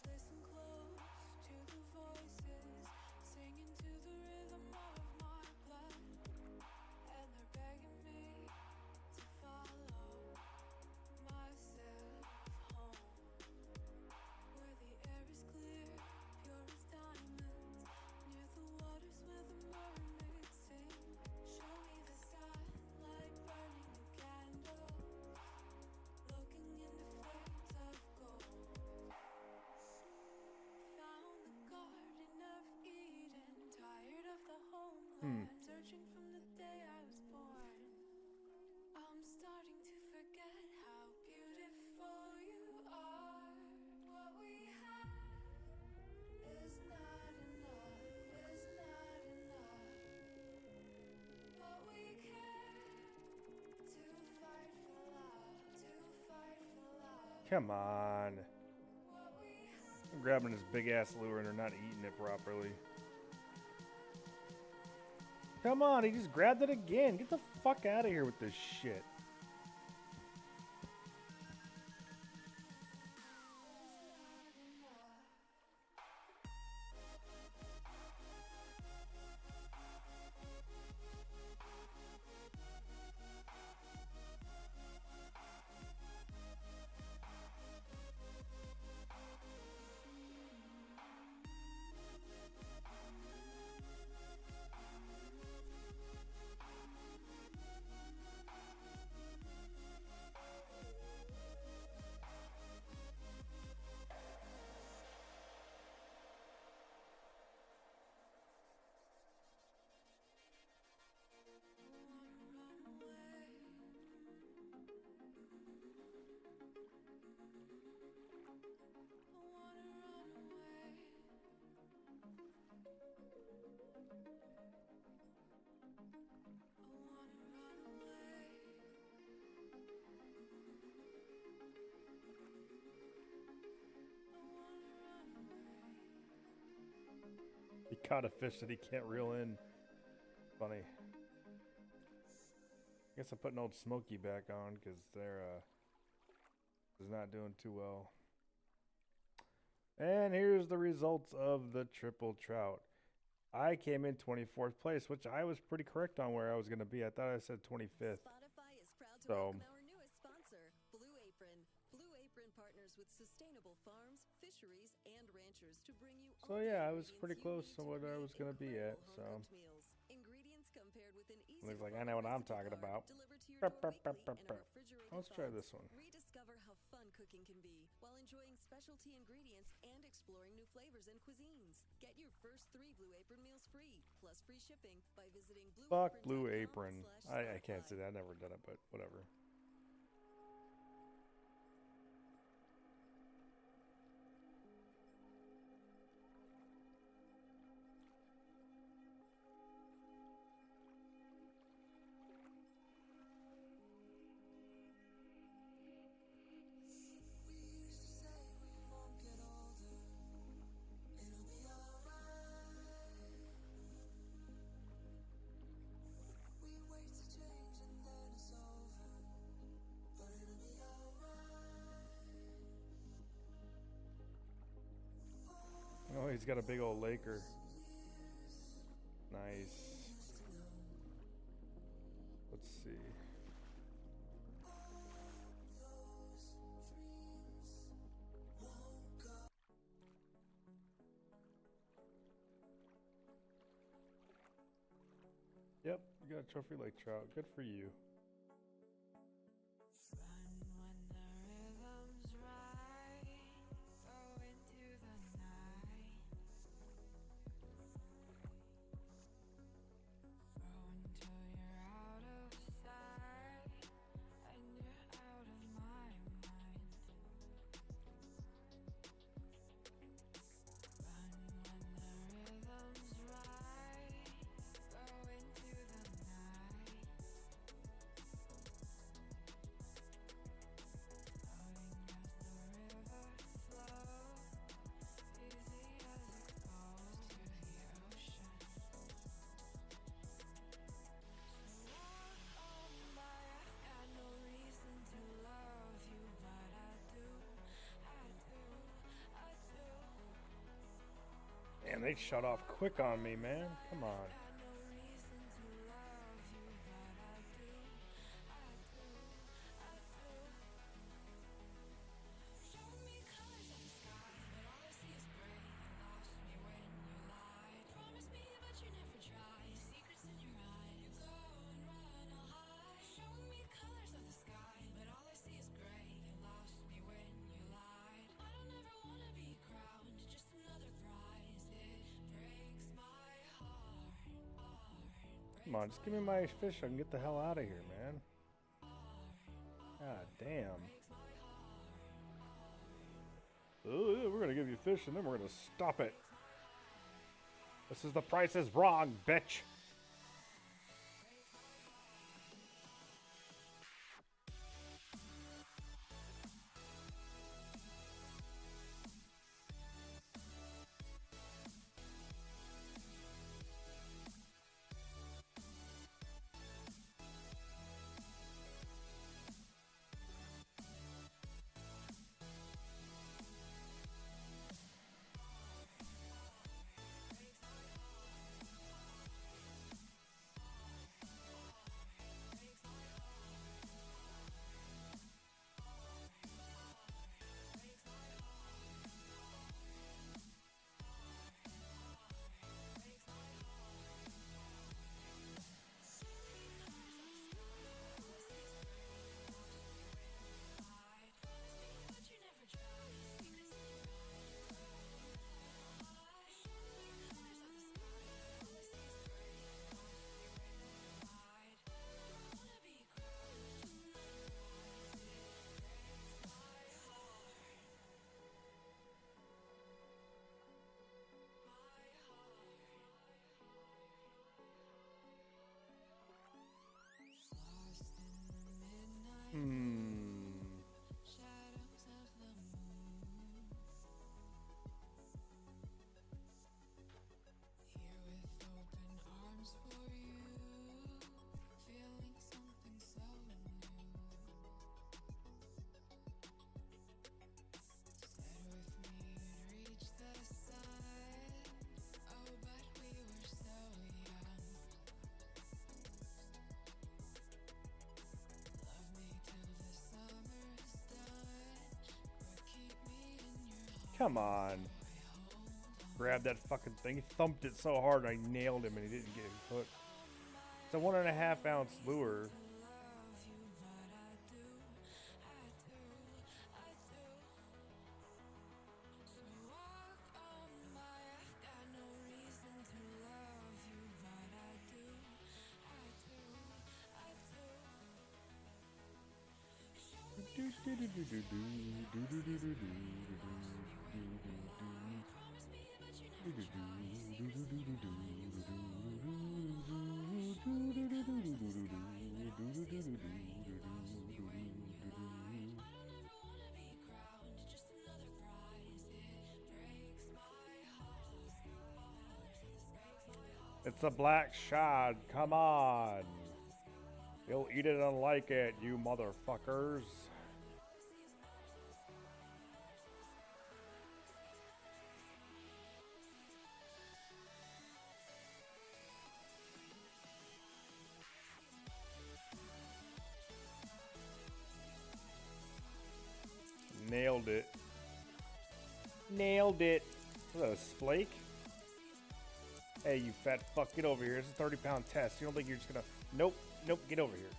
Listen close to the voices, singing to the rhythm of my blood, and they're begging me to follow myself home, where the air is clear, pure as diamonds, near the waters where the mermaids sing. Show me the sunlight burning a candle, looking into flames of gold. Found the Garden of Eden, tired of the homeland, searching from the day I was born. I'm starting to forget how beautiful you are. What we Come on. I'm grabbing this big ass lure and they're not eating it properly. Come on, he just grabbed it again. Get the fuck out of here with this shit. He caught a fish that he can't reel in. Funny. I guess I'm putting old Smokey back on because they're is not doing too well. And here's the results of the triple trout. I came in 24th place, which I was pretty correct on where I was going to be. I thought I said 25th. Spotify is proud to So, welcome our newest sponsor, Blue Apron. Blue Apron partners with sustainable farms, fisheries, and ranchers to bring you So all the yeah, I was ingredients pretty you close need to what I was going to be at. incredible So home-cooked meals. Ingredients compared with an easy looks like I follow know what I'm recipe talking card about. delivered to your door weekly in a refrigerated Let's try box. this one. Rediscover how fun cooking can be while enjoying specialty ingredients and exploring new flavors and cuisines. Get your first 3 Blue Apron meals free, plus free shipping by visiting Fuck Blue Apron. I can't say that. I've never done it, but whatever. Oh, he's got a big old Laker. Nice. Let's see. Yep, you got a trophy lake trout. Good for you. Man, they shut off quick on me, man. Come on. Come on, just give me my fish. I can get the hell out of here, man. God damn. Oh, yeah, we're gonna give you fish and then we're gonna stop it. This is the Price is Wrong, bitch. Come on. Grabbed that fucking thing. He thumped it so hard I nailed him and he didn't get hooked. It's a 1.5 ounce lure. It's a black shad. Come on. You'll eat it and like it, you motherfuckers. Nailed it. Nailed it. What a splake? Hey, you fat fuck, get over here. It's a 30-pound test. You don't think you're just gonna... Nope, nope, get over here.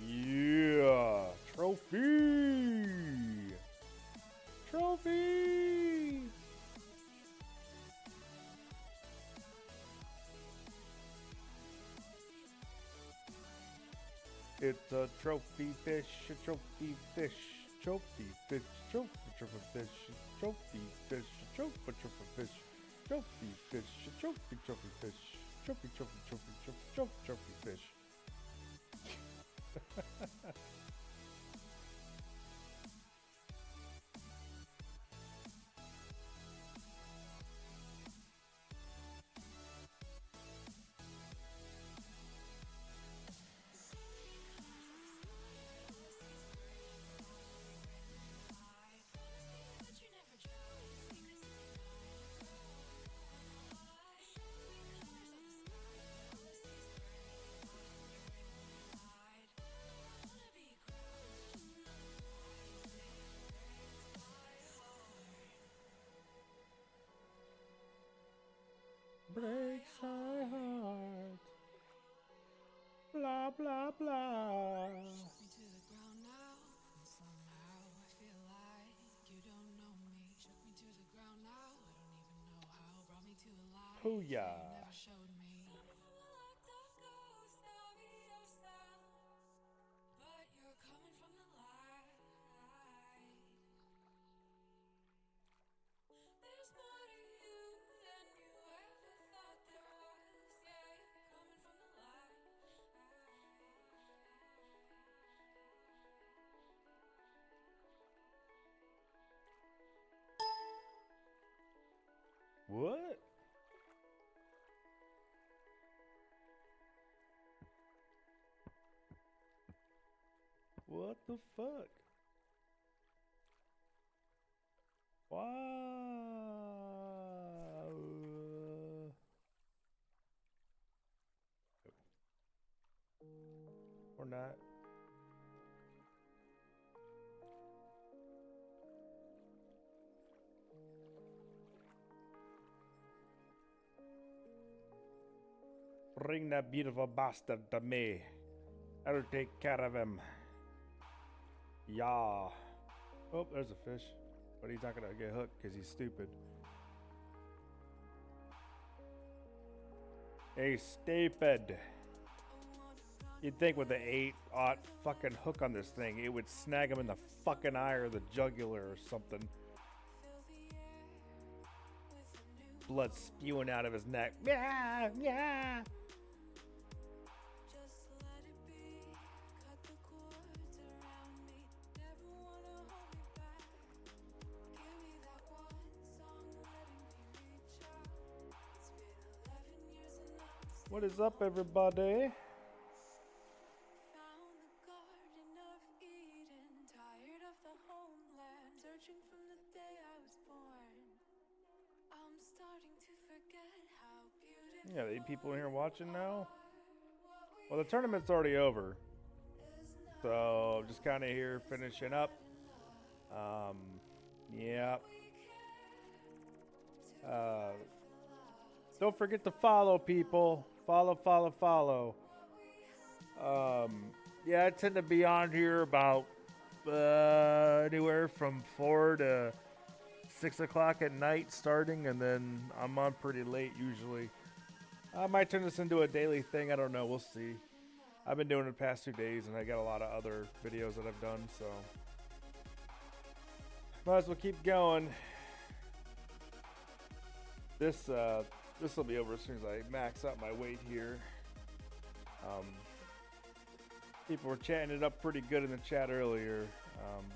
Yeah. Trophy. Trophy. It's a trophy fish, a trophy fish, trophy fish, trophy fish, trophy fish, trophy fish, trophy fish, trophy fish, trophy fish. Breaks my heart. Blah, blah, blah. Me to the ground now, and somehow I feel like you don't know me. Shook me to the ground now, I don't even know how. Brought me to a life you Booyah. never showed me. But you're coming from the light. There's more to you than you ever thought there was. Yeah, you're coming from the light. What? What the fuck? Wow. Or not. Bring that beautiful bastard to me. I'll take care of him. Yeah. Oh, there's a fish. But he's not gonna get hooked because he's stupid. He's stupid. You'd think with the 8-aught fucking hook on this thing, it would snag him in the fucking eye or the jugular or something. Blood spewing out of his neck. Yeah, yeah. What is up, everybody? Found the Garden of Eden, tired of the homeland, searching from the day I was born. I'm starting to forget how beautiful. Yeah, the people in here watching now. Well, the tournament's already over, so I'm just kind of here finishing up. Yeah. Don't forget to follow, people. Follow, follow, follow. Yeah, I tend to be on here about anywhere from 4 to 6 o'clock at night starting, and then I'm on pretty late usually. I might turn this into a daily thing. I don't know. We'll see. I've been doing it the past 2 days, and I got a lot of other videos that I've done, so might as well keep going. This will be over as soon as I max out my weight here. People were chatting it up pretty good in the chat earlier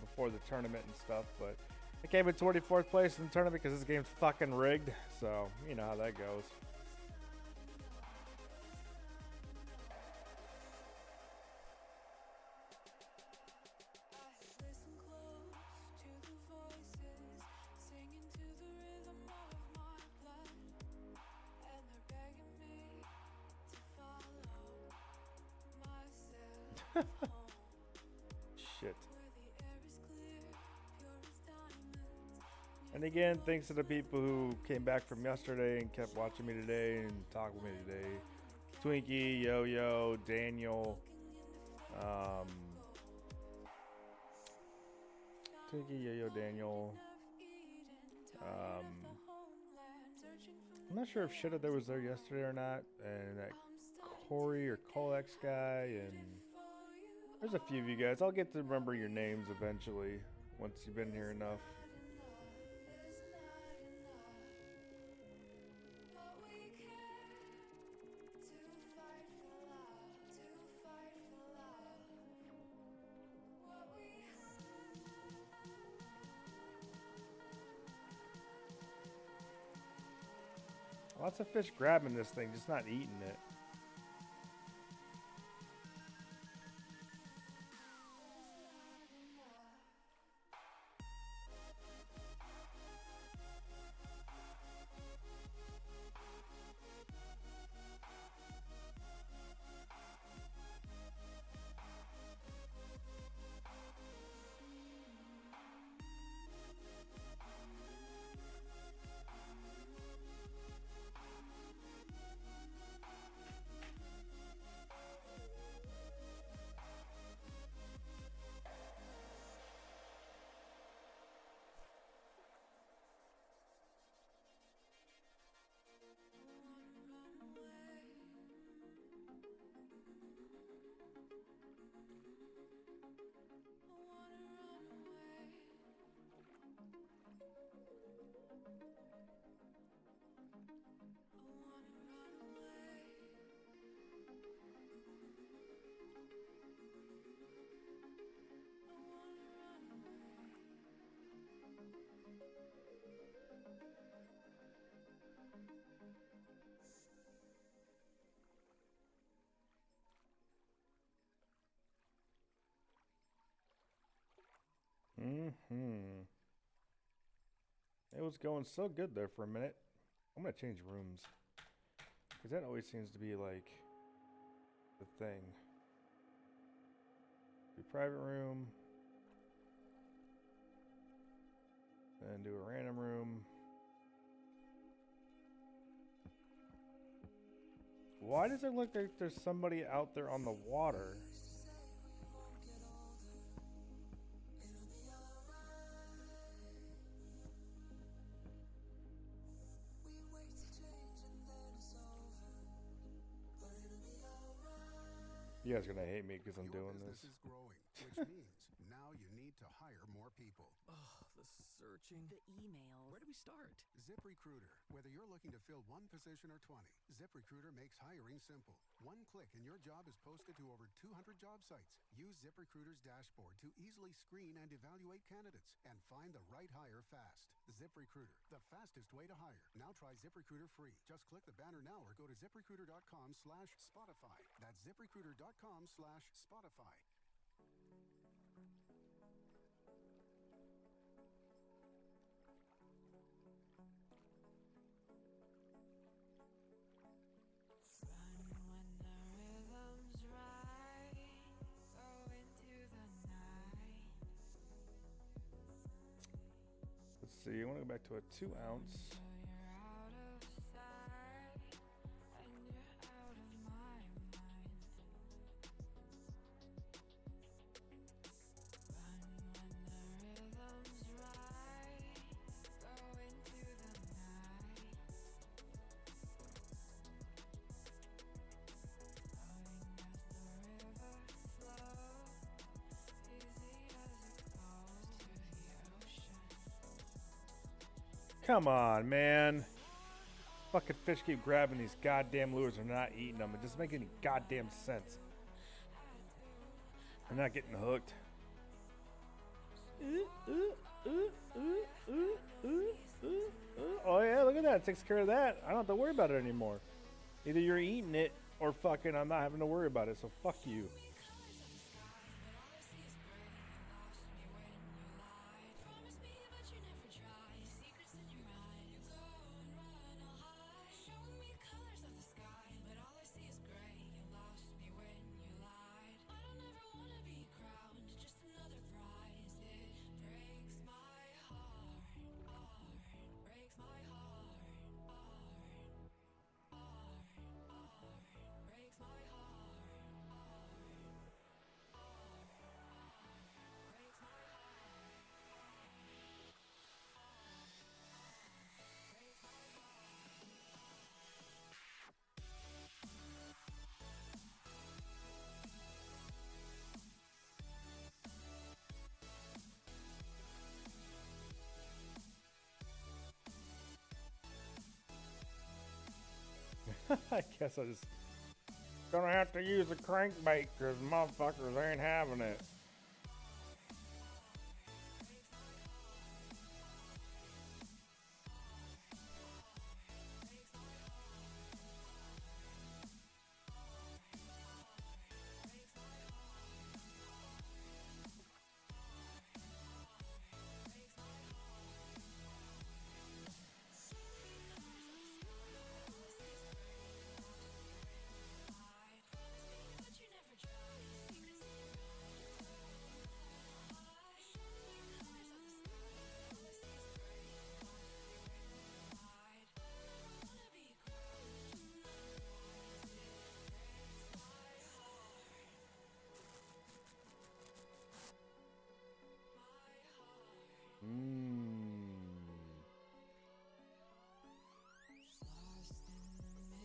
before the tournament and stuff, but I came in 24th place in the tournament because this game's fucking rigged, so you know how that goes. Shit. And again, thanks to the people who came back from yesterday and kept watching me today and talking with me today. Twinkie, Yo-Yo, Daniel, Daniel. I'm not sure if Shitta was there yesterday or not, and that Corey or Colex guy, and there's a few of you guys. I'll get to remember your names eventually once you've been here enough. Lots of fish grabbing this thing, just not eating it. It was going so good there for a minute. I'm gonna change rooms, because that always seems to be like the thing. Do private room, then do a random room. Why does it look like there's somebody out there on the water? You guys are gonna hate me because I'm doing this. Your business is growing, which means now you need to hire more people. Oh, the searching. The emails. Where do we start? ZipRecruiter. Whether you're looking to fill one position or 20, ZipRecruiter makes hiring simple. One click and your job is posted to over 200 job sites. Use ZipRecruiter's dashboard to easily screen and evaluate candidates and find the right hire fast. ZipRecruiter, the fastest way to hire. Now try ZipRecruiter free. Just click the banner now or go to ZipRecruiter.com/Spotify. That's ZipRecruiter.com/Spotify. go back to a 2 ounce. Come on, man. Fucking fish keep grabbing these goddamn lures and not eating them. It doesn't make any goddamn sense. I'm not getting hooked. Oh yeah, look at that. It takes care of that. I don't have to worry about it anymore. Either you're eating it or fucking I'm not having to worry about it. So fuck you. I guess I just gonna have to use a crankbait because motherfuckers ain't having it.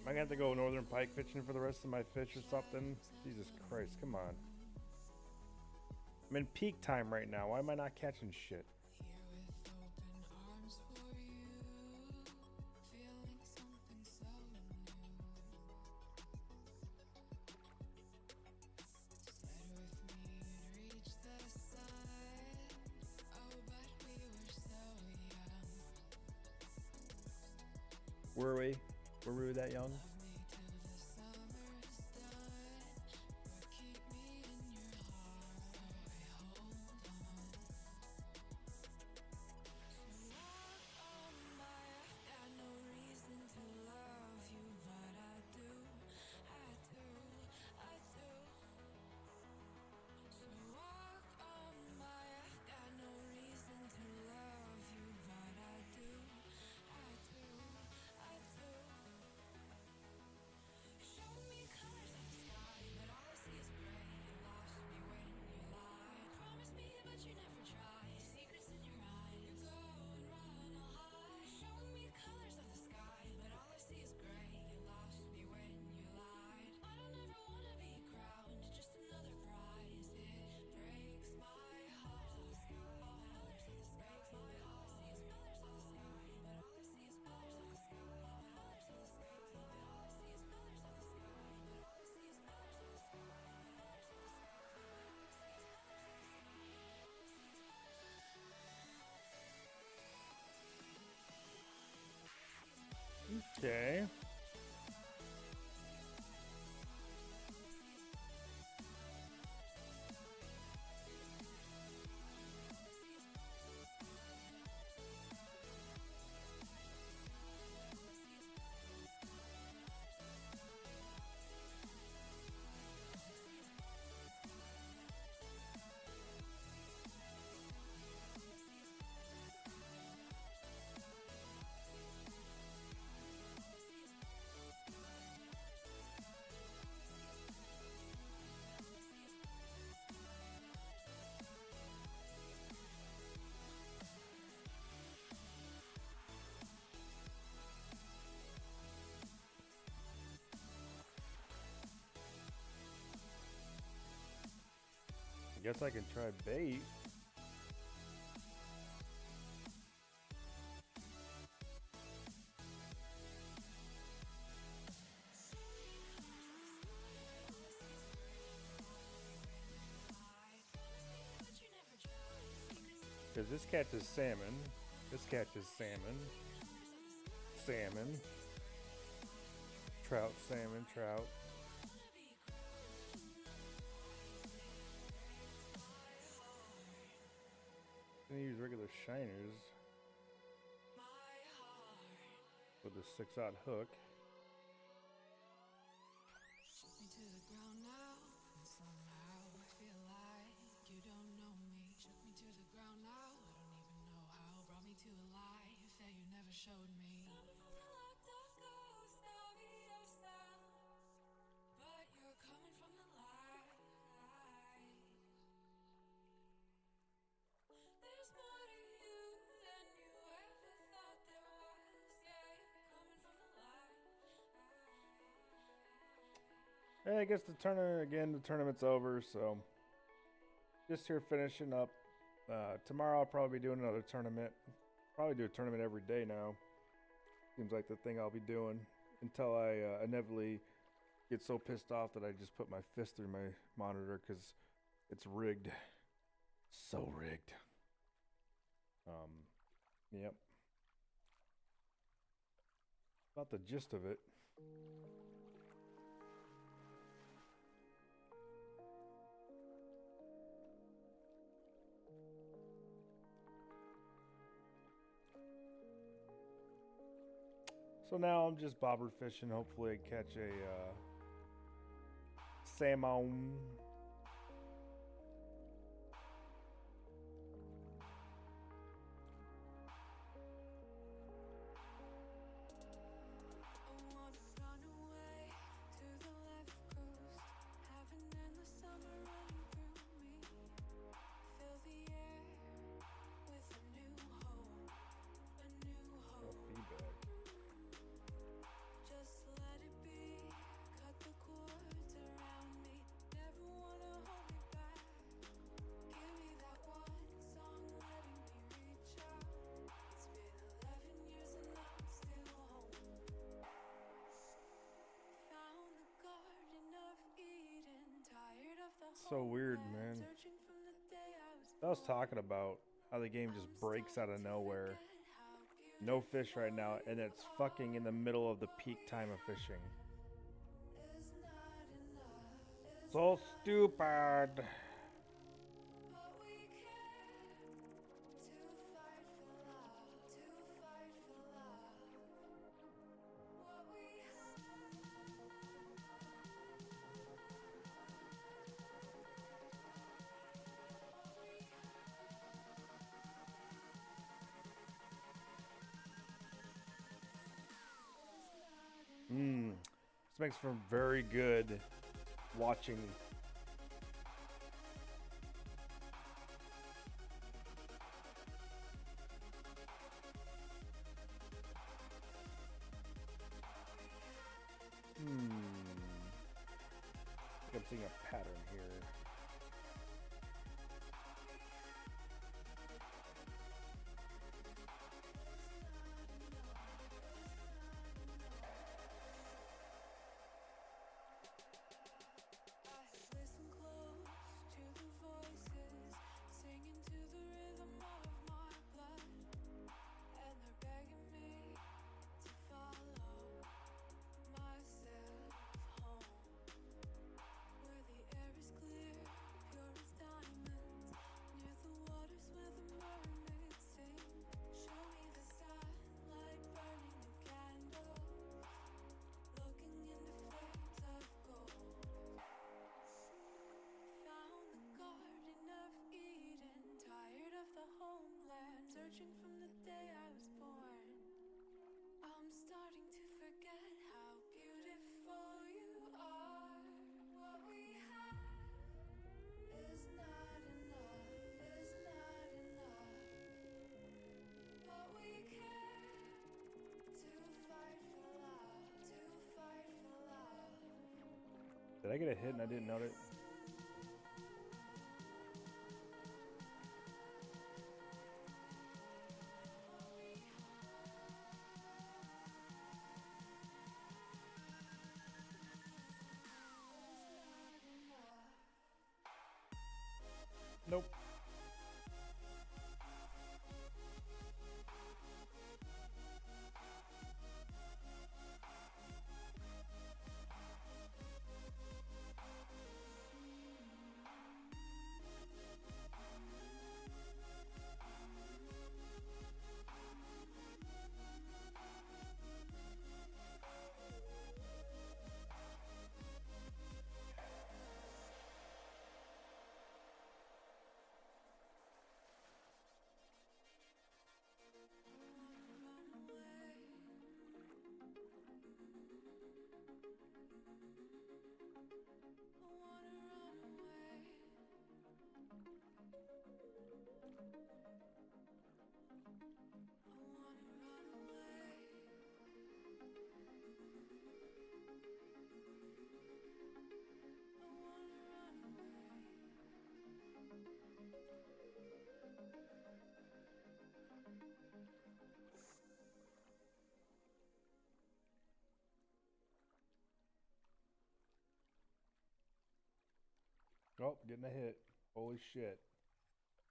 Am I gonna have to go northern pike fishing for the rest of my fish or something? Jesus Christ, come on. I'm in peak time right now. Why am I not catching shit? Were we? Were we that young? guess I can try bait. Because this catches salmon. This catches salmon. Salmon. Trout, salmon, trout. I'm gonna use regular shiners with a 6/0 hook. Me to the ground now, and somehow I feel like you don't know me. Shook me to the ground now, I don't even know how. Brought me to a life that you never showed me. Coming from the locked up ghost of your sound, but you're coming from the light. There's more to you than you ever thought there was. Yeah, you're coming from the light. Hey, I guess the tournament's over, so just here finishing up. Tomorrow I'll probably be doing another tournament. Probably do a tournament every day now. Seems like the thing I'll be doing until I inevitably get so pissed off that I just put my fist through my monitor because it's rigged. So rigged. Yep. About the gist of it. So now I'm just bobber fishing. Hopefully I catch a salmon. So weird, man. I was talking about how the game just breaks out of nowhere. No fish right now, and it's fucking in the middle of the peak time of fishing. So stupid. This makes for very good watching. I think I'm seeing a pattern here. Searching from the day I was born, I'm starting to forget how beautiful you are. What we have is not enough, is not enough. But we care to fight for love, to fight for love. Did I get a hit and I didn't note it? Nope. Oh, getting a hit. Holy shit.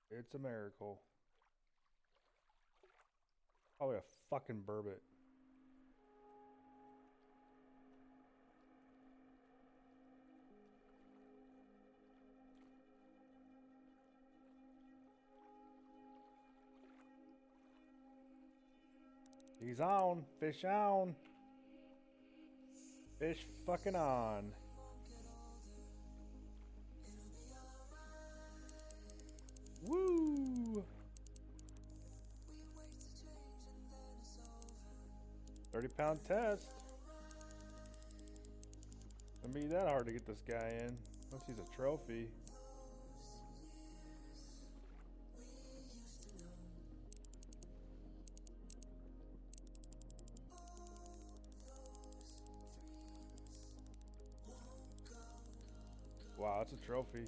It's a miracle. Probably a fucking burbot. He's on. Fish on. Fish fucking on. Woo! 30-pound test. Wouldn't be that hard to get this guy in. Unless he's a trophy. Wow, that's a trophy.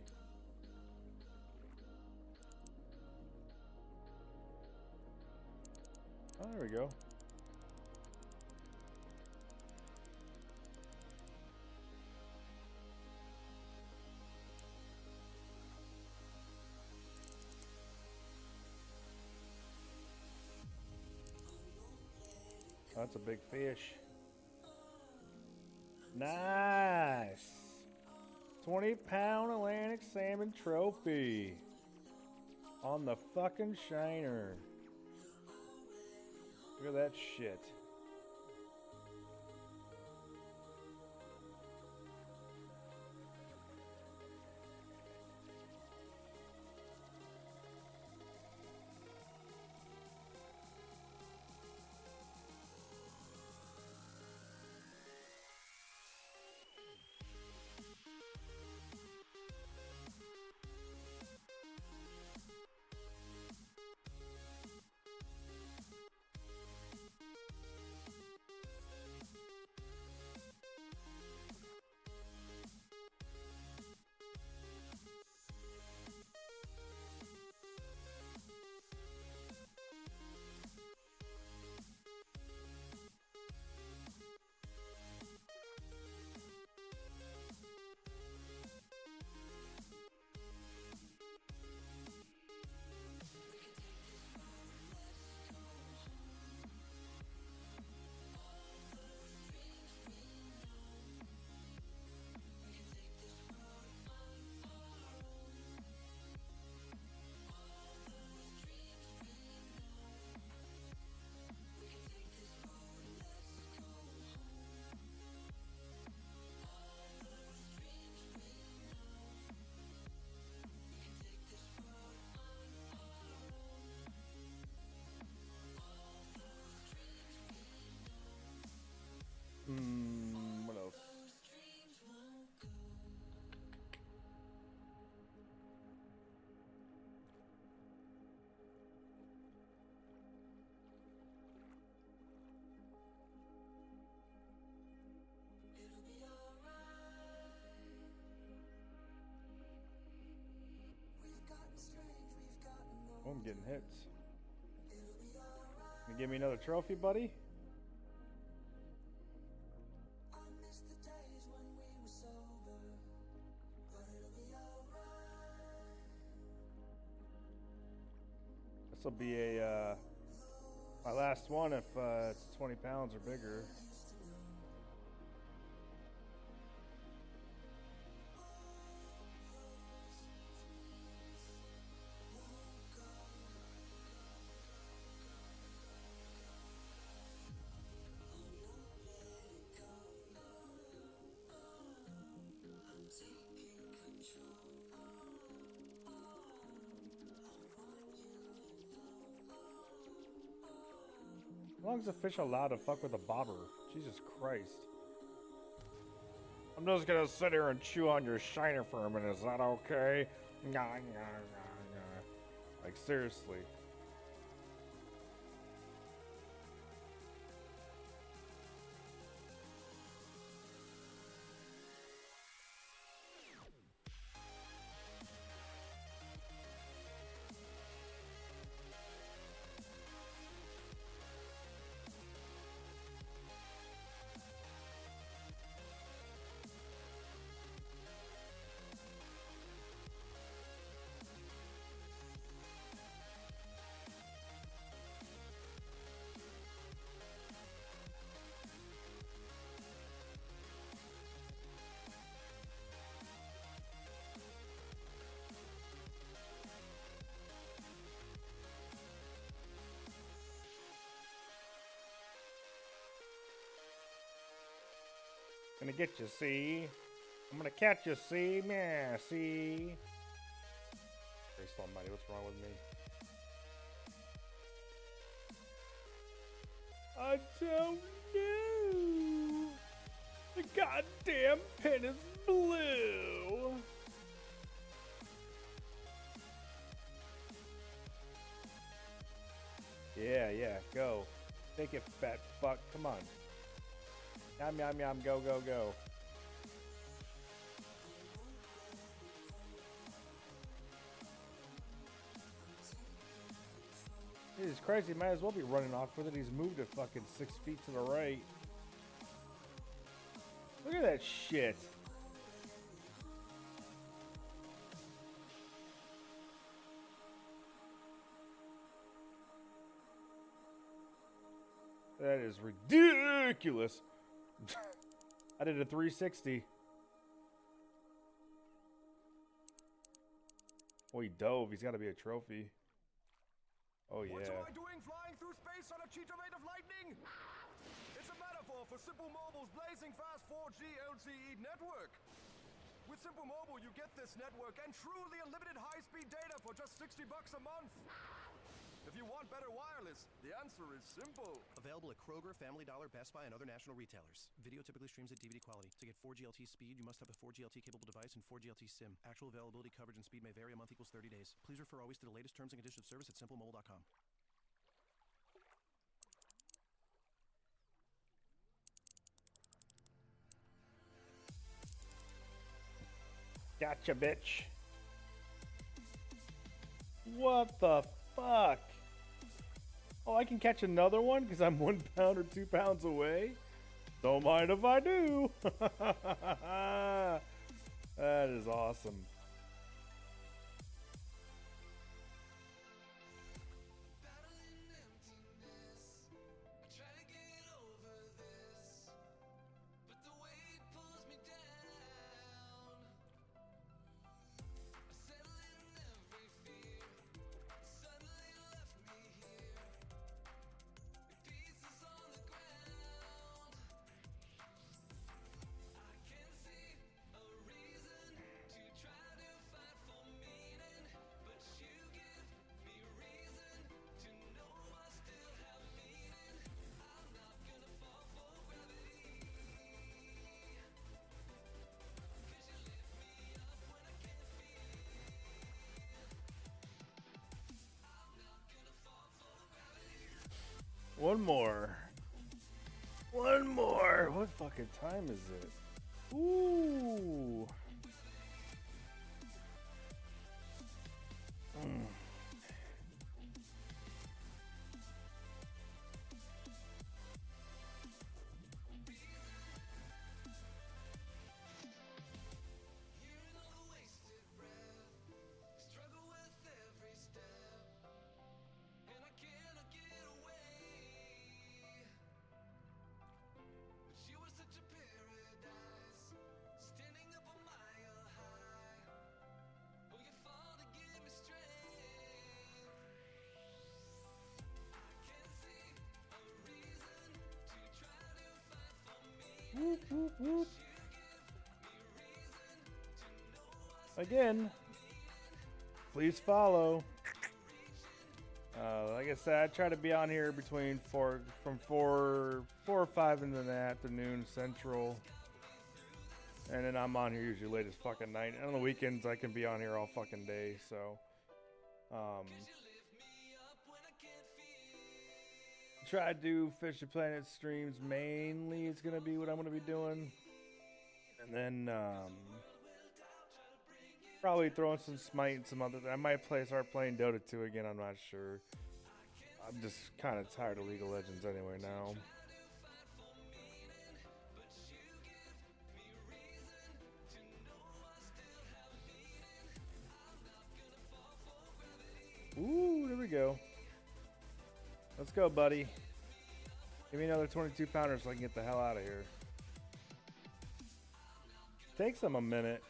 Oh, there we go. That's a big fish. Nice. 20-pound Atlantic salmon trophy. On the fucking shiner. Look at that shit. What else? Oh, I'm getting hits. You give me another trophy, buddy? This will be a my last one if it's 20 pounds or bigger. How long is a fish allowed to fuck with a bobber? Jesus Christ. I'm just gonna sit here and chew on your shiner for a minute. Is that okay? Like, seriously. Gonna get you, see? I'm gonna catch you, see? Meh, see? Christ almighty, what's wrong with me? I don't know. The goddamn pen is blue. Yeah, go. Take it, fat fuck. Come on. Yum, yum, yum. Go, go, go. This is crazy. Might as well be running off with it. He's moved it fucking 6 feet to the right. Look at that shit. That is ridiculous. I did a 360. Oh, he dove. He's got to be a trophy. Oh, yeah. What am I doing flying through space on a cheetah made of lightning? It's a metaphor for Simple Mobile's blazing fast 4G LTE network. With Simple Mobile, you get this network and truly unlimited high-speed data for just $60 a month. If you want better wireless, the answer is simple. Available at Kroger, Family Dollar, Best Buy, and other national retailers. Video typically streams at DVD quality. To get 4G LTE speed, you must have a 4G LTE capable device and 4G LTE SIM. Actual availability, coverage, and speed may vary. A month equals 30 days. Please refer always to the latest terms and conditions of service at simplemobile.com. Gotcha, bitch. What the fuck? Oh, I can catch another one because I'm 1 pound or 2 pounds away? Don't mind if I do. That is awesome. One more. One more. What fucking time is it? Ooh. Whoop, whoop, whoop. Again, please follow. Like I said, I try to be on here between four or 5 in the afternoon Central, and then I'm on here usually late as fucking night. And on the weekends, I can be on here all fucking day. So, try to do Fish the Planet streams mainly. It's gonna be what I'm gonna be doing, and then probably throwing some Smite and some other. I might start playing Dota 2 again. I'm not sure. I'm just kind of tired of League of Legends anyway now. Ooh, there we go. Let's go, buddy. Give me another 22 pounder so I can get the hell out of here. Takes them a minute.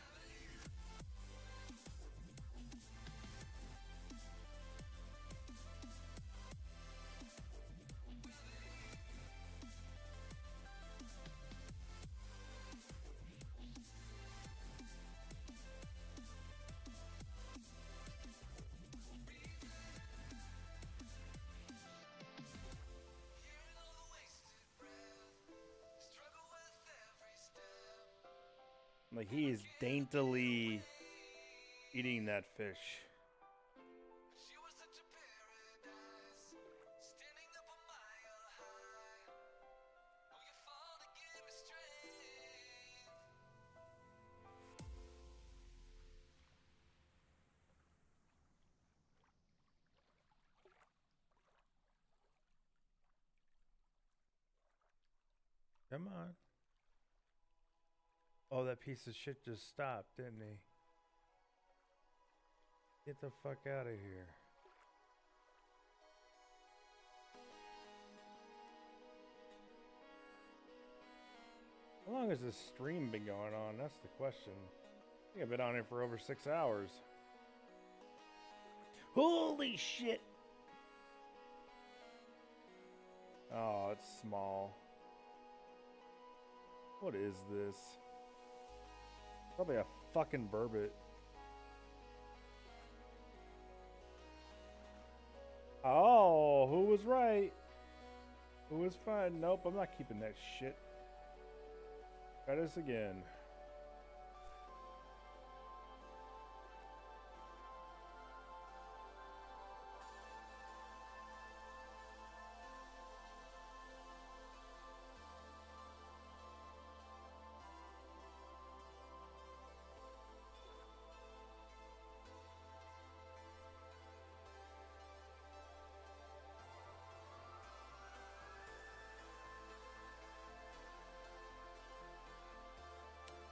Like, he is daintily eating that fish. Come on. Oh, that piece of shit just stopped, didn't he? Get the fuck out of here. How long has this stream been going on? That's the question. I think I've been on it for over 6 hours. Holy shit! Oh, it's small. What is this? Probably a fucking burbot. Oh, who was right? Who was fine? Nope, I'm not keeping that shit. Try this again.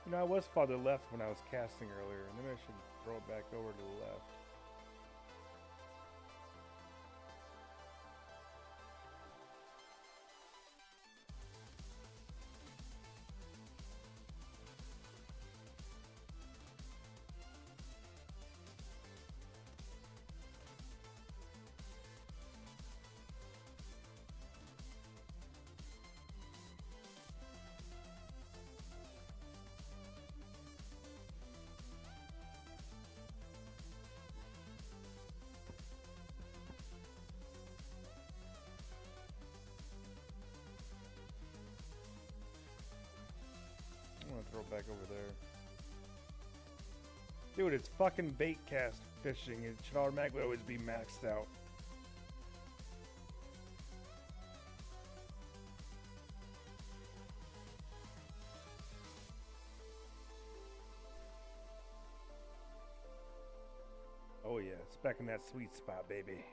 You know, I was farther left when I was casting earlier. Maybe I should throw it back over to the left. I'm gonna throw it back over there. Dude, it's fucking bait cast fishing. It should automatically always be maxed out. Oh yeah, it's back in that sweet spot, baby.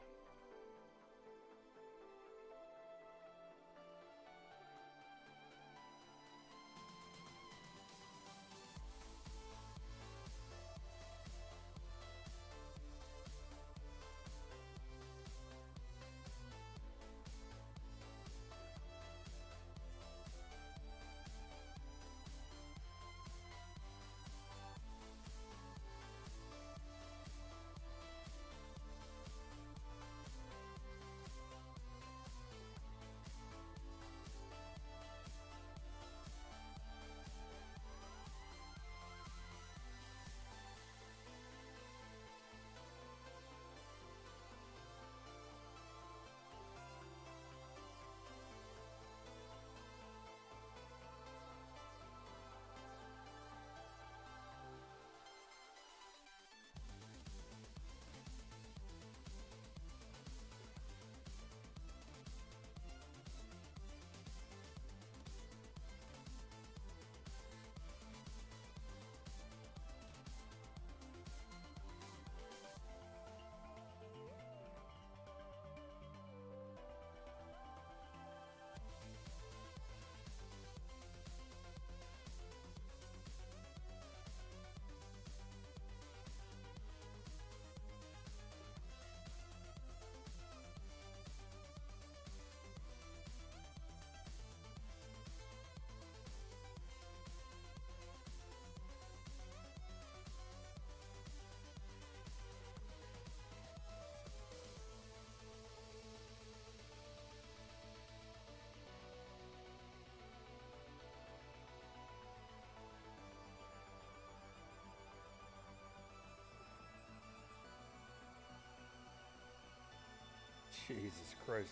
Jesus Christ.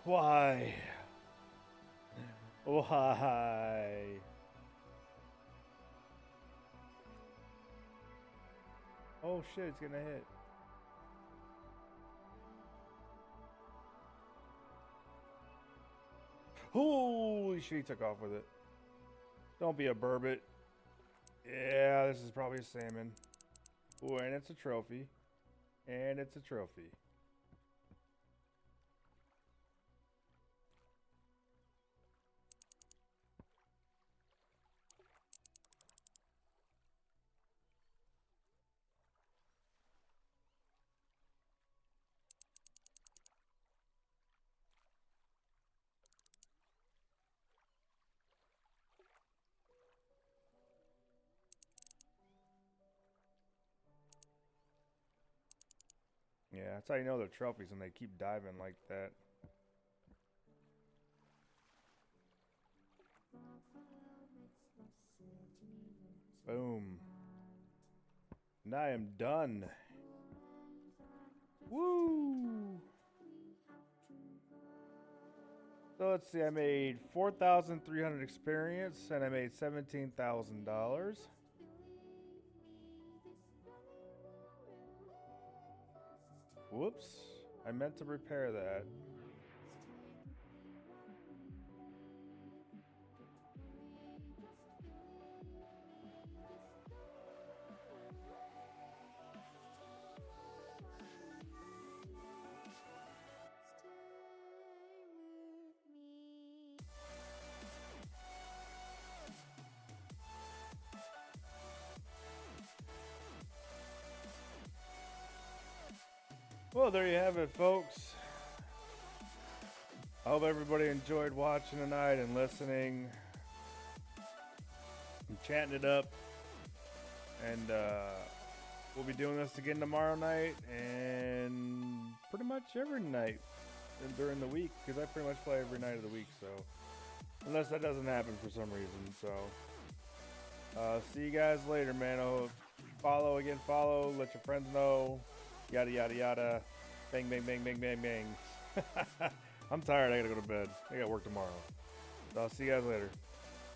Why? Why? Oh shit, it's gonna hit. Holy shit, he took off with it. Don't be a burbot. Yeah, this is probably a salmon. Ooh, and it's a trophy. And it's a trophy. Yeah, that's how you know they're trophies when they keep diving like that. Boom. And I am done. Woo! So let's see, I made 4,300 experience and I made $17,000. Whoops, I meant to repair that. Well, there you have it, folks. I hope everybody enjoyed watching tonight and listening and chatting it up. And we'll be doing this again tomorrow night and pretty much every night during the week, because I pretty much play every night of the week. So unless that doesn't happen for some reason. So see you guys later, man. Follow, let your friends know. Yada, yada, yada. Bang, bang, bang, bang, bang, bang. I'm tired. I gotta go to bed. I got work tomorrow. So I'll see you guys later.